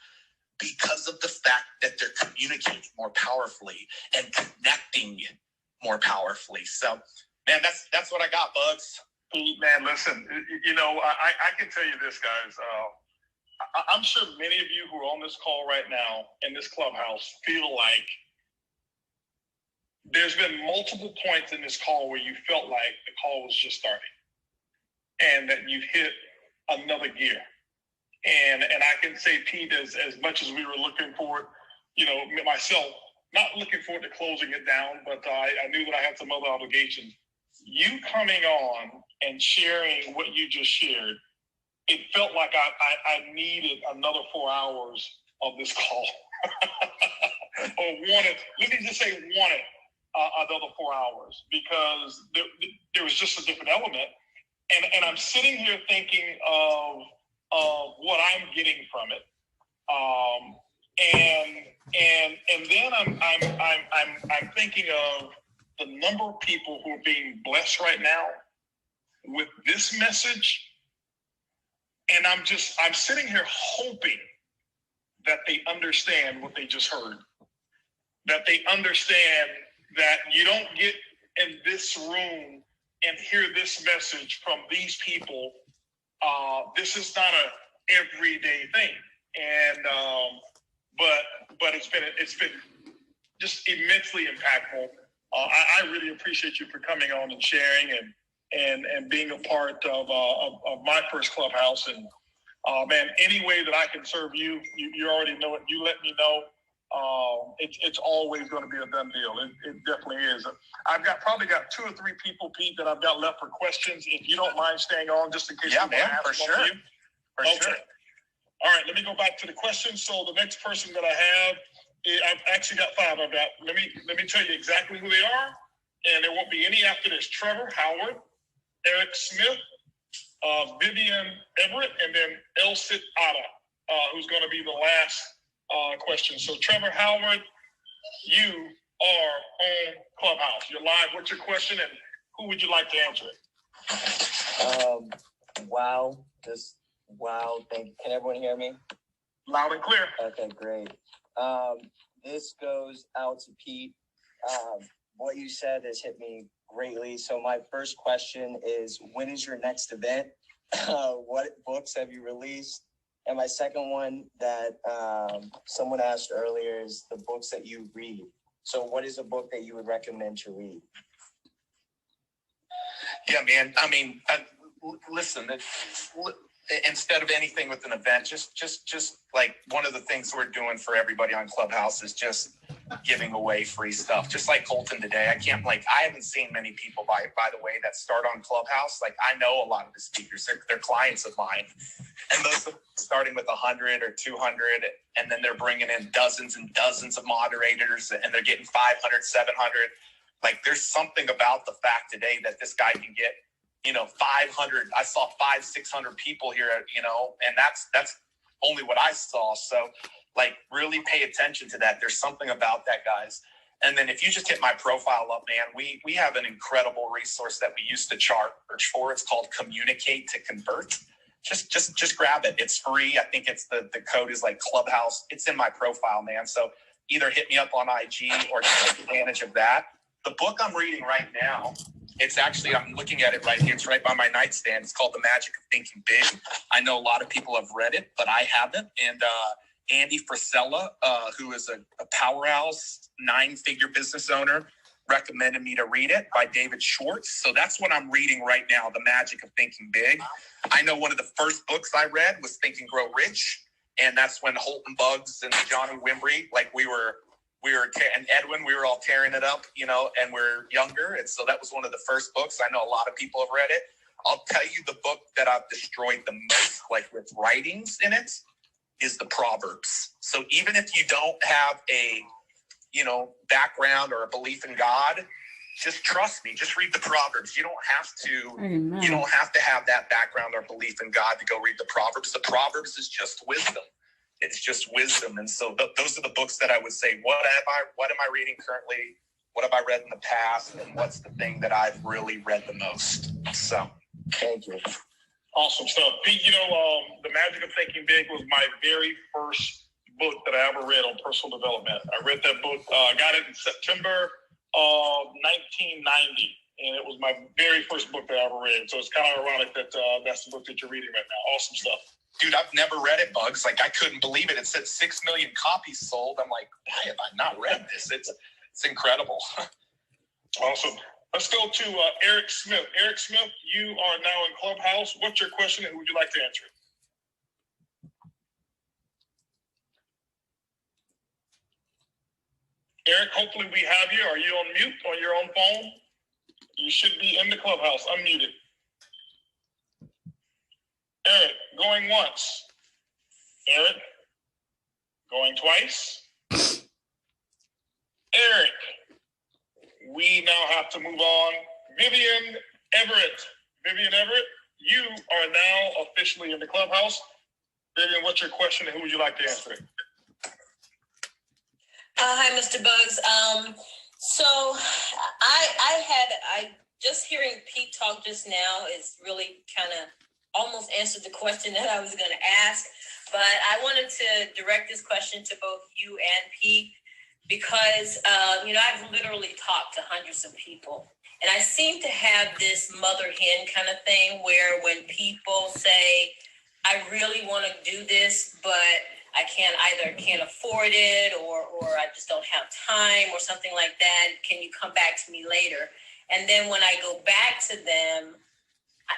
I: because of the fact that they're communicating more powerfully and connecting more powerfully. So, man, that's what I got, Bugs.
A: Man, listen, I can tell you this, guys. I'm sure many of you who are on this call right now in this clubhouse feel like there's been multiple points in this call where you felt like the call was just starting and that you've hit another gear. And I can say, Pete, as much as we were looking forward, myself, not looking forward to closing it down, but I knew that I had some other obligations. You coming on and sharing what you just shared, it felt like I needed another 4 hours of this call. Or wanted another 4 hours because there was just a different element. And I'm sitting here thinking of what I'm getting from it. And then I'm thinking of the number of people who are being blessed right now with this message. And I'm sitting here hoping that they understand what they just heard, that they understand that you don't get in this room and hear this message from these people. This is not a everyday thing. And, but it's been just immensely impactful. I really appreciate you for coming on and sharing and being a part of my first clubhouse. And man, any way that I can serve you, you already know it. You let me know. It's always going to be a done deal. It definitely is. I've probably got 2 or 3 people, Pete, that I've got left for questions. If you don't mind staying on, just in case.
I: Yeah, man, for sure. For sure.
A: All right, let me go back to the questions. So the next person that I have, I've actually got 5 of that. Let me tell you exactly who they are, and there won't be any after this. Trevor Howard, Eric Smith, Vivian Everett, and then Elsit Ada, who's going to be the last question. So Trevor Howard, you are on Clubhouse. You're live. What's your question, and who would you like to answer it?
B: Wow. Just wow. Thank you. Can everyone hear me?
A: Loud and clear.
B: Okay, great. This goes out to Pete. What you said has hit me greatly. So my first question is, when is your next event? What books have you released? And my second one that someone asked earlier is the books that you read. So what is a book that you would recommend to read?
P: Yeah, man. I mean, listen, instead of anything with an event, just like one of the things we're doing for everybody on Clubhouse is just giving away free stuff. Just like Holton today. I haven't seen many people, by the way, that start on Clubhouse. Like, I know a lot of the speakers, they're clients of mine. And those are starting with 100 or 200, and then they're bringing in dozens and dozens of moderators, and they're getting 500, 700. Like, there's something about the fact today that this guy can get, 500. I saw 500-600 people here, and that's only what I saw. So, like, really pay attention to that. There's something about that, guys. And then if you just hit my profile up, man, we have an incredible resource that we used to charge for. It's called Communicate to Convert. Just grab it. It's free. I think it's the code is like Clubhouse. It's in my profile, man. So either hit me up on IG or take advantage of that. The book I'm reading right now, I'm looking at it right here. It's right by my nightstand. It's called The Magic of Thinking Big. I know a lot of people have read it, but I haven't. And Andy Frisella, who is a powerhouse 9-figure business owner, recommended me to read it, by David Schwartz. So that's what I'm reading right now, The Magic of Thinking Big. I know one of the first books I read was Think and Grow Rich. And that's when Holton Buggs and Johnny Wimbrey, like and Edwin, we were all tearing it up, and we're younger. And so that was one of the first books. I know a lot of people have read it. I'll tell you the book that I've destroyed the most, like with writings in it, is the Proverbs. So even if you don't have a, background or a belief in God, just trust me, just read the Proverbs. You don't have to,
J: Amen.
P: You don't have to have that background or belief in God to go read the Proverbs. The Proverbs is just wisdom. It's just wisdom. And so those are the books that I would say, what am I reading currently? What have I read in the past? And what's the thing that I've really read the most? So
B: thank you.
A: Awesome stuff. Pete, The Magic of Thinking Big was my very first book that I ever read on personal development. I read that book, got it in September of 1990, and it was my very first book that I ever read. So it's kind of ironic that that's the book that you're reading right now. Awesome stuff.
P: Dude, I've never read it, Bugs. Like, I couldn't believe it. It said 6 million copies sold. I'm like, why have I not read this? It's incredible.
A: Awesome. Let's go to Eric Smith. Eric Smith, you are now in Clubhouse. What's your question, and who would you like to answer it? Eric, hopefully we have you. Are you on mute on your own phone? You should be in the Clubhouse, unmuted. Eric, going once. Eric, going twice. Eric, we now have to move on. Vivian Everett. Vivian Everett, you are now officially in the Clubhouse. Vivian, what's your question, and who would you like to answer it?
H: Hi, Mr. Buggs. So I just hearing Pete talk just now is really kind of almost answered the question that I was going to ask, but I wanted to direct this question to both you and Pete because, I've literally talked to hundreds of people, and I seem to have this mother hen kind of thing where when people say, I really want to do this, but I can't afford it or I just don't have time or something like that. Can you come back to me later? And then when I go back to them,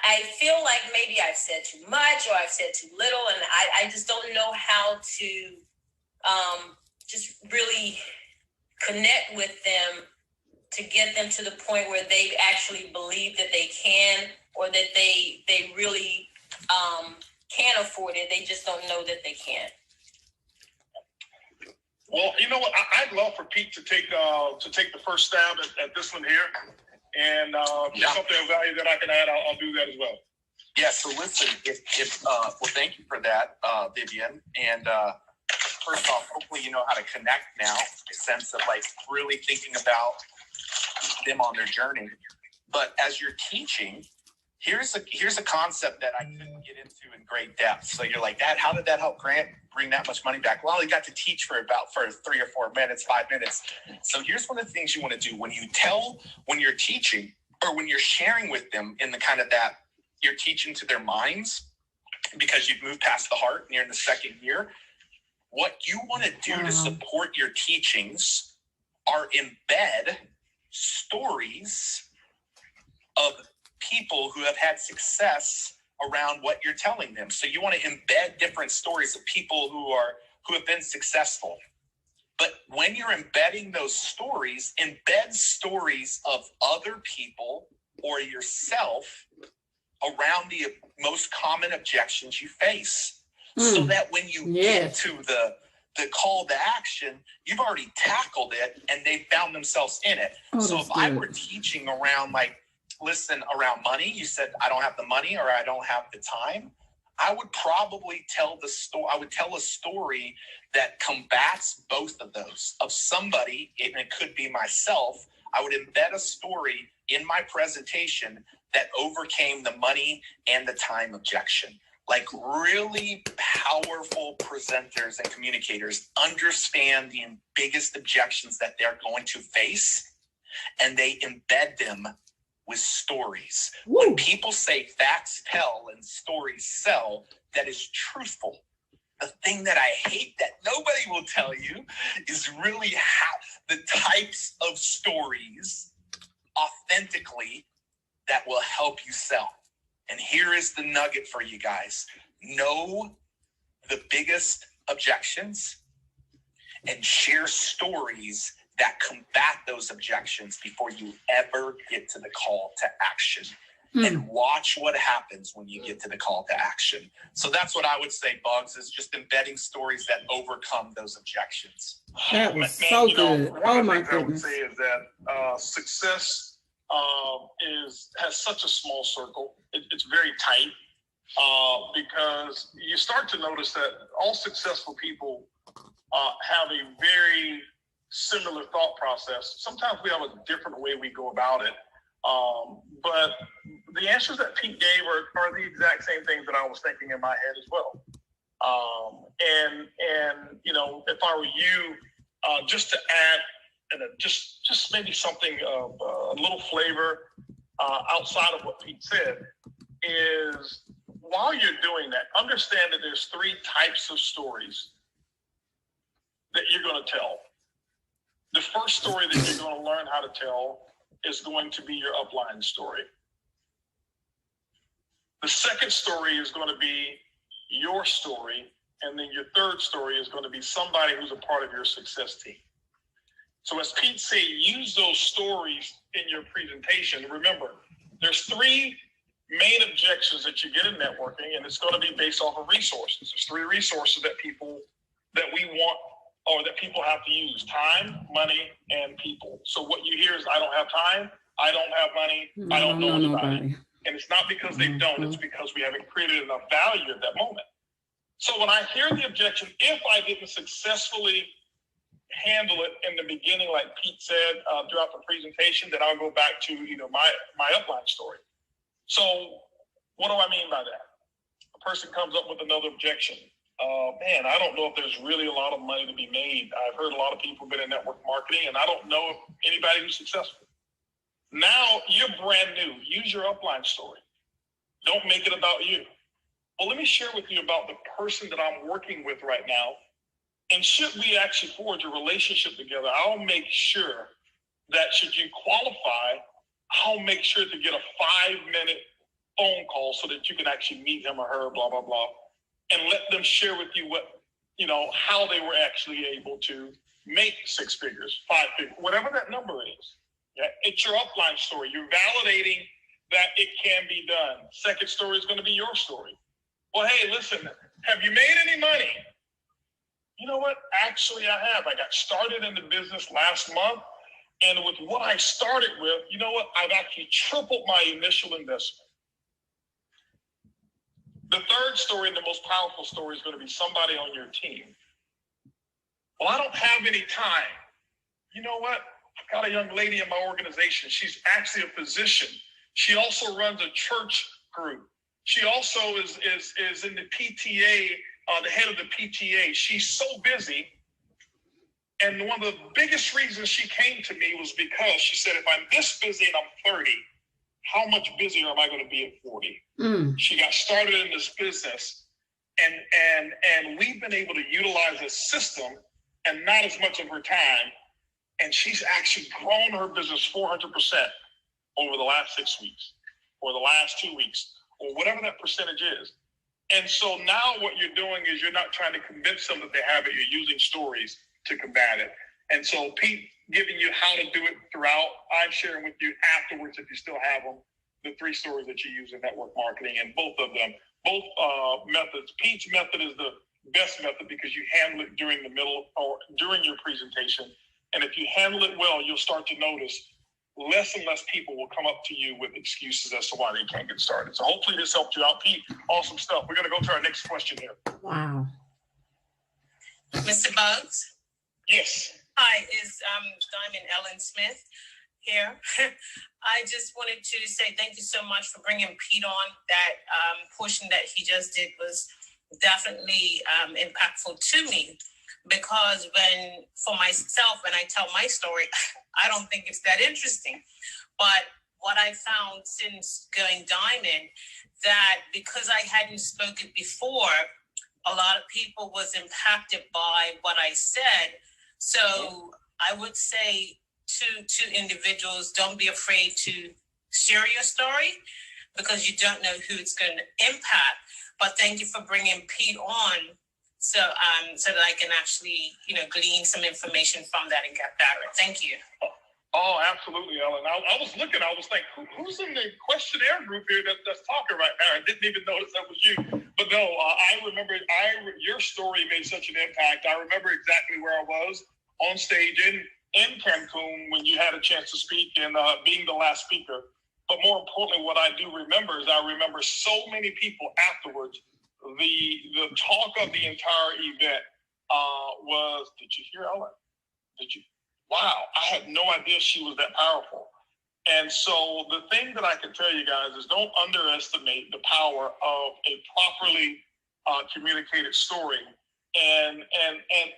H: I feel like maybe I've said too much or I've said too little, and I just don't know how to just really connect with them to get them to the point where they actually believe that they can or that they really can afford it. They just don't know that they can.
A: Well, you know what? I'd love for Pete to take the first stab at this one here, and something of value that I can add, I'll do that as well.
P: Yeah. So listen, thank you for that, Vivian. And first off, hopefully you know how to connect now. A sense of like really thinking about them on their journey. But as you're teaching,
I: here's a concept that I couldn't get into in great depth. So you're like, Dad, how did that help Grant bring that much money back? Well, he got to teach for 3 or 4 minutes, 5 minutes. So here's one of the things you want to do when you're teaching or when you're sharing with them in the kind of that you're teaching to their minds because you've moved past the heart and you're in the second year. What you want to do to support your teachings are embed stories of people who have had success around what you're telling them. So you want to embed different stories of people who have been successful. But when you're embedding those stories, embed stories of other people or yourself around the most common objections you face. So that when you get to the call to action, you've already tackled it and they found themselves in it. So if I were teaching around around money, you said, I don't have the money or I don't have the time, I would probably tell I would tell a story that combats both of those of somebody, and it could be myself. I would embed a story in my presentation that overcame the money and the time objection. Like really powerful presenters and communicators understand the biggest objections that they're going to face, and they embed them with stories. When people say facts tell and stories sell, that is truthful. The thing that I hate that nobody will tell you is really how the types of stories authentically that will help you sell. And here is the nugget for you guys. Know the biggest objections and share stories that combat those objections before you ever get to the call to action. And watch what happens when you get to the call to action. So that's what I would say, Buggs, is just embedding stories that overcome those objections.
J: That was so good. Oh my goodness.
A: I would say is that success has such a small circle. It's very tight because you start to notice that all successful people have a very similar thought process. Sometimes we have a different way we go about it. But the answers that Pete gave are the exact same things that I was thinking in my head as well. And if I were you, just to add just maybe something of a little flavor outside of what Pete said is, while you're doing that, understand that there's 3 types of stories that you're going to tell. The first story that you're going to learn how to tell is going to be your upline story. The second story is going to be your story. And then your third story is going to be somebody who's a part of your success team. So as Pete said, use those stories in your presentation. Remember, there's 3 main objections that you get in networking, and it's going to be based off of resources. There's 3 resources that we want or that people have to use: time, money, and people. So what you hear is, I don't have time, I don't have money, I don't know anybody. And it's not because they don't, it's because we haven't created enough value at that moment. So when I hear the objection, if I didn't successfully handle it in the beginning, like Pete said throughout the presentation, then I'll go back to my upline story. So what do I mean by that? A person comes up with another objection. Man, I don't know if there's really a lot of money to be made. I've heard a lot of people been in network marketing, and I don't know if anybody who's successful. Now you're brand new. Use your upline story. Don't make it about you. Well, let me share with you about the person that I'm working with right now. And should we actually forge a relationship together, I'll make sure that should you qualify, I'll make sure to get a 5-minute phone call so that you can actually meet him or her, blah, blah, blah, and let them share with you how they were actually able to make 6 figures, 5 figures, whatever that number is. Yeah, it's your upline story. You're validating that it can be done. Second story is going to be your story. Well, hey, listen, have you made any money? You know what? Actually, I have. I got started in the business last month. And with what I started with, you know what? I've actually tripled my initial investment. The third story, and the most powerful story, is going to be somebody on your team. Well, I don't have any time. You know what? I've got a young lady in my organization. She's actually a physician. She also runs a church group. She also is in the PTA, the head of the PTA. She's so busy. And one of the biggest reasons she came to me was because she said, if I'm this busy and I'm 30, how much busier am I going to be at 40? She got started in this business, and we've been able to utilize this system and not as much of her time. And she's actually grown her business 400% over the last 6 weeks, or the last 2 weeks, or whatever that percentage is. And so now what you're doing is you're not trying to convince them that they have it. You're using stories to combat it. And so Pete giving you how to do it throughout. I'm sharing with you afterwards, if you still have them, the 3 stories that you use in network marketing, and both methods. Pete's method is the best method because you handle it during the middle or during your presentation. And if you handle it well, you'll start to notice less and less people will come up to you with excuses as to why they can't get started. So hopefully this helped you out. Pete, awesome stuff. We're going to go to our next question here.
J: Wow.
T: Mr. Buggs?
A: Yes.
T: Hi, is Diamond Ellen Smith here. I just wanted to say thank you so much for bringing Pete on. That portion that he just did was definitely impactful to me, because for myself, when I tell my story, I don't think it's that interesting. But what I found since going Diamond, that because I hadn't spoken before, a lot of people was impacted by what I said. So I would say to individuals, don't be afraid to share your story, because you don't know who it's going to impact. But thank you for bringing Pete on, so that I can actually, glean some information from that and get better. Thank you.
A: Oh, absolutely, Ellen. I was looking, I was like, who's in the questionnaire group here that's talking right now? I didn't even notice that was you. But no, I remember your story made such an impact. I remember exactly where I was on stage in Cancun when you had a chance to speak and being the last speaker. But more importantly, what I do remember is I remember so many people afterwards. The talk of the entire event was, did you hear Ellen? Did you? Wow, I had no idea she was that powerful. And so the thing that I can tell you guys is don't underestimate the power of a properly communicated story. And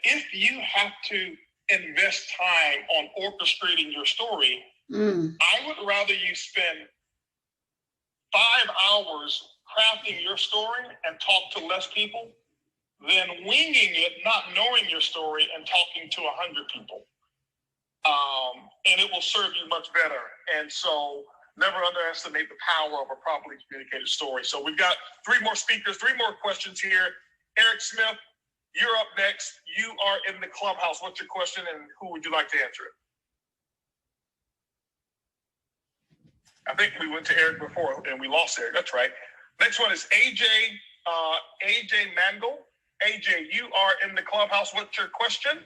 A: if you have to invest time on orchestrating your story, I would rather you spend 5 hours crafting your story and talk to less people than winging it, not knowing your story and talking to 100 people. And it will serve you much better. And so never underestimate the power of a properly communicated story. So we've got 3 more speakers, 3 more questions here. Eric Smith, you're up next. You are in the Clubhouse. What's your question and who would you like to answer it? I think we went to Eric before and we lost Eric. That's right. Next one is AJ Mangle. AJ, you are in the Clubhouse. What's your question?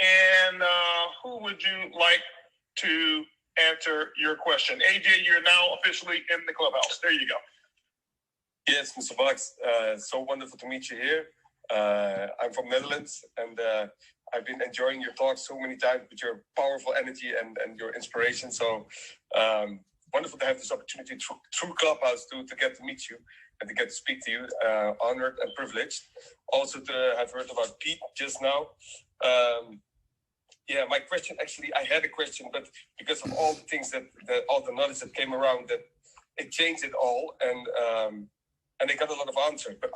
A: And who would you like to answer your question? AJ, you're now officially in the Clubhouse. There you go.
V: Yes, Mr. Buggs, so wonderful to meet you here. I'm from Netherlands, and I've been enjoying your talk so many times with your powerful energy and your inspiration. So wonderful to have this opportunity through Clubhouse to get to meet you and to get to speak to you. Honored and privileged. Also to have heard about Pete just now. Yeah, my question, actually, I had a question, but because of all the things that all the knowledge that came around, that it changed it all, and I got a lot of answers. But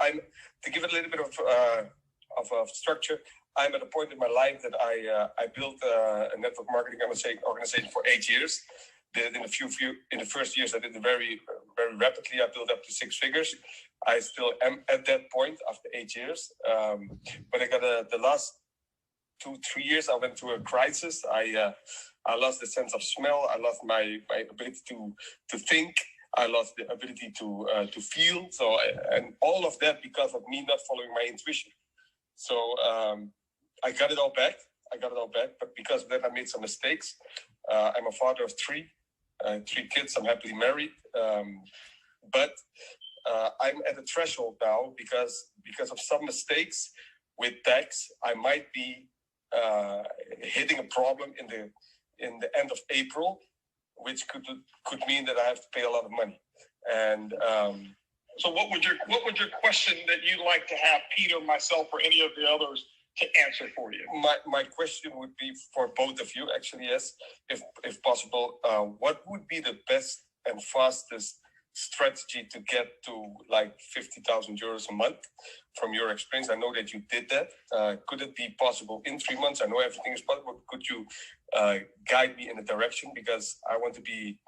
V: to give it a little bit of structure, I'm at a point in my life that I built a network marketing organization for 8 years. In the first years, I did it very, very rapidly. I built up to 6 figures. I still am at that point after 8 years. But I got the last 2-3 years, I went through a crisis. I lost the sense of smell. I lost my ability to think. I lost the ability to feel. So, and all of that because of me not following my intuition. So I got it all back. But because of that, I made some mistakes. I'm a father of 3 kids. I'm happily married. But I'm at a threshold now because of some mistakes with tax. I might be hitting a problem in the end of April. which could mean that I have to pay a lot of money. And
A: so what would your question that you'd like to have Pete or myself or any of the others to answer for you?
V: My question would be for both of you, actually, yes, if possible. What would be the best and fastest strategy to get to like 50,000 euros a month from your experience? I know that you did that. Could it be possible in 3 months? I know everything is possible. Could you guide me in a direction? Because I want to be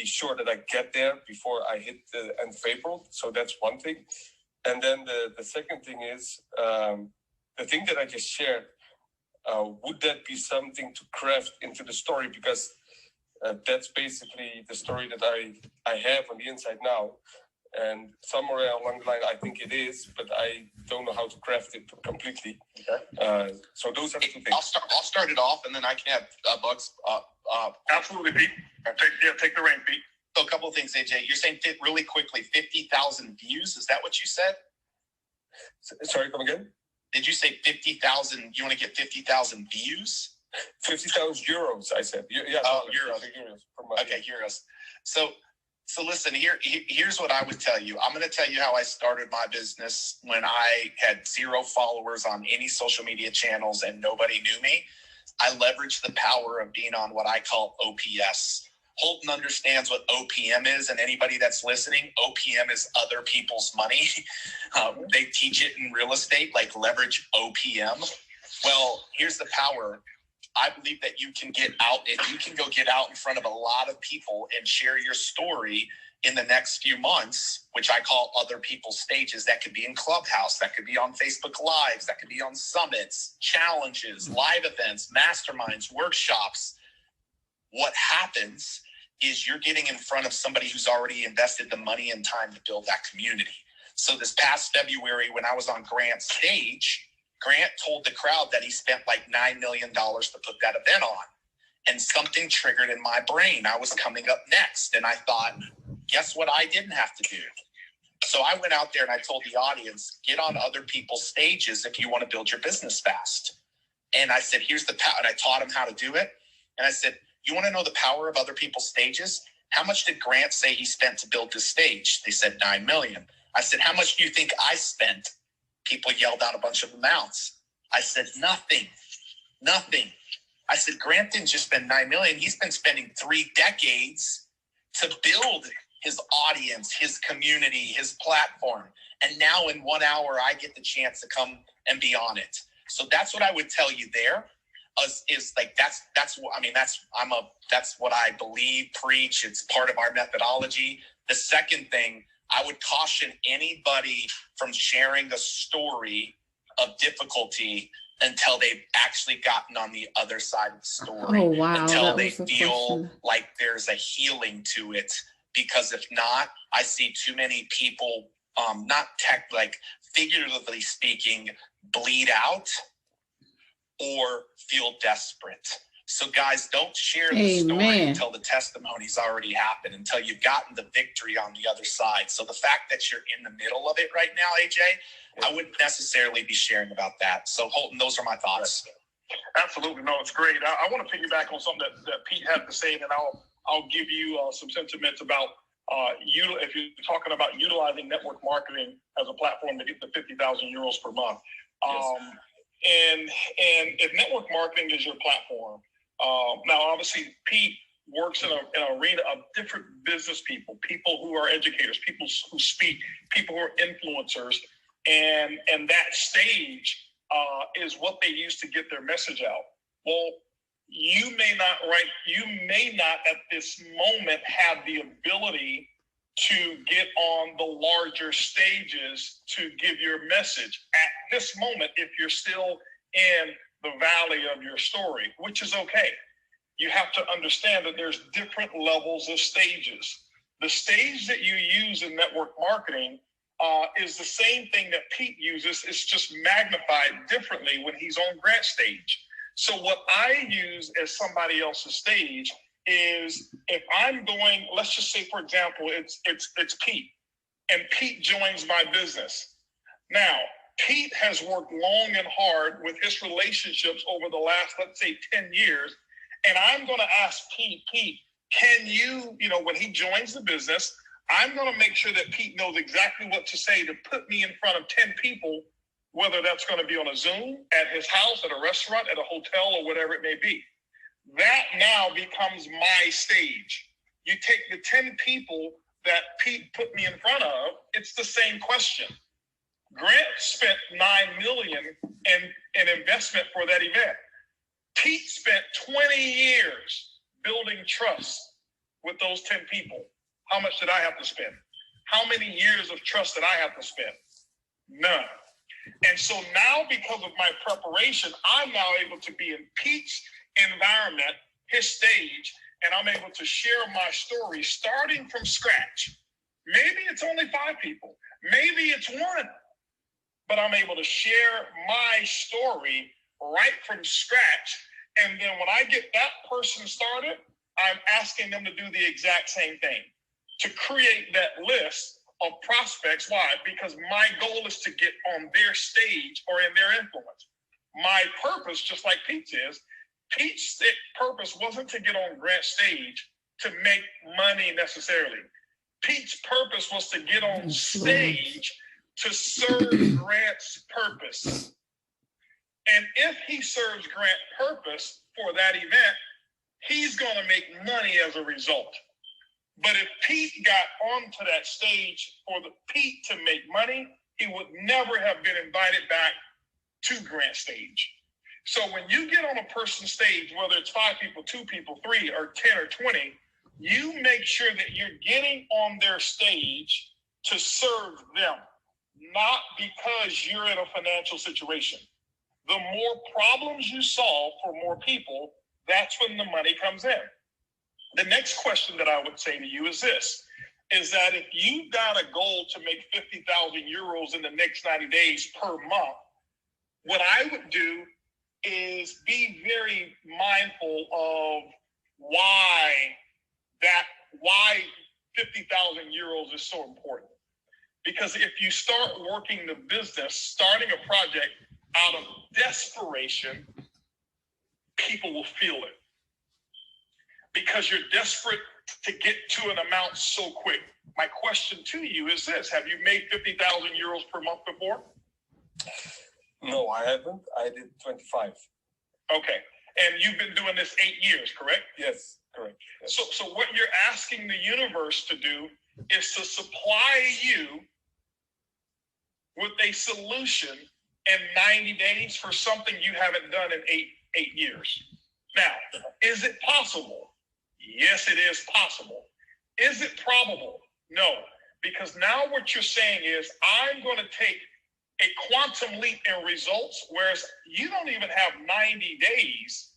V: sure that I get there before I hit the end of April. So that's one thing. And then the second thing is the thing that I just shared. Would that be something to craft into the story? Because that's basically the story that I have on the inside now. And somewhere along the line, I think it is, but I don't know how to craft it completely. Okay. So those are the two things.
I: I'll start it off, and then I can have Buggs.
A: Absolutely, Pete. Take the reign, Pete.
I: So a couple of things, AJ. You're saying really quickly, 50,000 views. Is that what you said?
V: Sorry, come again?
I: Did you say 50,000? You want to get 50,000 views?
V: 50,000 euros, I said. Yeah.
I: Oh, euros. Okay, euros. So listen, here's what I would tell you. I'm going to tell you how I started my business when I had 0 followers on any social media channels and nobody knew me. I leveraged the power of being on what I call OPS. Holton understands what OPM is, and anybody that's listening, OPM is other people's money. They teach it in real estate, like leverage OPM. Well, here's the power. I believe that you can get out, if you can go get out in front of a lot of people and share your story in the next few months, which I call other people's stages. That could be in Clubhouse, that could be on Facebook Lives, that could be on summits, challenges, live events, masterminds, workshops. What happens is you're getting in front of somebody who's already invested the money and time to build that community. So this past February, when I was on Grant's stage, Grant told the crowd that he spent like $9 million to put that event on. And something triggered in my brain. I was coming up next. And I thought, guess what I didn't have to do? So I went out there and I told the audience, get on other people's stages if you want to build your business fast. And I said, here's the power. And I taught him how to do it. And I said, you want to know the power of other people's stages? How much did Grant say he spent to build this stage? They said 9 million. I said, how much do you think I spent? People yelled out a bunch of amounts. I said, nothing. I said, Grant didn't just spend 9 million. He's been spending 3 decades to build his audience, his community, his platform. And now in 1 hour, I get the chance to come and be on it. So that's what I would tell you there. Is like that's what I believe, preach. It's part of our methodology. The second thing, I would caution anybody from sharing a story of difficulty until they've actually gotten on the other side of the story.
J: Oh, wow.
I: Until they feel like there's a healing to it. Because if not, I see too many people, figuratively speaking, bleed out or feel desperate. So guys, don't share the story until the testimony's already happened, until you've gotten the victory on the other side. So the fact that you're in the middle of it right now, AJ, I wouldn't necessarily be sharing about that. So Holton, those are my thoughts.
A: Absolutely. No, it's great. I want to piggyback on something that Pete had to say, and I'll give you some sentiments about if you're talking about utilizing network marketing as a platform to get the 50,000 euros per month. And if network marketing is your platform, now obviously Pete works in an arena of different business people who are educators, people who speak, people who are influencers, and that stage is what they use to get their message out. Well, you may not at this moment have the ability to get on the larger stages to give your message at this moment if you're still in the valley of your story, which is okay. You have to understand that there's different levels of stages. The stage that you use in network marketing is the same thing that Pete uses. It's just magnified differently when he's on Grant's stage. So what I use as somebody else's stage is if I'm going, let's just say, for example, it's Pete, and Pete joins my business. Now, Pete has worked long and hard with his relationships over the last, let's say, 10 years, And I'm going to ask Pete, can you, when he joins the business, I'm going to make sure that Pete knows exactly what to say to put me in front of 10 people, whether that's going to be on a Zoom, at his house, at a restaurant, at a hotel, or whatever it may be. That now becomes my stage. You take the 10 people that Pete put me in front of, it's the same question. Grant spent $9 million in investment for that event. Pete spent 20 years building trust with those 10 people. How much did I have to spend? How many years of trust did I have to spend? None. And so now, because of my preparation, I'm now able to be in Pete's environment, his stage, and I'm able to share my story starting from scratch. Maybe it's only 5 people. Maybe it's 1. But I'm able to share my story right from scratch. And then when I get that person started, I'm asking them to do the exact same thing, to create that list of prospects. Why? Because my goal is to get on their stage or in their influence. My purpose, just like Pete's is, Pete's purpose wasn't to get on Grant's stage to make money necessarily. Pete's purpose was to get on stage to serve Grant's purpose. And if he serves Grant's purpose for that event, he's going to make money as a result. But if Pete got onto that stage for Pete to make money, he would never have been invited back to Grant's stage. So when you get on a person's stage, whether it's 5 people, 2 people, 3 or 10 or 20, you make sure that you're getting on their stage to serve them, not because you're in a financial situation. The more problems you solve for more people, that's when the money comes in. The next question that I would say to you is this, is that if you've got a goal to make 50,000 euros in the next 90 days per month, what I would do is be very mindful of why 50,000 euros is so important. Because if you start working the business, starting a project out of desperation, people will feel it. Because you're desperate to get to an amount so quick. My question to you is this: have you made 50,000 euros per month before?
V: No, I haven't. I did 25.
A: Okay. And you've been doing this 8 years, correct?
V: Yes, correct. Yes.
A: So what you're asking the universe to do is to supply you with a solution in 90 days for something you haven't done in eight years. Now, is it possible? Yes, it is possible. Is it probable? No, because now what you're saying is, I'm going to take a quantum leap in results, whereas you don't even have 90 days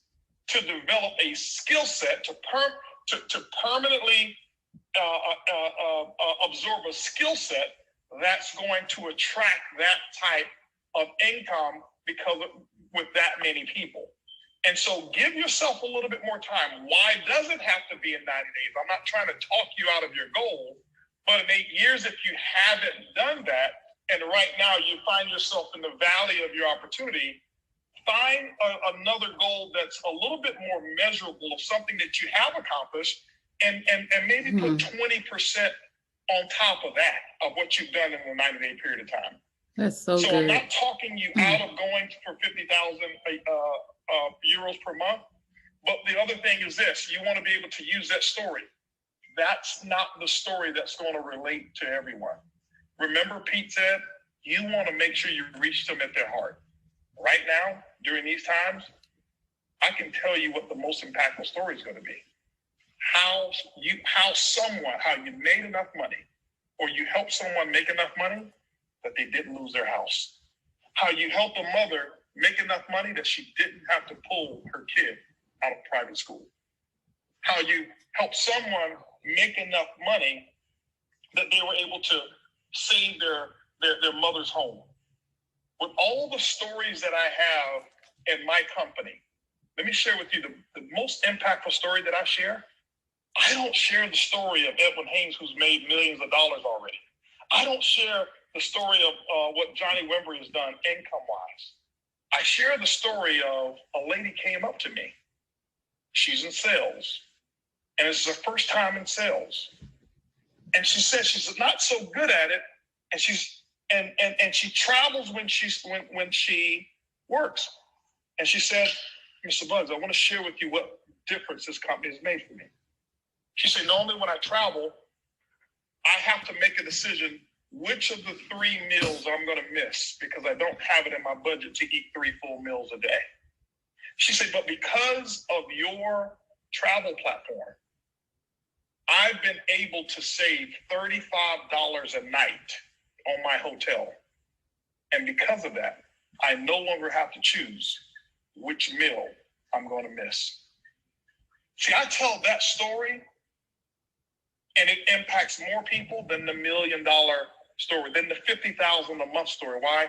A: to develop a skill set to permanently absorb a skill set that's going to attract that type of income with that many people. And so give yourself a little bit more time. Why does it have to be in 90 days? I'm not trying to talk you out of your goal, but in 8 years, if you haven't done that, and right now you find yourself in the valley of your opportunity, find another goal that's a little bit more measurable of something that you have accomplished, and maybe put 20% on top of that, of what you've done in a 90-day period of time.
J: That's so good.
A: I'm not talking you out of going for 50,000 euros per month, but the other thing is this: you want to be able to use that story. That's not the story that's going to relate to everyone. Remember, Pete said, you want to make sure you reach them at their heart. Right now, during these times, I can tell you what the most impactful story is going to be. How you made enough money, or you helped someone make enough money that they didn't lose their house. How you helped a mother make enough money that she didn't have to pull her kid out of private school. How you helped someone make enough money that they were able to save their mother's home. With all the stories that I have in my company, let me share with you the most impactful story that I share. I don't share the story of Edwin Haynes, who's made millions of dollars already. I don't share the story of what Johnny Wimber has done income-wise. I share the story of a lady came up to me She's in sales, and this is her first time in sales. And she says she's not so good at it, and she travels when she works. And she said, Mr. Buggs, I want to share with you what difference this company has made for me. She said, normally when I travel, I have to make a decision which of the 3 meals I'm going to miss because I don't have it in my budget to eat 3 full meals a day. She said, but because of your travel platform, I've been able to save $35 a night on my hotel. And because of that, I no longer have to choose which meal I'm going to miss. See, I tell that story, and it impacts more people than the $1 million story, than the 50,000 a month story. Why?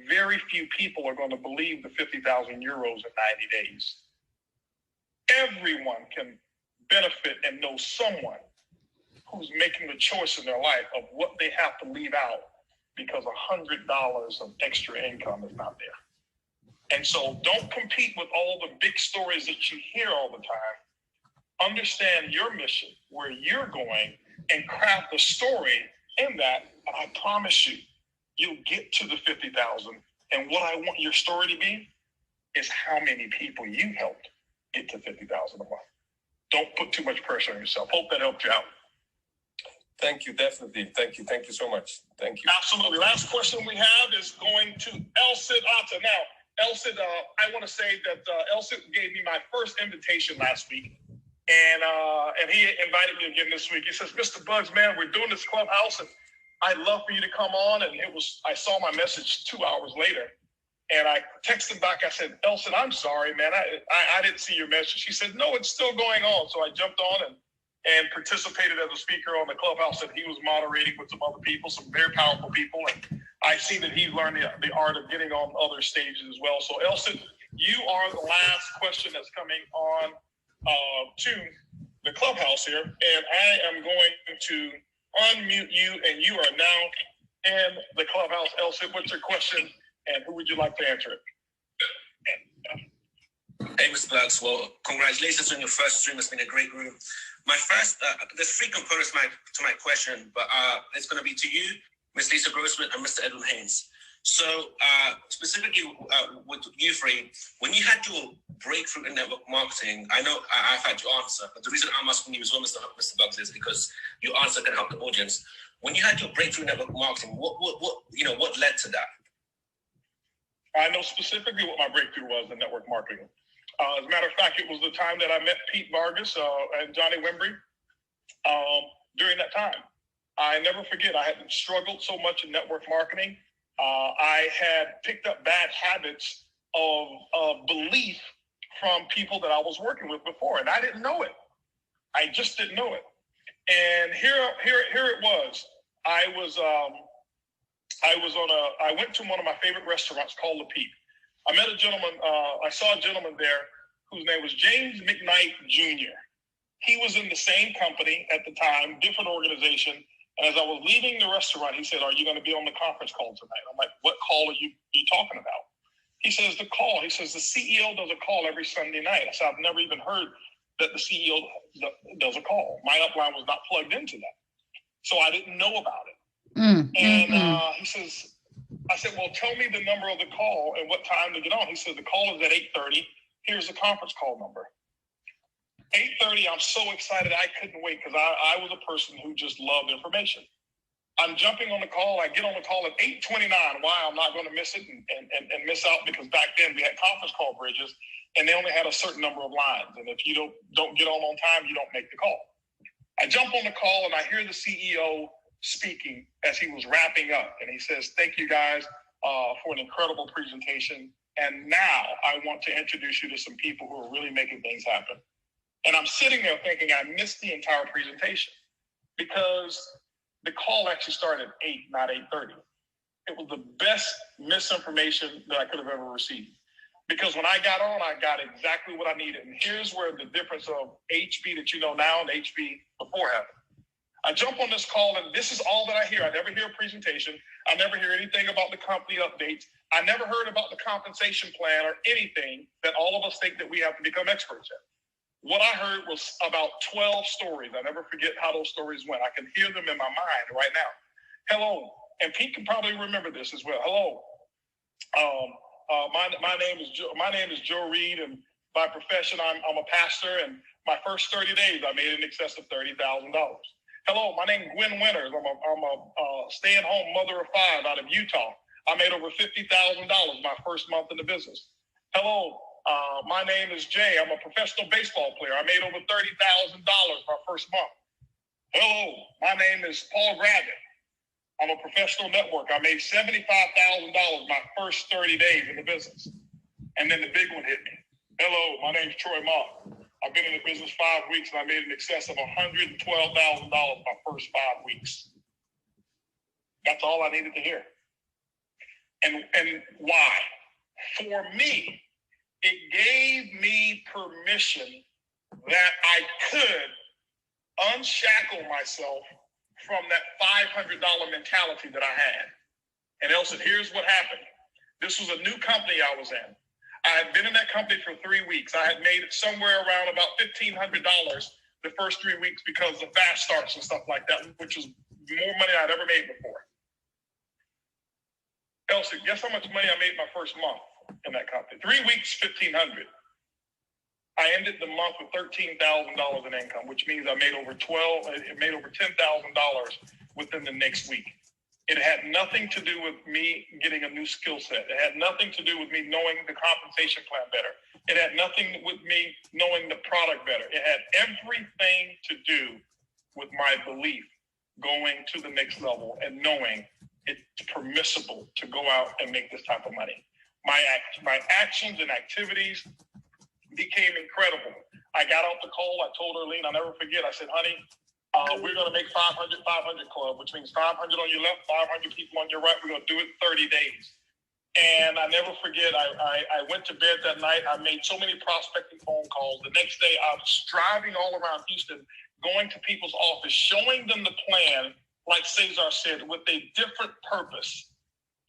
A: Very few people are going to believe the 50,000 euros in 90 days. Everyone can benefit and know someone who's making the choice in their life of what they have to leave out because $100 of extra income is not there. And so don't compete with all the big stories that you hear all the time. Understand your mission, where you're going, and craft a story in that. And I promise you, you'll get to the 50,000. And what I want your story to be is how many people you helped get to 50,000 a month. Don't put too much pressure on yourself. Hope that helped you out.
V: Thank you, definitely. Thank you. Thank you so much. Thank you.
A: Absolutely. Last question we have is going to Elsid Atta. Now, Elsid, I want to say that Elsid gave me my first invitation last week. And he invited me again this week. He says, Mr. Buggs, man, we're doing this Clubhouse, and I'd love for you to come on. And I saw my message 2 hours later. And I texted back. I said, Elsid, I'm sorry, man. I didn't see your message. He said, no, it's still going on. So I jumped on and participated as a speaker on the Clubhouse that he was moderating with some other people, some very powerful people. And I see that he learned the art of getting on other stages as well. So Elsid, you are the last question that's coming on to the Clubhouse here. And I am going to unmute you, and you are now in the Clubhouse. Elsid, what's your question, and who would you like to answer it?
F: Hey, Mr. Buggs. Well, congratulations on your first stream. It's been a great room. My first, there's 3 components to my question, but it's going to be to you, Ms. Lisa Grossman, and Mr. Edwin Haynes. So specifically with you 3, when you had your breakthrough in network marketing, I know I've had your answer, but the reason I'm asking you as well, Mr. Buggs, is because your answer can help the audience. When you had your breakthrough network marketing, what led to that?
A: I know specifically what my breakthrough was in network marketing. As a matter of fact, it was the time that I met Pete Vargas and Johnny Wimbrey during that time. I never forget, I had struggled so much in network marketing. I had picked up bad habits of belief from people that I was working with before, and I didn't know it. I just didn't know it. And here it was. I went to one of my favorite restaurants called The Peak. I met a gentleman, I saw a gentleman there whose name was James McKnight Jr. He was in the same company at the time, different organization. And as I was leaving the restaurant, he said, are you going to be on the conference call tonight? I'm like, what call are you talking about? He says, the call. He says, the CEO does a call every Sunday night. I said, I've never even heard that the CEO does a call. My upline was not plugged into that. So I didn't know about it. He says, I said, well, tell me the number of the call and what time to get on. He said, the call is at 8:30. Here's the conference call number. 8:30, I'm so excited. I couldn't wait because I was a person who just loved information. I'm jumping on the call. I get on the call at 8:29. Why? I'm not going to miss it and miss out, because back then we had conference call bridges and they only had a certain number of lines. And if you don't get on time, you don't make the call. I jump on the call and I hear the CEO speaking as he was wrapping up. And he says, thank you guys for an incredible presentation. And now I want to introduce you to some people who are really making things happen. And I'm sitting there thinking I missed the entire presentation because the call actually started at 8, not 8:30. It was the best misinformation that I could have ever received. Because when I got on, I got exactly what I needed. And here's where the difference of HB that you know now and HB before happened. I jump on this call, and this is all that I hear. I never hear a presentation. I never hear anything about the company updates. I never heard about the compensation plan or anything that all of us think that we have to become experts at. what I heard was about 12 stories. I never forget how those stories went. I can hear them in my mind right now. Hello, and Pete can probably remember this as well. Hello, my name is Joe Reed, and by profession I'm a pastor. And my first 30 days I made in excess of $30,000. Hello, my name is Gwen Winters. I'm a stay-at-home mother of 5 out of Utah. I made over $50,000 my first month in the business. Hello, my name is Jay. I'm a professional baseball player. I made over $30,000 my first month. Hello, my name is Paul Gravitt. I'm a professional network. I made $75,000 my first 30 days in the business. And then the big one hit me. Hello, my name's Troy Mott. I've been in the business 5 weeks, and I made in excess of $112,000 my first 5 weeks. That's all I needed to hear. And why? For me, it gave me permission that I could unshackle myself from that $500 mentality that I had. And Elsa, here's what happened. This was a new company I was in. I had been in that company for 3 weeks. I had made it somewhere around about $1,500 the first 3 weeks because of fast starts and stuff like that, which was more money I'd ever made before. Elsa, guess how much money I made my first month in that company? 3 weeks, $1,500. I ended the month with $13,000 in income, which means I made over $10,000 within the next week. It had nothing to do with me getting a new skill set. It had nothing to do with me knowing the compensation plan better. It had nothing with me knowing the product better. It had everything to do with my belief going to the next level and knowing it's permissible to go out and make this type of money. My actions and activities became incredible. I got off the call. I told Erlene, I'll never forget. I said, honey, we're going to make 500 club, which means 500 on your left, 500 people on your right. We're going to do it in 30 days. And I never forget, I went to bed that night. I made so many prospecting phone calls. The next day, I was driving all around Houston, going to people's office, showing them the plan, like Cesar said, with a different purpose.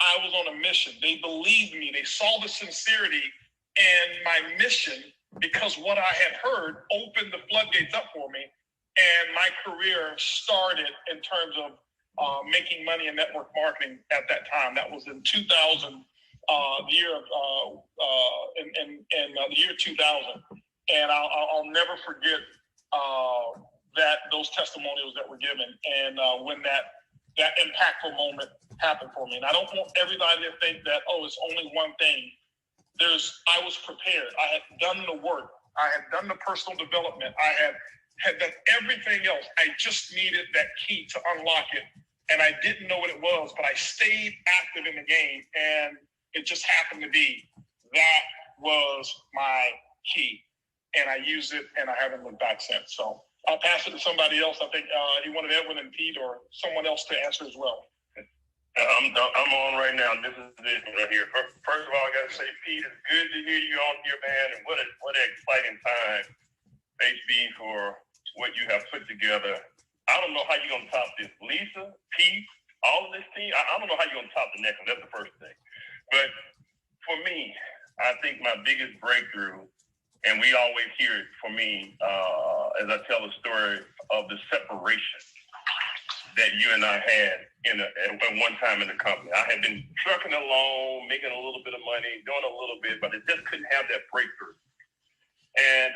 A: I was on a mission. They believed me. They saw the sincerity and my mission, because what I had heard opened the floodgates up for me, and my career started in terms of making money in network marketing at that time. That was in 2000, the year 2000, and I'll never forget those testimonials that were given, and when that impactful moment happened for me. And I don't want everybody to think that, oh, it's only one thing. I was prepared. I had done the work. I had done the personal development. I had done everything else. I just needed that key to unlock it. And I didn't know what it was, but I stayed active in the game. And it just happened to be that was my key. And I used it, and I haven't looked back since. So I'll pass it to somebody else. I think he wanted Edwin and Pete or someone else to answer as well.
M: I'm on right now. This is it right here. First of all, I got to say, Pete, it's good to hear you on here, man. And what an exciting time, HB, for what you have put together. I don't know how you're going to top this. Lisa, Pete, all of this team, I don't know how you're going to top the next one. That's the first thing. But for me, I think my biggest breakthrough, and we always hear it for me as I tell the story of the separation that you and I had at one time in the company. I had been trucking along, making a little bit of money, doing a little bit, but it just couldn't have that breakthrough. And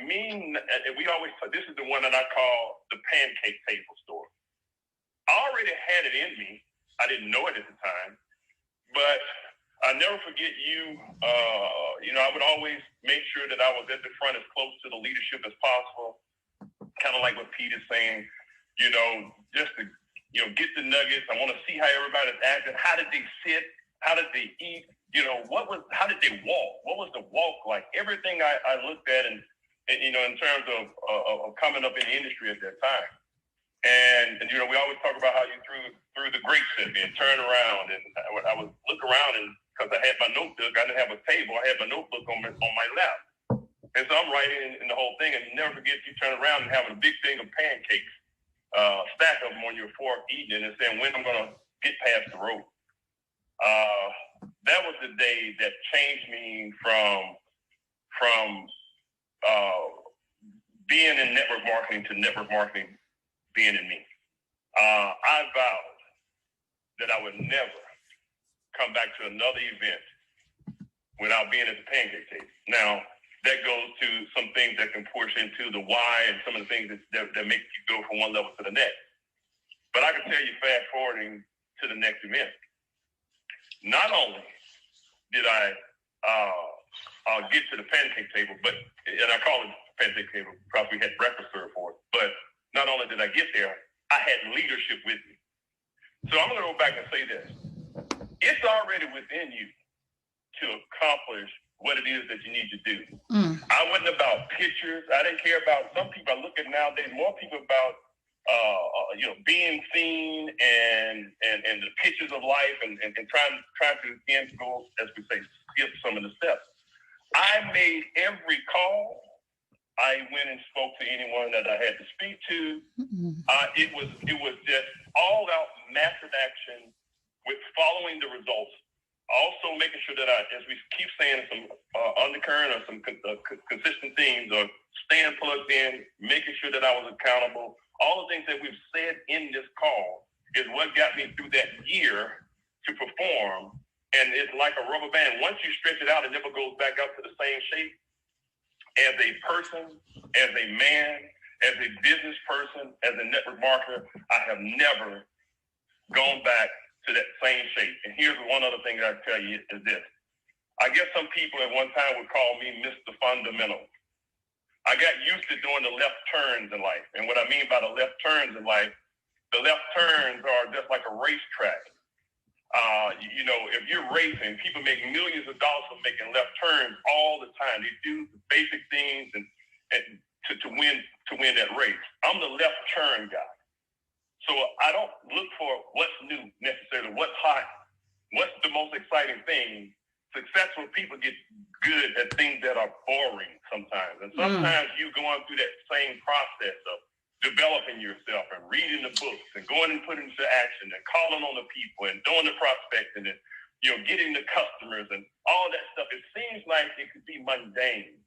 M: we always, this is the one that I call the pancake table story. I already had it in me. I didn't know it at the time, but I never forget you. I would always make sure that I was at the front as close to the leadership as possible. Kind of like what Pete is saying, just to, get the nuggets. I want to see how everybody's acting. How did they sit? How did they eat? How did they walk? What was the walk like? Everything I looked at and in terms of coming up in the industry at that time. And we always talk about how you threw the grapes at me and turn around. And I would look around, and because I had my notebook, I didn't have a table. I had my notebook on my lap. And so I'm writing in the whole thing, and you never forget you turn around and having a big thing of pancakes, stack of them on your fork, eating it, and saying, when I'm going to get past the road. That was the day that changed me from being in network marketing to network marketing being in me. I vowed that I would never come back to another event without being at the pancake table. Now, that goes to some things that can push into the why and some of the things that make you go from one level to the next. But I can tell you, fast forwarding to the next event, not only did I get to the pancake table, and I call it pancake table because we had breakfast served for it, but not only did I get there, I had leadership with me. So I'm going to go back and say this. It's already within you to accomplish what it is that you need to do. I wasn't about pictures. I didn't care about, some people I look at nowadays, more people about being seen and the pictures of life and trying to again go, as we say, skip some of the steps. I made every call. I went and spoke to anyone that I had to speak to. It was just all out massive action with following the results. Also making sure that as we keep saying, some undercurrent or some consistent themes of staying plugged in, making sure that I was accountable. All the things that we've said in this call is what got me through that year to perform. And it's like a rubber band. Once you stretch it out, it never goes back up to the same shape. As a person, as a man, as a business person, as a network marketer, I have never gone back to that same shape. And here's one other thing that I tell you is this. I guess some people at one time would call me Mr. Fundamental. I got used to doing the left turns in life. And what I mean by the left turns in life, the left turns are just like a racetrack. If you're racing, people make millions of dollars from making left turns all the time. They do the basic things and to win that race. I'm the left turn guy. So I don't look for what's new necessarily, what's hot, what's the most exciting thing. Successful people get good at things that are boring sometimes. And sometimes you going through that same process of developing yourself and reading the books and going and putting into action and calling on the people and doing the prospecting and getting the customers and all that stuff. It seems like it could be mundane.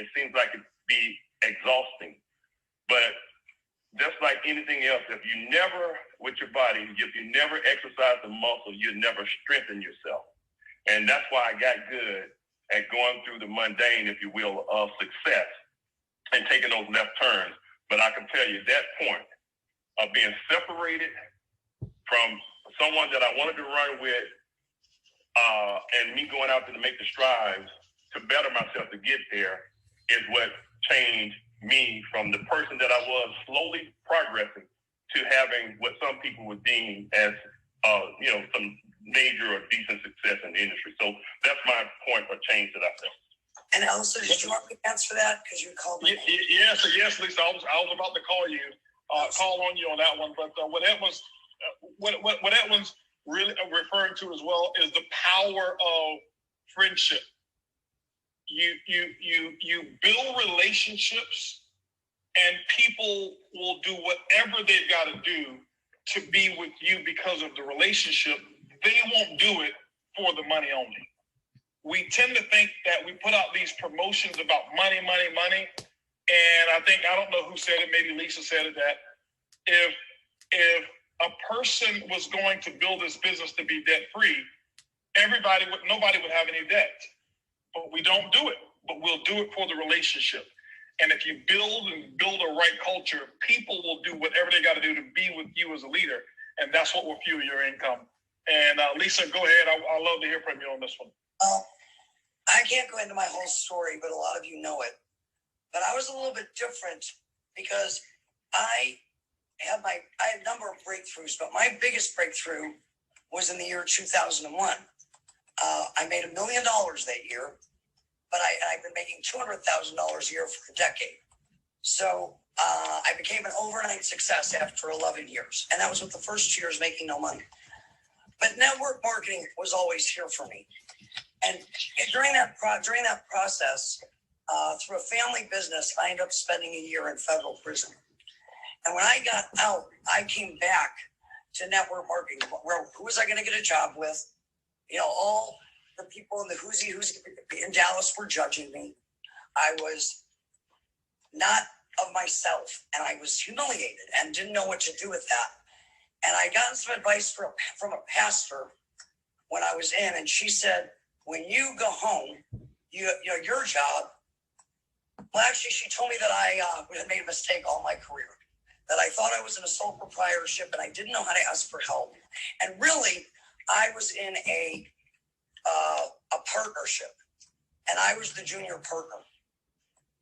M: It seems like it could be exhausting. But just like anything else, if you never, with your body, if you never exercise the muscle, you never strengthen yourself. And that's why I got good at going through the mundane, if you will, of success and taking those left turns. But I can tell you that point of being separated from someone that I wanted to run with and me going out there to make the strides to better myself to get there is what changed me from the person that I was slowly progressing to having what some people would deem as, some major or decent success in the industry. So that's my point of change that I felt.
G: And also, did you want me to answer that? Because you called me.
A: Yes, Lisa. I was about to call on you on that one. But what Edwin's really referring to as well is the power of friendship. You build relationships, and people will do whatever they've got to do to be with you because of the relationship. They won't do it for the money only. We tend to think that we put out these promotions about money. And I don't know who said it, maybe Lisa said it, that if a person was going to build this business to be debt free, nobody would have any debt. But we don't do it, but we'll do it for the relationship. And if you build a right culture, people will do whatever they got to do to be with you as a leader. And that's what will fuel your income. And Lisa, go ahead. I'd love to hear from you on this one.
G: I can't go into my whole story, but a lot of you know it. But I was a little bit different because I had a number of breakthroughs, but my biggest breakthrough was in the year 2001. I made $1 million that year, but I've been making $200,000 a year for a decade. So I became an overnight success after 11 years. And that was with the first 2 years making no money. But network marketing was always here for me. And during that process, through a family business, I ended up spending a year in federal prison. And when I got out, I came back to network marketing. Who was I going to get a job with? All the people in the who's in Dallas were judging me. I was not of myself, and I was humiliated and didn't know what to do with that. And I got some advice from a pastor when I was in, and she said, when you go home, your job, well, actually, she told me that I had made a mistake all my career, that I thought I was in a sole proprietorship and I didn't know how to ask for help. And really, I was in a partnership, and I was the junior partner.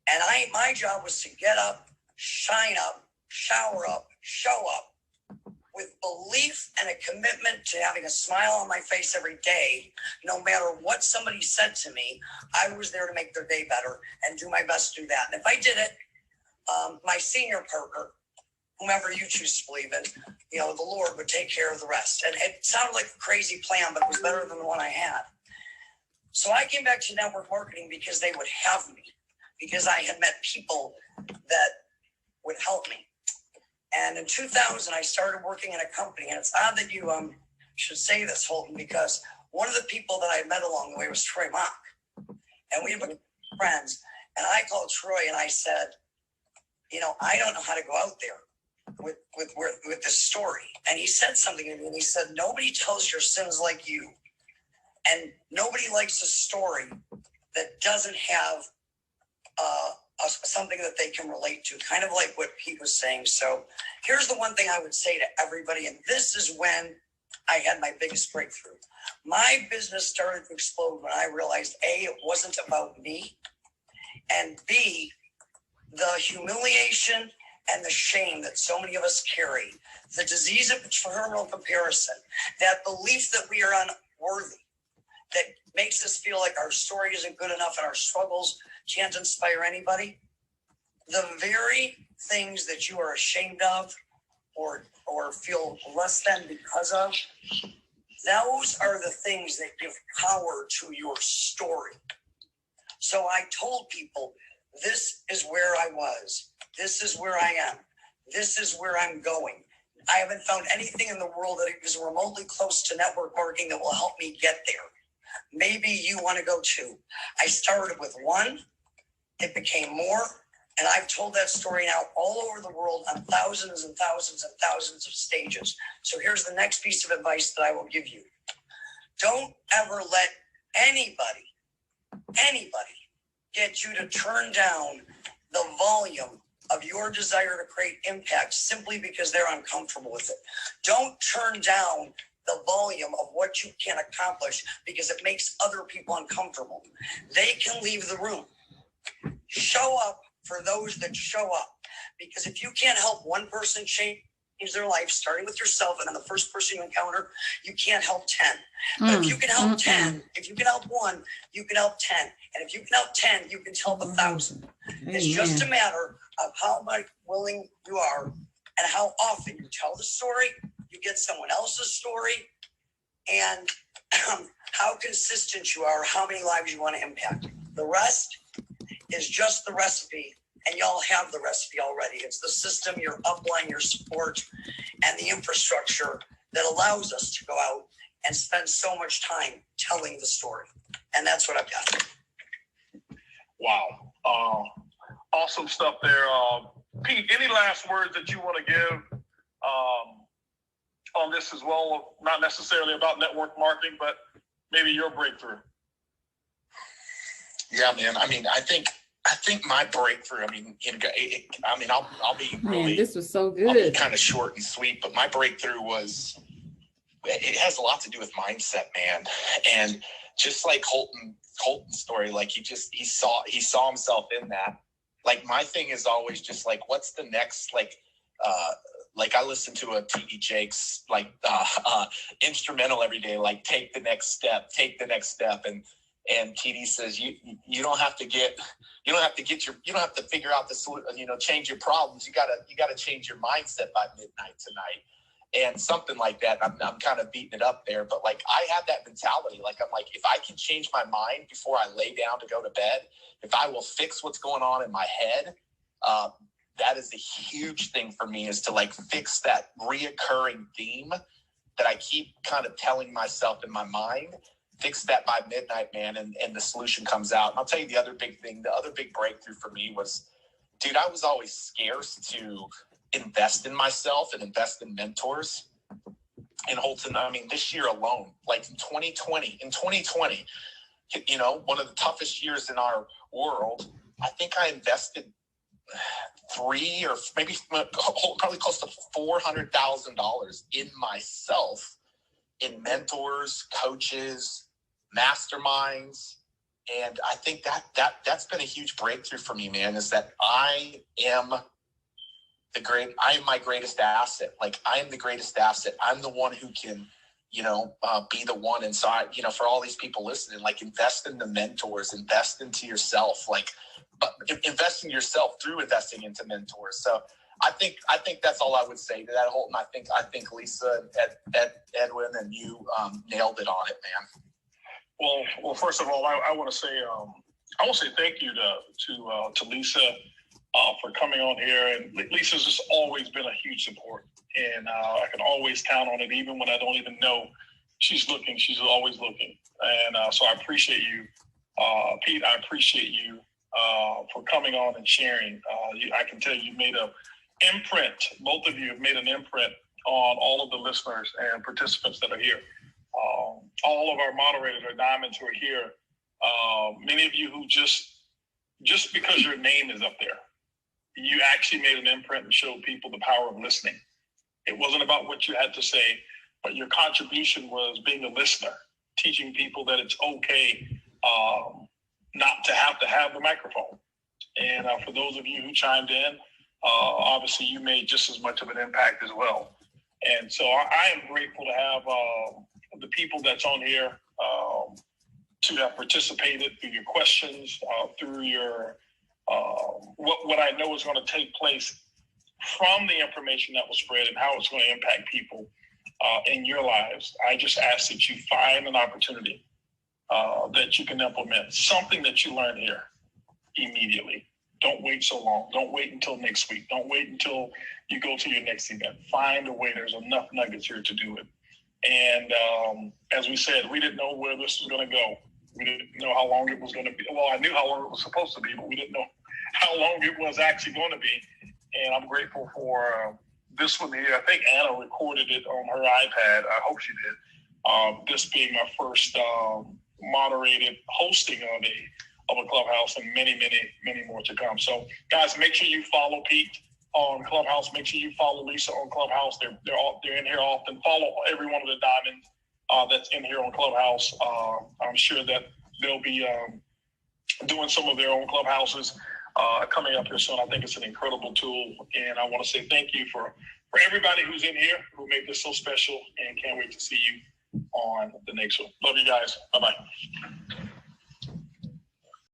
G: And my job was to get up, shine up, shower up, show up with belief and a commitment to having a smile on my face every day. No matter what somebody said to me, I was there to make their day better and do my best to do that. And if I did it, my senior partner, whomever you choose to believe in, the Lord would take care of the rest. And it sounded like a crazy plan, but it was better than the one I had. So I came back to network marketing because they would have me, because I had met people that would help me. And in 2000, I started working in a company. And it's odd that you should say this, Holton, because one of the people that I met along the way was Troy Mock. And we became friends. And I called Troy and I said, I don't know how to go out there with this story. And he said something to me, and he said, nobody tells your sins like you. And nobody likes a story that doesn't have something that they can relate to, kind of like what Pete was saying. So here's the one thing I would say to everybody, and this is when I had my biggest breakthrough. My business started to explode when I realized, A, it wasn't about me, and B, the humiliation and the shame that so many of us carry, the disease of paternal comparison, that belief that we are unworthy, that makes us feel like our story isn't good enough and our struggles can't inspire anybody. The very things that you are ashamed of or feel less than because of, those are the things that give power to your story. So I told people, this is where I was. This is where I am. This is where I'm going. I haven't found anything in the world that is remotely close to network marketing that will help me get there. Maybe you want to go too. I started with one. It became more. And I've told that story now all over the world on thousands and thousands and thousands of stages. So here's the next piece of advice that I will give you. Don't ever let anybody get you to turn down the volume of your desire to create impact simply because they're uncomfortable with it. Don't turn down the volume of what you can accomplish because it makes other people uncomfortable. They can leave the room. Show up for those that show up. Because if you can't help one person change their life, starting with yourself, and then the first person you encounter, you can't help 10. But if you can help 10, if you can help one, you can help 10. And if you can help 10, you can help 1,000. It's just a matter of how much willing you are and how often you tell the story, you get someone else's story, and how consistent you are, how many lives you want to impact. The rest is just the recipe, and y'all have the recipe already. It's the system, your upline, your support, and the infrastructure that allows us to go out and spend so much time telling the story. And that's what I've got.
A: Wow. Awesome stuff there. Pete, any last words that you want to give on this as well? Not necessarily about network marketing, but maybe your breakthrough.
I: Yeah, man. I mean, I think my breakthrough, I'll be really,
J: man, this was so good.
I: I'll be kind of short and sweet, but my breakthrough it has a lot to do with mindset, man. And just like Holton's story, like he saw himself in that. Like my thing is always just like, what's the next, like I listen to a T.D. Jakes, instrumental every day, like take the next step. And TD says, you don't have to figure out the solution, change your problems. You gotta change your mindset by midnight tonight. And something like that. I'm kind of beating it up there, but like I have that mentality. Like I'm like, if I can change my mind before I lay down to go to bed, if I will fix what's going on in my head, that is a huge thing for me, is to like fix that reoccurring theme that I keep kind of telling myself in my mind. Fix that by midnight, man, and the solution comes out. And I'll tell you the other big thing, the other big breakthrough for me was
P: dude, I was always scarce to invest in myself and invest in mentors. And Holton, I mean, this year alone, like in 2020, you know, one of the toughest years in our world, I think I invested $3 or maybe probably close to $400,000 in myself, in mentors, coaches, masterminds. And I think that's been a huge breakthrough for me, man, is that I am my greatest asset. Like, I am the greatest asset. I'm the one who can, you know, be the one inside, you know, for all these people listening, like, invest in the mentors, invest into yourself, like, but invest in yourself through investing into mentors. So I think that's all I would say to that, Holton. I think Lisa, Edwin, and you nailed it on it, man.
A: Well, first of all, I want to say thank you to Lisa for coming on here. And Lisa's just always been a huge support, and I can always count on it, even when I don't even know she's looking. She's always looking, and so I appreciate you, Pete. I appreciate you for coming on and sharing. I can tell you made an imprint. Both of you have made an imprint on all of the listeners and participants that are here. All of our moderators are diamonds who are here. Many of you who just because your name is up there, you actually made an imprint and showed people the power of listening. It wasn't about what you had to say, but your contribution was being a listener, teaching people that it's okay not to have the microphone. And for those of you who chimed in, obviously you made just as much of an impact as well. And so I am grateful to have the people that's on here to have participated through your questions, through your what I know is going to take place from the information that was spread and how it's going to impact people in your lives. I just ask that you find an opportunity that you can implement, something that you learn here immediately. Don't wait so long. Don't wait until next week. Don't wait until you go to your next event. Find a way. There's enough nuggets here to do it. And as we said, we didn't know where this was going to go. We didn't know how long it was going to be. Well, I knew how long it was supposed to be, but we didn't know how long it was actually going to be. And I'm grateful for this one here. I think Anna recorded it on her iPad. I hope she did. This being my first moderated hosting of a Clubhouse, and many, many, many more to come. So, guys, make sure you follow Pete on Clubhouse. Make sure you follow Lisa on Clubhouse. They're in here often. Follow every one of the diamonds that's in here on Clubhouse. I'm sure that they'll be doing some of their own Clubhouses coming up here soon. I think it's an incredible tool, and I want to say thank you for everybody who's in here who made this so special, and can't wait to see you on the next one. Love you guys. Bye-bye.